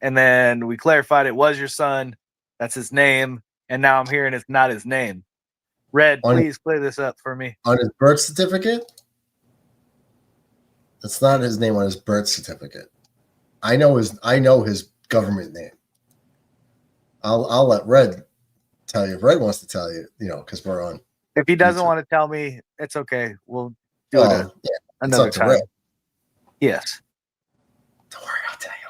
and then we clarified it was your son. That's his name, and now I'm hearing it's not his name. Red, please clear this up for me. On his birth certificate? That's not his name on his birth certificate. I know his government name. I'll let Red tell you if Red wants to tell you, because we're on. If he doesn't want to tell me, it's okay. We'll do it another time. Red. Yes. Don't worry, I'll tell you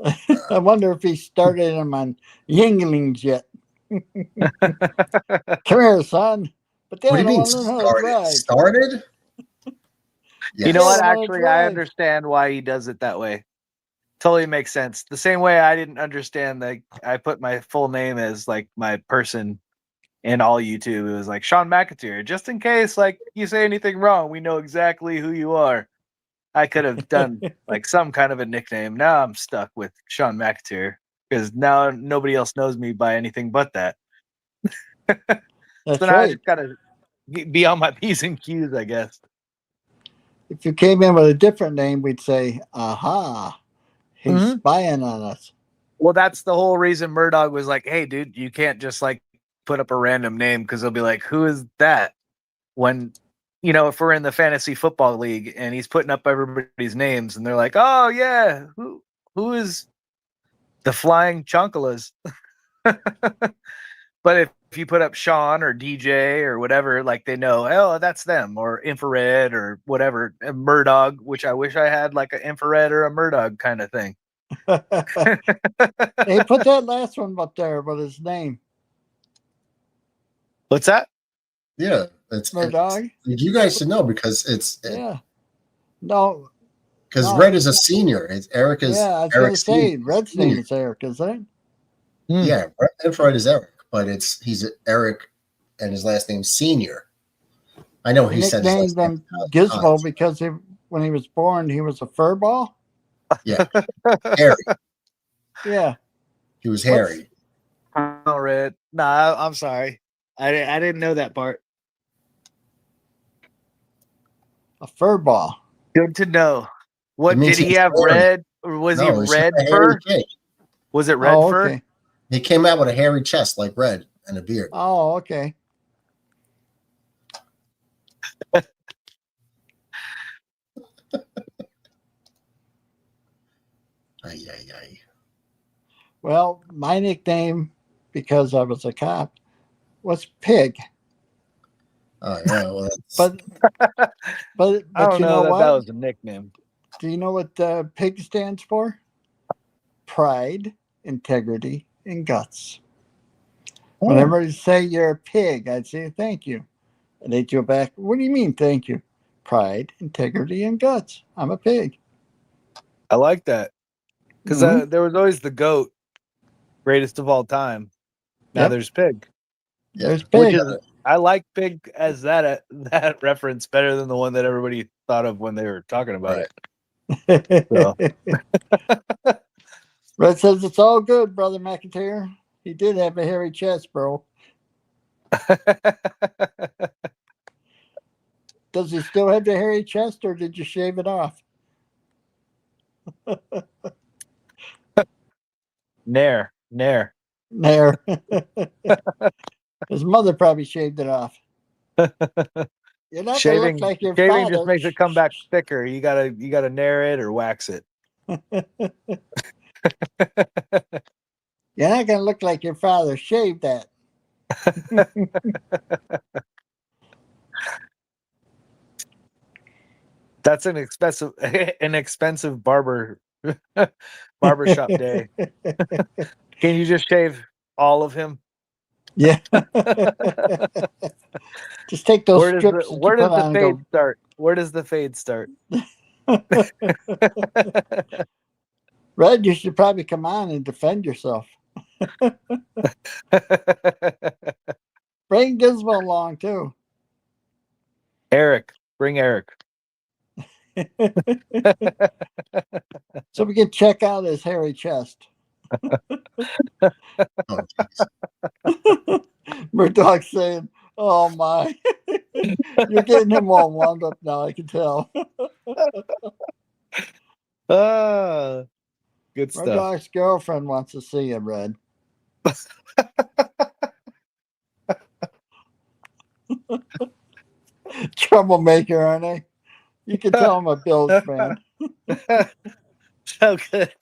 later. I wonder if he started him on Yinglings yet. Come here, son. But what do you mean started? Yes. You know what? Actually, I understand why he does it that way. Totally makes sense. The same way I didn't understand that I put my full name as like my person in all YouTube. It was like Sean McAteer. Just in case like you say anything wrong, we know exactly who you are. I could have done like some kind of a nickname. Now I'm stuck with Sean McAteer because now nobody else knows me by anything but that. That's so now I just gotta be on my P's and Q's, I guess. If you came in with a different name, we'd say, aha, he's spying on us. Well, that's the whole reason Murdoch was like, hey, dude, you can't just like put up a random name because they'll be like, who is that? When, if we're in the fantasy football league and he's putting up everybody's names and they're like, oh, yeah, who is the Flying Chonkalas? But if you put up Sean or DJ or whatever, like they know, oh, that's them, or Infrared or whatever, Murdoch, which I wish I had like an Infrared or a Murdoch kind of thing. Hey, put that last one up there, but his name. What's that? Yeah, it's Murdoch. You guys should know because no. Because Red is a senior. Eric is. Yeah, I was going to say Red's name is Eric, isn't it? Yeah, Infrared is Eric. But he's Eric, and his last name's Senior. I know he said his last name Gizmo because when he was born, he was a fur ball. Yeah, hairy. Yeah, he was hairy. Oh, Red. Nah, I'm sorry. I didn't know that part. A fur ball. Good to know. What did he have? Hairy. Red, or was he red fur? Was it red fur? Okay. He came out with a hairy chest like Red and a beard. Oh, okay. Well, my nickname, because I was a cop, was Pig. Oh yeah, well, but I don't you know what? That was a nickname. Do you know what PIG stands for? Pride, integrity, and guts. Whenever you say you're a pig, I'd say thank you. And they'd go back, what do you mean thank you? Pride, integrity, and guts. I'm a pig. I like that. Because there was always the GOAT, greatest of all time. Now there's Pig. Yeah. There's Pig. I like Pig as that reference better than the one that everybody thought of when they were talking about it. So. Red says it's all good, Brother McIntyre. He did have a hairy chest, bro. Does he still have the hairy chest, or did you shave it off? Nair. His mother probably shaved it off. You're not gonna look like your shaving father. Just makes it come back thicker. You gotta nair it or wax it. You're not gonna look like your father. Shave that. That's an expensive barbershop day. Can you just shave all of him? Yeah. Just take those strips. Where does the fade start? Where does the fade start? Red, you should probably come on and defend yourself. Bring Gizmo along too. Eric, bring Eric. So we can check out his hairy chest. Oh, Murdoch saying, "Oh my, you're getting him all wound up now. I can tell." Good stuff. Murdoch's girlfriend wants to see him, Red. Troublemaker, aren't they? You can tell I'm a Bills fan. So good.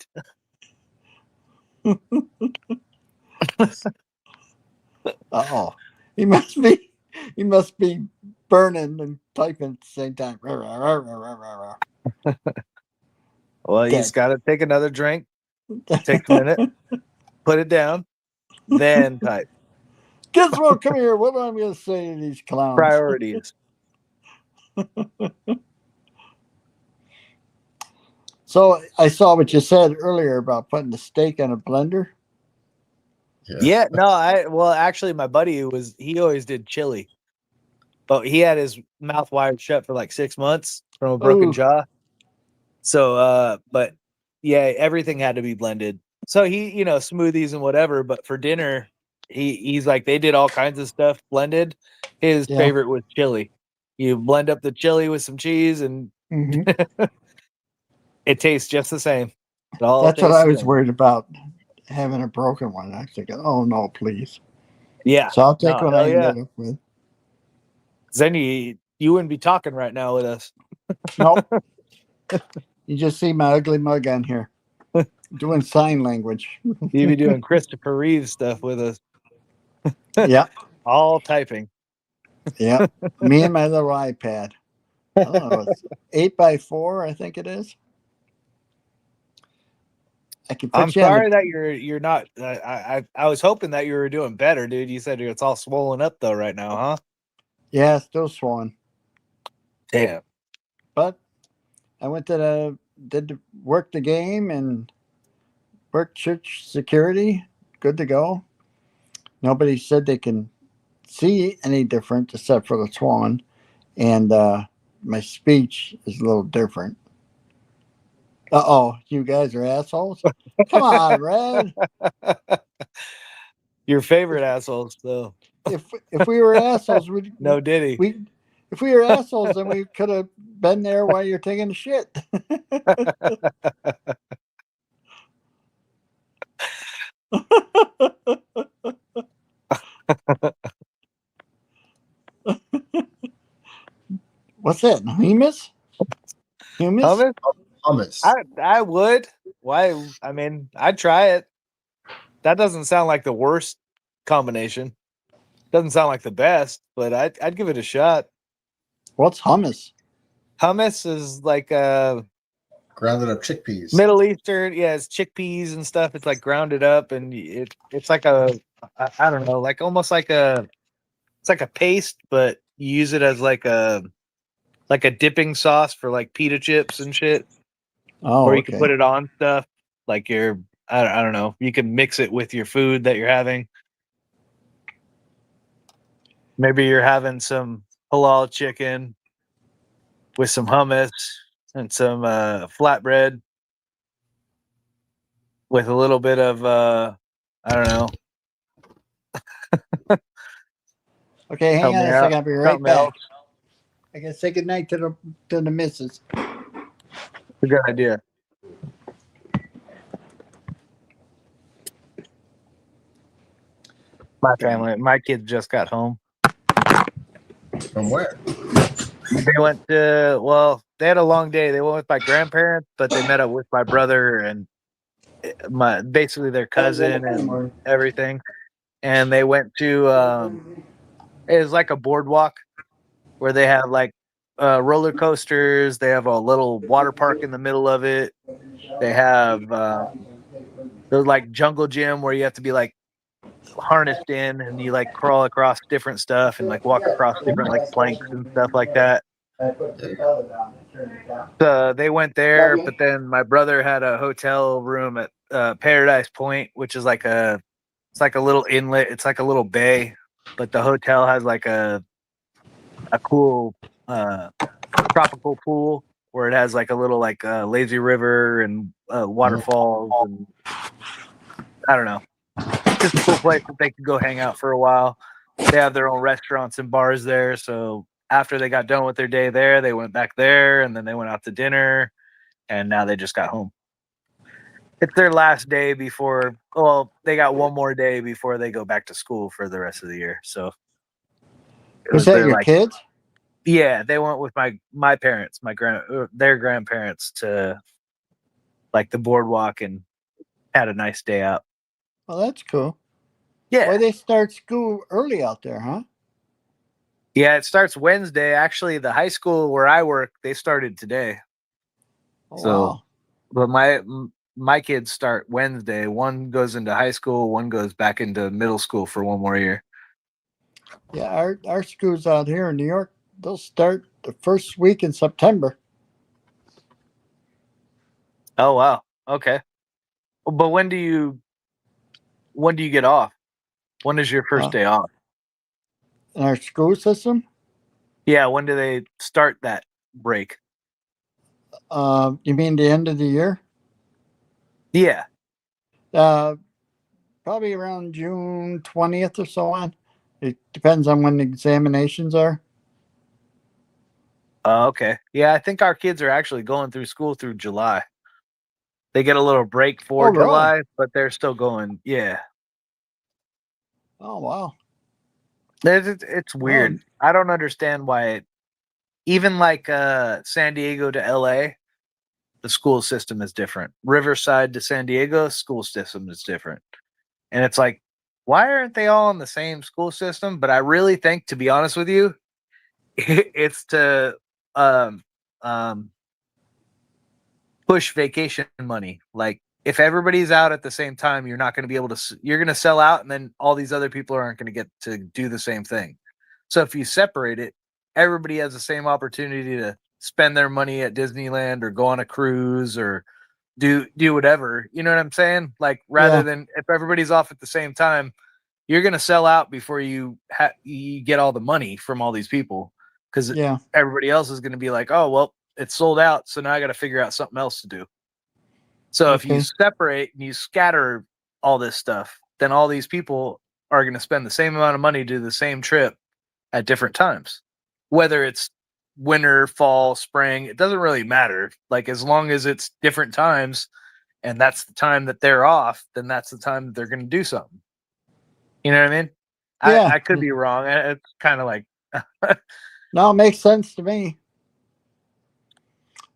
Oh, he must be burning and typing at the same time. Well, he's got to take another drink. Takes a minute. Put it down. Then type. Gizmo, come here. What am I going to say to these clowns? Priorities. So I saw what you said earlier about putting the steak in a blender. Yeah, no, actually my buddy he always did chili. But he had his mouth wired shut for like 6 months from a broken jaw. So but yeah, everything had to be blended. So he, smoothies and whatever, but for dinner, he's like they did all kinds of stuff blended. His favorite was chili. You blend up the chili with some cheese and it tastes just the same. That's what I was worried about, having a broken one. I was thinking, oh no, please. Yeah. So I'll take what I can get up with. Then you wouldn't be talking right now with us. Nope. You just see my ugly mug on here. Doing sign language. You'd be doing Christopher Reeve stuff with us. Yeah. All typing. Yeah. Me and my little iPad. I don't know. It's 8x4, I think it is. I'm sorry that you're not. I was hoping that you were doing better, dude. You said it's all swollen up though right now, huh? Yeah, still swollen. Damn. But I went to work the game and worked church security. Good to go. Nobody said they can see any different except for the swollen, and my speech is a little different. You guys are assholes. Come on, Red. Your favorite assholes, though. If we were assholes, no Diddy. If we were assholes, then we could have been there while you're taking a shit. What's that? Hummus? Hummus. I would. Why? I mean, I'd try it. That doesn't sound like the worst combination. Doesn't sound like the best, but I'd give it a shot. What's hummus? Hummus is like grounded up chickpeas. Middle Eastern, yeah, it's chickpeas and stuff. It's like grounded up, and it's like I don't know, like almost like it's like a paste, but you use it as like a dipping sauce for like pita chips and shit. Oh, or you can put it on stuff like I don't know. You can mix it with your food that you're having. Maybe you're having some halal chicken with some hummus and some flatbread with a little bit of I don't know. Okay, hang on a second. I'll be right Something back. else. I gotta say goodnight to the missus. It's a good idea. My kids just got home. From where? They went they had a long day. They went with my grandparents, but they met up with my brother and basically their cousin and everything. And they went to it was like a boardwalk where they have like roller coasters. They have a little water park in the middle of it. They have there's like jungle gym where you have to be like harnessed in and you like crawl across different stuff and like walk across different like planks and stuff like that. So they went there, but then my brother had a hotel room at Paradise Point, which is like it's like a little inlet. It's like a little bay, but the hotel has like a cool tropical pool where it has like a little like lazy river and waterfalls and I don't know, just a cool place that they could go hang out for a while. They have their own restaurants and bars there, so after they got done with their day there, they went back there and then they went out to dinner, and now they just got home. It's their last day before. Well, they got one more day before they go back to school for the rest of the year. So it Was that their, your kids? Yeah, they went with my parents, their grandparents to like the boardwalk and had a nice day out. Well, that's cool. Yeah. Well, they start school early out there, huh? Yeah, it starts Wednesday. Actually, the high school where I work, they started today. Oh, So, wow. but my kids start Wednesday. One goes into high school, one goes back into middle school for one more year. Yeah, our schools out here in New York, they'll start the first week in September. Oh wow. Okay. But when do you get off? When is your first day off? In our school system? Yeah, when do they start that break? You mean the end of the year? Yeah. Probably around June 20th or so on. It depends on when the examinations are. Okay. Yeah, I think our kids are actually going through school through July. They get a little break for really? July, but they're still going. Yeah. Oh, wow. It's weird. I don't understand why even like San Diego to LA, the school system is different. Riverside to San Diego, school system is different. And it's like, why aren't they all in the same school system? But I really think, to be honest with you, it's to push vacation money. Like if everybody's out at the same time, you're not going to be able to, you're going to sell out and then all these other people aren't going to get to do the same thing. So if you separate it, everybody has the same opportunity to spend their money at Disneyland or go on a cruise or do whatever. You know what I'm saying? Like rather than if everybody's off at the same time, you're going to sell out before you get all the money from all these people because everybody else is going to be like, oh, well, it's sold out. So now I got to figure out something else to do. So if you separate and you scatter all this stuff, then all these people are going to spend the same amount of money to do the same trip at different times, whether it's winter, fall, spring, it doesn't really matter. Like as long as it's different times and that's the time that they're off, then that's the time that they're going to do something. You know what I mean? Yeah. I could be wrong. It's kind of like no, it makes sense to me.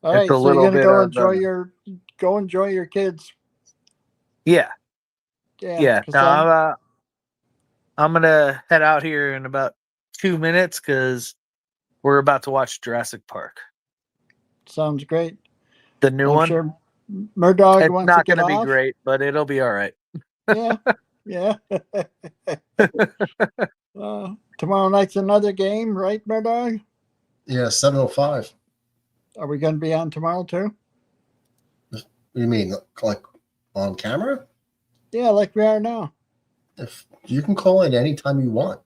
All right, so you're gonna go enjoy your kids. Yeah. Yeah. Now I'm gonna head out here in about 2 minutes because we're about to watch Jurassic Park. Sounds great. The new one. Sure Murdog it's wants not to get gonna off. be great, but it'll be all right. Yeah. Tomorrow night's another game, right, Murdog? Yeah, 7:05. Are we going to be on tomorrow too? What do you mean, like on camera? Yeah, like we are now. If you can call in anytime you want.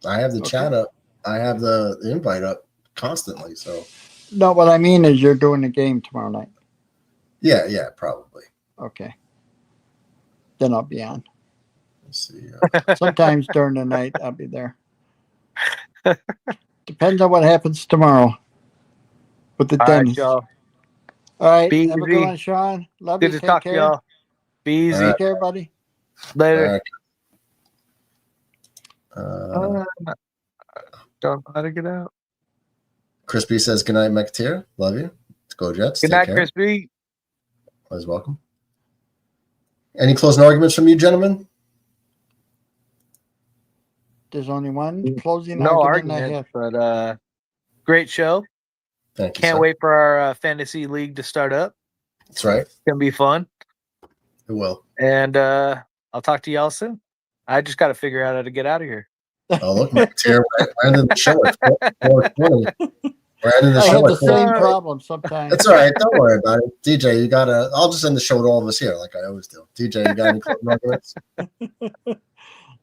I have the chat up. I have the invite up constantly. So no, what I mean is you're doing a game tomorrow night. Yeah, probably. Okay. Then I'll be on. Let's see. Sometimes during the night I'll be there. Depends on what happens tomorrow with the dentist. Right, y'all. All right. Be have easy. a good one, Sean. Love Good you. to Take talk care. to y'all. Be easy. Take care, buddy. Later. Don't know how to get out. Crispy says, good night, McTeer. Love you. Let's go, Jets. Good Take night, care. Crispy. Always welcome. Any closing arguments from you, gentlemen? There's only one closing No argument I argument, have. but great show. Thank you. Can't wait for our fantasy league to start up. That's right. It's gonna be fun. It will. And I'll talk to y'all soon. I just got to figure out how to get out of here. Oh, look, McTeer. We're ending the show at 4:20. We're ending the I show have the at same 4:20. problem sometimes. That's all right. Don't worry about it. DJ, you got to – I'll just end the show with all of us here like I always do. DJ, you got any closing arguments?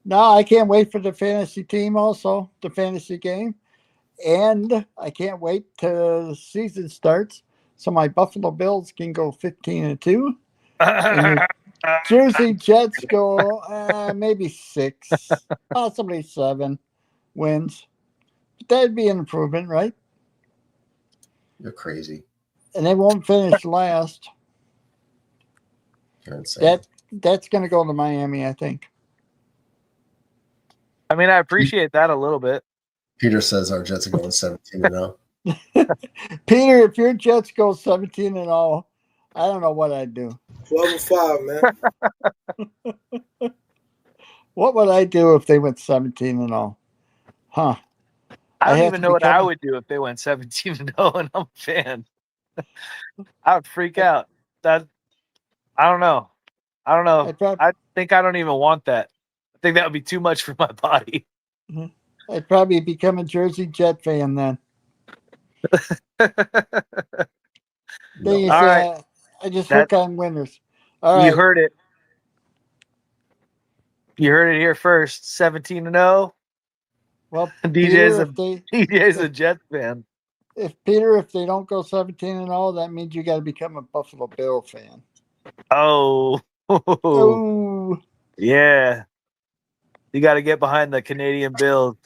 No, I can't wait for the fantasy team also, the fantasy game. And I can't wait till the season starts so my Buffalo Bills can go 15-2. And your Jersey Jets go maybe 6, possibly 7 wins. But that'd be an improvement, right? You're crazy. And they won't finish last. You're insane. That's going to go to Miami, I think. I mean, I appreciate that a little bit. Peter says our Jets are going 17-0. Peter, if your Jets go 17-0, I don't know what I'd do. 12-5, man. What would I do if they went 17-0? Huh. I don't even know what I would do if they went 17-0 and I'm a fan. I would freak out. I don't know. I think I don't even want that. I think that would be too much for my body. I'd probably become a Jersey Jet fan then. Then you say, right. I just hook on winners. All right. You heard it. You heard it here first. 17-0. Well, DJ's a Jets fan. If they don't go 17-0, that means you got to become a Buffalo Bill fan. Oh. Yeah. You got to get behind the Canadian Bills.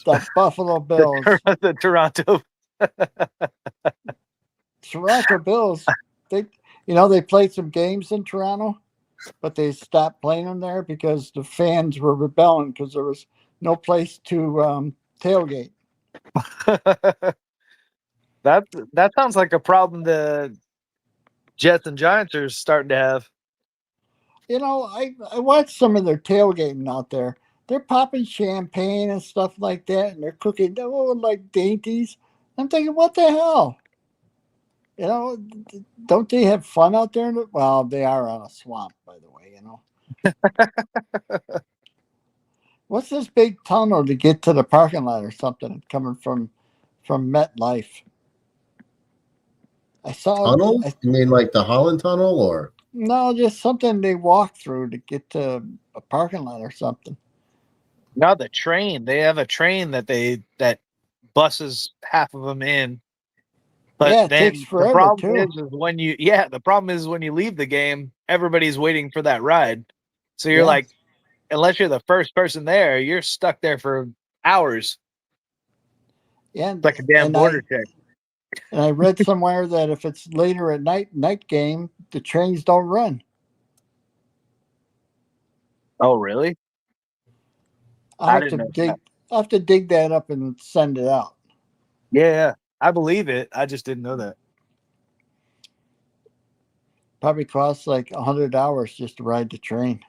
The Buffalo Bills. The Toronto. Toronto Bills. They played some games in Toronto, but they stopped playing them there because the fans were rebelling because there was no place to tailgate. That sounds like a problem the Jets and Giants are starting to have. I watched some of their tailgating out there. They're popping champagne and stuff like that, and they're cooking like dainties. I'm thinking, what the hell? Don't they have fun out there? Well, they are on a swamp, by the way, What's this big tunnel to get to the parking lot or something coming from MetLife? I saw tunnel. You mean like the Holland Tunnel, or no? Just something they walk through to get to a parking lot or something. No, the train. They have a train that buses half of them in. But yeah, it then takes forever, the problem too. is when you leave the game, everybody's waiting for that ride. So you're Yeah. like, unless you're the first person there, you're stuck there for hours. Yeah, It's like a damn border check. And I read somewhere that if it's later at night game, the trains don't run. Oh, really? I have to dig that up and send it out. Yeah, I believe it. I just didn't know that. Probably costs like $100 just to ride the train.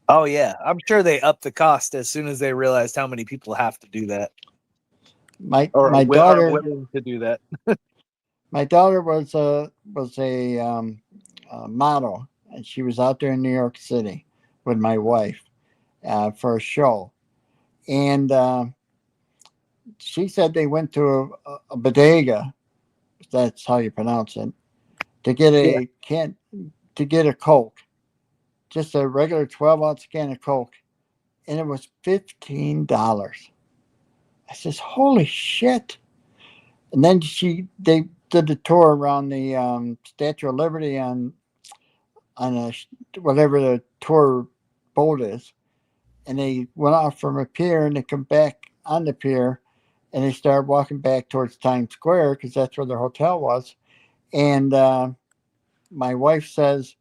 Oh yeah, I'm sure they upped the cost as soon as they realized how many people have to do that. My daughter are willing to do that. My daughter was a model, and she was out there in New York City with my wife for a show, and she said they went to a bodega, if that's how you pronounce it, to get to get a Coke, just a regular 12-ounce can of Coke, and it was $15. I says, "Holy shit!" And then they did the tour around the Statue of Liberty on whatever the tour boat is, and they went off from a pier and they come back on the pier, and they started walking back towards Times Square because that's where their hotel was. And my wife says,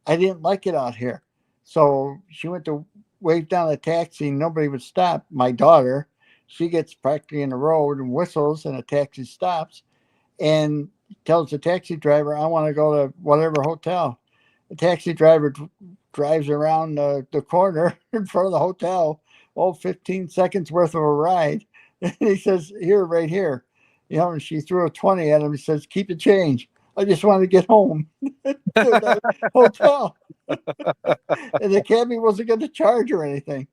"I didn't like it out here," so she went to wave down a taxi. Nobody would stop. My daughter, she gets practically in the road and whistles, and a taxi stops and tells the taxi driver, "I want to go to whatever hotel." The taxi driver drives around the corner in front of the hotel, 15 seconds worth of a ride. And he says, "Here, right here." And she threw a 20 at him. He says, "Keep the change. I just want to get home to the hotel." And the cabbie wasn't going to charge her anything.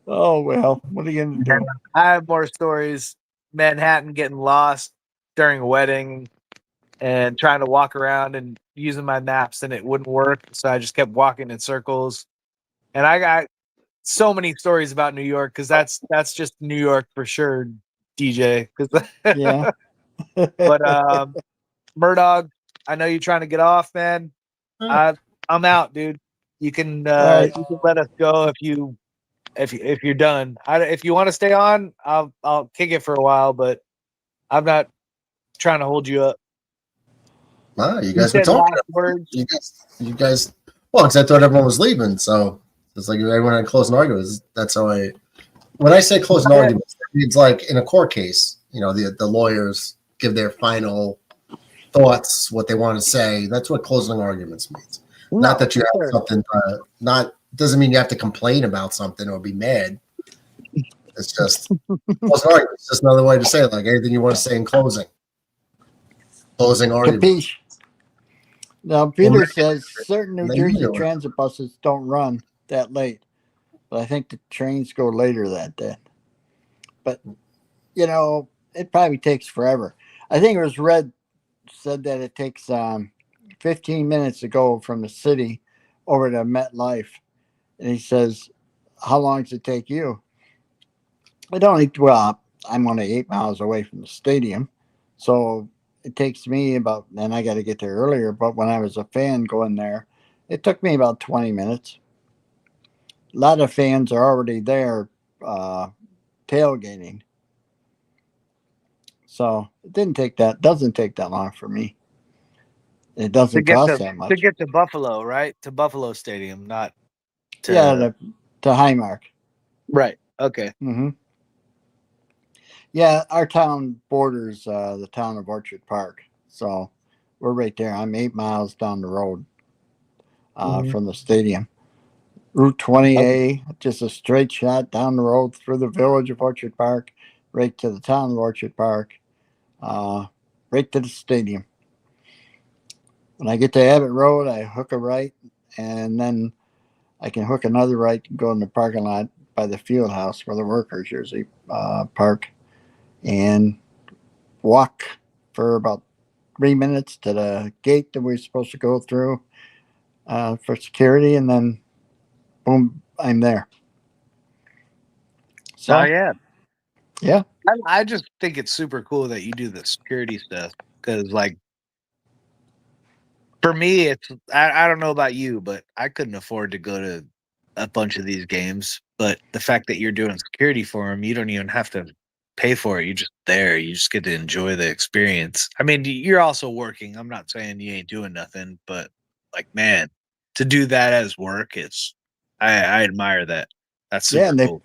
Oh, well, what are you going to do? I have more stories. Manhattan getting lost during a wedding and trying to walk around and using my maps, and it wouldn't work. So I just kept walking in circles. And I got so many stories about New York because that's just New York for sure, DJ. Yeah. But Murdoch, I know you're trying to get off, man. I'm out, dude. You can right. you can let us go if you're done. If you want to stay on, I'll kick it for a while, but I'm not trying to hold you up. Wow, you You guys were said talking. last words. You guys. Well, because I thought everyone was leaving, so it's like everyone had closing arguments. That's how I. When I say closing arguments, it's like in a court case. The lawyers give their final thoughts, what they want to say. That's what closing arguments means. Not that you have something. Not doesn't mean you have to complain about something or be mad. It's just closing arguments. It's just another way to say it, like anything you want to say in closing. Closing arguments. Capiche. Now, Peter says certain New Jersey transit buses don't run that late, but I think the trains go later that day. But, it probably takes forever. I think it was Red said that it takes 15 minutes to go from the city over to MetLife. And he says, how long does it take you? I'm only 8 miles away from the stadium. So it takes me about, and I got to get there earlier, but when I was a fan going there, it took me about 20 minutes. A lot of fans are already there tailgating. So it doesn't take that long for me. It doesn't cost that much. To get to Buffalo, right? To Buffalo Stadium, not to to Highmark. Right. Okay. Mm-hmm. Yeah, our town borders the town of Orchard Park, so we're right there. I'm 8 miles down the road from the stadium. Route 20A, just a straight shot down the road through the village of Orchard Park, right to the town of Orchard Park, right to the stadium. When I get to Abbott Road, I hook a right, and then I can hook another right and go in the parking lot by the field house where the workers usually park, and walk for about 3 minutes to the gate that we're supposed to go through for security, and then boom, I'm there. So, yeah. I just think it's super cool that you do the security stuff because, like, for me, it's I don't know about you, but I couldn't afford to go to a bunch of these games. But the fact that you're doing security for them, you don't even have to pay for it. You're just there. You just get to enjoy the experience. I mean, you're also working. I'm not saying you ain't doing nothing, but like, man, to do that as work, I admire that. That's super cool.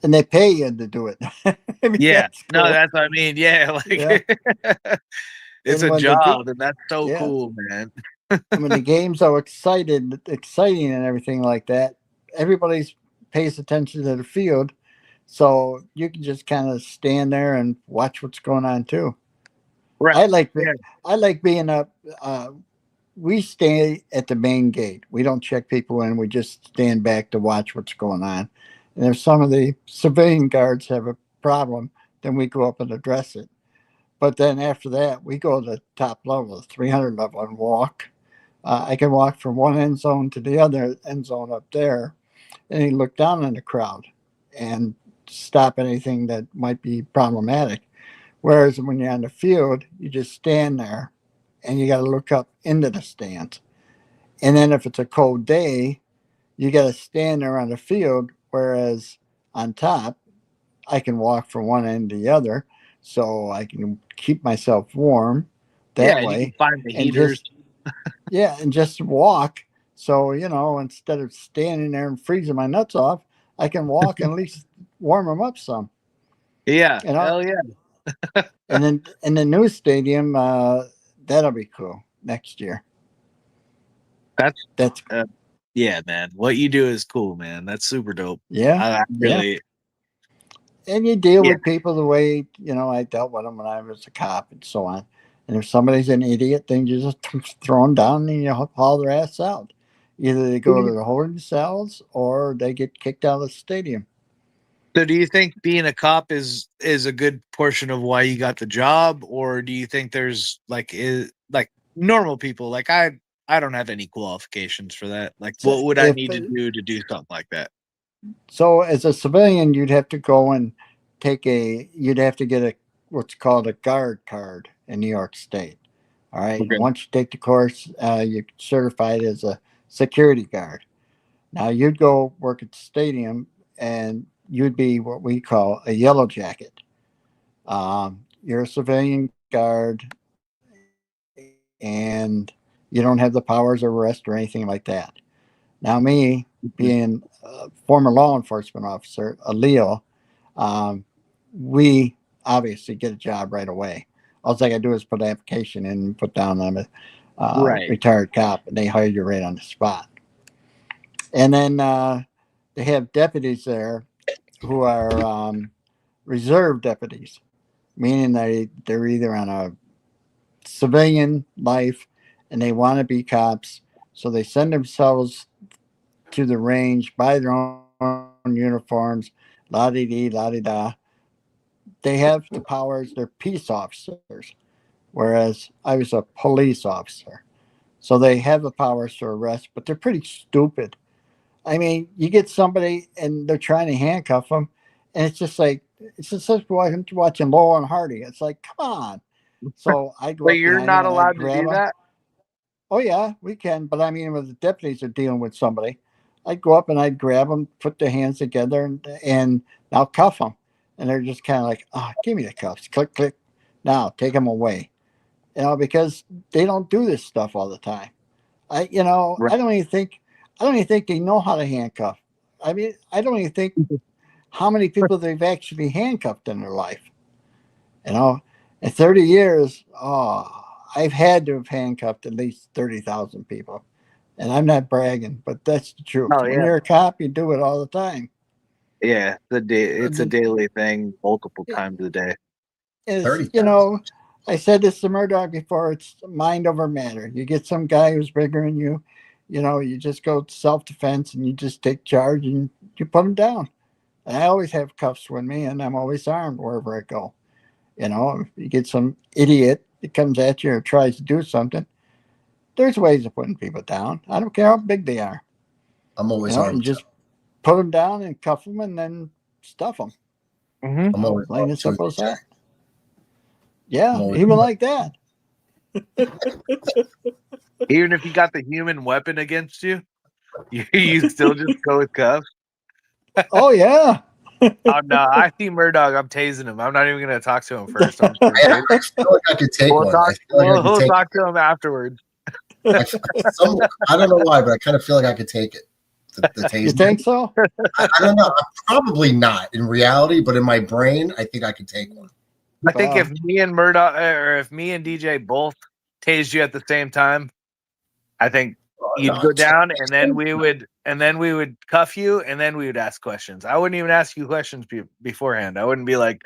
And they pay you to do it. I mean, That's cool. No, that's what I mean. Yeah, like it's a job, and that's so cool, man. When the games are exciting and everything like that, everybody pays attention to the field, so you can just kind of stand there and watch what's going on too. Right. I like being up. We stay at the main gate. We don't check people in. We just stand back to watch what's going on. And if some of the civilian guards have a problem, then we go up and address it. But then after that, we go to the top level, the 300 level, and walk. I can walk from one end zone to the other end zone up there, and you look down on the crowd and stop anything that might be problematic. Whereas when you're on the field, you just stand there and you got to look up into the stands. And then if it's a cold day, you got to stand there on the field. Whereas on top, I can walk from one end to the other, so I can keep myself warm that way. You can find the heaters. And just walk. So, instead of standing there and freezing my nuts off, I can walk and at least warm them up some. Yeah. Hell yeah. And then in the new stadium, that'll be cool next year. That's yeah, man. What you do is cool, man. That's super dope. Yeah. I really. And you deal with people the way, I dealt with them when I was a cop and so on. And if somebody's an idiot, then you just throw them down and you haul their ass out. Either they go to the holding cells or they get kicked out of the stadium. So do you think being a cop is a good portion of why you got the job? Or do you think there's like normal people? Like I don't have any qualifications for that. Like what would I need to do something like that? So as a civilian, you'd have to go and you'd have to get what's called a guard card in New York State. All right. Okay. And once you take the course, you're certified as a security guard. Now you'd go work at the stadium and you'd be what we call a yellow jacket. You're a civilian guard and you don't have the powers of arrest or anything like that. Now, me being a former law enforcement officer, a Leo, we obviously get a job right away. All I got to do is put an application in and put down I'm a Right. retired cop, and they hire you right on the spot. And then they have deputies there who are reserve deputies, meaning they're either on a civilian life and they want to be cops. So they send themselves to the range, buy their own uniforms, la di di, la di da. They have the powers, they're peace officers, whereas I was a police officer. So they have the powers to arrest, but they're pretty stupid. I mean, you get somebody and they're trying to handcuff them, and it's just like watching Laurel and Hardy. It's like, come on. So I go But up you're behind not them and allowed I'd to grab do them. that? Oh yeah, we can. But I mean, when the deputies are dealing with somebody, I'd go up and I'd grab them, put their hands together, and I'll cuff them. And they're just kind of like, oh, give me the cuffs. Click, click. Now take them away. Because they don't do this stuff all the time. I don't even think they know how to handcuff. I mean, I don't even think how many people they've actually handcuffed in their life. In 30 years, I've had to have handcuffed at least 30,000 people. And I'm not bragging, but that's the truth. Oh, When yeah. you're a cop, you do it all the time. Yeah, it's a daily thing, multiple times a day. I said this to Murdoch before, it's mind over matter. You get some guy who's bigger than you, you just go self-defense and you just take charge and you put him down. And I always have cuffs with me and I'm always armed wherever I go. If you get some idiot that comes at you or tries to do something, there's ways of putting people down. I don't care how big they are. I'm always And armed. just put them down and cuff them and then stuff them. I'm always Plain armed and too, simple as DJ. that. Yeah, always even like that. Even if you got the human weapon against you, you still just go with cuffs. Oh yeah. Oh no, I see Murdoch. I'm tasing him. I'm not even gonna talk to him first. I feel like I could take one. I feel like I could We'll take talk to him afterwards. I don't know why, but I kind of feel like I could take it. The taser. You think so? I don't know. Probably not in reality, but in my brain, I think I could take one. I think if me and Murdoch, or if me and DJ both tased you at the same time, I think you'd go down, and then we would cuff you, and then we would ask questions. I wouldn't even ask you questions beforehand. I wouldn't be like,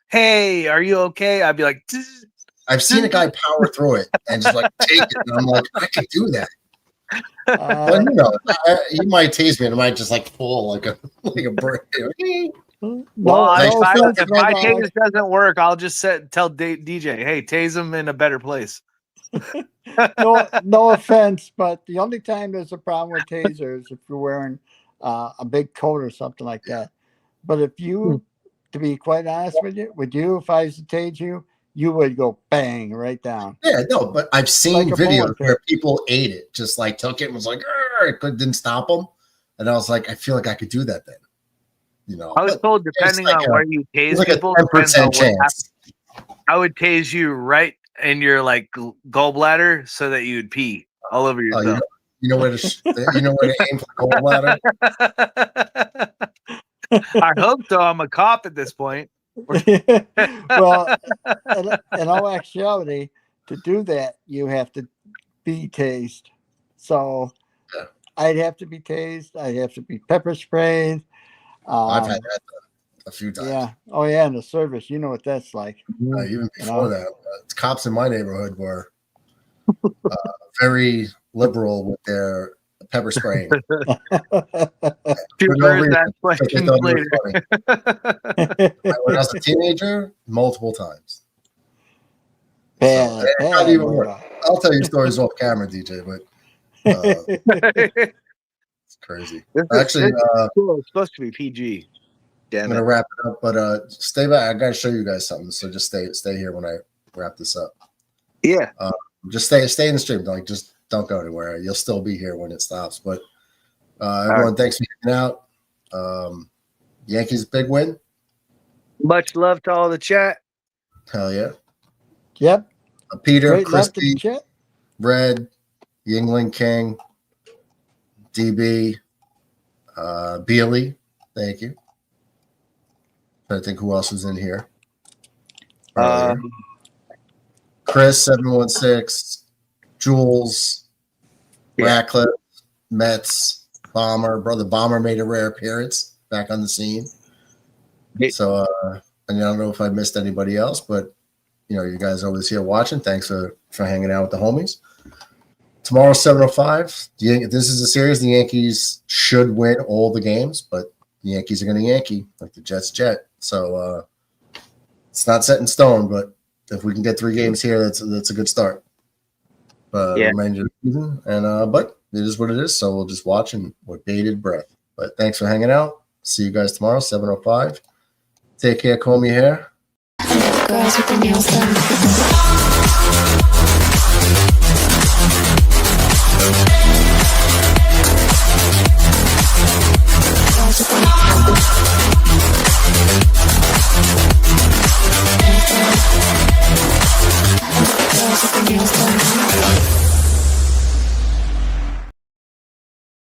"Hey, are you okay?" I'd be like, I've seen a guy power through it and just like take it, and I'm like, I could do that. But you might tase me, and I might just like fall like a brick. Well, if my tase doesn't work, I'll just tell DJ, "Hey, tase him in a better place." No offense, but the only time there's a problem with tasers if you're wearing a big coat or something like that. But if you, to be quite honest with you, if I was to tase you, you would go bang right down. Yeah, no, but I've seen Like a videos bullet where people ate it, just like took it and was like, it didn't stop them. And I was like, I feel like I could do that then. I was told depending like on where you tase like people, a depends on 10% what chance. I would tase you right in your like gallbladder so that you would pee all over yourself. You know where to aim for the gallbladder? I hope so. I'm a cop at this point. Well, in all actuality, to do that, you have to be tased. So I'd have to be tased. I'd have to be pepper sprayed. I've had that a few times. Yeah. Oh, yeah. In the service, you know what that's like. Even before that, cops in my neighborhood were very liberal with their pepper spraying. That question later. When I was a teenager, multiple times. Bad, Not even work. I'll tell you stories off camera, DJ, but crazy. This Actually, it's supposed to be PG. I'm Damn gonna it. wrap it up, but stay back. I gotta show you guys something. So just stay here when I wrap this up. Yeah. Just stay in the stream. Like, just don't go anywhere. You'll still be here when it stops. But everyone, thanks for hanging out. Yankees big win. Much love to all the chat. Hell yeah. Yep. Peter, Great love to the Christy, chat. Red, Yingling King, DB, Beely. Thank you. I think who else was in here? Chris 716, Jules, Ratcliffe, Mets, Bomber. Brother Bomber made a rare appearance back on the scene. So and I don't know if I missed anybody else, but you guys are always here watching. Thanks for hanging out with the homies. Tomorrow 7:05. This is a series. The Yankees should win all the games, but the Yankees are going to Yankee like the Jets jet. So it's not set in stone, but if we can get 3 games here, that's a good start. Remainder of the season, and but it is what it is. So we'll just watch and with bated breath. But thanks for hanging out. See you guys tomorrow 7:05. Take care. Comb your hair. Girls with their nails done.